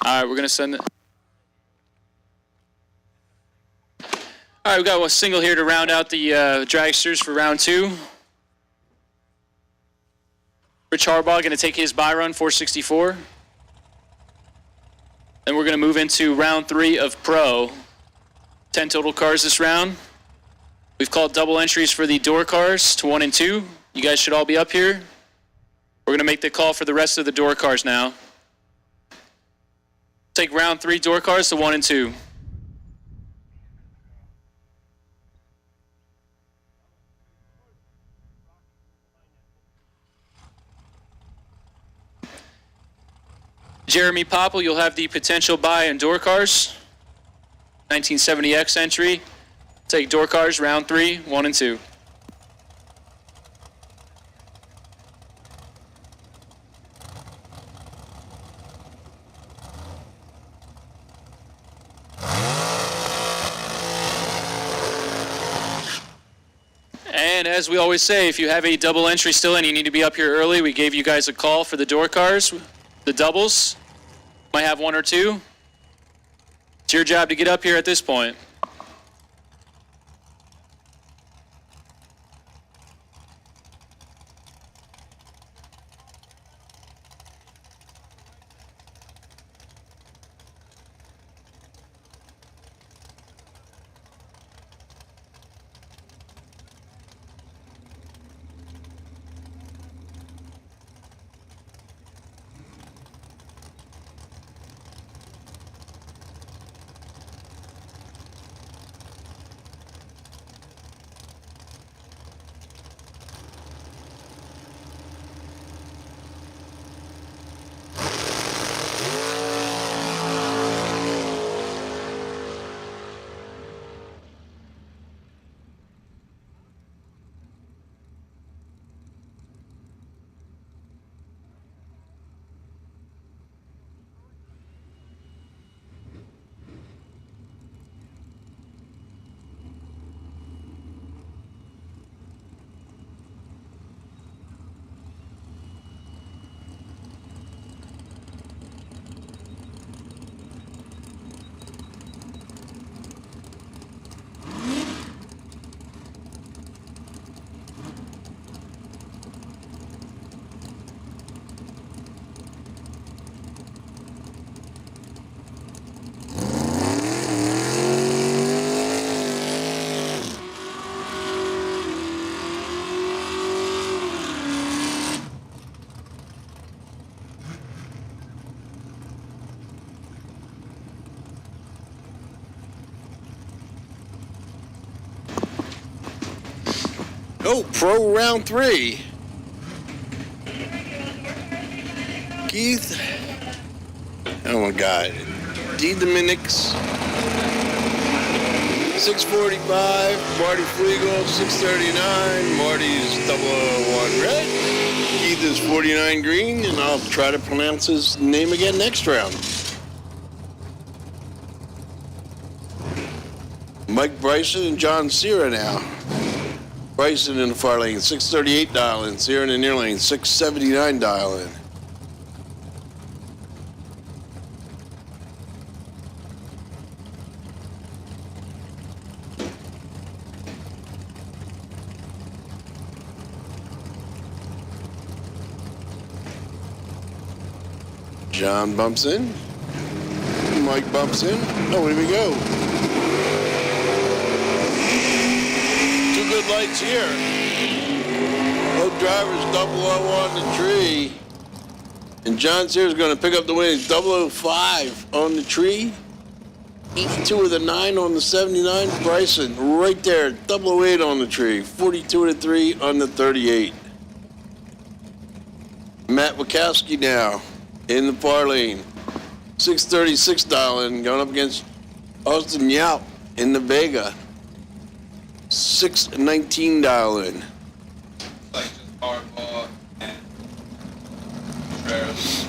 All right, we're going to send it. All right, we got a single here to round out the dragsters for round 2. Rich Harbaugh going to take his buy run, 464. Then we're going to move into round 3 of Pro. 10 total cars this round. We've called double entries for the door cars to 1 and 2. You guys should all be up here. We're going to make the call for the rest of the door cars now. Take round 3 door cars to 1 and 2. Jeremy Popple, you'll have the potential buy in door cars. 1970X entry. Take door cars, round 3, 1 and 2. And as we always say, if you have a double entry still in, you need to be up here early. We gave you guys a call for the door cars, the doubles. Might have 1 or 2. It's your job to get up here at this point. Oh, Pro round 3. Keith. Oh my God. D. Dominics. 645. Marty Flegel, 639. Marty's 001 red. Keith is 49 green, and I'll try to pronounce his name again next round. Mike Bryson and John Cera now. Bryson in the far lane, 638 dial in. Cera in the near lane, 679 dial in. John bumps in. Mike bumps in. Oh, where do we go? Good lights here. Both drivers 001 on the tree. And John Cera's going to pick up the win. 005 on the tree. 82 with a 9 on the 79. Bryson right there. 008 on the tree. 42 with a 3 on the 38. Matt Wachowski now in the far lane. 636 dialing going up against Austin Yaup in the Vega. 619 dial in. Like just Harbaugh and Travis.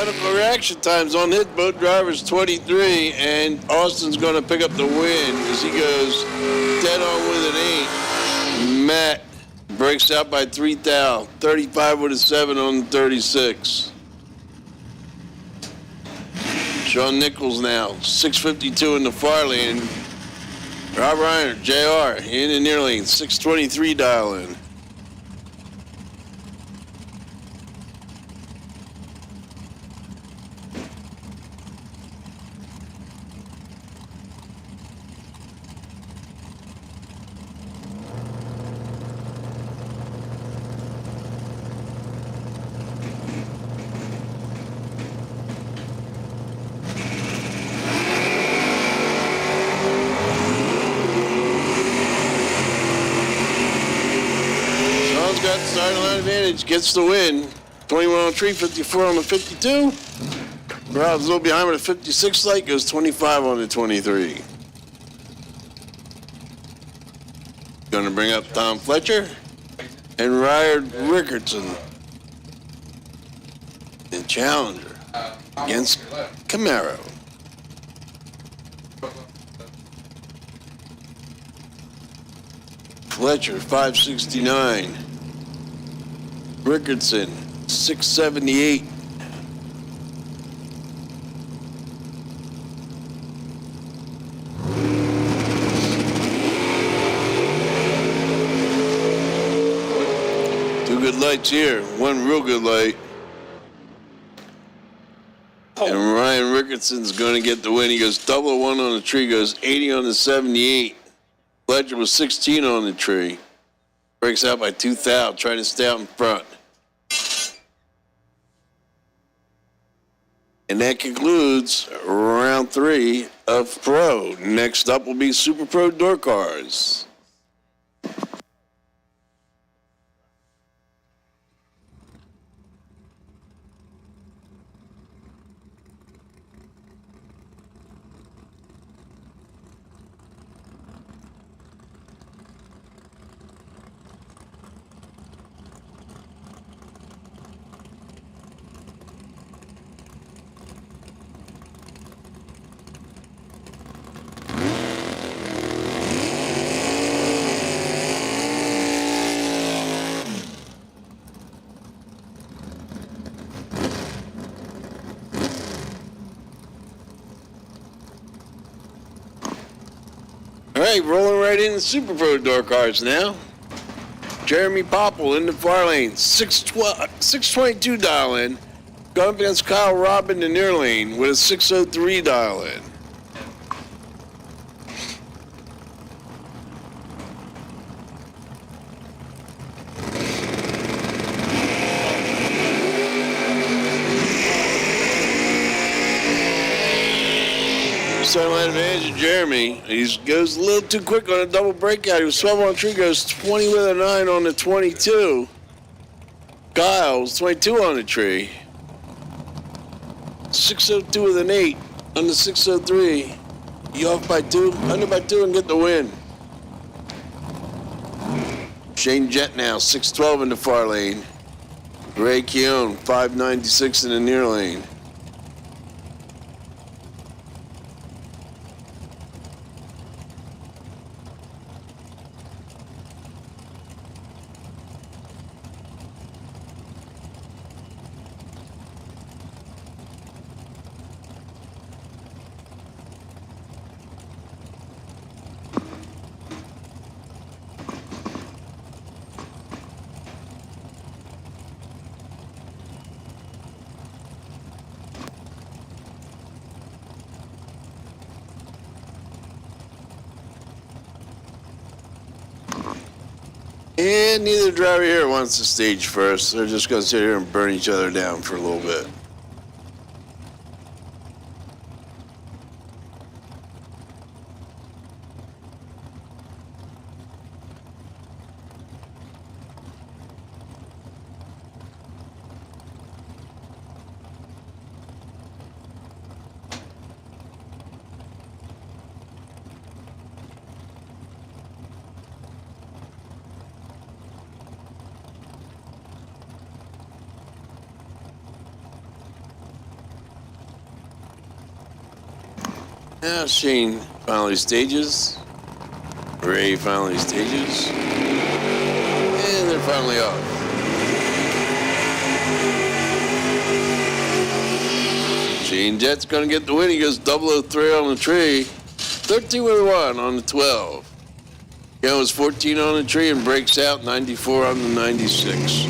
Medical reaction times on hit. Both drivers 23, and Austin's going to pick up the win as he goes dead on with an 8. Matt breaks out by 3 thou. 35 with a 7 on the 36. Sean Nichols now, 652 in the far lane. Rob Reiner, JR, in the near lane, 623 dialing. Got the starting line advantage, gets the win. 21 on the tree, 54 on the 52. Rob's a little behind with a 56 light, goes 25 on the 23. Going to bring up Tom Fletcher and Ryard Rickardson. And Challenger against Camaro. Fletcher, 569. Rickardson, 678. Two good lights here, one real good light. And Ryan Rickardson's going to get the win. He goes double 1 on the tree, goes 80 on the 78. Fletcher was 16 on the tree. Breaks out by 2 thou, trying to stay out in front. And that concludes round 3 of Pro. Next up will be Super Pro Door Cars. All right, rolling right into Super Pro Door Cars now. Jeremy Popple in the far lane, 622 dial in. Going up against Kyle Robb in the near lane with a 603 dial in. Sideline advantage of Jeremy. He goes a little too quick on a double breakout. He was 12 on the tree, goes 20 with a 9 on the 22. Kyle was 22 on the tree. 602 with an 8 on the 603. You off by 2, under by 2, and get the win. Shane Jett now, 612 in the far lane. Ray Keown, 596 in the near lane. And neither driver here wants to stage first. They're just going to sit here and burn each other down for a little bit. Now Shane finally stages. Ray finally stages. And they're finally off. Shane Jett's going to get the win. He goes 003 on the tree. 13 with 1 on the 12. Goes 14 on the tree and breaks out 94 on the 96.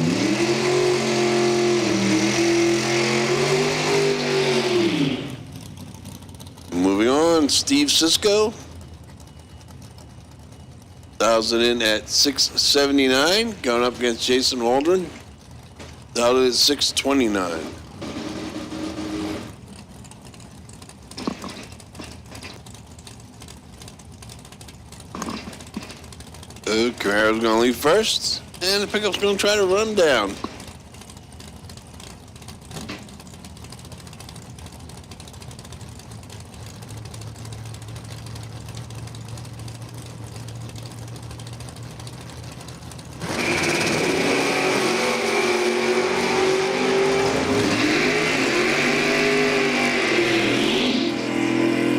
Moving on, Steve Sisko. Dials it in at 679, going up against Jason Waldron. Dialed it at 629. Carrero's going to leave first, and the pickup's going to try to run down.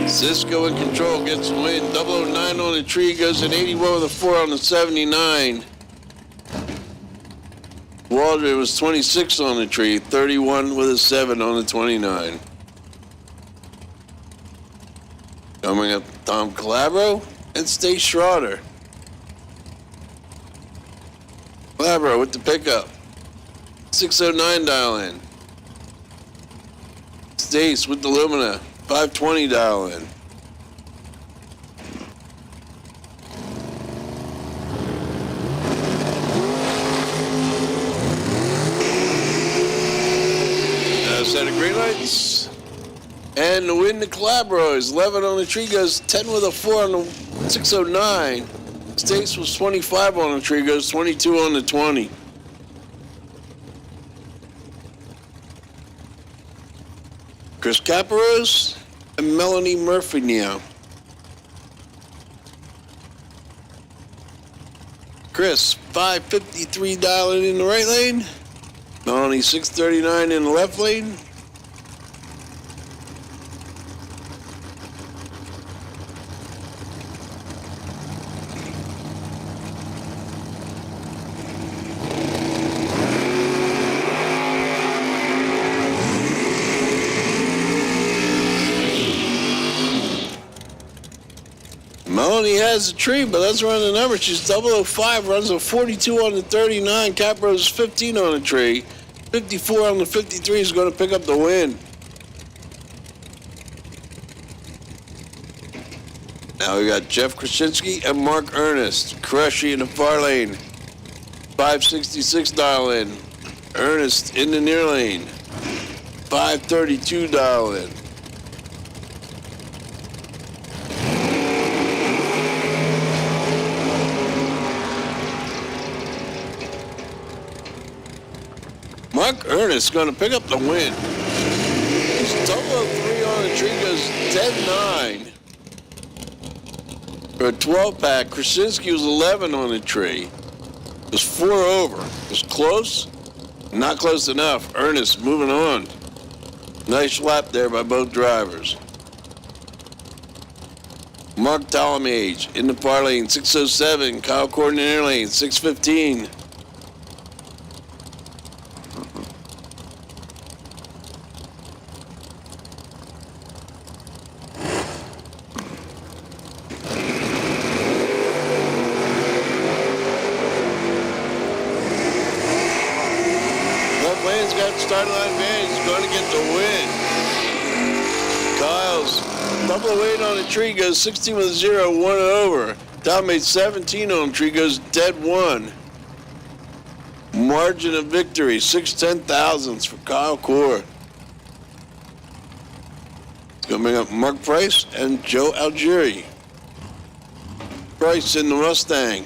Cisco in control, gets the win. 009 on the tree, goes at 81 with a 4 on the 79. Waldron was 26 on the tree, 31 with a 7 on the 29. Coming up, Tom Calabro and Stace Schroeder. Calabro with the pickup. 609 dial in. Stace with the Lumina. 520 dial in. Set of green lights. And the win to Calabro is 11 on the tree, goes 10 with a 4 on the 609. Stace was 25 on the tree, goes 22 on the 20. Chris Caparos and Melanie Murphy now. Chris, 553 dialing in the right lane. Melanie, 639 in the left lane. Melanie has a tree, but let's run the number. She's 005, runs a 42 on the 39. Caprose 15 on the tree. 54 on the 53 is going to pick up the win. Now we got Jeff Krasinski and Mark Ernest. Crushy in the far lane. 566 dial in. Ernest in the near lane. 532 dial in. Mark Ernest going to pick up the win. He's 003 on the tree, goes 10-9. For a 12-pack, Krasinski was 11 on the tree. It was 4 over. It was close, not close enough. Ernest moving on. Nice lap there by both drivers. Mark Talmadge in the far lane, 607. Kyle Corden in air lane, 615. Starting line advantage is going to get the win. Kyle's 008 on the tree, goes 16 with a 0, 1 over. Tom made 17 on the tree, goes dead 1. Margin of victory, 6/10,000ths for Kyle Core. It's going to bring up Mark Price and Joe Algieri. Price in the Mustang.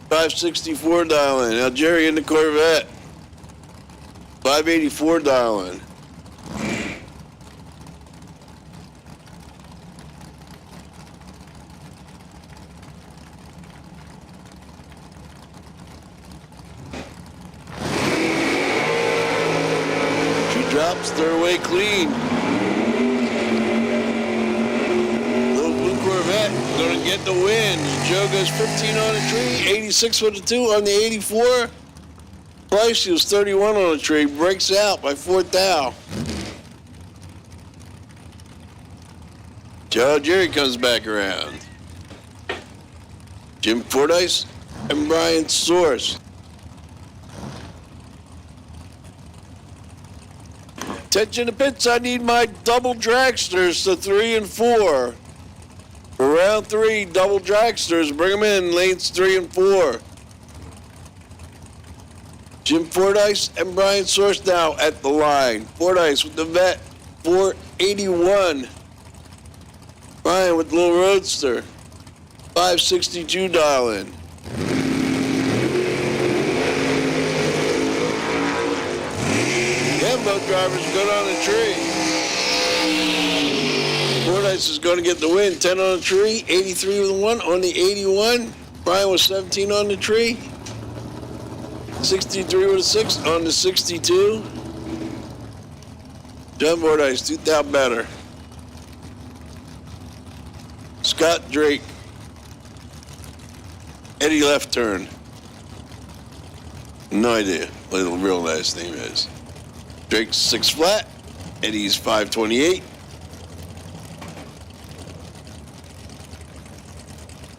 564 dial in. Algieri in the Corvette. 584 dial in. She drops their way clean. get the win. Joe goes 15 on a tree, 86 with the 2 on the 84. Price, he was 31 on a tree, breaks out by 4th thou. Joe Jerry comes back around. Jim Fordyce and Brian Source. Attention to pits, I need my double dragsters to 3 and 4. For round 3, double dragsters, bring them in, lanes 3 and 4. Jim Fordyce and Brian Source now at the line. Fordyce with the vet, 481. Brian with the little roadster, 562 dial-in. Both drivers good on the tree. Fordyce is going to get the win. 10 on the tree, 83 with the 1 on the 81. Brian was 17 on the tree. 63 with a 6 on the 62. John Fordyce, 2,000 better. Scott Drake. Eddie Left Turn. No idea what the real last name is. Drake's 6 flat, Eddie's 528.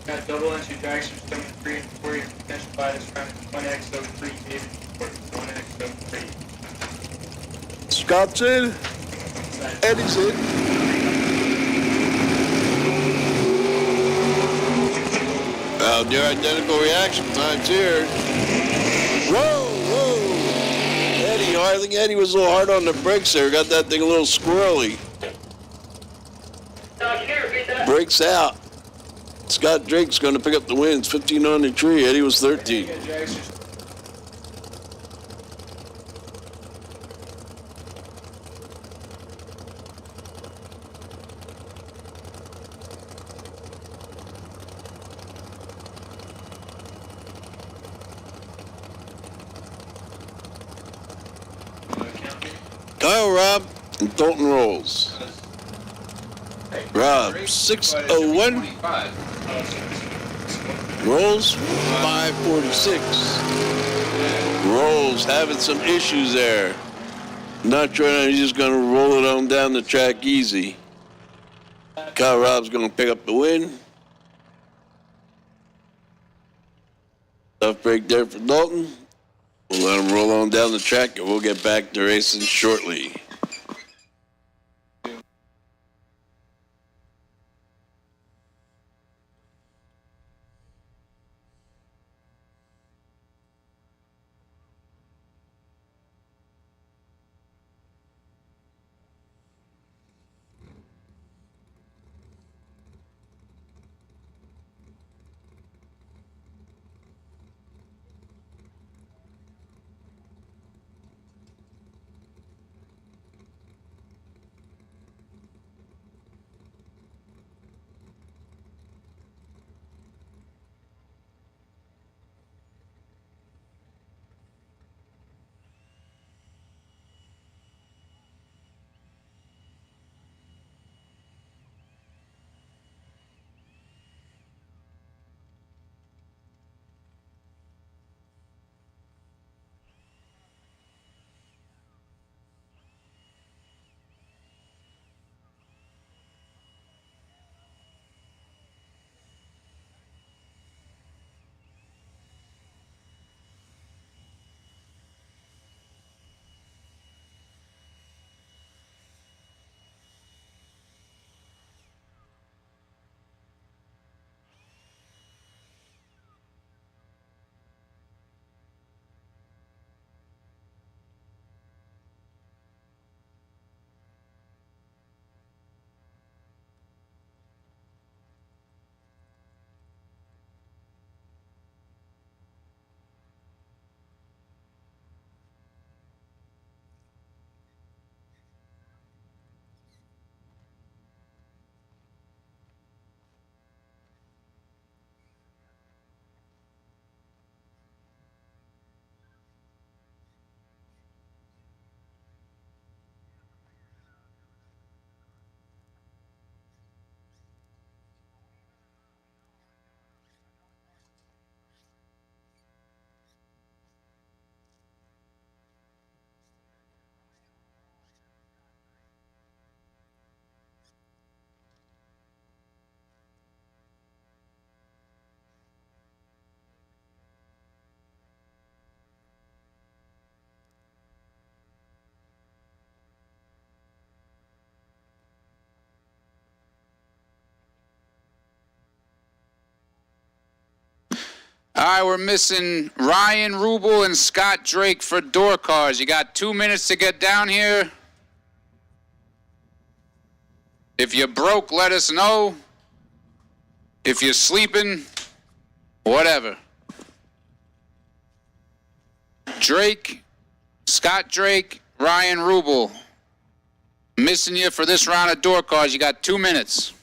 Got double entry dragsters coming 3 and 4. Your potential buy this round is 1x03, David. 1x03. Scott's in. Eddie's in. Well, near identical reaction times here. Whoa, whoa. Eddie, I think Eddie was a little hard on the brakes there. Got that thing a little squirrely. Breaks out. Scott Drake's going to pick up the wins. 15 on the tree. Eddie was 13. Kyle, Rob, and Dalton Rolls. Rob, 601. Rolls, 546. Rolls having some issues there. Not trying, he's just going to roll it on down the track easy. Kyle Rob's going to pick up the win. Tough break there for Dalton. We'll let him roll on down the track and we'll get back to racing shortly. All right, we're missing Ryan Rubel and Scott Drake for door cars. You got 2 minutes to get down here. If you're broke, let us know. If you're sleeping, whatever. Drake, Scott Drake, Ryan Rubel. Missing you for this round of door cars. You got 2 minutes.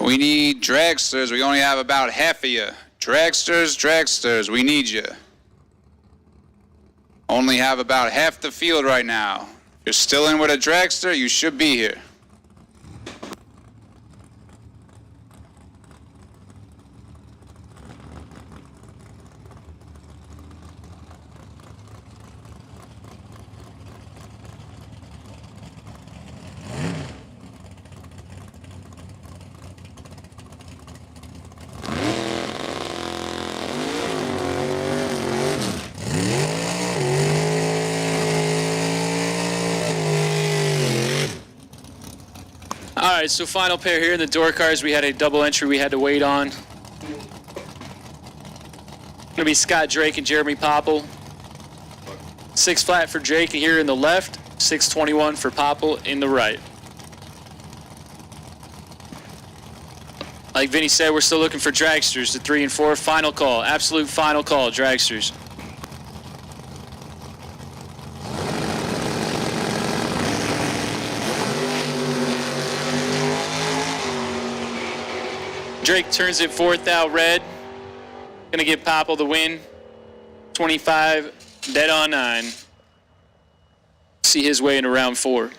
We need dragsters. We only have about half of you. Dragsters, we need you. Only have about half the field right now. If you're still in with a dragster, you should be here. right, so final pair here in the door cars. We had a double entry we had to wait on. Gonna be Scott Drake and Jeremy Popple. 6 flat for Drake here in the left, 621 for Popple in the right. Like Vinny said, we're still looking for dragsters, the 3 and 4. Final call, absolute final call, dragsters. Drake turns it 4th out red. Gonna give Popple the win. 25, dead on 9. See his way into round 4.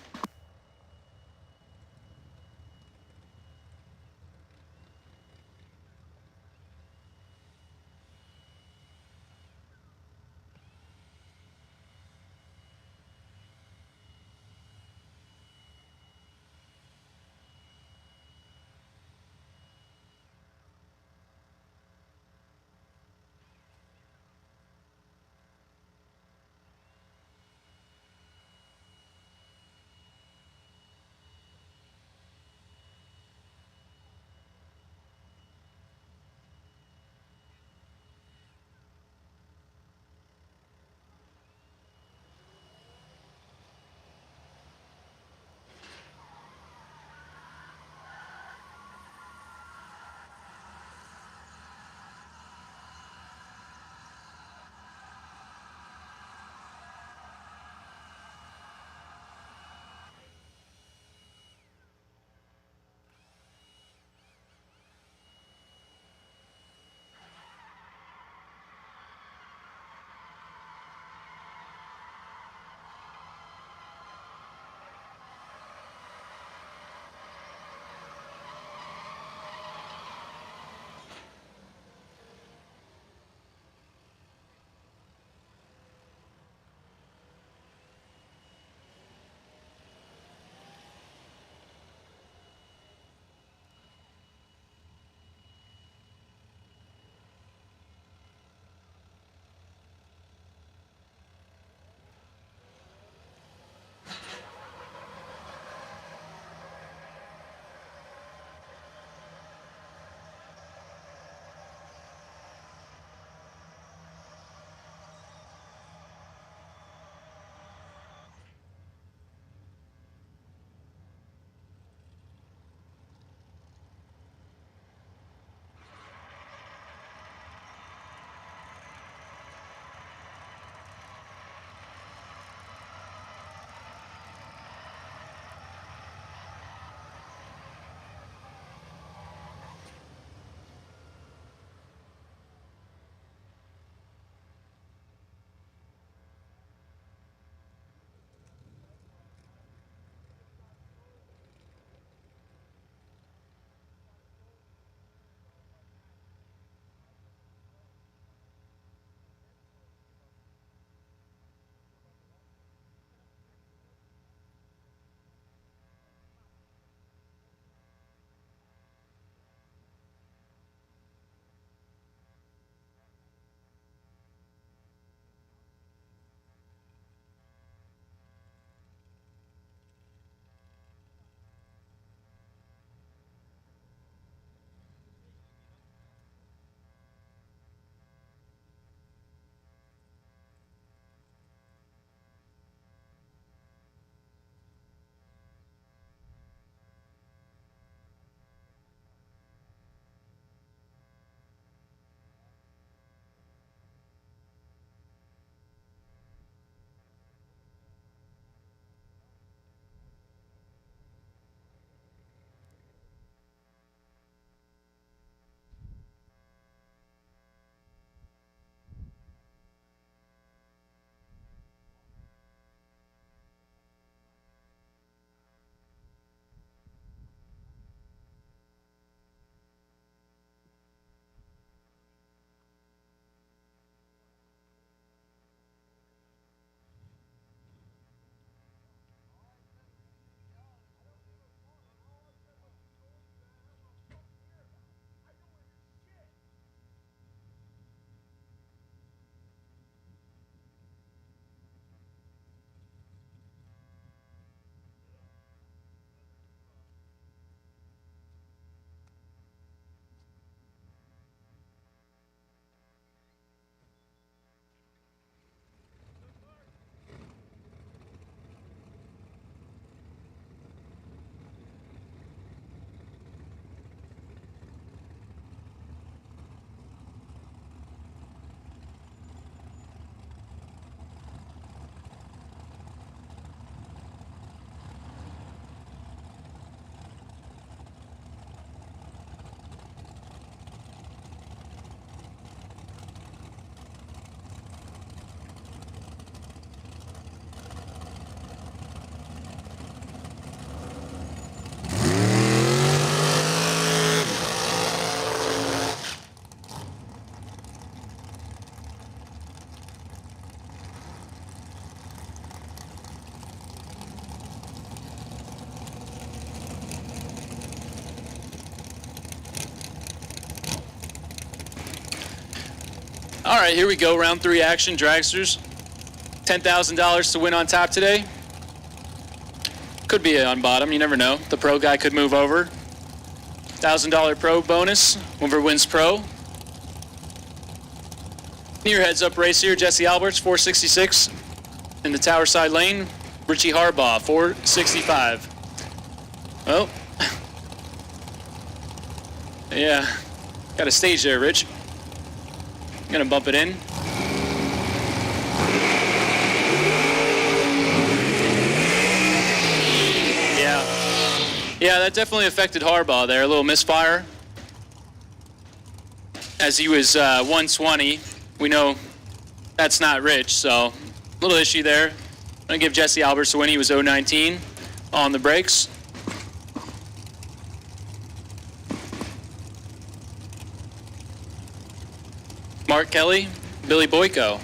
All right, here we go. Round 3 action, dragsters. $10,000 to win on top today. Could be on bottom, you never know. The pro guy could move over. $1,000 pro bonus. Whoever wins pro. Near heads up race here. Jesse Alberts, 466. In the tower side lane. Richie Harbaugh, 465. Well, yeah, got a stage there, Rich. Gonna bump it in. Yeah, that definitely affected Harbaugh there. A little misfire. As he was 120. We know that's not Rich, so little issue there. I'm gonna give Jesse Alberts a win. He was 019 on the brakes. Mark Kelly, Billy Boyko.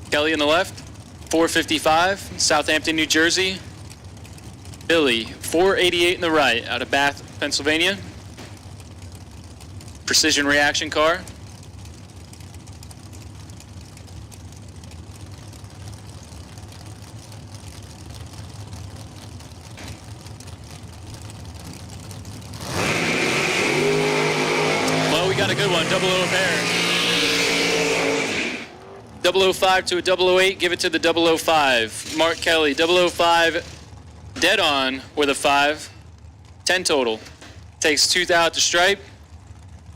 Kelly in the left, 455, Southampton, New Jersey. Billy, 488 in the right, out of Bath, Pennsylvania. Precision reaction car. Well, we got a good one, 0-0 pair. 005 to a 008, give it to the 005. Mark Kelly, 005. Dead on with a 5. 10 total. Takes 2 out to stripe.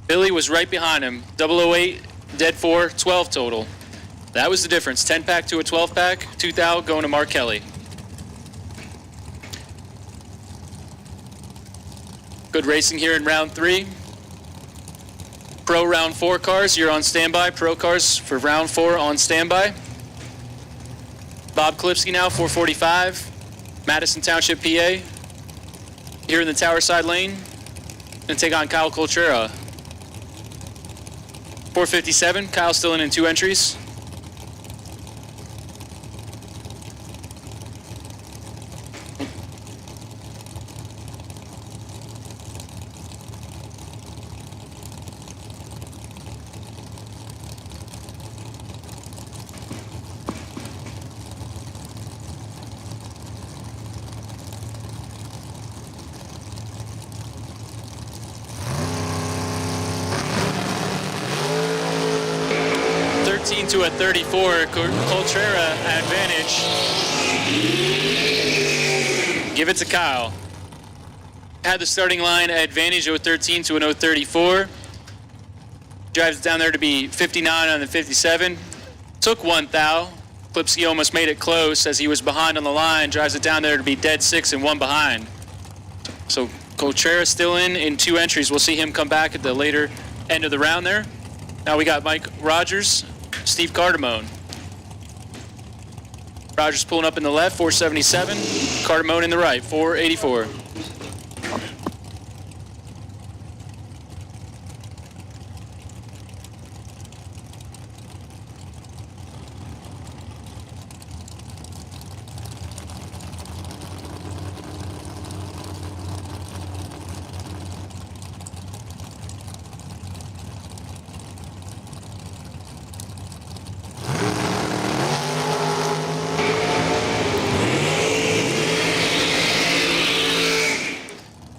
Billy was right behind him. 008, dead 4, 12 total. That was the difference. 10 pack to a 12 pack. 2 thou going to Mark Kelly. Good racing here in round 3. Pro round 4 cars, you're on standby. Pro cars for round 4 on standby. Bob Klipsky now, 445. Madison Township, PA. Here in the tower side lane. Gonna take on Kyle Coltrera. 457, Kyle still in 2 entries. To a 34, Coltrera advantage. Give it to Kyle. Had the starting line advantage, 013 to an 034. Drives down there to be 59 on the 57. Took 1 thou. Klipsky almost made it close as he was behind on the line. Drives it down there to be dead 6 and 1 behind. So Coltrera still in 2 entries. We'll see him come back at the later end of the round there. Now we got Mike Rogers, Steve Cardamone. Rogers pulling up in the left, 477. Cardamone in the right, 484.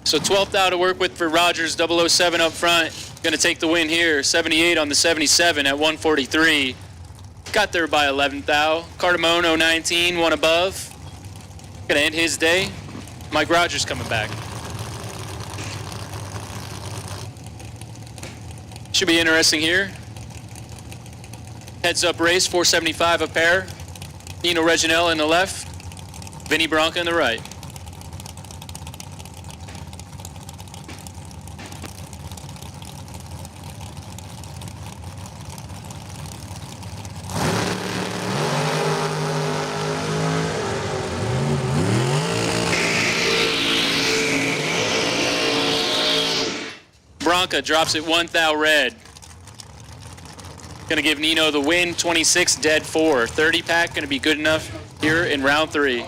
So 12th out to work with for Rogers, 007 up front. Gonna take the win here, 78 on the 77 at 143. Got there by 11th thou. Cardamone, 019, 1 above. Gonna end his day. Mike Rogers coming back. Should be interesting here. Heads up race, 475 a pair. Nino Reginell in the left. Vinny Bronca in the right. Bronca drops it 1 thou red. Gonna give Nino the win, 26 dead 4. 30 pack gonna be good enough here in round 3.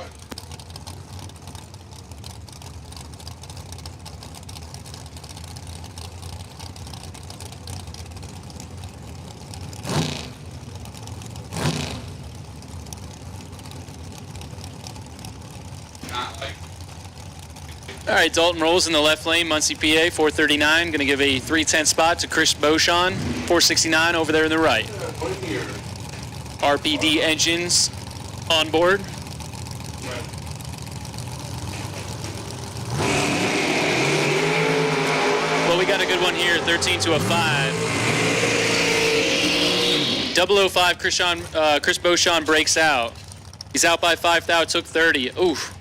All right, Dalton rolls in the left lane, Muncie, PA, 439. Going to give a 310 spot to Chris Beauchamp, 469 over there in the right. RPD engines on board. Well, we got a good one here, 13 to a 5. 005, Chris Beauchamp breaks out. He's out by 5 thou, took 30. Oof.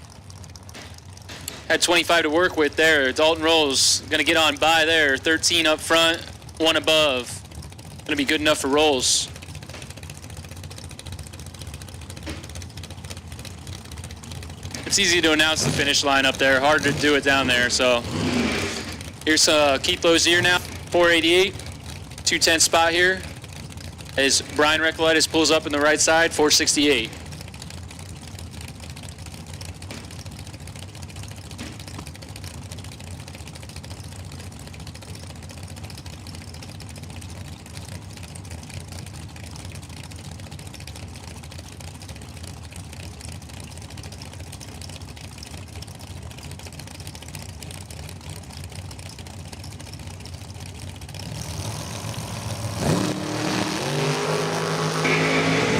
Had 25 to work with there. Dalton rolls, gonna get on by there. 13 up front, 1 above. Gonna be good enough for rolls. It's easy to announce the finish line up there. Hard to do it down there, so. Here's Keith Lozier now, 488. 210 spot here. As Brian Recolletius pulls up in the right side, 468.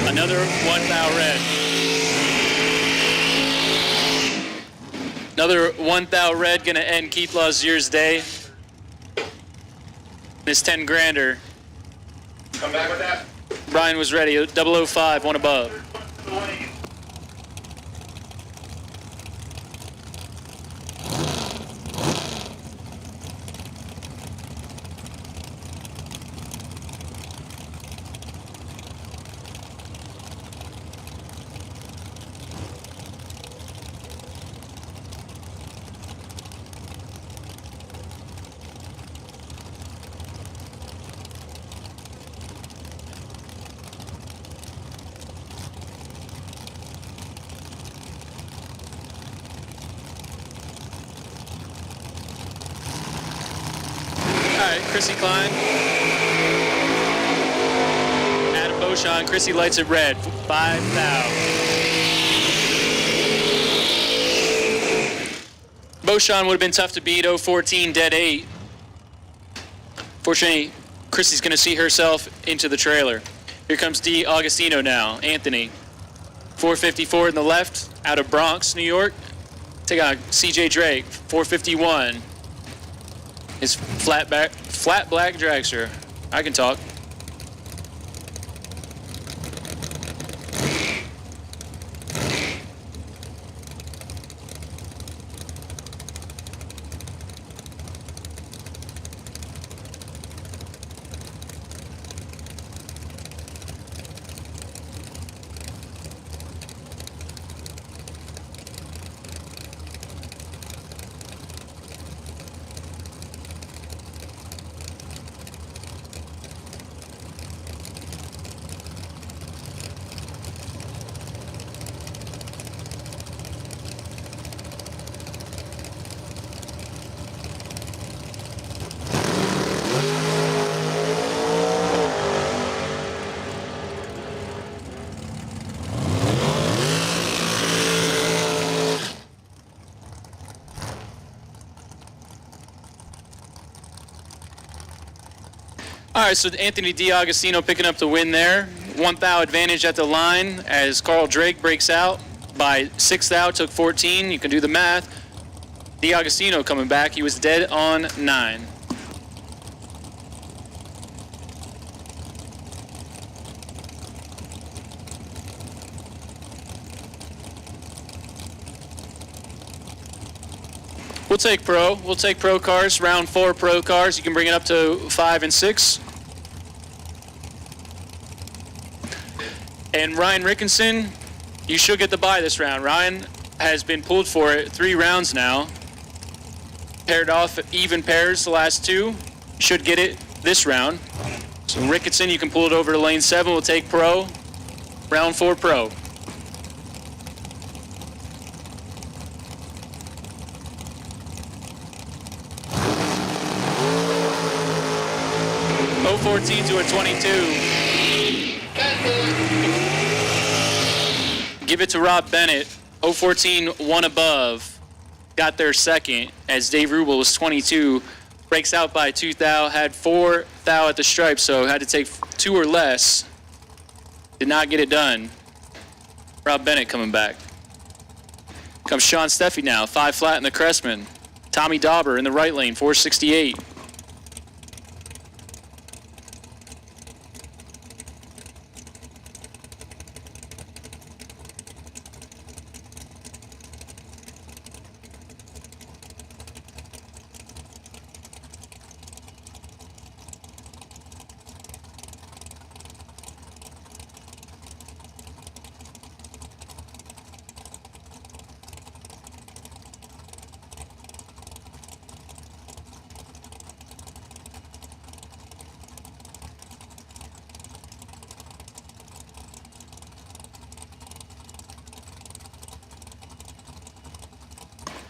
Another 1 thou red. Another 1 thou red gonna end Keith Lozier's day. This 10 grander. Come back with that. Brian was ready. 005, 1 above. All right, Chrissy Klein. Adam Beauchamp, Chrissy lights it red, 5 thou. Beauchamp would have been tough to beat, 014, dead 8. Fortunately, Chrissy's gonna see herself into the trailer. Here comes D. Augustino now, Anthony. 454 in the left, out of Bronx, New York. Take on CJ Drake, 451. His flat black dragster. I can talk. All right, so Anthony D'Agostino picking up the win there. 1 thou advantage at the line as Carl Drake breaks out by 6 thou, took 14. You can do the math. D'Agostino coming back. He was dead on 9. We'll take pro. We'll take pro cars. Round 4 pro cars. You can bring it up to 5 and 6. And Ryan Rickinson, you should get the bye this round. Ryan has been pulled for it 3 rounds now. Paired off even pairs the last 2. Should get it this round. So Rickinson, you can pull it over to lane 7. We'll take pro. Round 4 pro. Oh, 14 to a 22. Give it to Rob Bennett. 014, 1 above. got there second as Dave Rubel was 22. Breaks out by 2 thou, had 4 thou at the stripe, so had to take 2 or less. Did not get it done. Rob Bennett coming back. Comes Sean Steffi now, 5 flat in the Crestman. Tommy Dauber in the right lane, 468.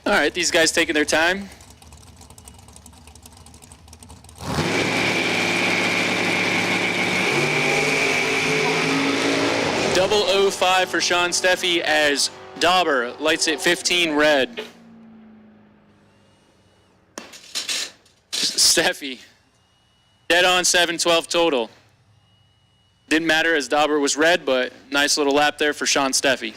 All right, these guys taking their time. Double 05 for Sean Steffi as Dauber lights it 15 red. Steffi, dead on 7-12 total. Didn't matter as Dauber was red, but nice little lap there for Sean Steffi.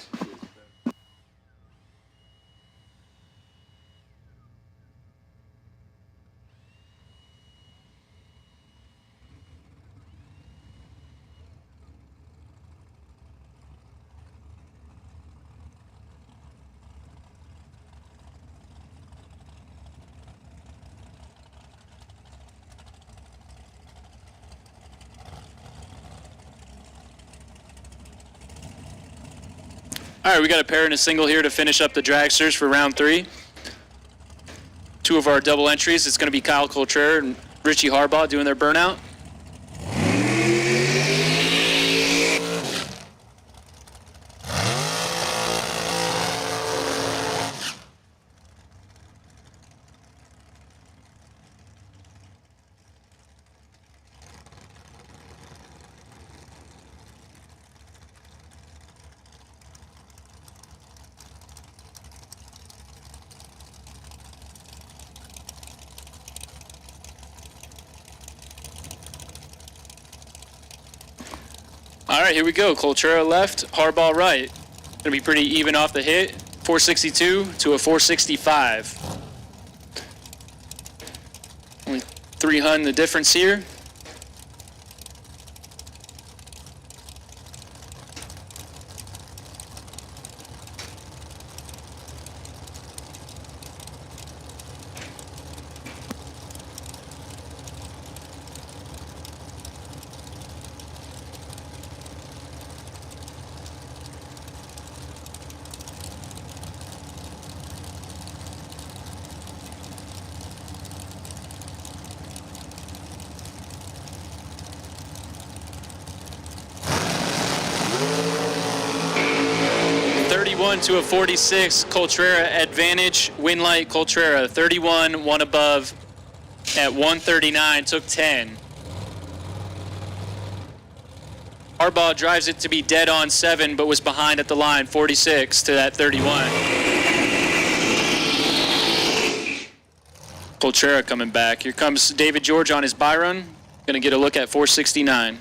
All right, we got a pair and a single here to finish up the dragsters for round 3. 2 of our double entries. It's going to be Kyle Coltrera and Richie Harbaugh doing their burnout. All right, here we go. Coltrera left, Harbaugh right. Going to be pretty even off the hit. 462 to a 465. Only 300 the difference here. To a 46, Coltrera advantage, win light Coltrera, 31, one above at 139, took 10. Harbaugh drives it to be dead on 7, but was behind at the line, 46 to that 31. Coltrera coming back. Here comes David George on his buy run. Gonna get a look at 469.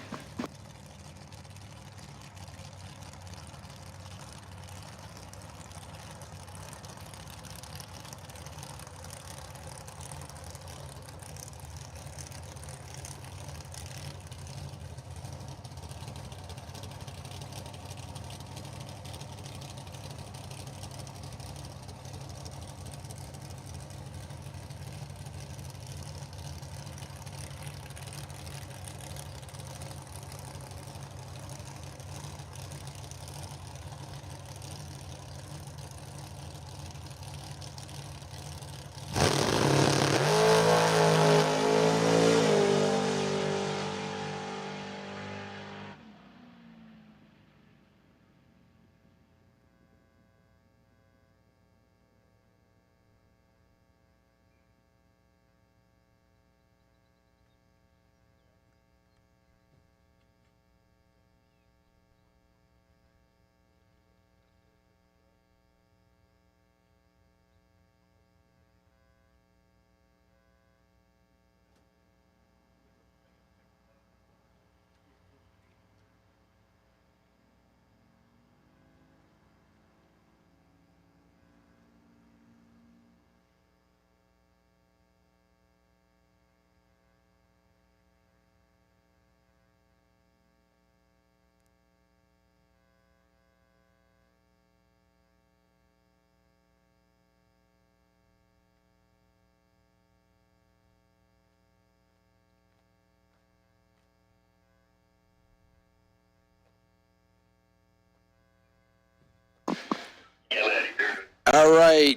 All right.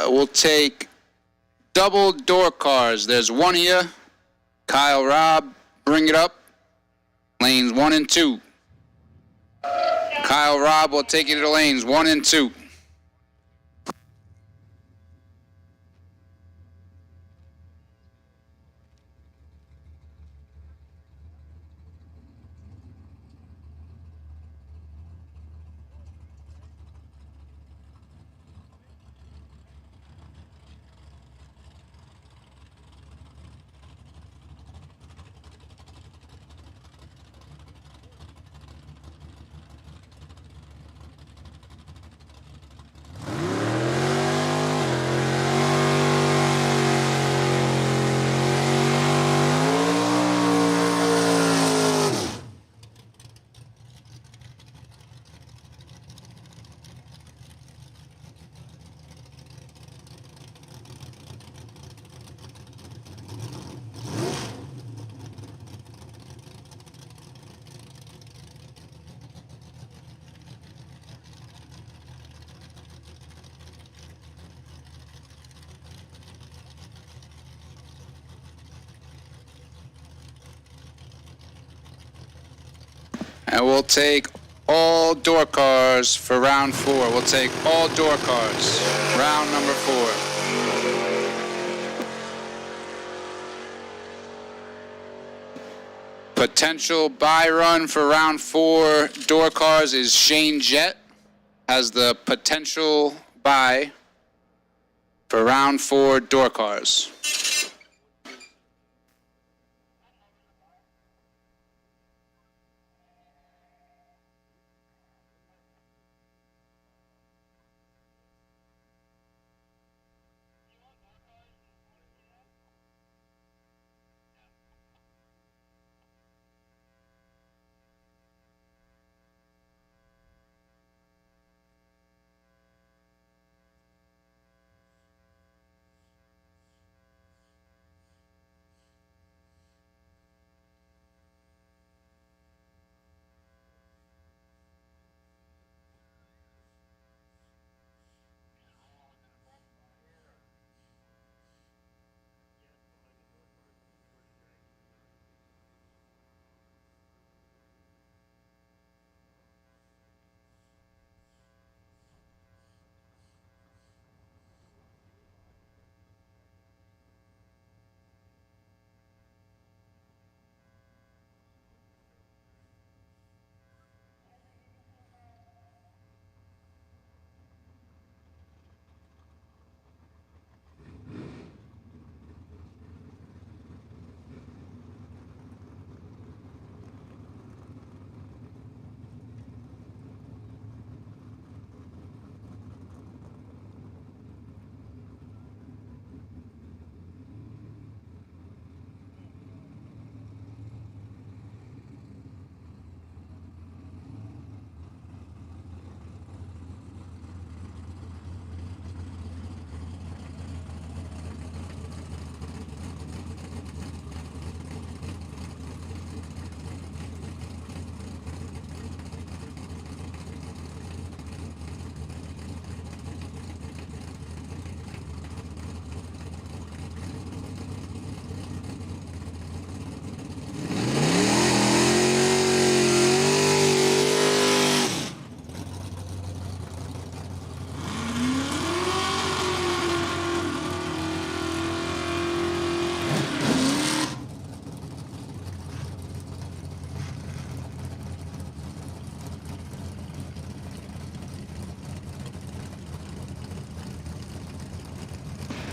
We'll take double door cars. There's one here. Kyle, Rob, bring it up. Lanes 1 and 2. Kyle, Rob will take you to the lanes 1 and 2. And we'll take all door cars for round 4. We'll take all door cars. Round number 4. Potential buy run for round 4 door cars is Shane Jett. Has the potential buy for round 4 door cars.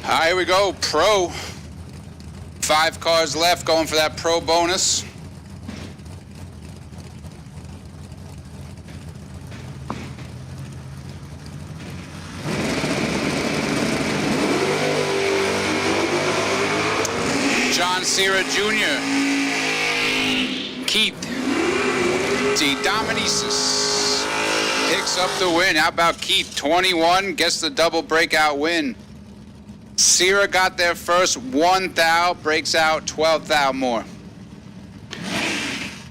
All right, here we go. Pro. 5 cars left going for that pro bonus. John Cera Jr. Keith D. Dominicis picks up the win. How about Keith? 21 gets the double breakout win. Cera got there first, 1 thou, breaks out 12 thou more.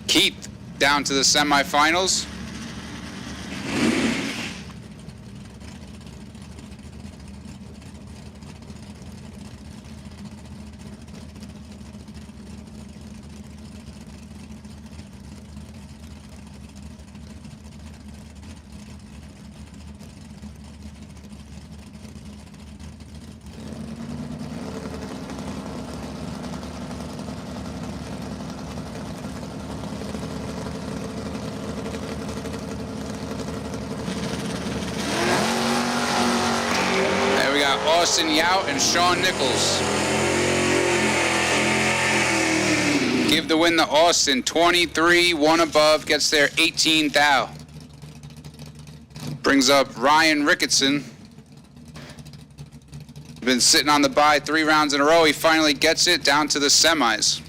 Keith down to the semifinals. Austin Yout and Sean Nichols. Give the win to Austin. 23, one above, gets there 18 thou. Brings up Ryan Ricketson. Been sitting on the bye 3 rounds in a row. He finally gets it down to the semis.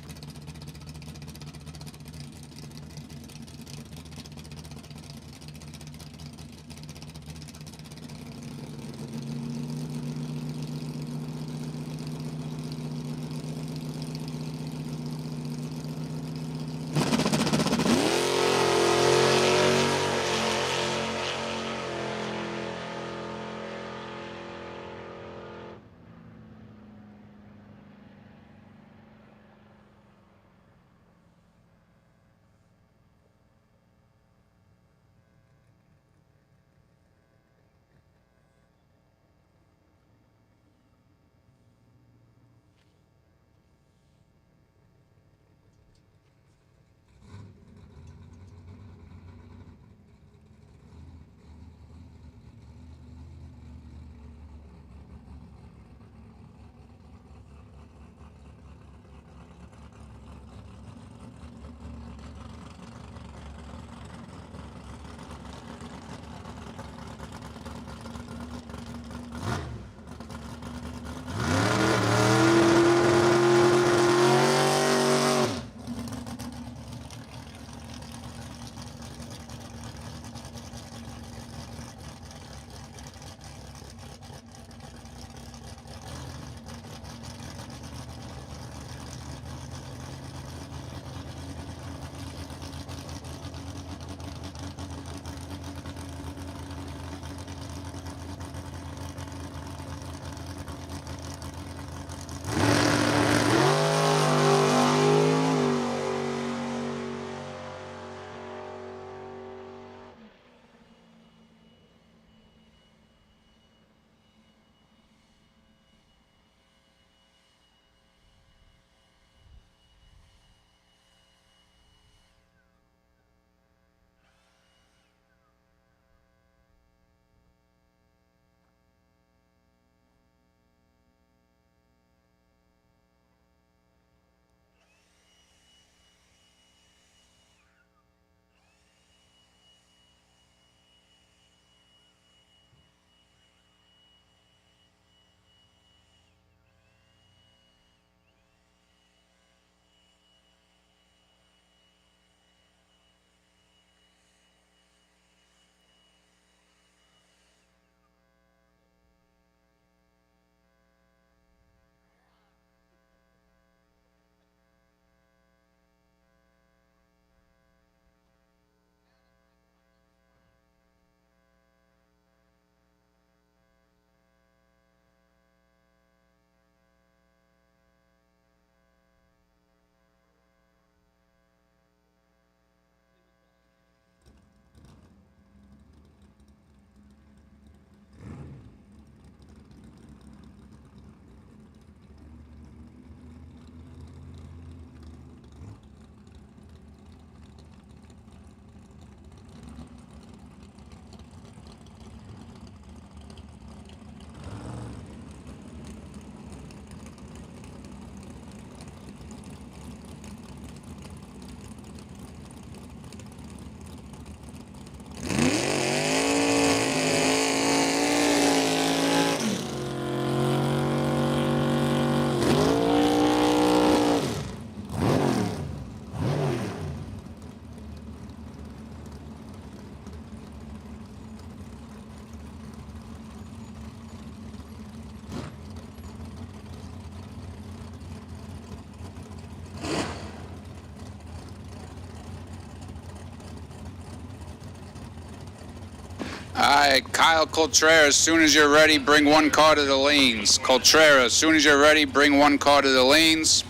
All right, Kyle Coltrera, as soon as you're ready, bring one car to the lanes. Coltrera, as soon as you're ready, bring one car to the lanes.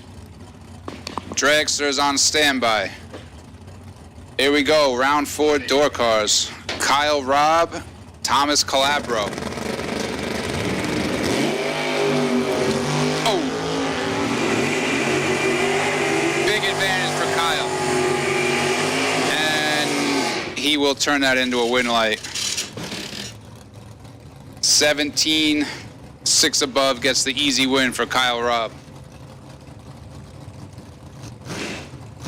Dragster's on standby. Here we go, round 4 door cars. Kyle Robb, Thomas Calabro. Oh! Big advantage for Kyle. And he will turn that into a win light. 17 6 above gets the easy win for Kyle Robb.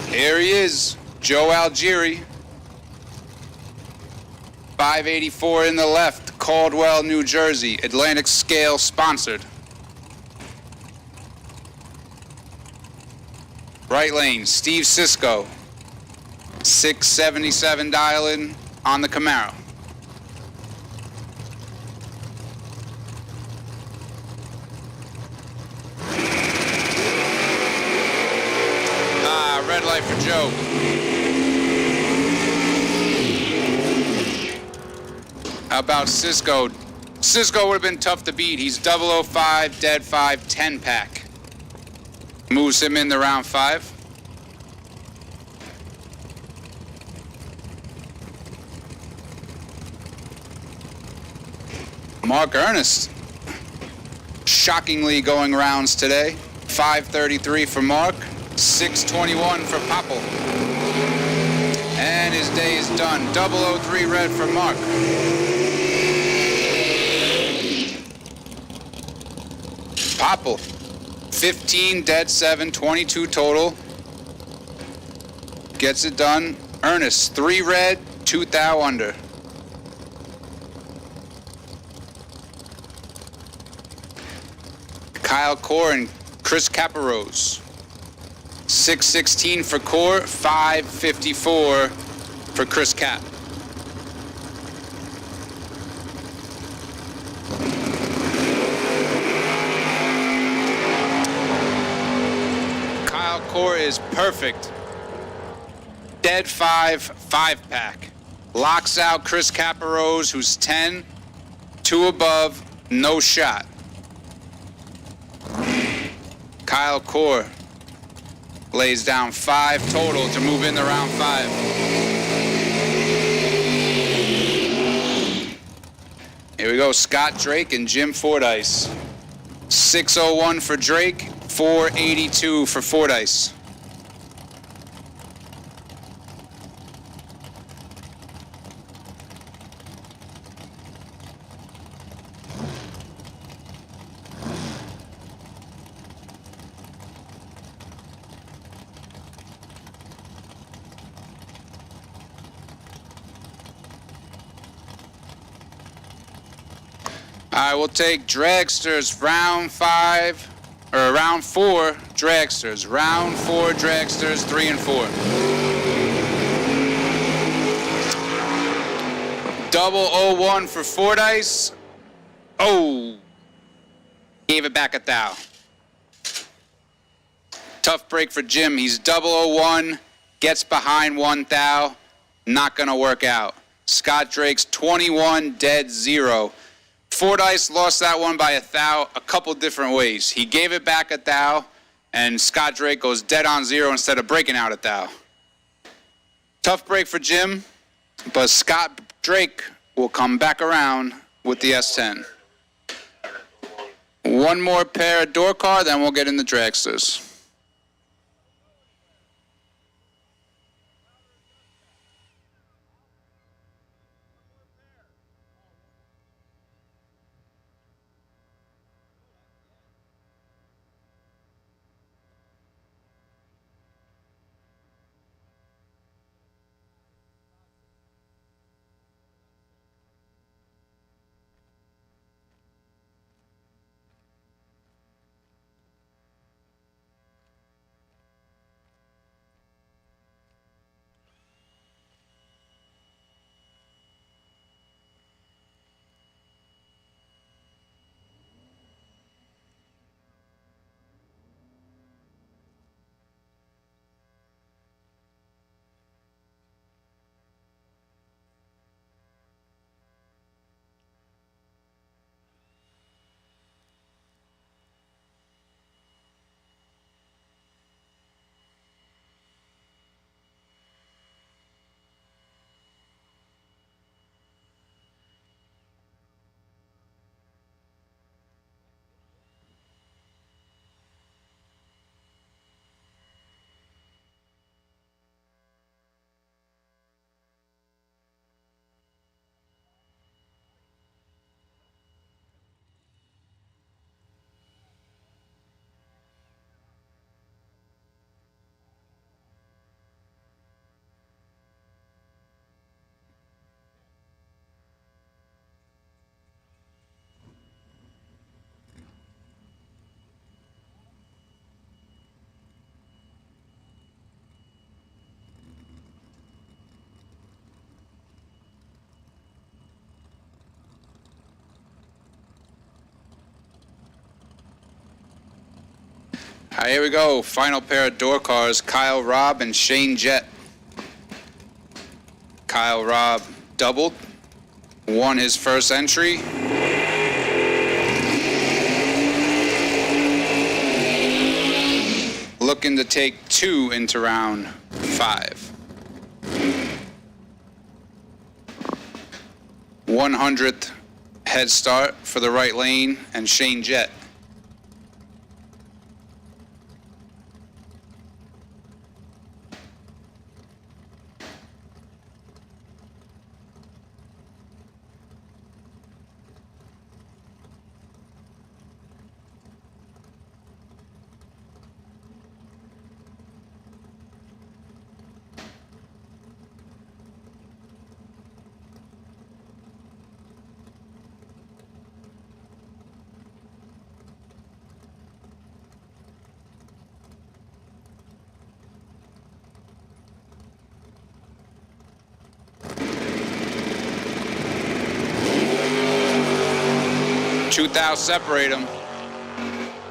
Here he is, Joe Algieri. 584 in the left, Caldwell, New Jersey, Atlantic Scale sponsored. Right lane, Steve Sisko. 677 dial-in on the Camaro. Red light for Joe. How about Cisco? Cisco would have been tough to beat. He's 005, dead 5, 10 pack. Moves him in the round 5. Mark Ernest. Shockingly going rounds today. 533 for Mark. 621 for Popple. And his day is done. 003 red for Mark. Popple. 15, dead 7, 22 total. Gets it done. Ernest, 3 red, 2 thou under. Kyle Core and Chris Caparose. 616 for Core, 554 for Chris Cap. Kyle Core is perfect. Dead 5, 5 pack. Locks out Chris Caparose, who's 10, 2 above, no shot. Kyle Core lays down 5 total to move into round 5. Here we go, Scott Drake and Jim Fordyce. 601 for Drake, 482 for Fordyce. I will take dragsters round 4 dragsters. Round 4 dragsters, 3 and 4. 001 for Fordyce. Oh, gave it back at thou. Tough break for Jim. He's 001, gets behind 1 thou. Not gonna work out. Scott Drake's 21, dead 0. Fordyce lost that one by a thou a couple different ways. He gave it back a thou, and Scott Drake goes dead on 0 instead of breaking out a thou. Tough break for Jim, but Scott Drake will come back around with the S10. One more pair of door car, then we'll get in the dragsters. All right, here we go. Final pair of door cars, Kyle Robb and Shane Jett. Kyle Robb doubled, won his first entry. Looking to take 2 into round 5. 100th head start for the right lane and Shane Jett. Separate them.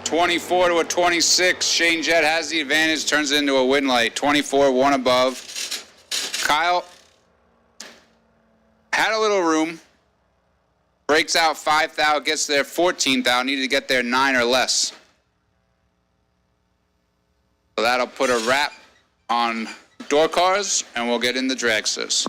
24 to a 26. Shane Jett has the advantage, turns it into a win light. 24, 1 above. Kyle had a little room. Breaks out 5 thou, gets there 14 thou. Needed to get there 9 or less. So that'll put a wrap on door cars, and we'll get in the dragsters.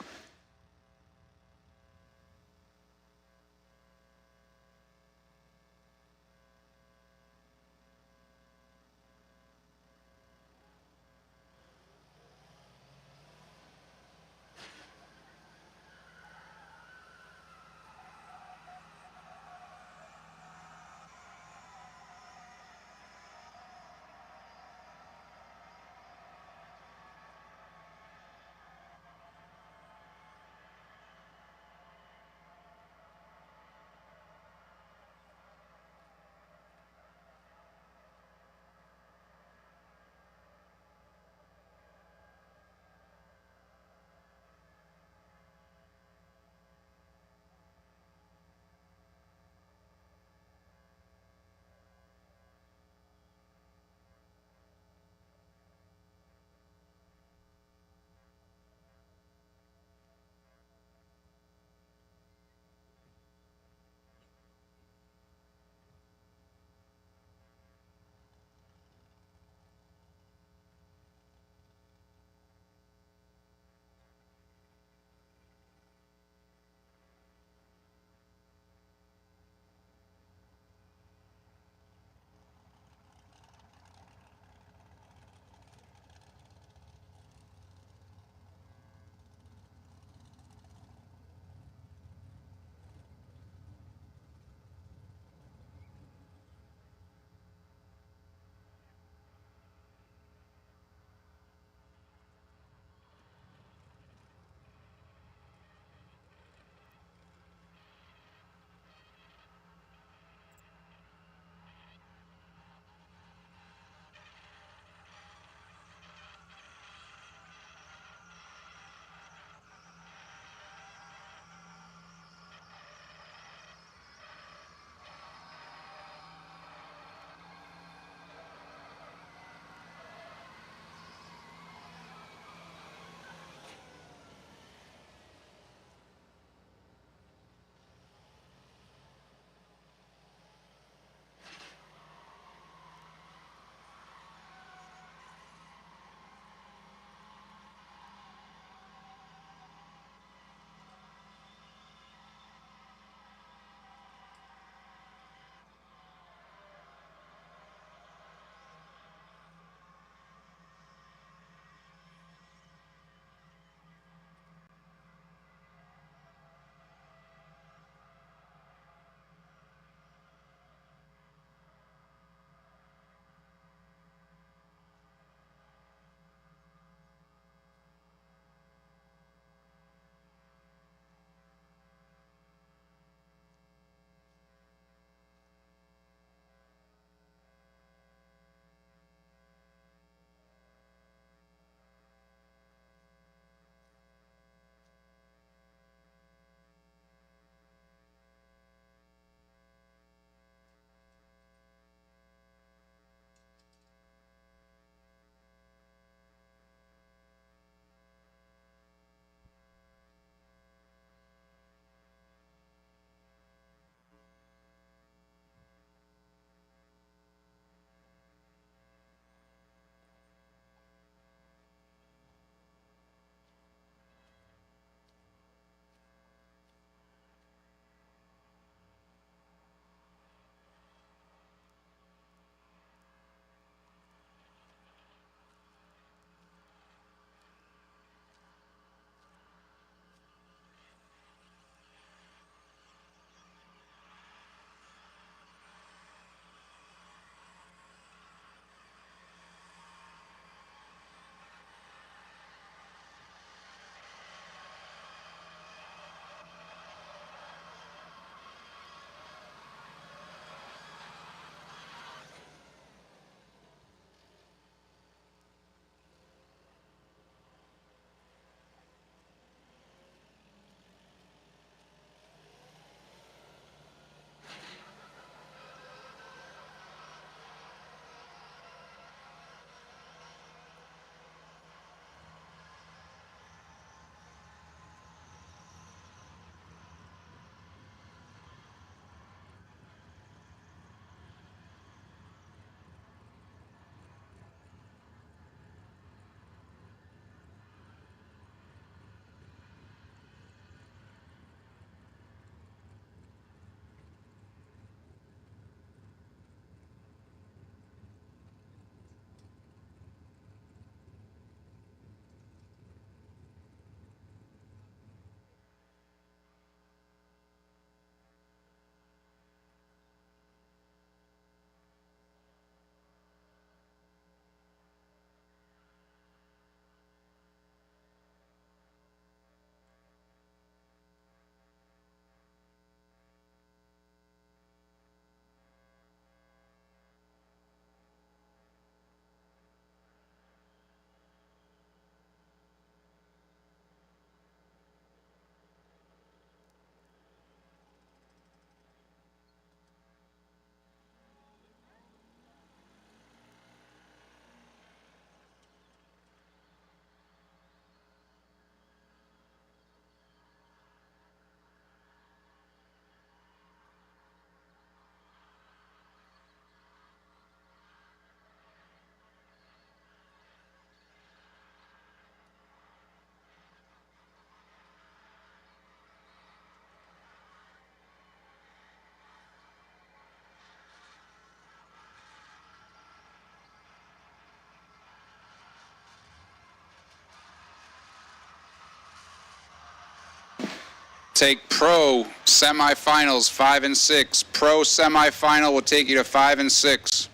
take pro semifinals 5 and 6. Pro semifinal will take you to 5 and 6.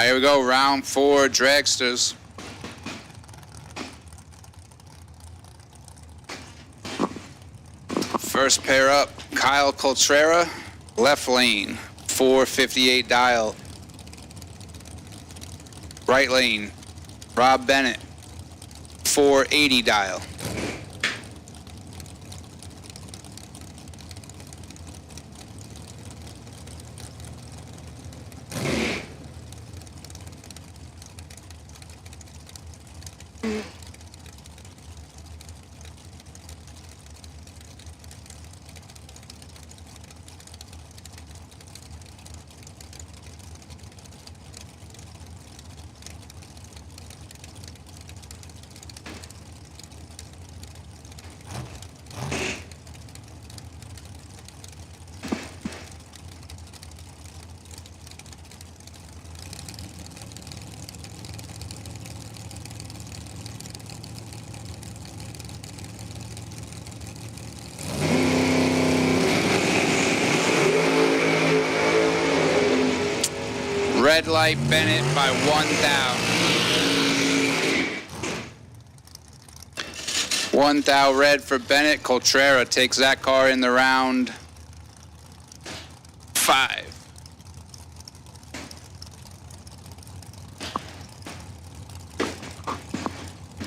Here we go, round 4, dragsters. First pair up, Kyle Coltrera, left lane, 458 dial. Right lane, Rob Bennett, 480 dial. Red light Bennett by 1,000. 1,000 red for Bennett. Coltrera takes that car in the round 5.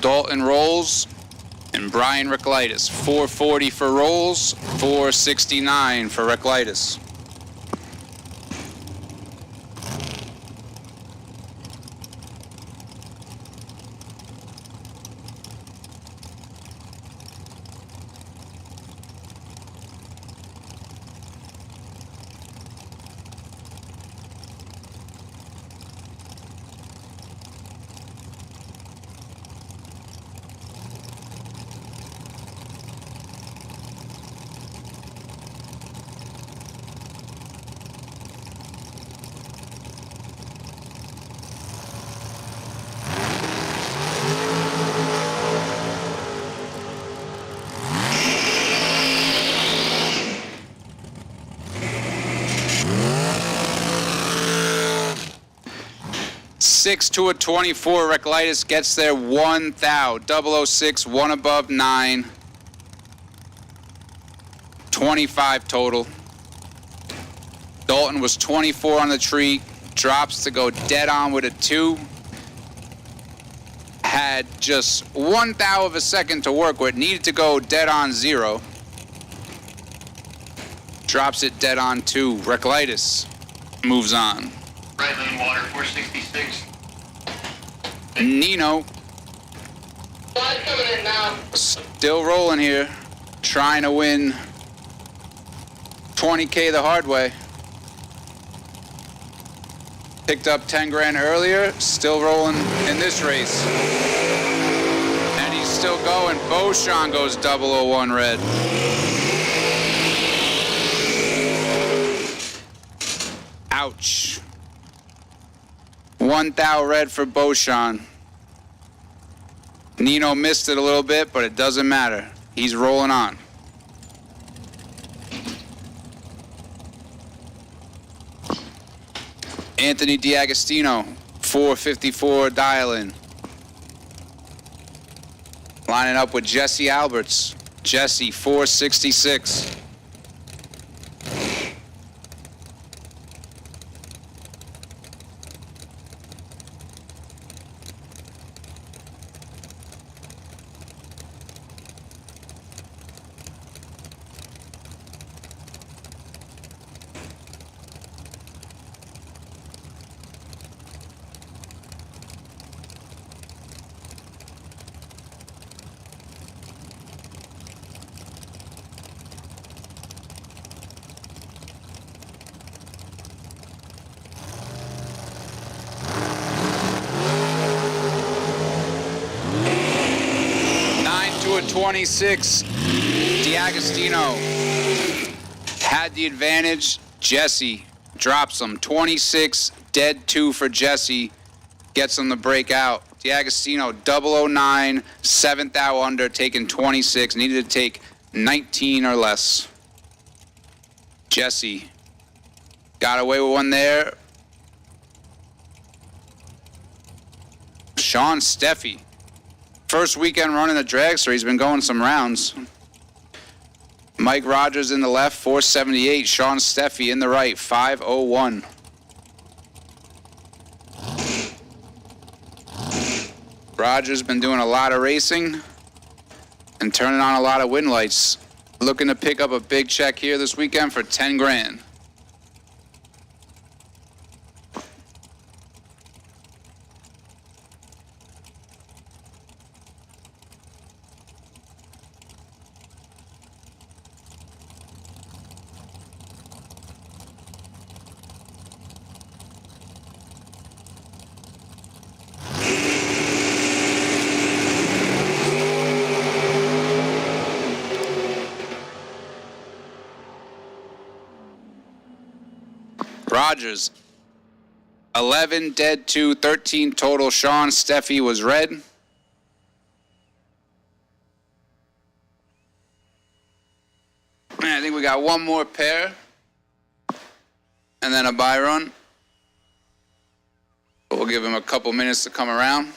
Dalton Rolls and Brian Reclitus. 440 for Rolls, 469 for Reclitus. Six to a 24. Reclitus gets there 1,000. 006, one above 9. 25 total. Dalton was 24 on the tree. Drops to go dead on with a 2. Had just 1,000 of a second to work with. Needed to go dead on 0. Drops it dead on 2. Reclitus moves on. Right lane water, 466. Nino. Coming in now. Still rolling here. Trying to win 20K the hard way. Picked up 10 grand earlier. Still rolling in this race. And he's still going. Beauchamp goes 001 red. Ouch. 1,000 red for Beauchamp. Nino missed it a little bit, but it doesn't matter. He's rolling on. Anthony D'Agostino, 454 dial-in. Lining up with Jesse Alberts. Jesse, 466. 26, D'Agostino had the advantage. Jesse drops him. 26, dead 2 for Jesse. Gets him to break out. D'Agostino, 009, 7th hour under, taking 26. Needed to take 19 or less. Jesse got away with one there. Sean Steffi. First weekend running the dragster. He's been going some rounds. Mike Rogers in the left, 478. Sean Steffi in the right, 501. Rogers been doing a lot of racing and turning on a lot of win lights. Looking to pick up a big check here this weekend for 10 grand. Rogers, 11, dead 2, 13 total. Sean Steffi was red. I think we got one more pair. And then a buy run. We'll give him a couple minutes to come around.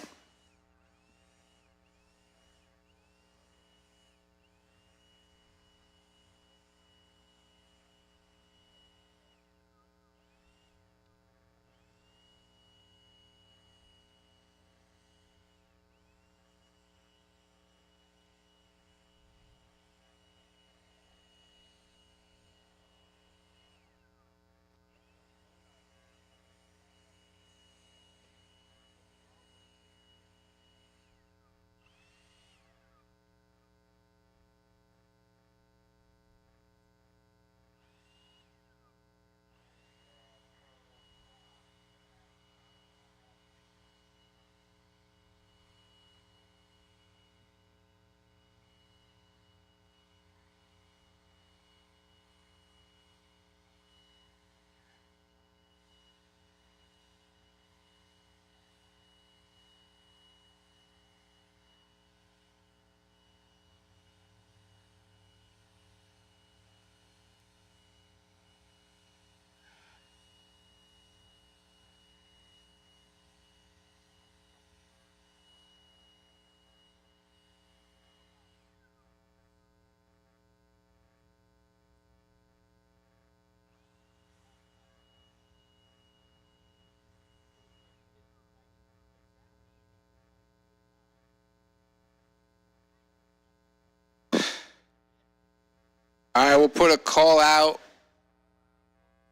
All right, we'll put a call out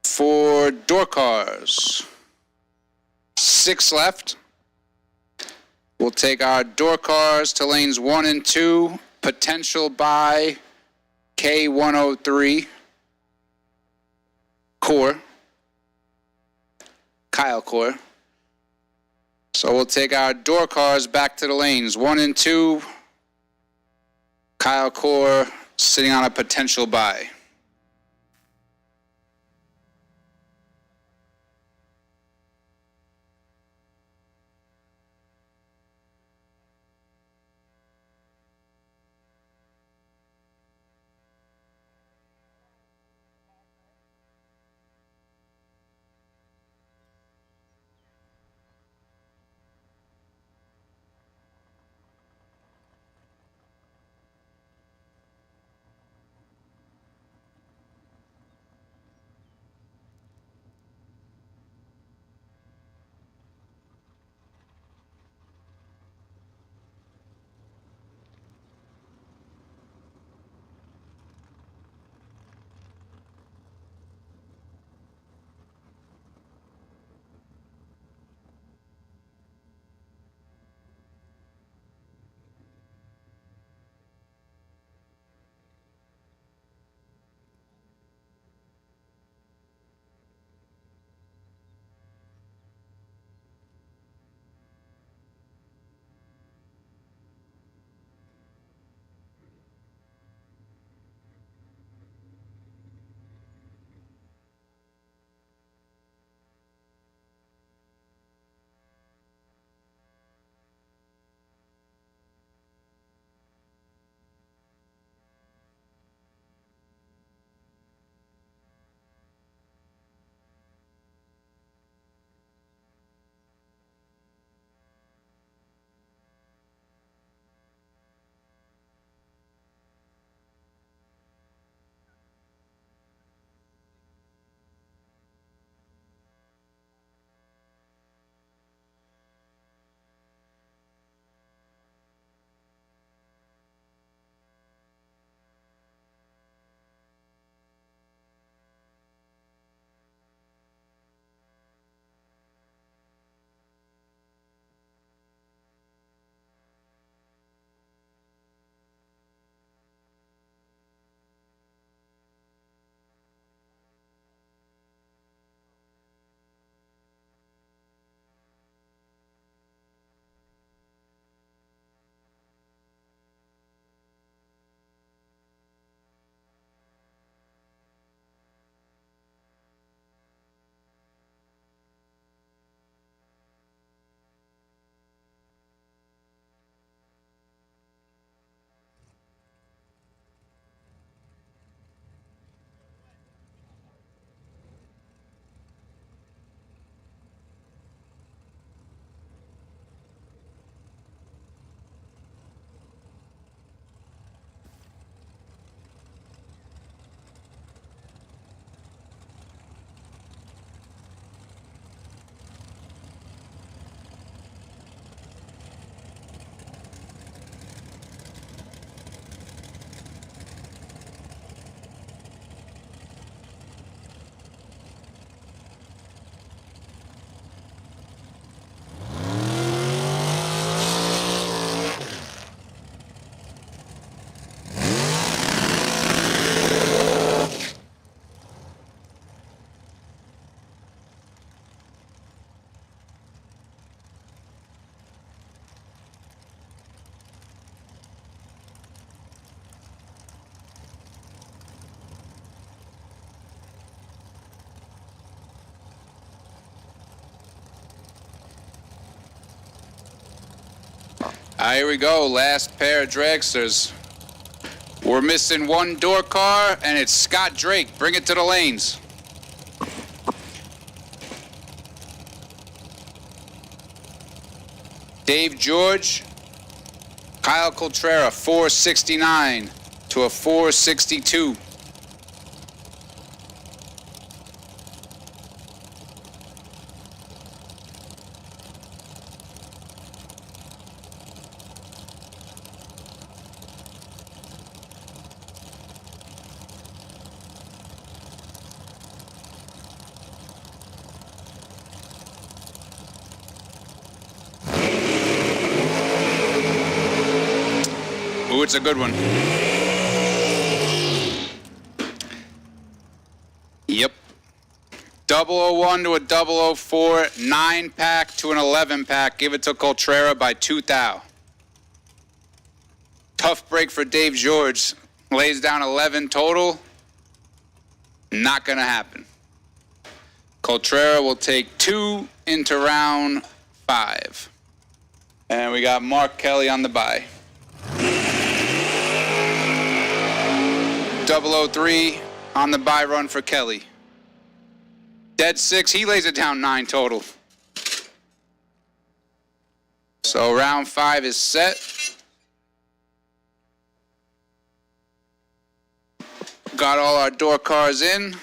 for door cars. 6 left. We'll take our door cars to lanes 1 and 2. Potential buy K103. Core. Kyle Core. So we'll take our door cars back to the lanes 1 and 2. Kyle Core sitting on a potential buy. Here we go. Last pair of dragsters. We're missing one door car, and it's Scott Drake. Bring it to the lanes. Dave George, Kyle Coltrera, 469 to a 462. Ooh, it's a good one. Yep. 001 to a 004, 9-pack to an 11-pack. Give it to Coltrera by 2 thou. Tough break for Dave George. Lays down 11 total. Not going to happen. Coltrera will take 2 into round 5. And we got Mark Kelly on the bye. 003 on the bye run for Kelly. Dead 6, he lays it down 9 total. So round 5 is set. Got all our door cars in.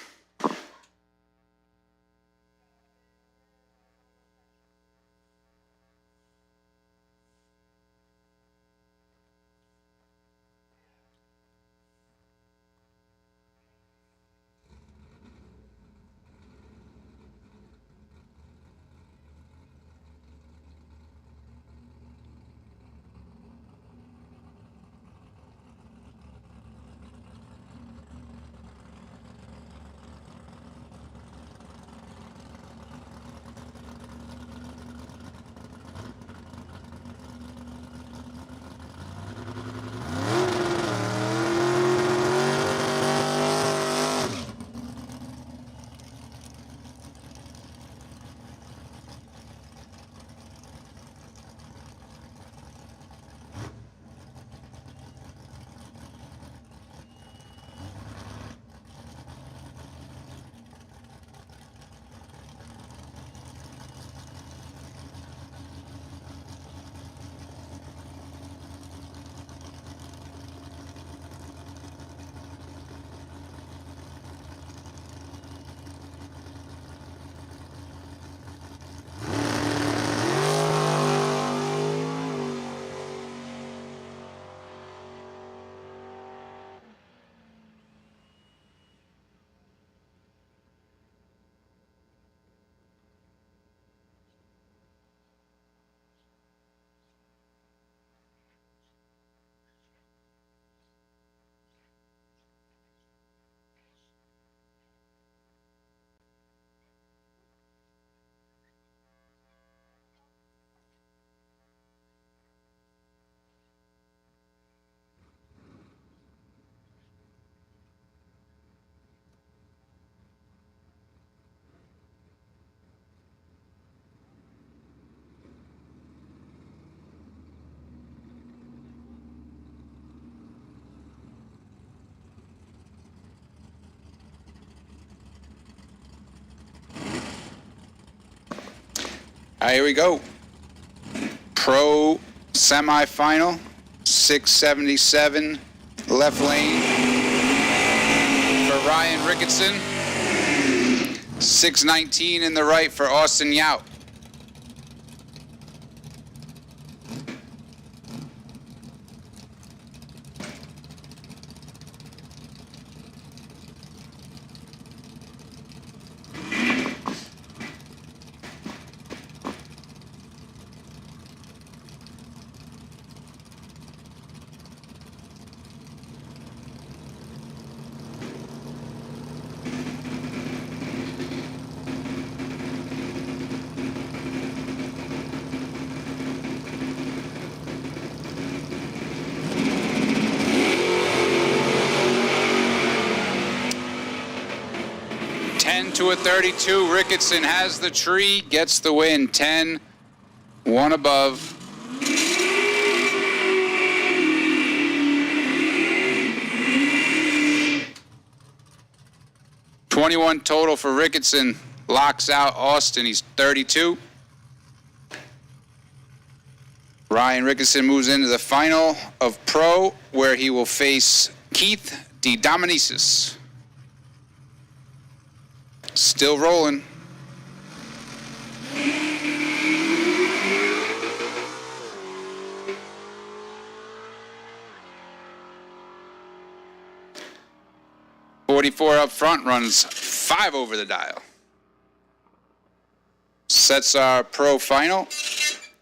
Here we go. Pro semifinal, 677 left lane for Ryan Ricketson, 619 in the right for Austin Yout. To a 32, Ricketson has the tree, gets the win. 10, 1 above. 21 total for Ricketson. Locks out Austin. He's 32. Ryan Ricketson moves into the final of Pro, where he will face Keith DeDominicis. Still rolling. .44 up front, runs 5 over the dial. Sets our Pro final,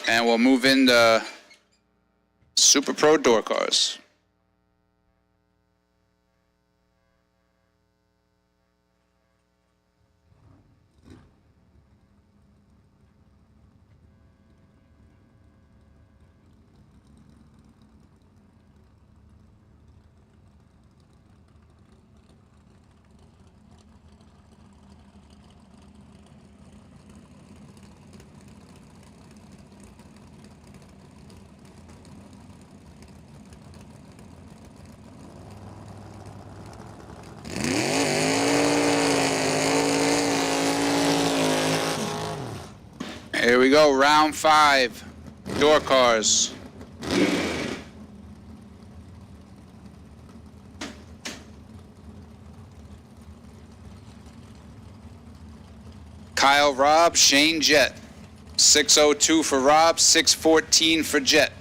and we'll move into Super Pro door cars. Here we go, round 5, door cars. Kyle Robb, Shane Jett. 602 for Robb, 614 for Jett.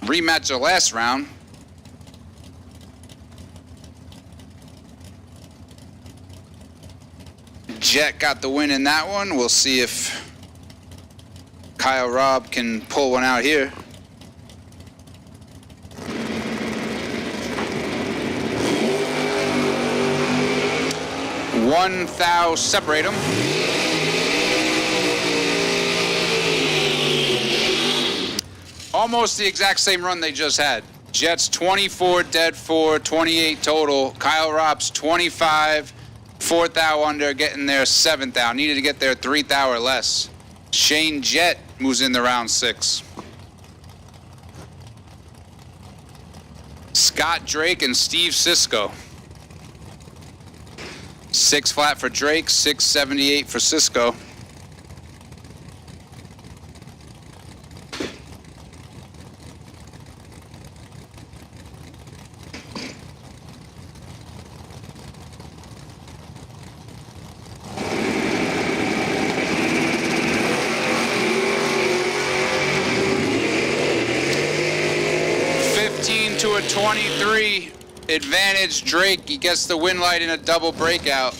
Rematch the last round. Jett got the win in that one. We'll see if Kyle Robb can pull one out here. 1,000 separate them. Almost the exact same run they just had. Jett's 24, dead 4, 28 total. Kyle Robb's 25, 4th thou under, getting their 7th thou. Needed to get their 3rd thou or less. Shane Jett moves in the round 6. Scott Drake and Steve Sisko. 6 flat for Drake, 678 for Sisko. To a 23 advantage. Drake, he gets the win light in a double breakout.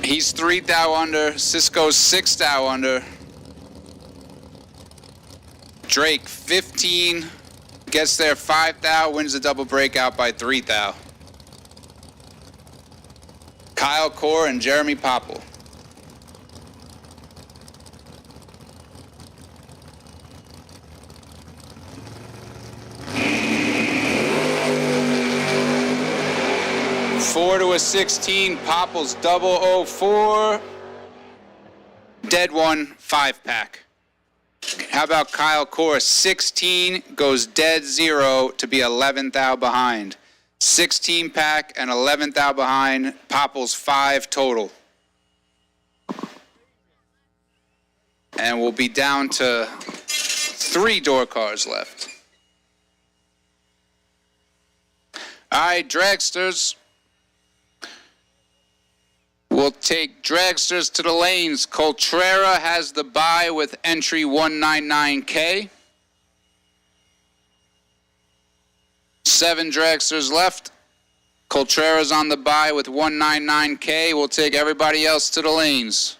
He's 3 thou under. Sisko's 6 thou under. Drake 15 gets there 5 thou, wins the double breakout by 3 thou. Kyle Core and Jeremy Popple. Four to a 16, Popple's 004. Dead 1, 5-pack. How about Kyle Core? 16 goes dead 0 to be 11th thou behind. 16-pack and 11th thou behind. Popple's 5 total. And we'll be down to 3 door cars left. All right, dragsters. We'll take dragsters to the lanes. Coltrera has the bye with entry 199K. 7 dragsters left. Coltrera's on the bye with 199K. We'll take everybody else to the lanes.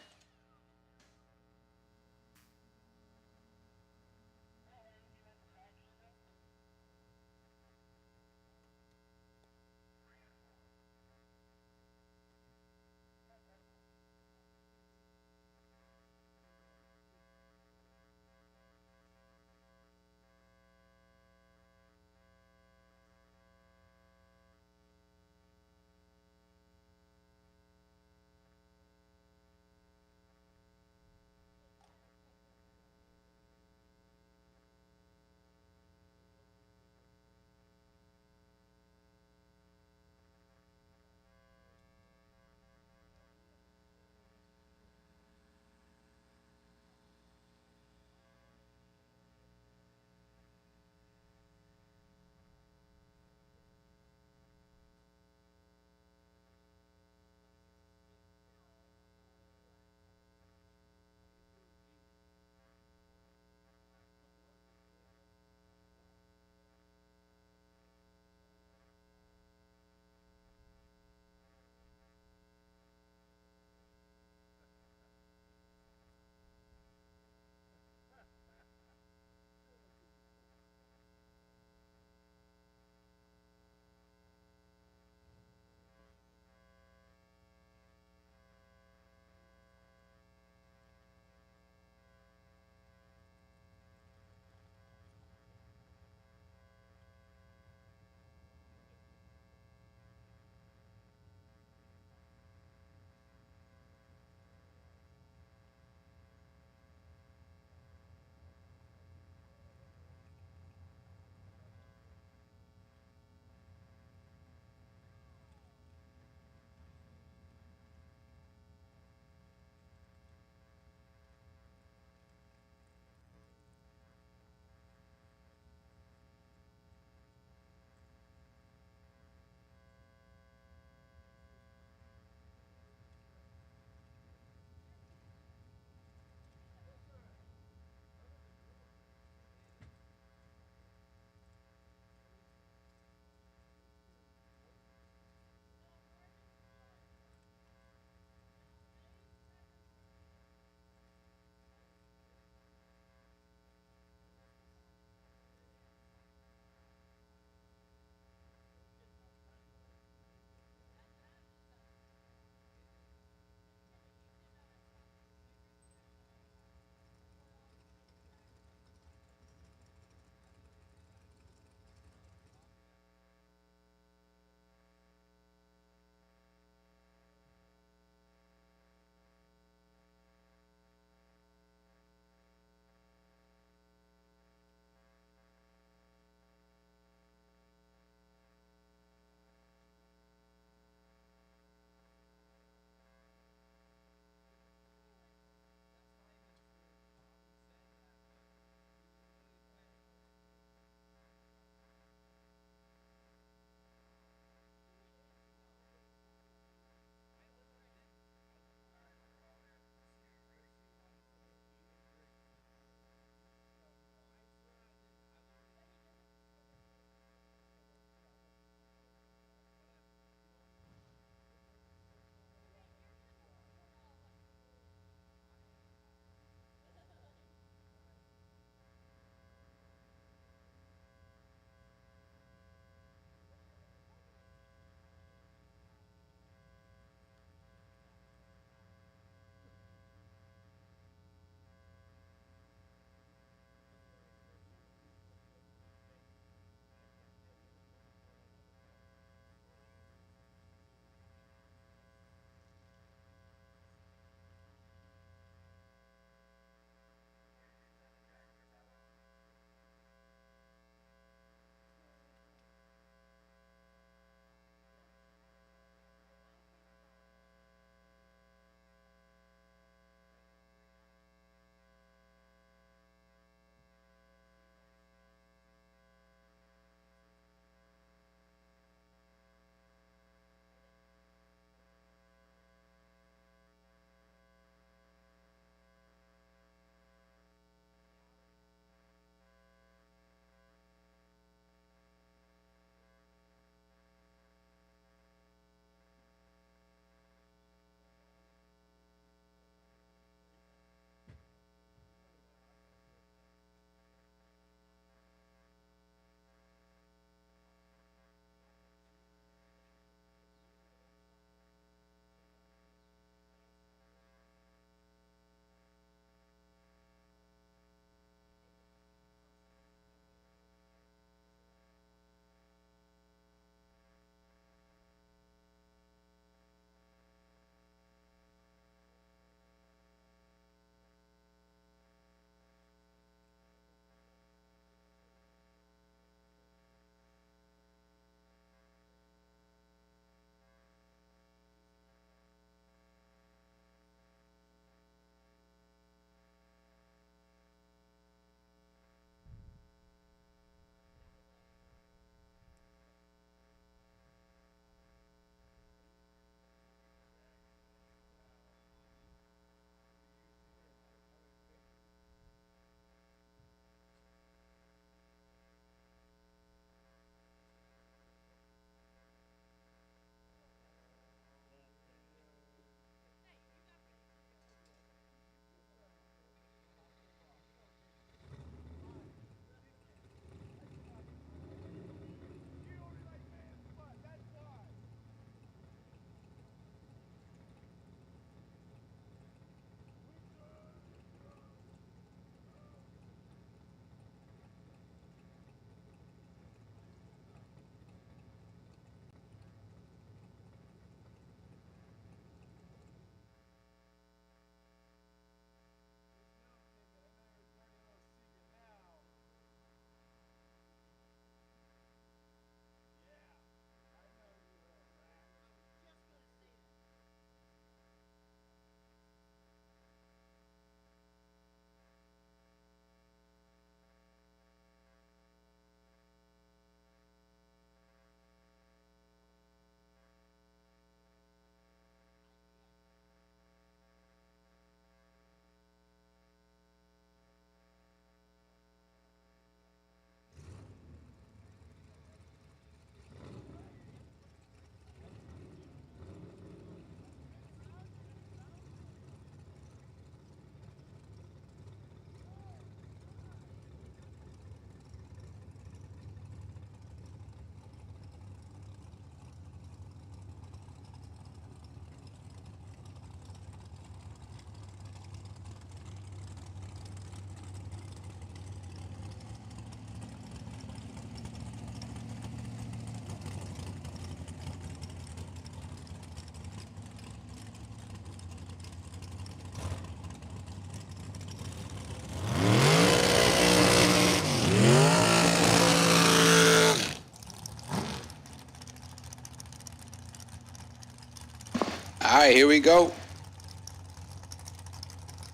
right, here we go.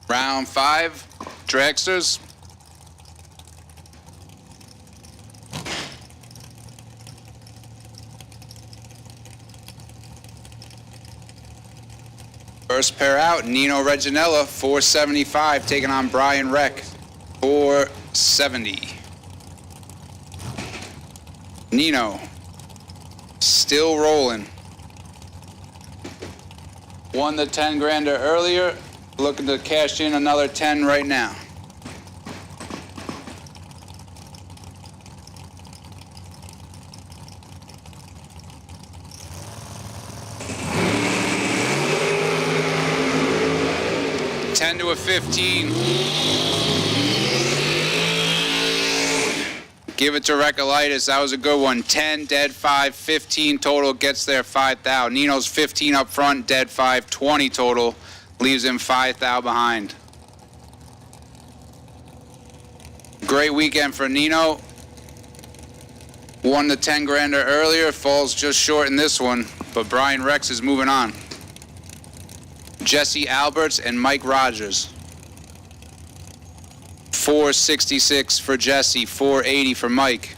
Round 5, dragsters. First pair out, Nino Reginella, 475, taking on Brian Reck, 470. Nino, still rolling. Won the 10 grander earlier, looking to cash in another 10 right now. To a 15. Give it to Recolitis. That was a good one. 10, dead 5, 15 total, gets there 5,000. Nino's 15 up front, dead 5, 20 total, leaves him 5,000 behind. Great weekend for Nino. Won the 10 grander earlier, falls just short in this one, but Brian Rex is moving on. Jesse Alberts and Mike Rogers. 466 for Jesse, 480 for Mike.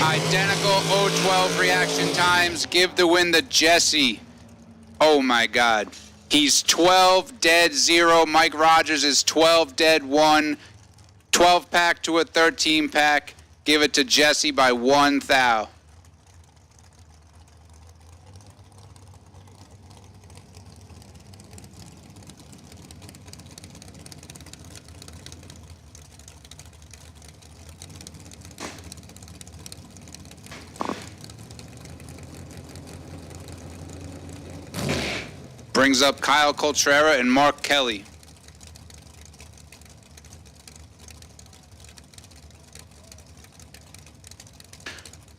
Identical 012 reaction times. Give the win to Jesse. Oh my God. He's 12 dead 0. Mike Rogers is 12 dead 1. 12 pack to a 13 pack. Give it to Jesse by 1,000. Brings up Kyle Coltrera and Mark Kelly.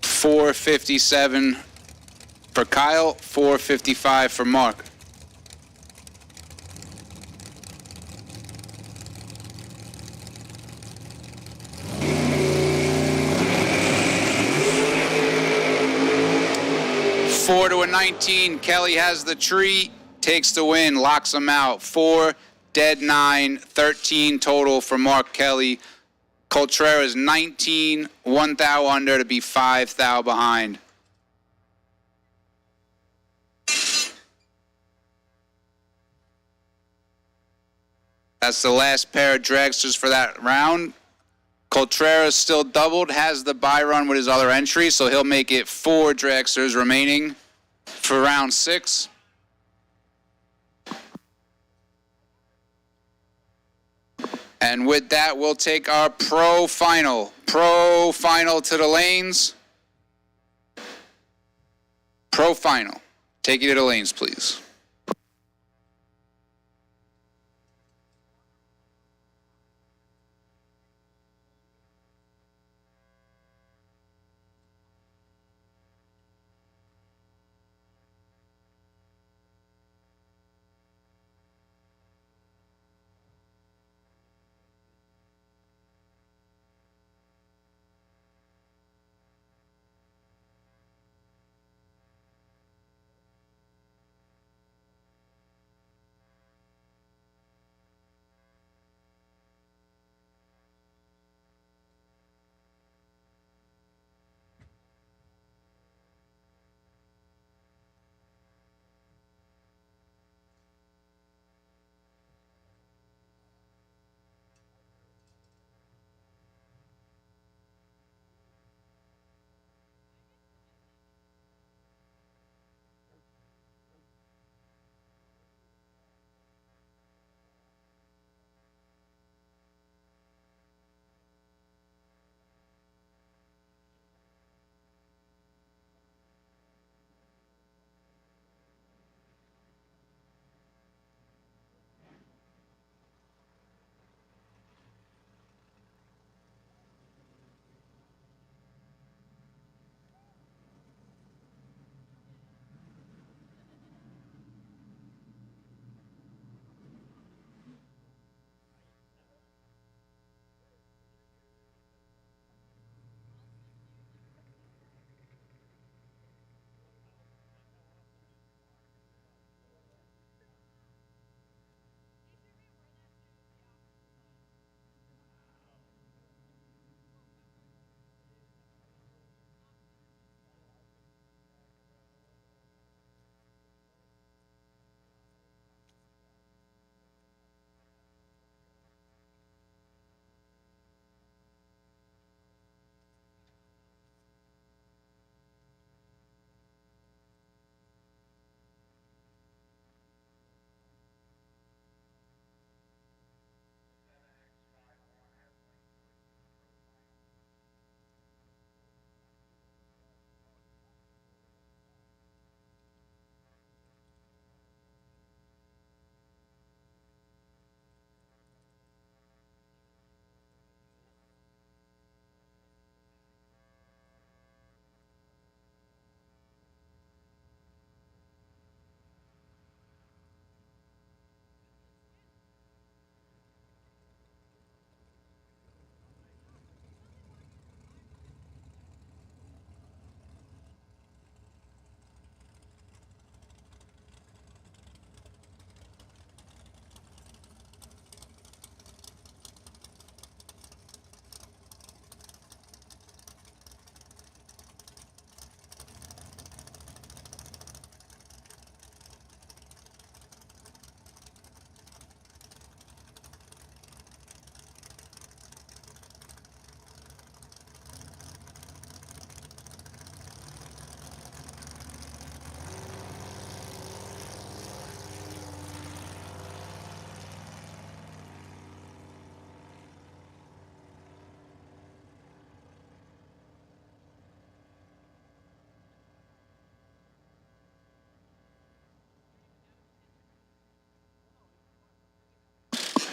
$457 for Kyle, $455 for Mark. Four to a 19. Kelly has the tree. Takes the win, locks him out. 4, dead 9, 13 total for Mark Kelly. Coltrera's 19, 1,000 under to be 5,000 behind. That's the last pair of dragsters for that round. Coltrera still doubled, has the buy run with his other entry, so he'll make it 4 dragsters remaining for round 6. And with that, we'll take our pro final. Pro final to the lanes. Pro final. Take you to the lanes, please.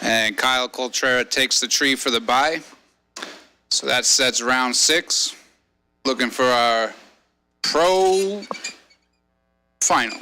And Kyle Coltrera takes the tree for the bye. So that sets round 6. Looking for our pro final.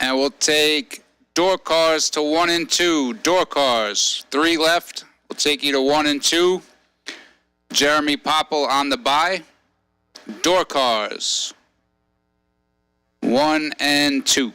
And we'll take door cars to 1 and 2. Door cars, 3 left. We'll take you to 1 and 2. Jeremy Popple on the bye. Door cars, 1 and 2.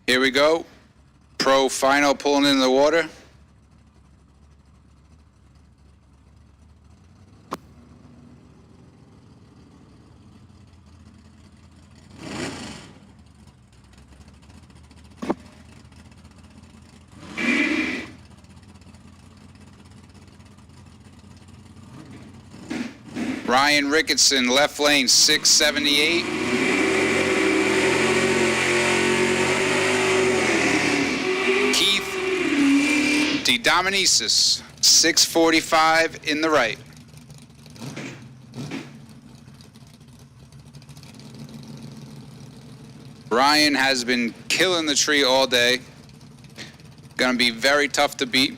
Here we go. Pro final pulling in the water. Ryan Ricketson, left lane, 678. Dominicis, 645 in the right. Ryan has been killing the tree all day. Gonna be very tough to beat.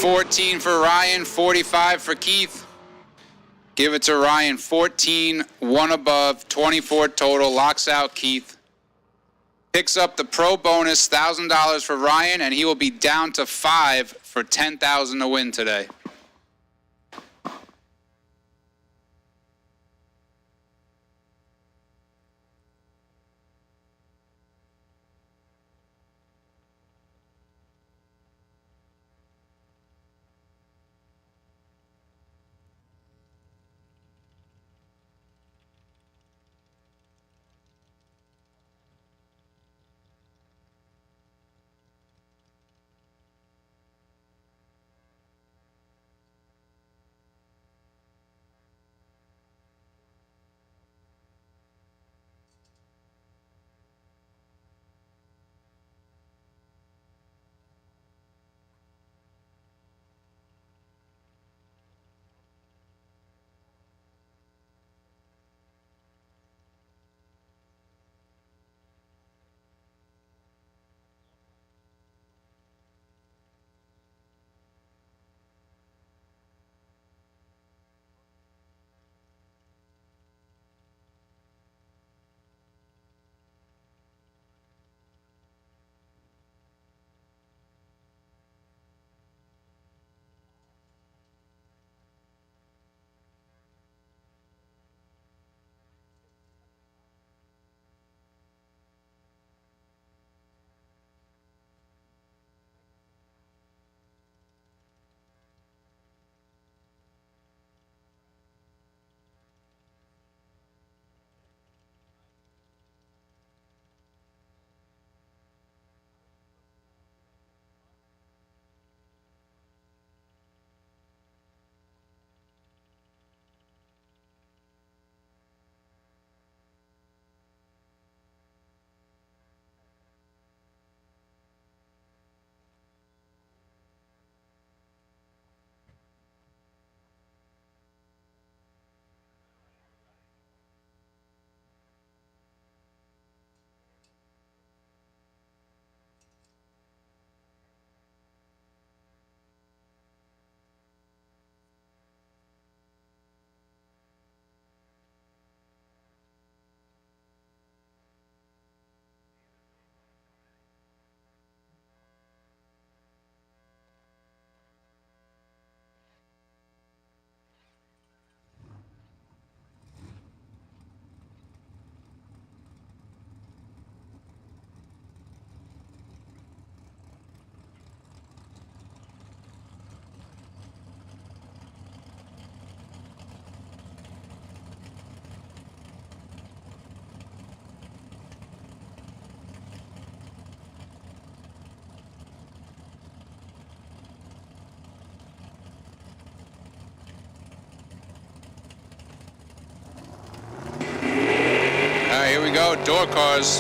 14 for Ryan, 45 for Keith. Give it to Ryan, 14, one above, 24 total, locks out Keith. Picks up the pro bonus, $1,000 for Ryan, and he will be down to 5 for $10,000 to win today. All right, here we go, door cars.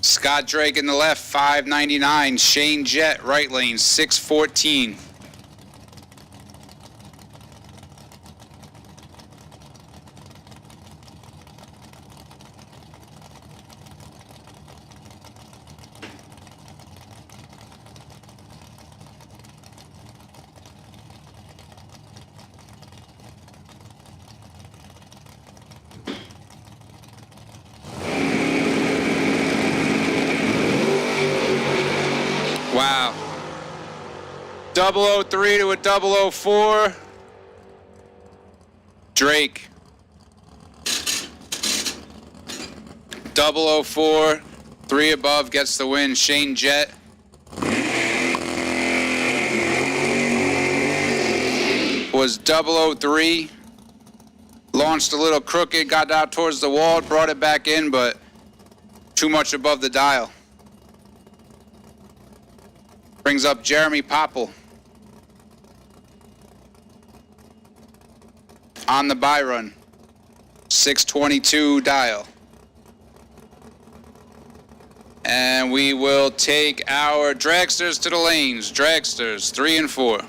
Scott Drake in the left, 599. Shane Jett, right lane, 614. Wow. 003 to a 004. Drake. 004. 3 above gets the win. Shane Jett. Was 003. Launched a little crooked, got out towards the wall, brought it back in, but too much above the dial. Brings up Jeremy Popple. On the buy run. 622 dial. And we will take our dragsters to the lanes. Dragsters, 3 and 4.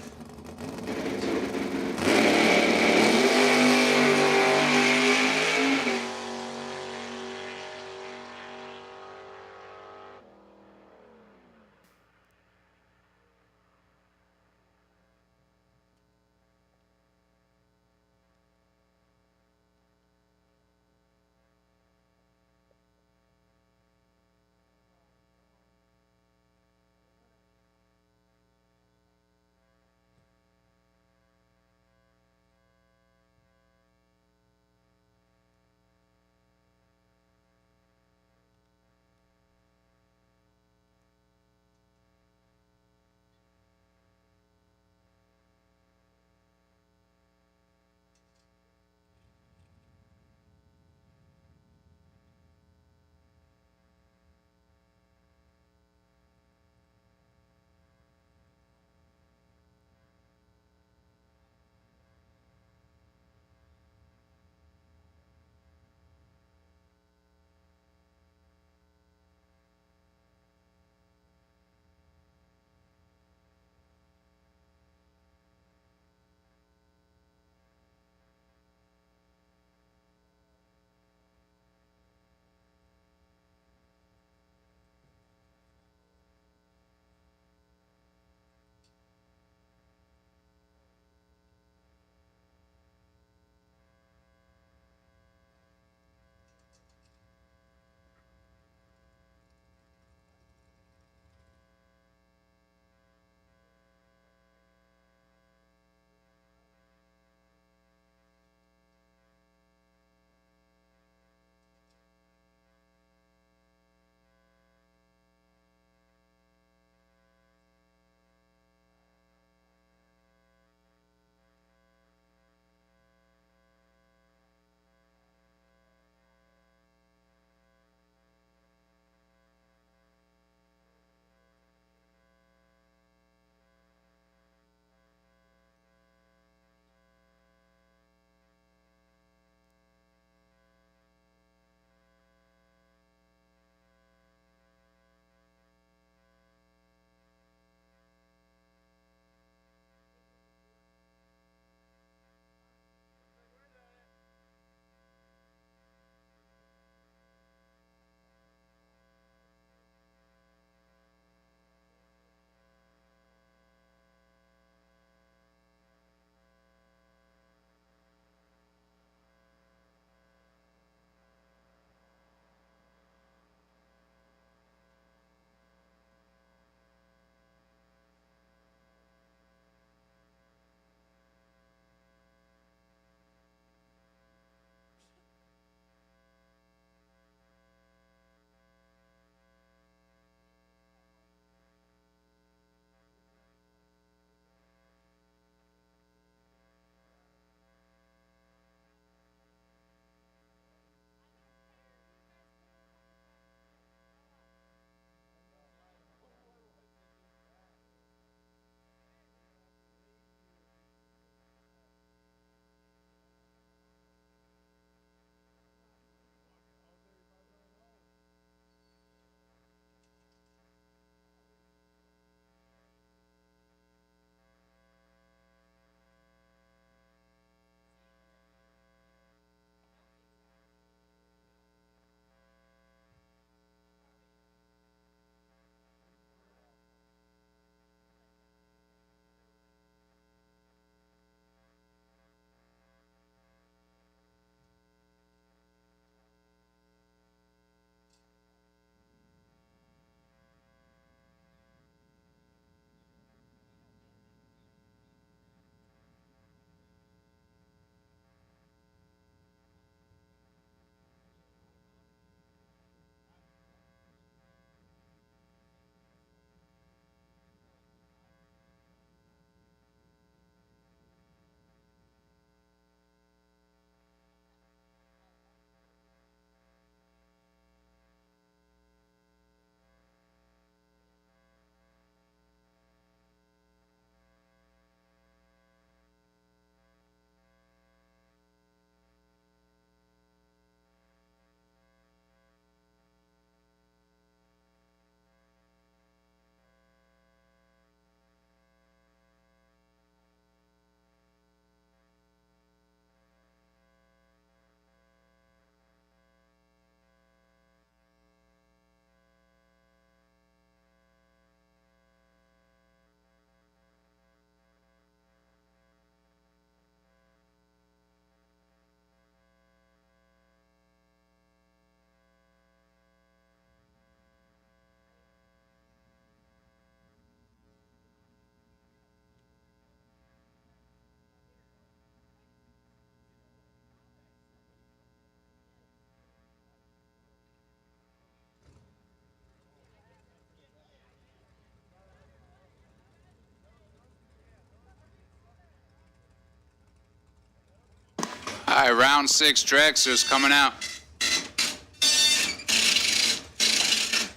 All right, round 6, Drexler's coming out.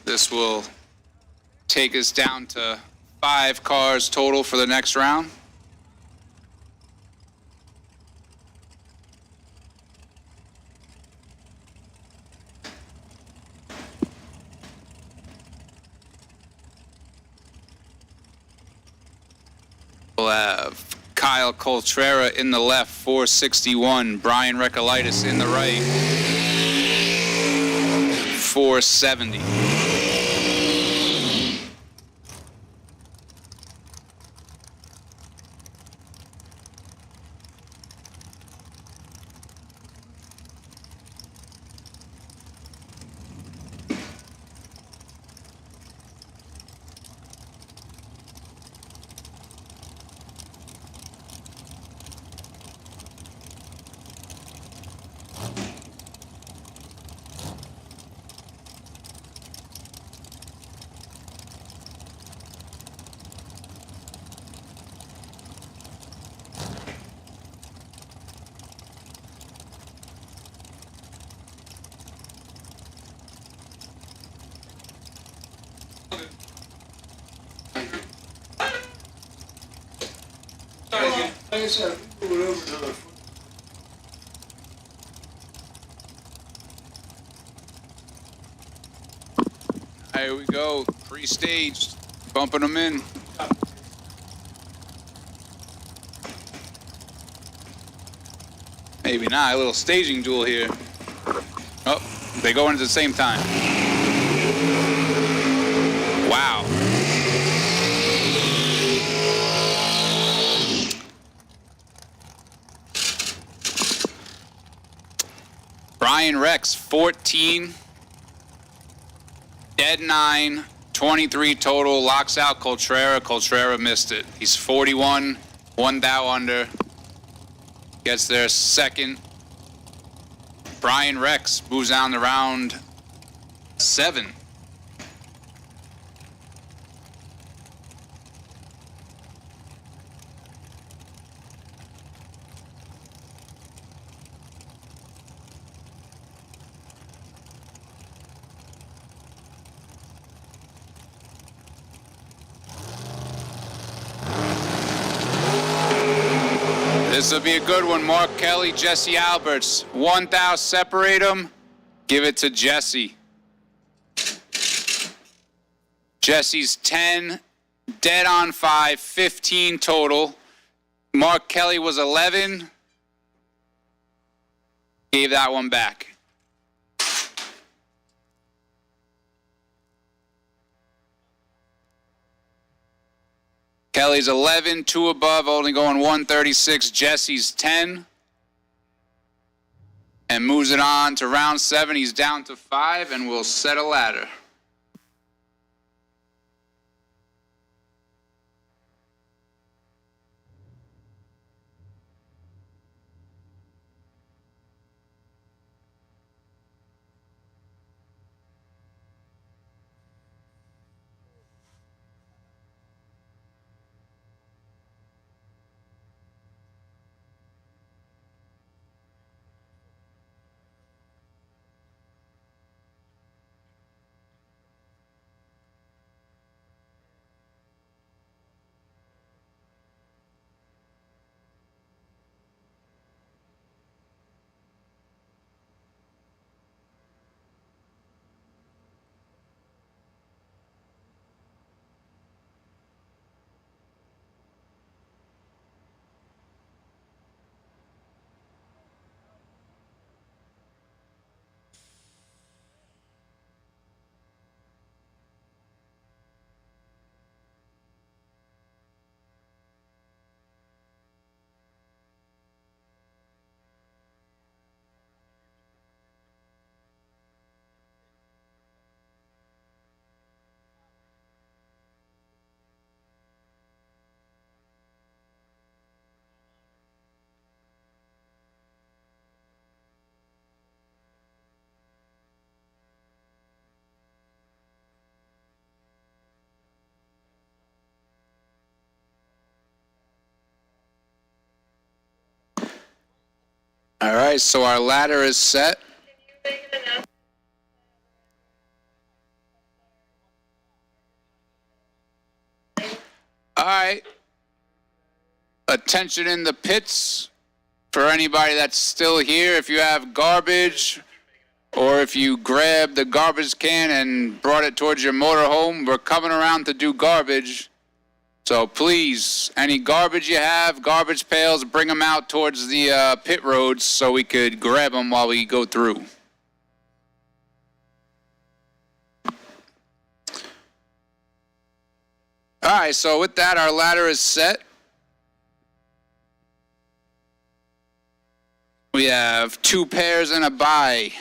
This will take us down to 5 cars total for the next round. We'll have Kyle Coltrera in the left, 461. Brian Recolitis in the right, 470. Like I said, we move it over another foot. Here we go, pre-staged, bumping them in. Maybe not, a little staging duel here. Oh, they go in at the same time. Wow. Brian Rex, 14. Dead 9, 23 total, locks out Coltrera. Coltrera missed it. He's 41, 1 thou under. Gets there second. Brian Rex moves down to round 7. This will be a good one. Mark Kelly, Jesse Alberts. 1 thou, separate them. Give it to Jesse. Jesse's 10, dead on 5, 15 total. Mark Kelly was 11. Gave that one back. Kelly's 11, 2 above, only going 136. Jesse's 10. And moves it on to round 7. He's down to 5, and we'll set a ladder. All right, so our ladder is set. All right. Attention in the pits for anybody that's still here. If you have garbage or if you grabbed the garbage can and brought it towards your motorhome, we're coming around to do garbage. So please, any garbage you have, garbage pails, bring them out towards the pit roads so we could grab them while we go through. All right, so with that, our ladder is set. We have 2 pairs and a bye.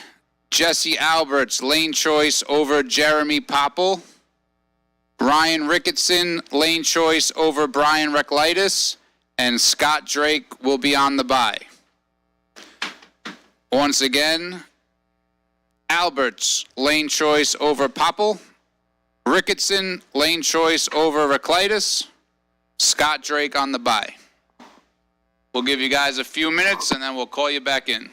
Jesse Alberts, lane choice over Jeremy Popple. Ryan Ricketson, lane choice over Brian Reclitis. And Scott Drake will be on the bye. Once again, Alberts, lane choice over Popple. Ricketson, lane choice over Reclitis. Scott Drake on the bye. We'll give you guys a few minutes and then we'll call you back in.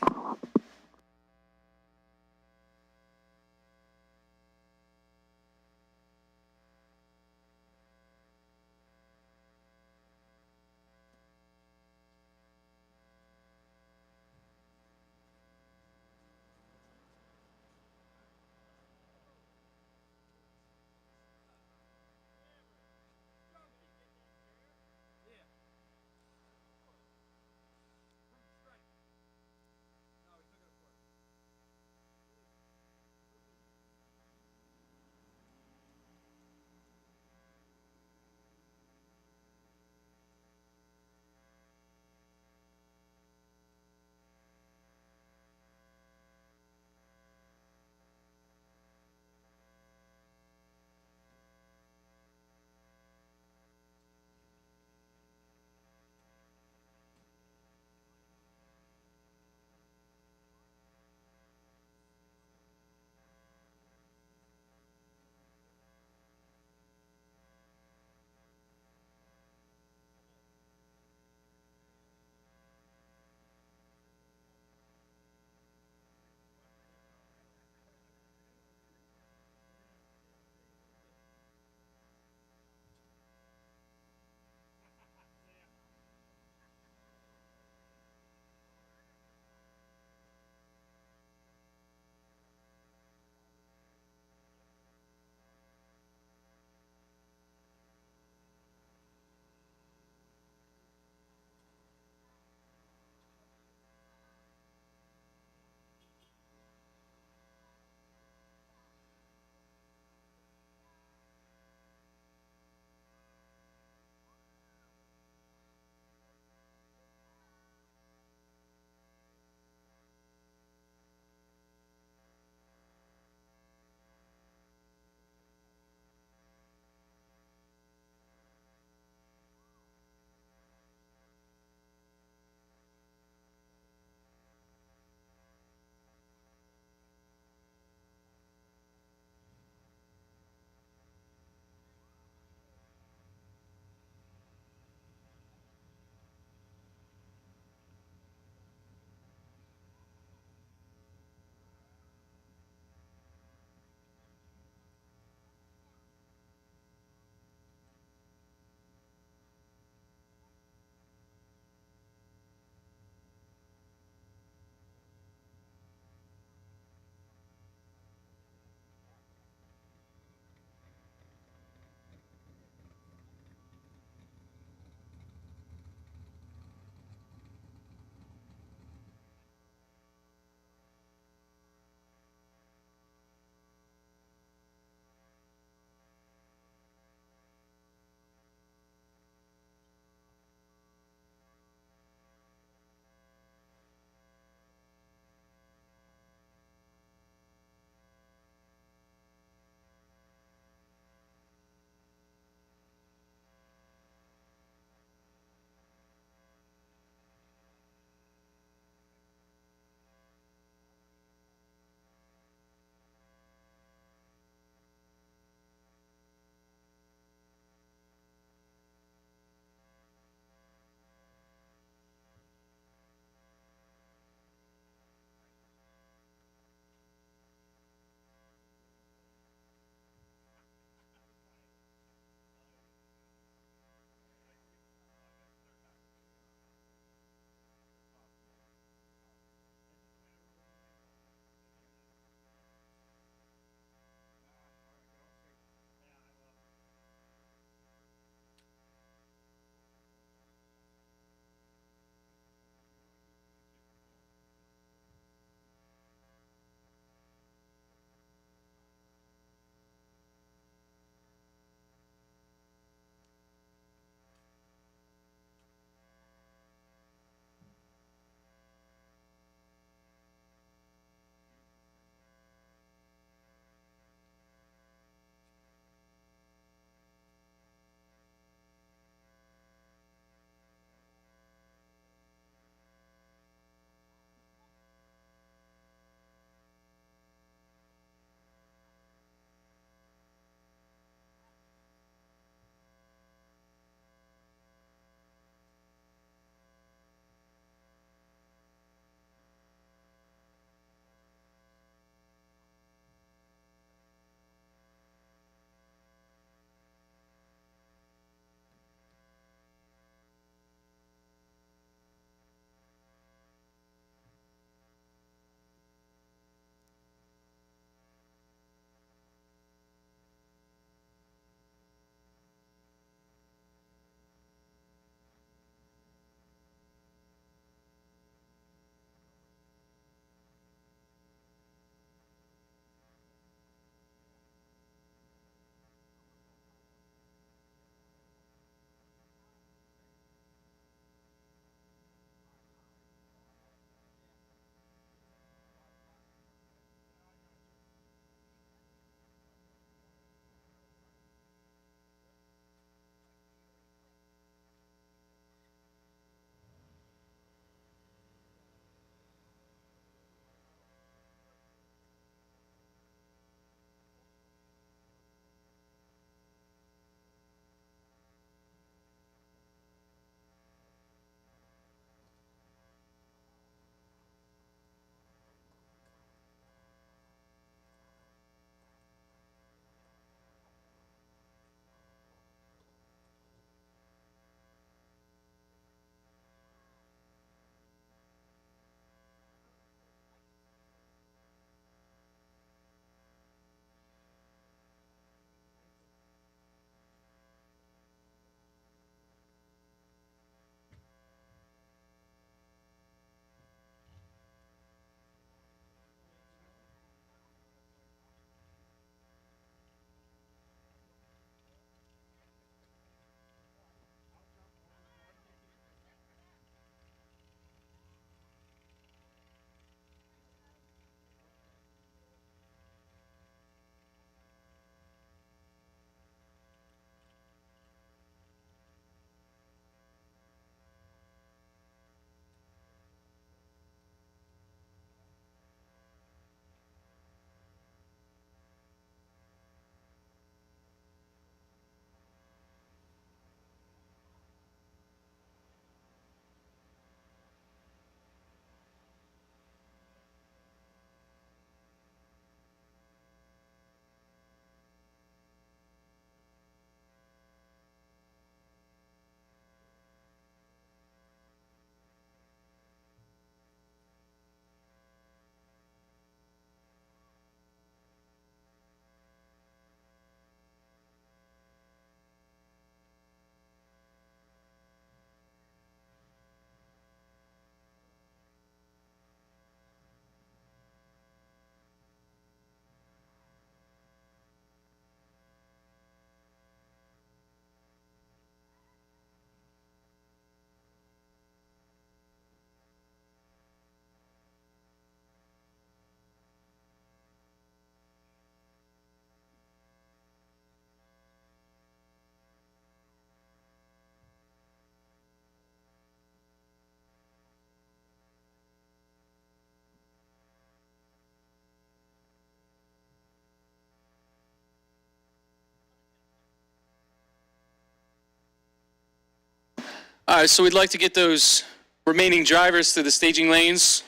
All right, so we'd like to get those remaining drivers to the staging lanes.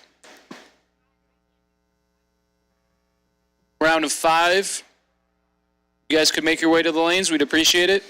Round of 5. You guys could make your way to the lanes. We'd appreciate it.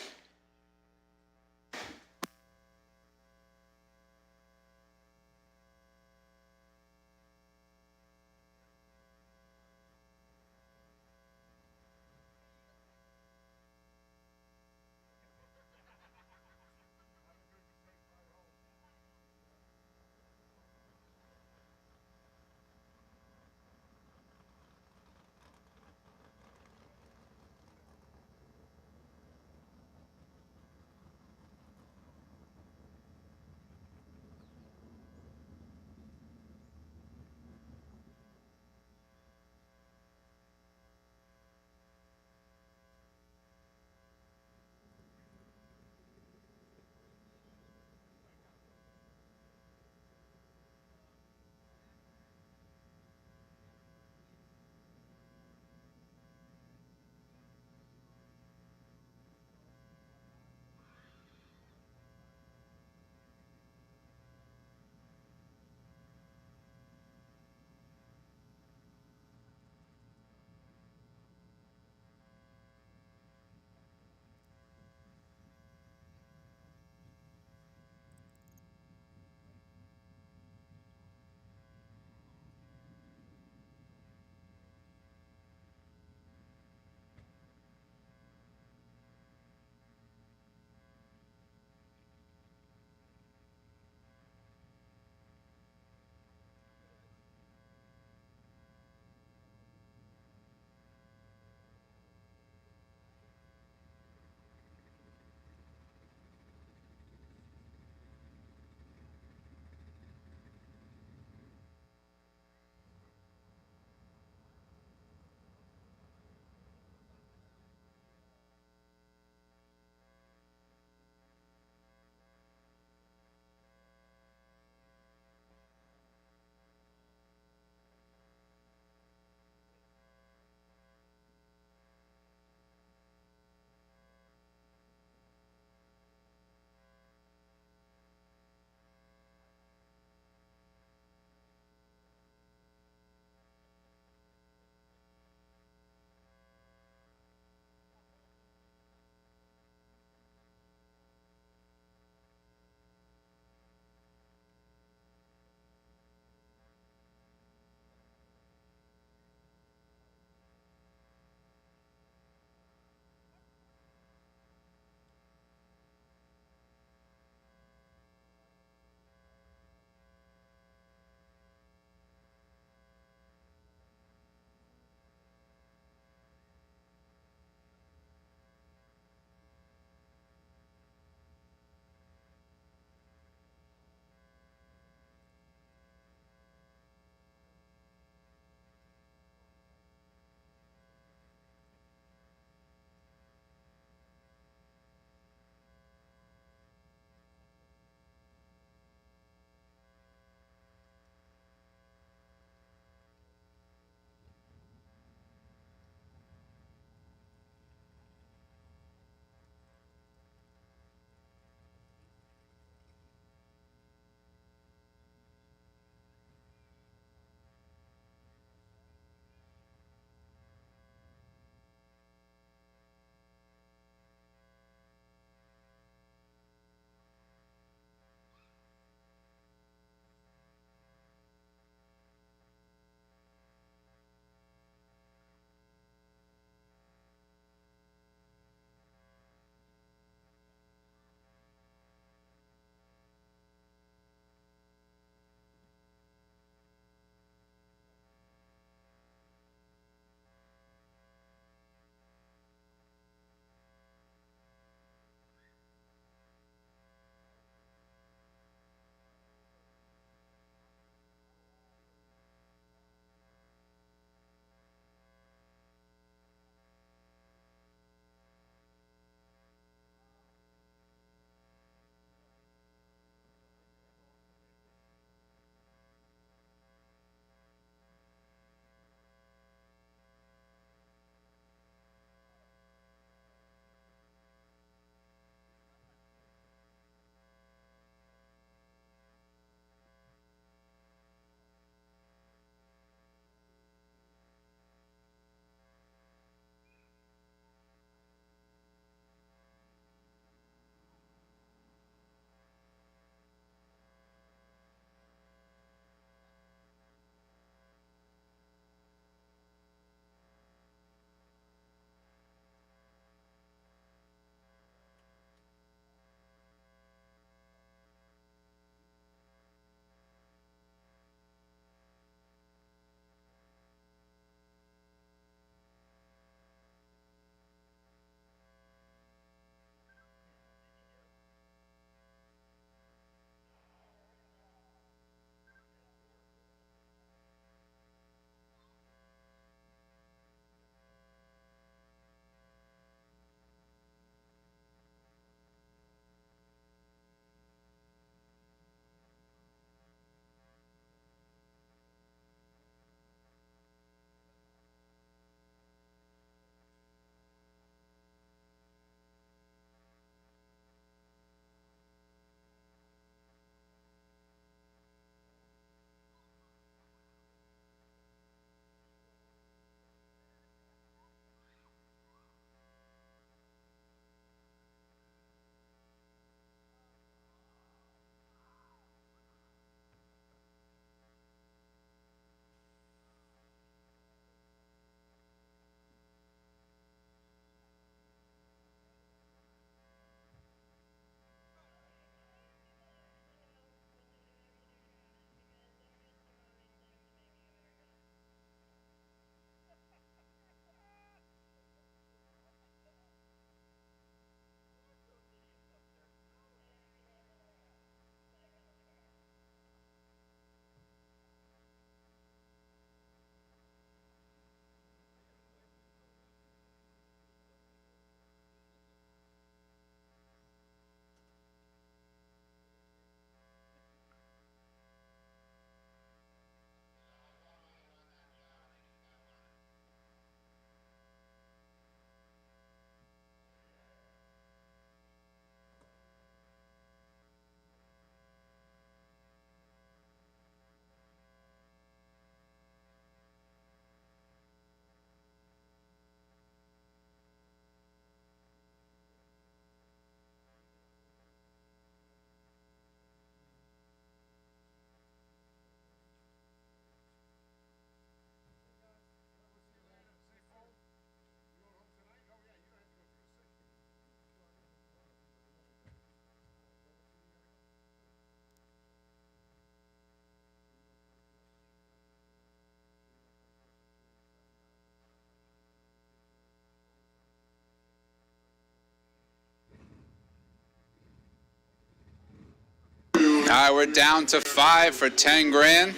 right, we're down to 5 for 10 grand.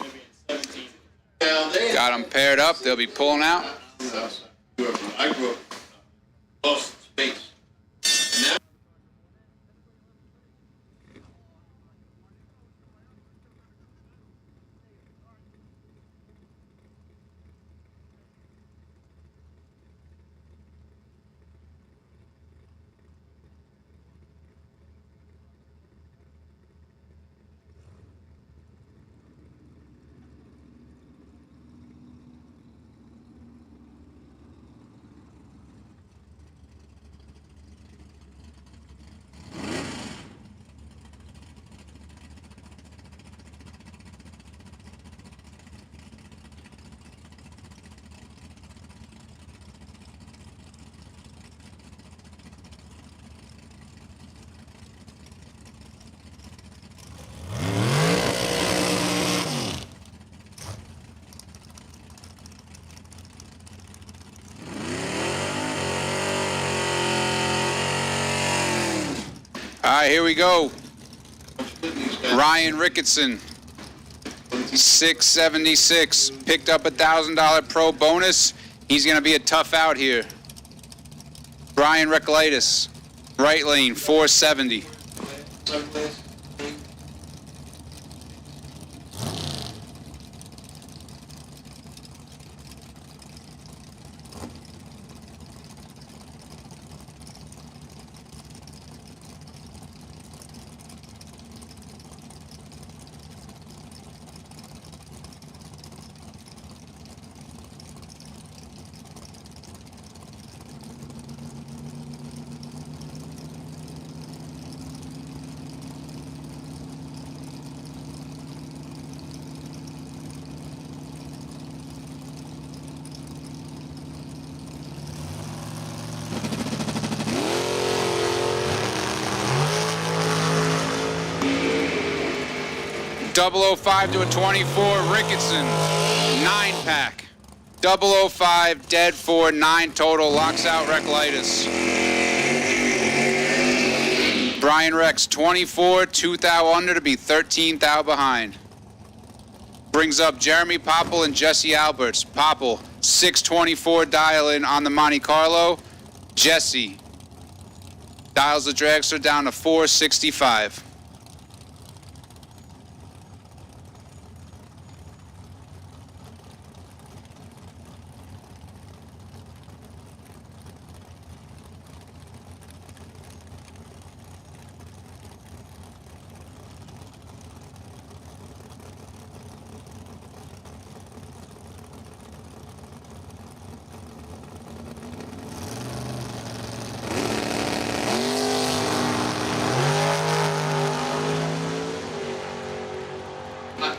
Got them paired up. They'll be pulling out. I grew up close to space. All right, here we go. Ryan Ricketson, 676, picked up $1,000 pro bonus. He's going to be a tough out here. Brian Recolaitis, right lane, 470. .005 to a 24, Ricketson, 9-pack. 005, dead 4, 9 total, locks out Recolaitis. Brian Rex, 24, 2 thou under to be 13 thou behind. Brings up Jeremy Popple and Jesse Alberts. Popple, 624 dial in on the Monte Carlo. Jesse dials the dragster down to 465.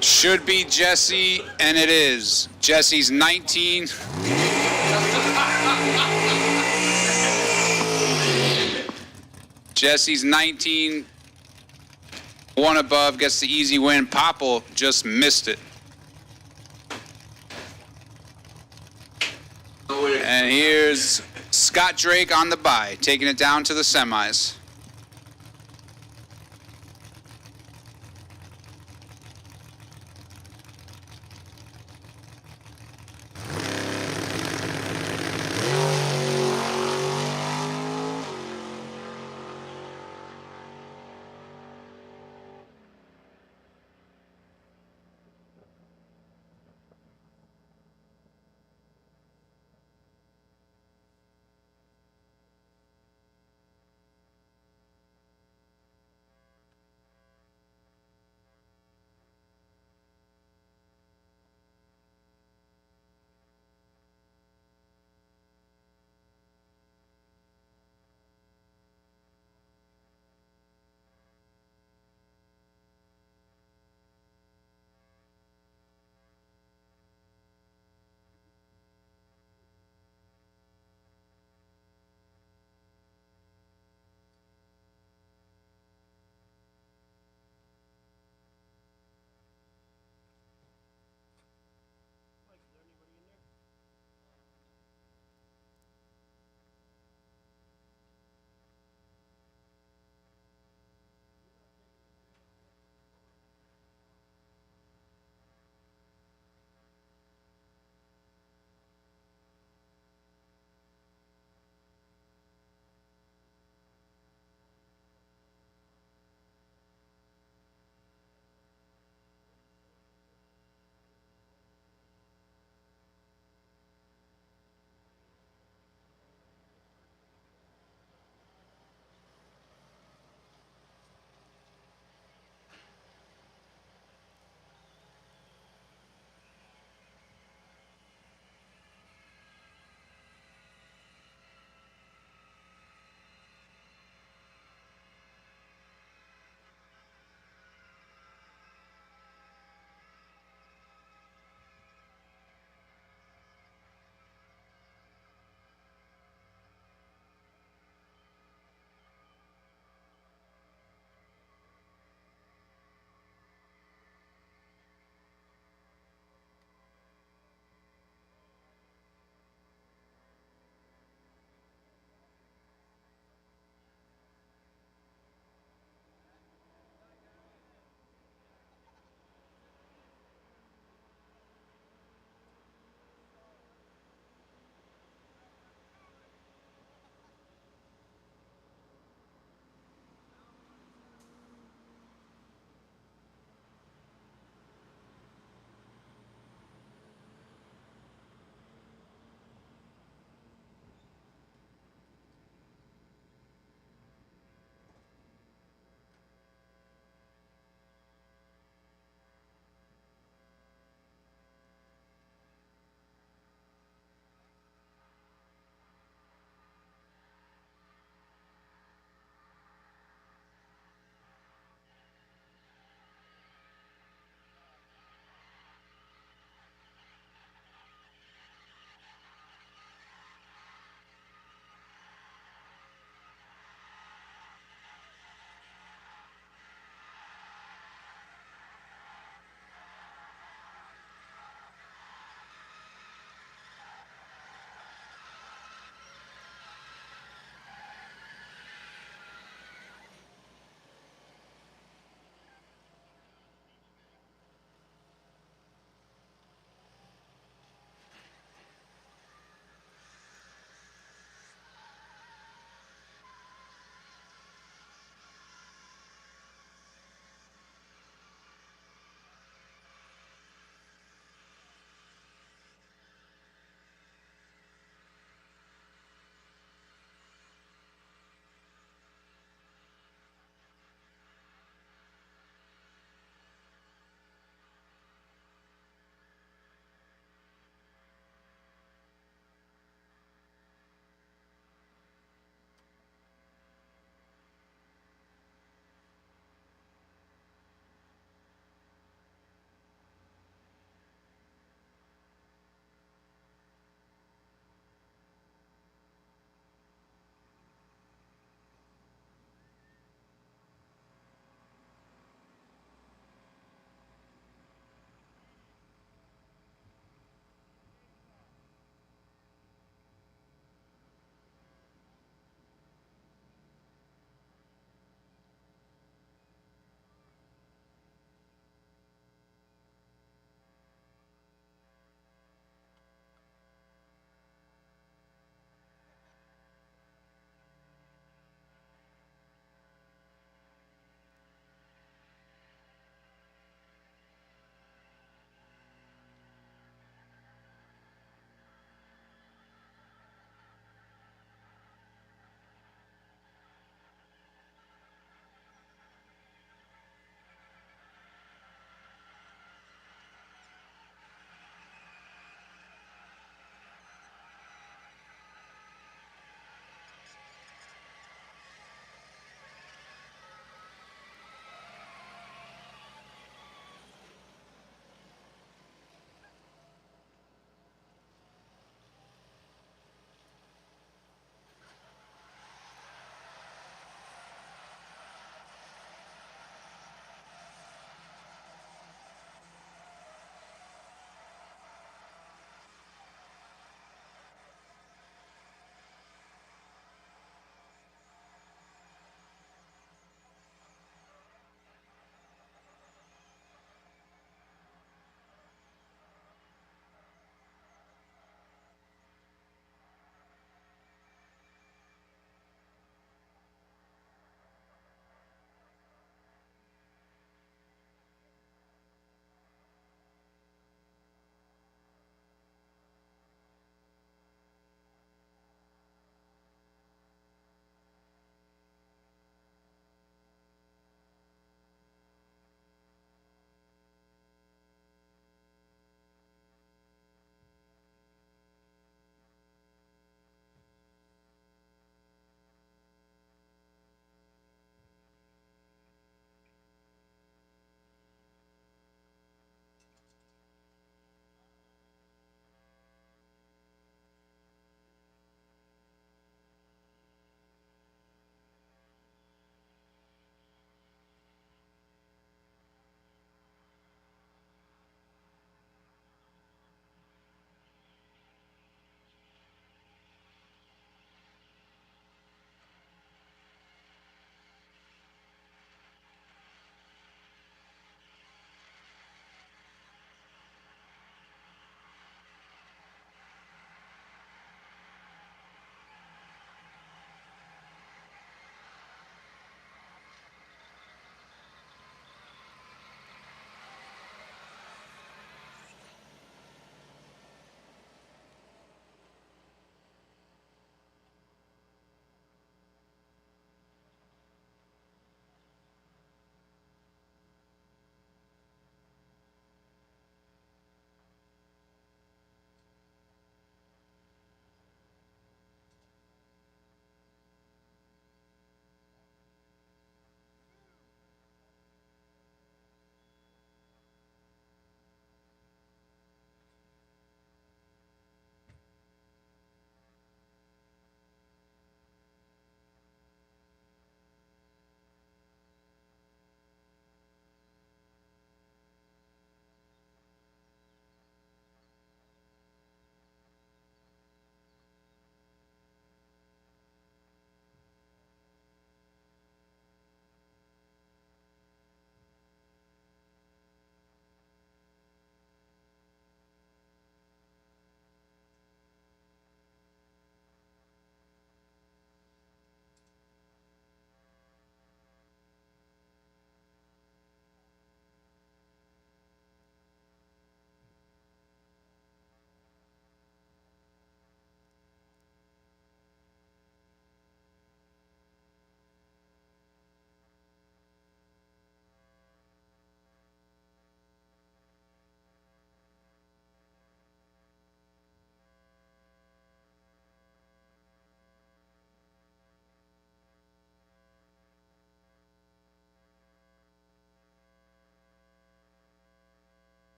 Should be Jesse, and it is. Jesse's 19. Jesse's 19. One above gets the easy win. Popple just missed it. And here's Scott Drake on the bye, taking it down to the semis.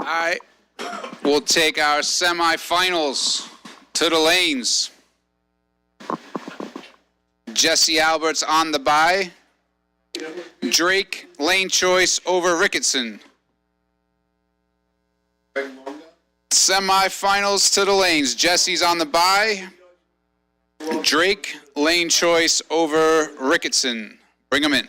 All right. We'll take our semifinals to the lanes. Jesse Alberts on the bye. Drake, lane choice over Ricketson. Semifinals to the lanes. Jesse's on the bye. Drake, lane choice over Ricketson. Bring him in.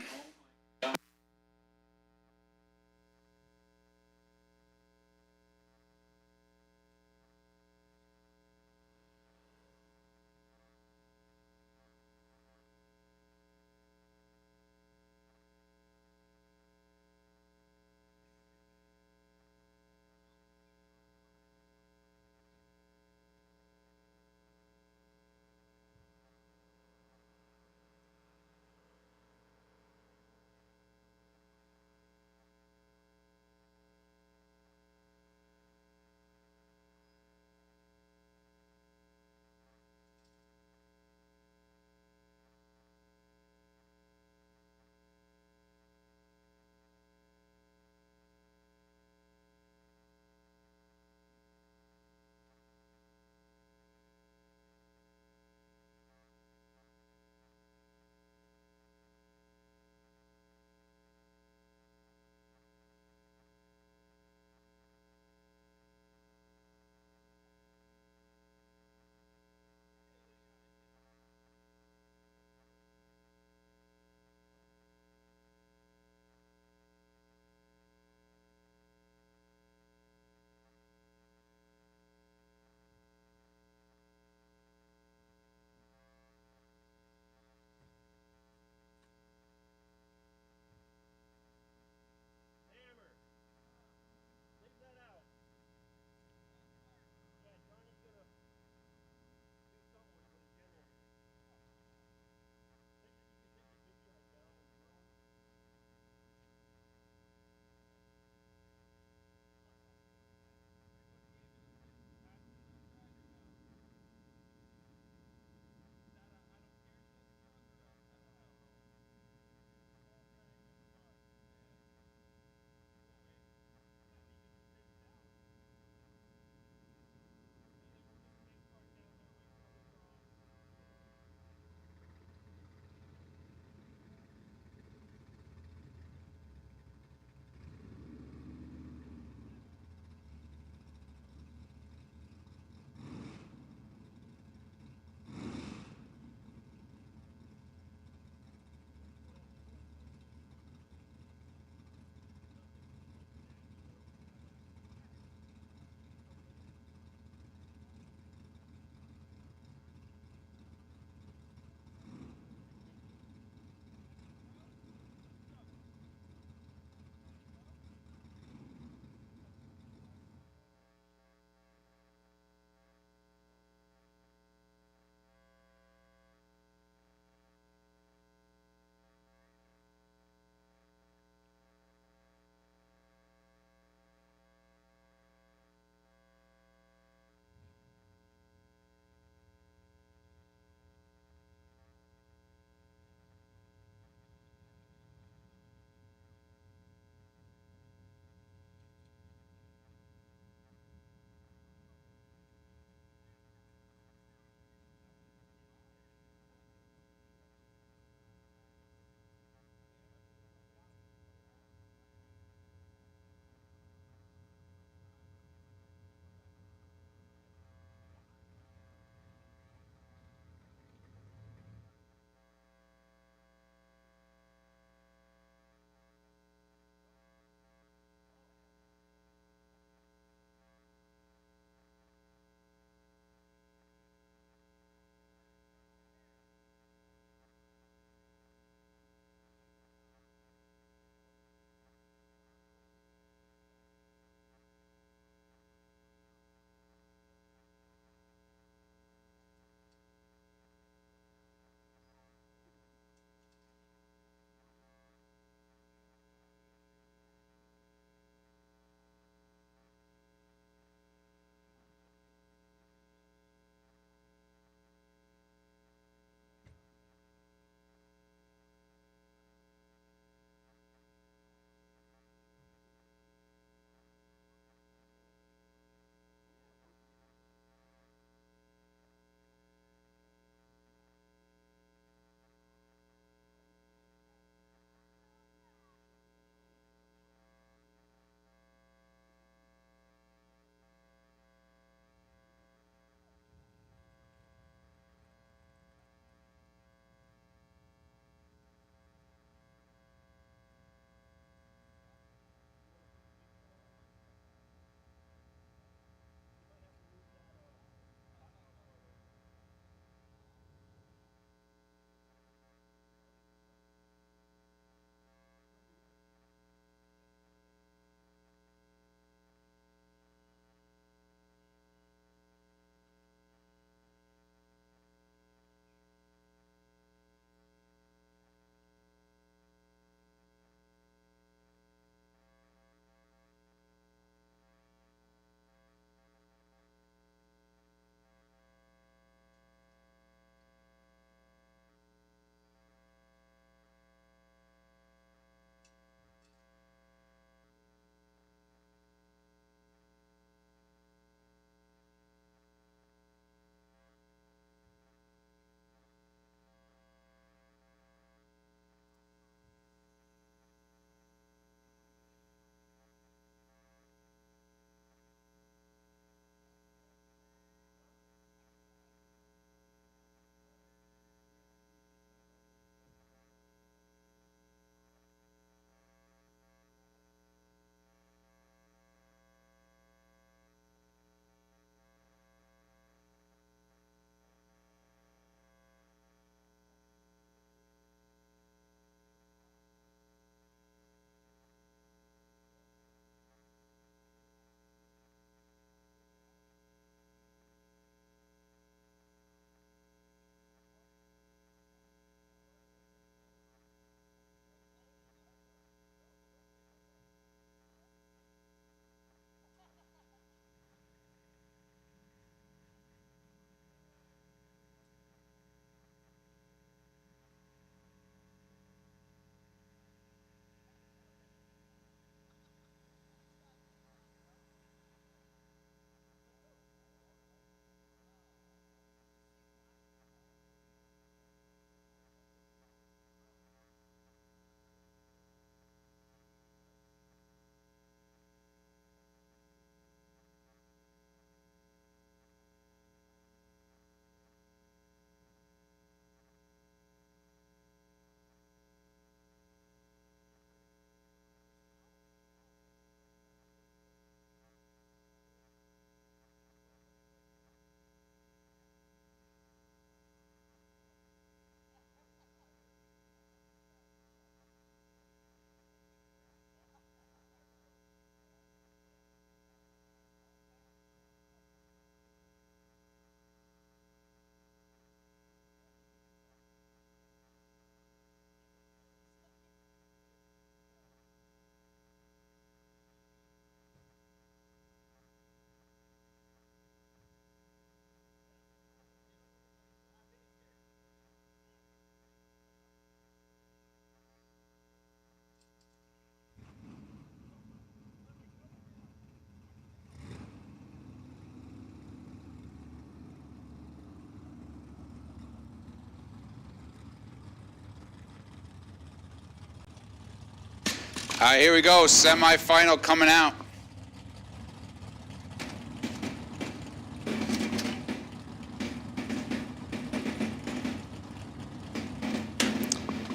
right, here we go. Semi-final coming out.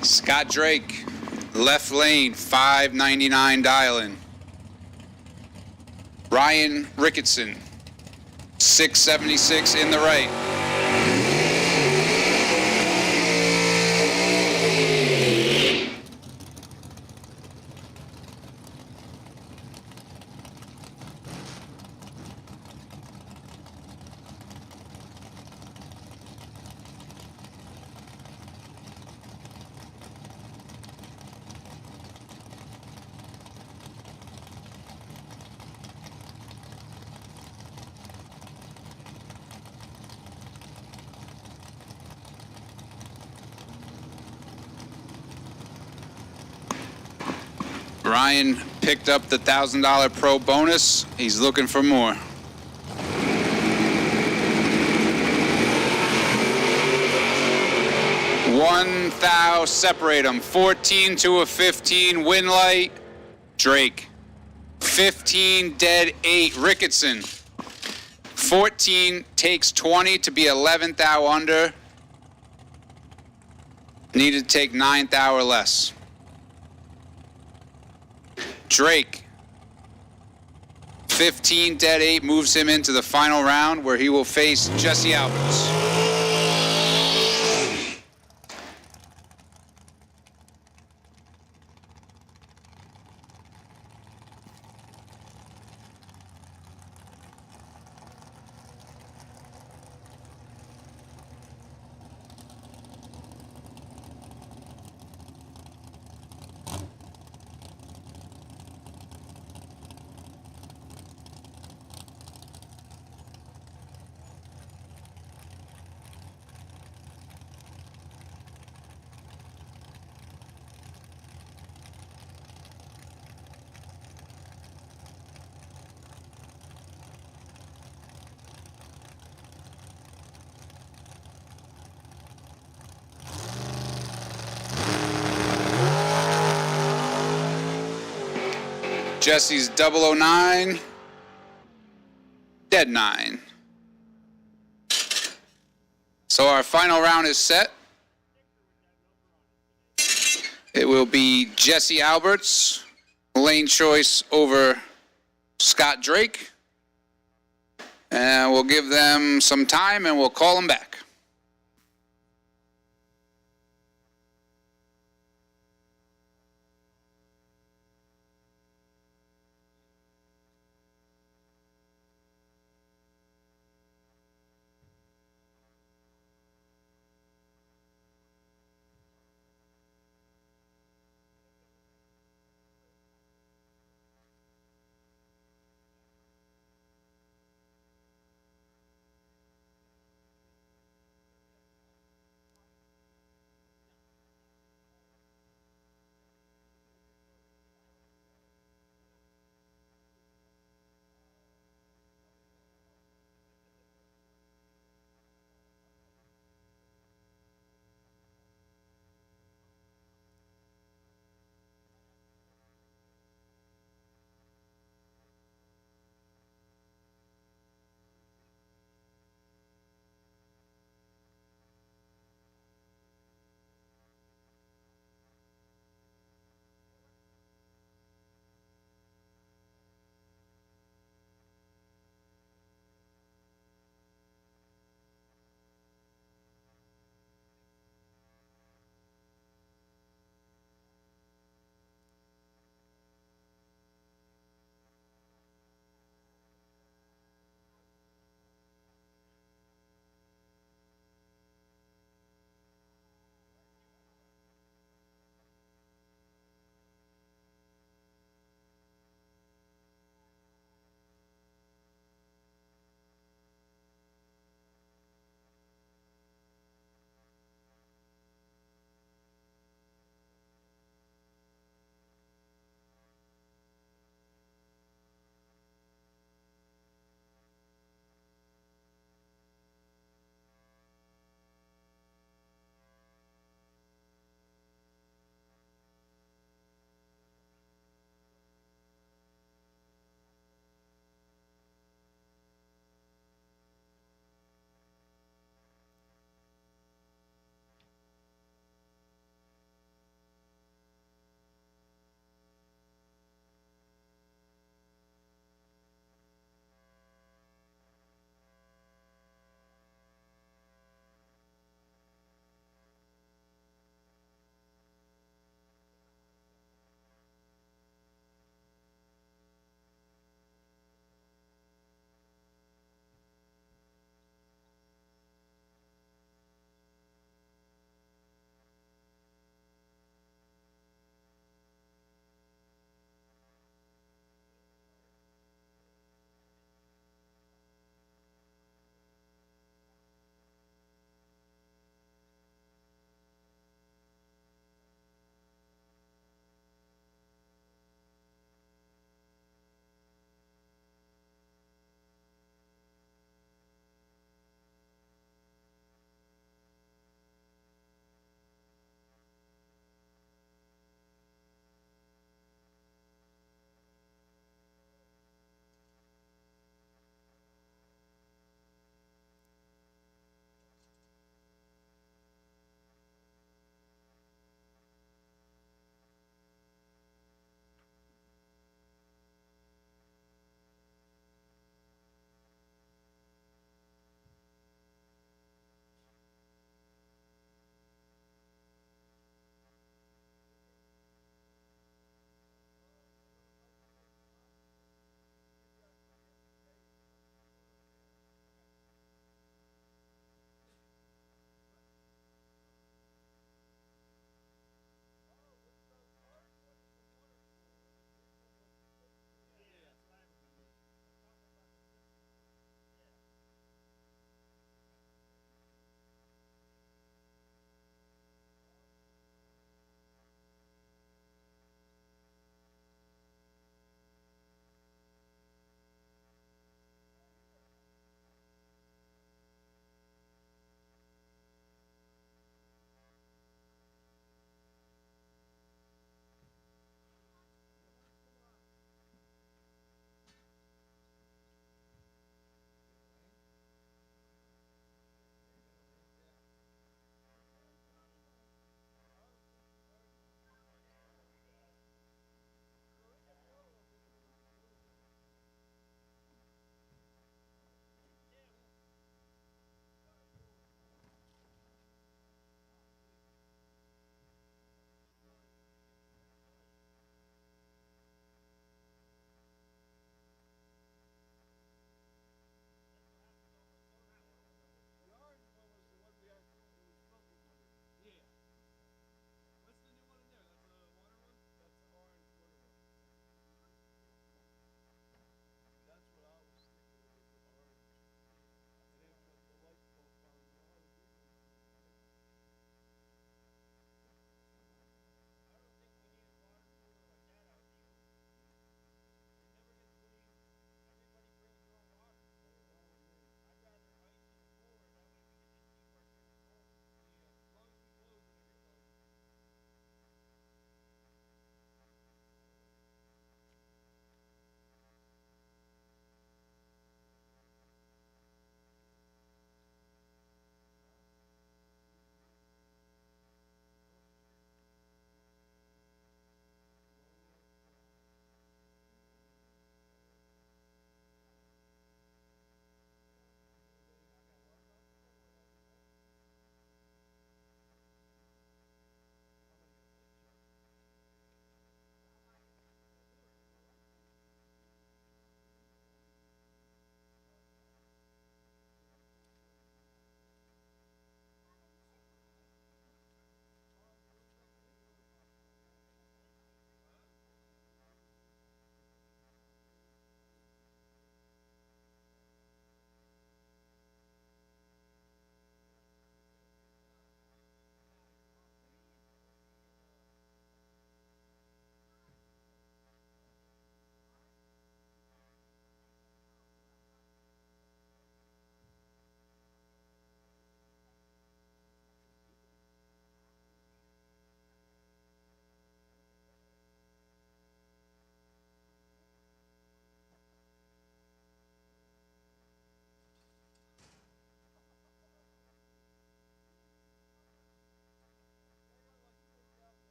Scott Drake, left lane, 599 dialing. Ryan Ricketson, 676 in the right. Ryan picked up the $1,000 pro bonus. He's looking for more. $1,000 separate them. 14 to a 15 win light. Drake. 15 dead 8 Ricketson. 14 takes 20 to be 11th thou under. Needed to take 9th thou or less. Drake, 15 dead 8 moves him into the final round where he will face Jesse Alberts. Jesse's 009, dead 9. So our final round is set. It will be Jesse Alberts, lane choice over Scott Drake. And we'll give them some time and we'll call them back.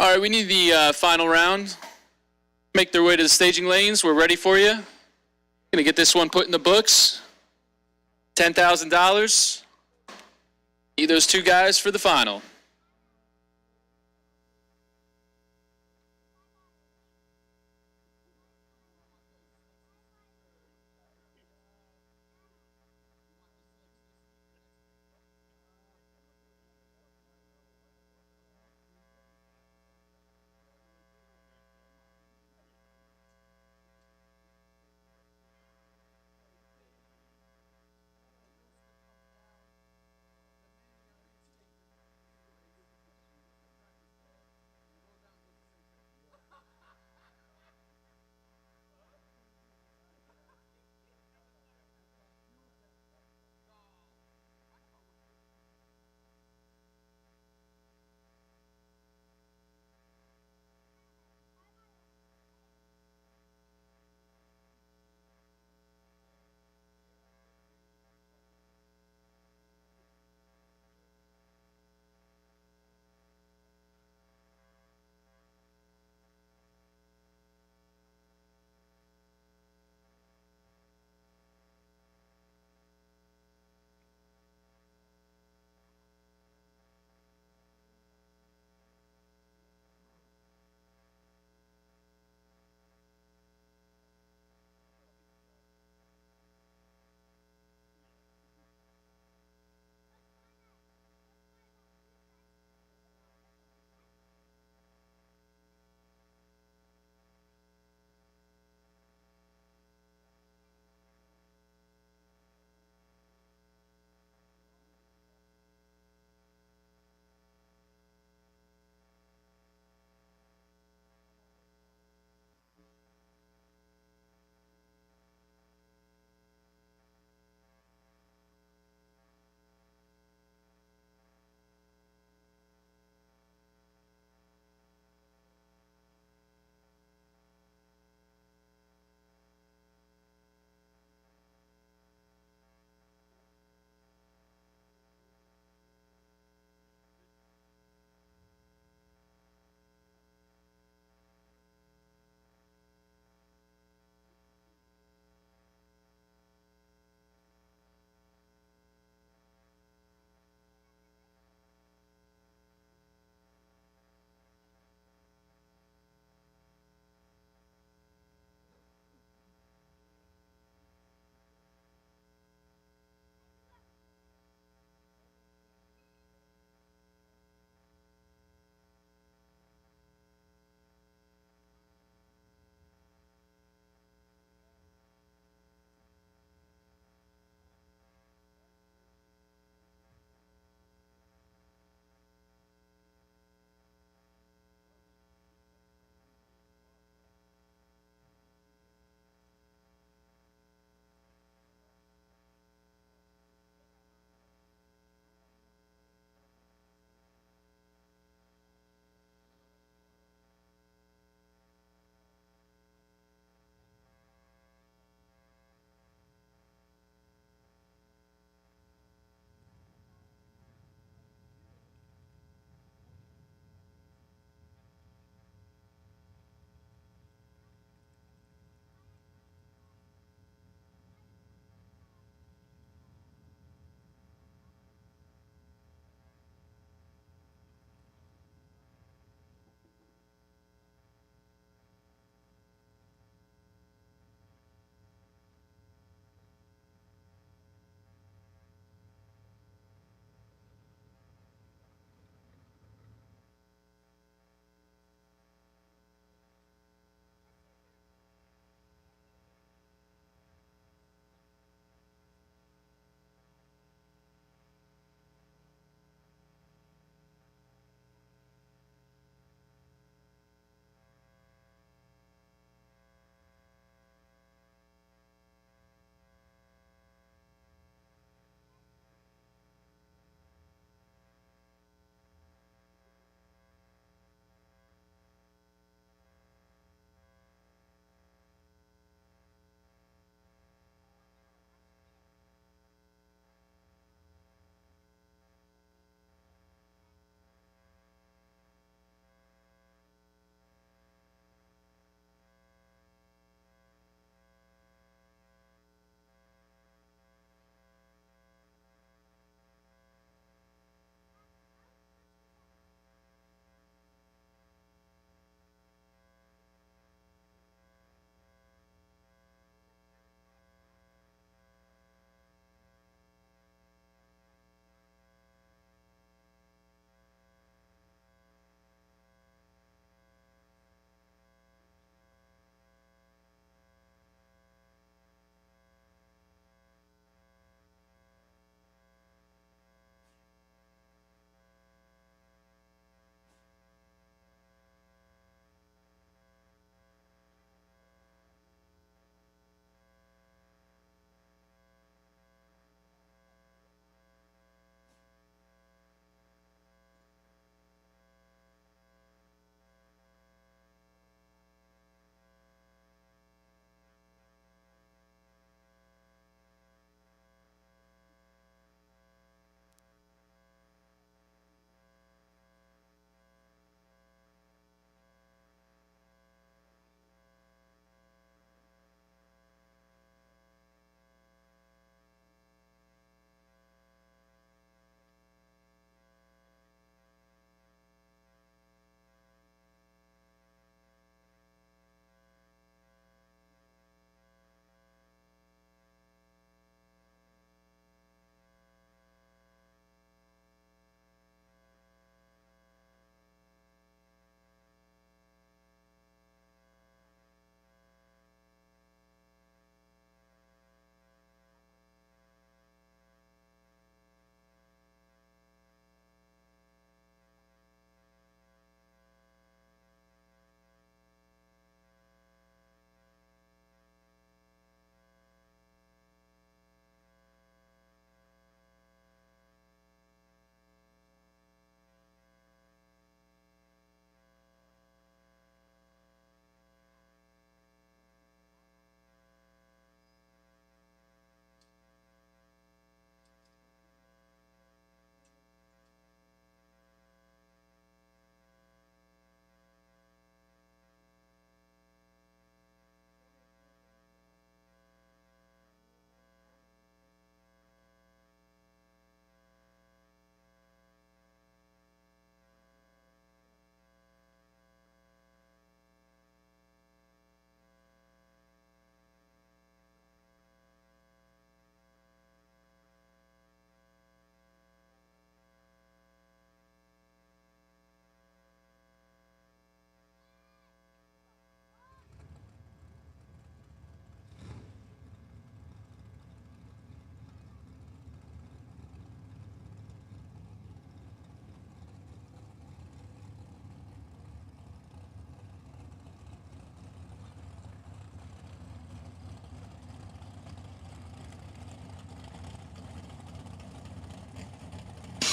All right, we need the final round. Make their way to the staging lanes. We're ready for you. Gonna get this one put in the books. $10,000. Need those two guys for the final.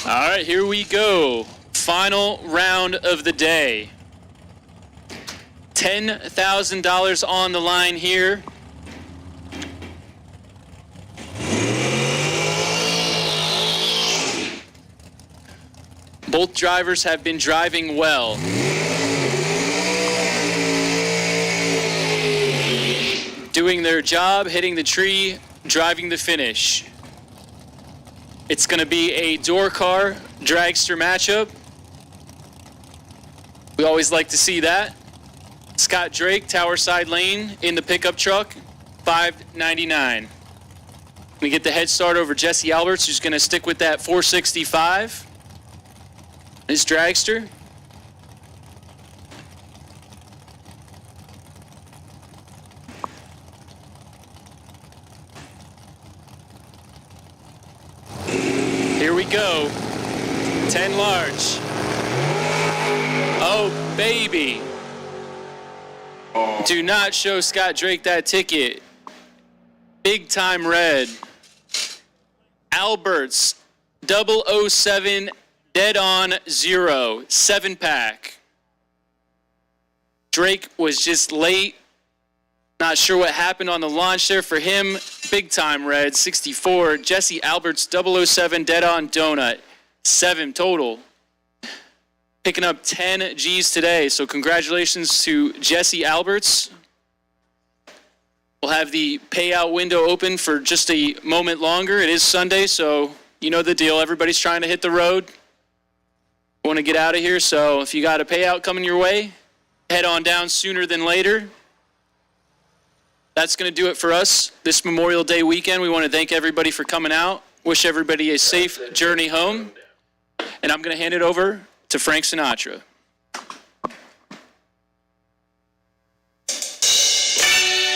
All right, here we go. Final round of the day. $10,000 on the line here. Both drivers have been driving well. Doing their job, hitting the tree, driving the finish. It's going to be a door car dragster matchup. We always like to see that. Scott Drake, Tower Side Lane in the pickup truck, $599. We get the head start over Jesse Alberts, who's going to stick with that 465. His dragster. Here we go. 10 large. Oh, baby. Do not show Scott Drake that ticket. Big time red. Alberts, 007, dead on 0, 7-pack. Drake was just late. Not sure what happened on the launch there for him. Big time red, 64. Jesse Alberts, 007, dead on donut, 7 total. Picking up 10 G's today, so congratulations to Jesse Alberts. We'll have the payout window open for just a moment longer. It is Sunday, so you know the deal. Everybody's trying to hit the road. Want to get out of here, so if you got a payout coming your way, head on down sooner than later. That's going to do it for us this Memorial Day weekend. We want to thank everybody for coming out. Wish everybody a safe journey home. And I'm going to hand it over to Frank Sinatra.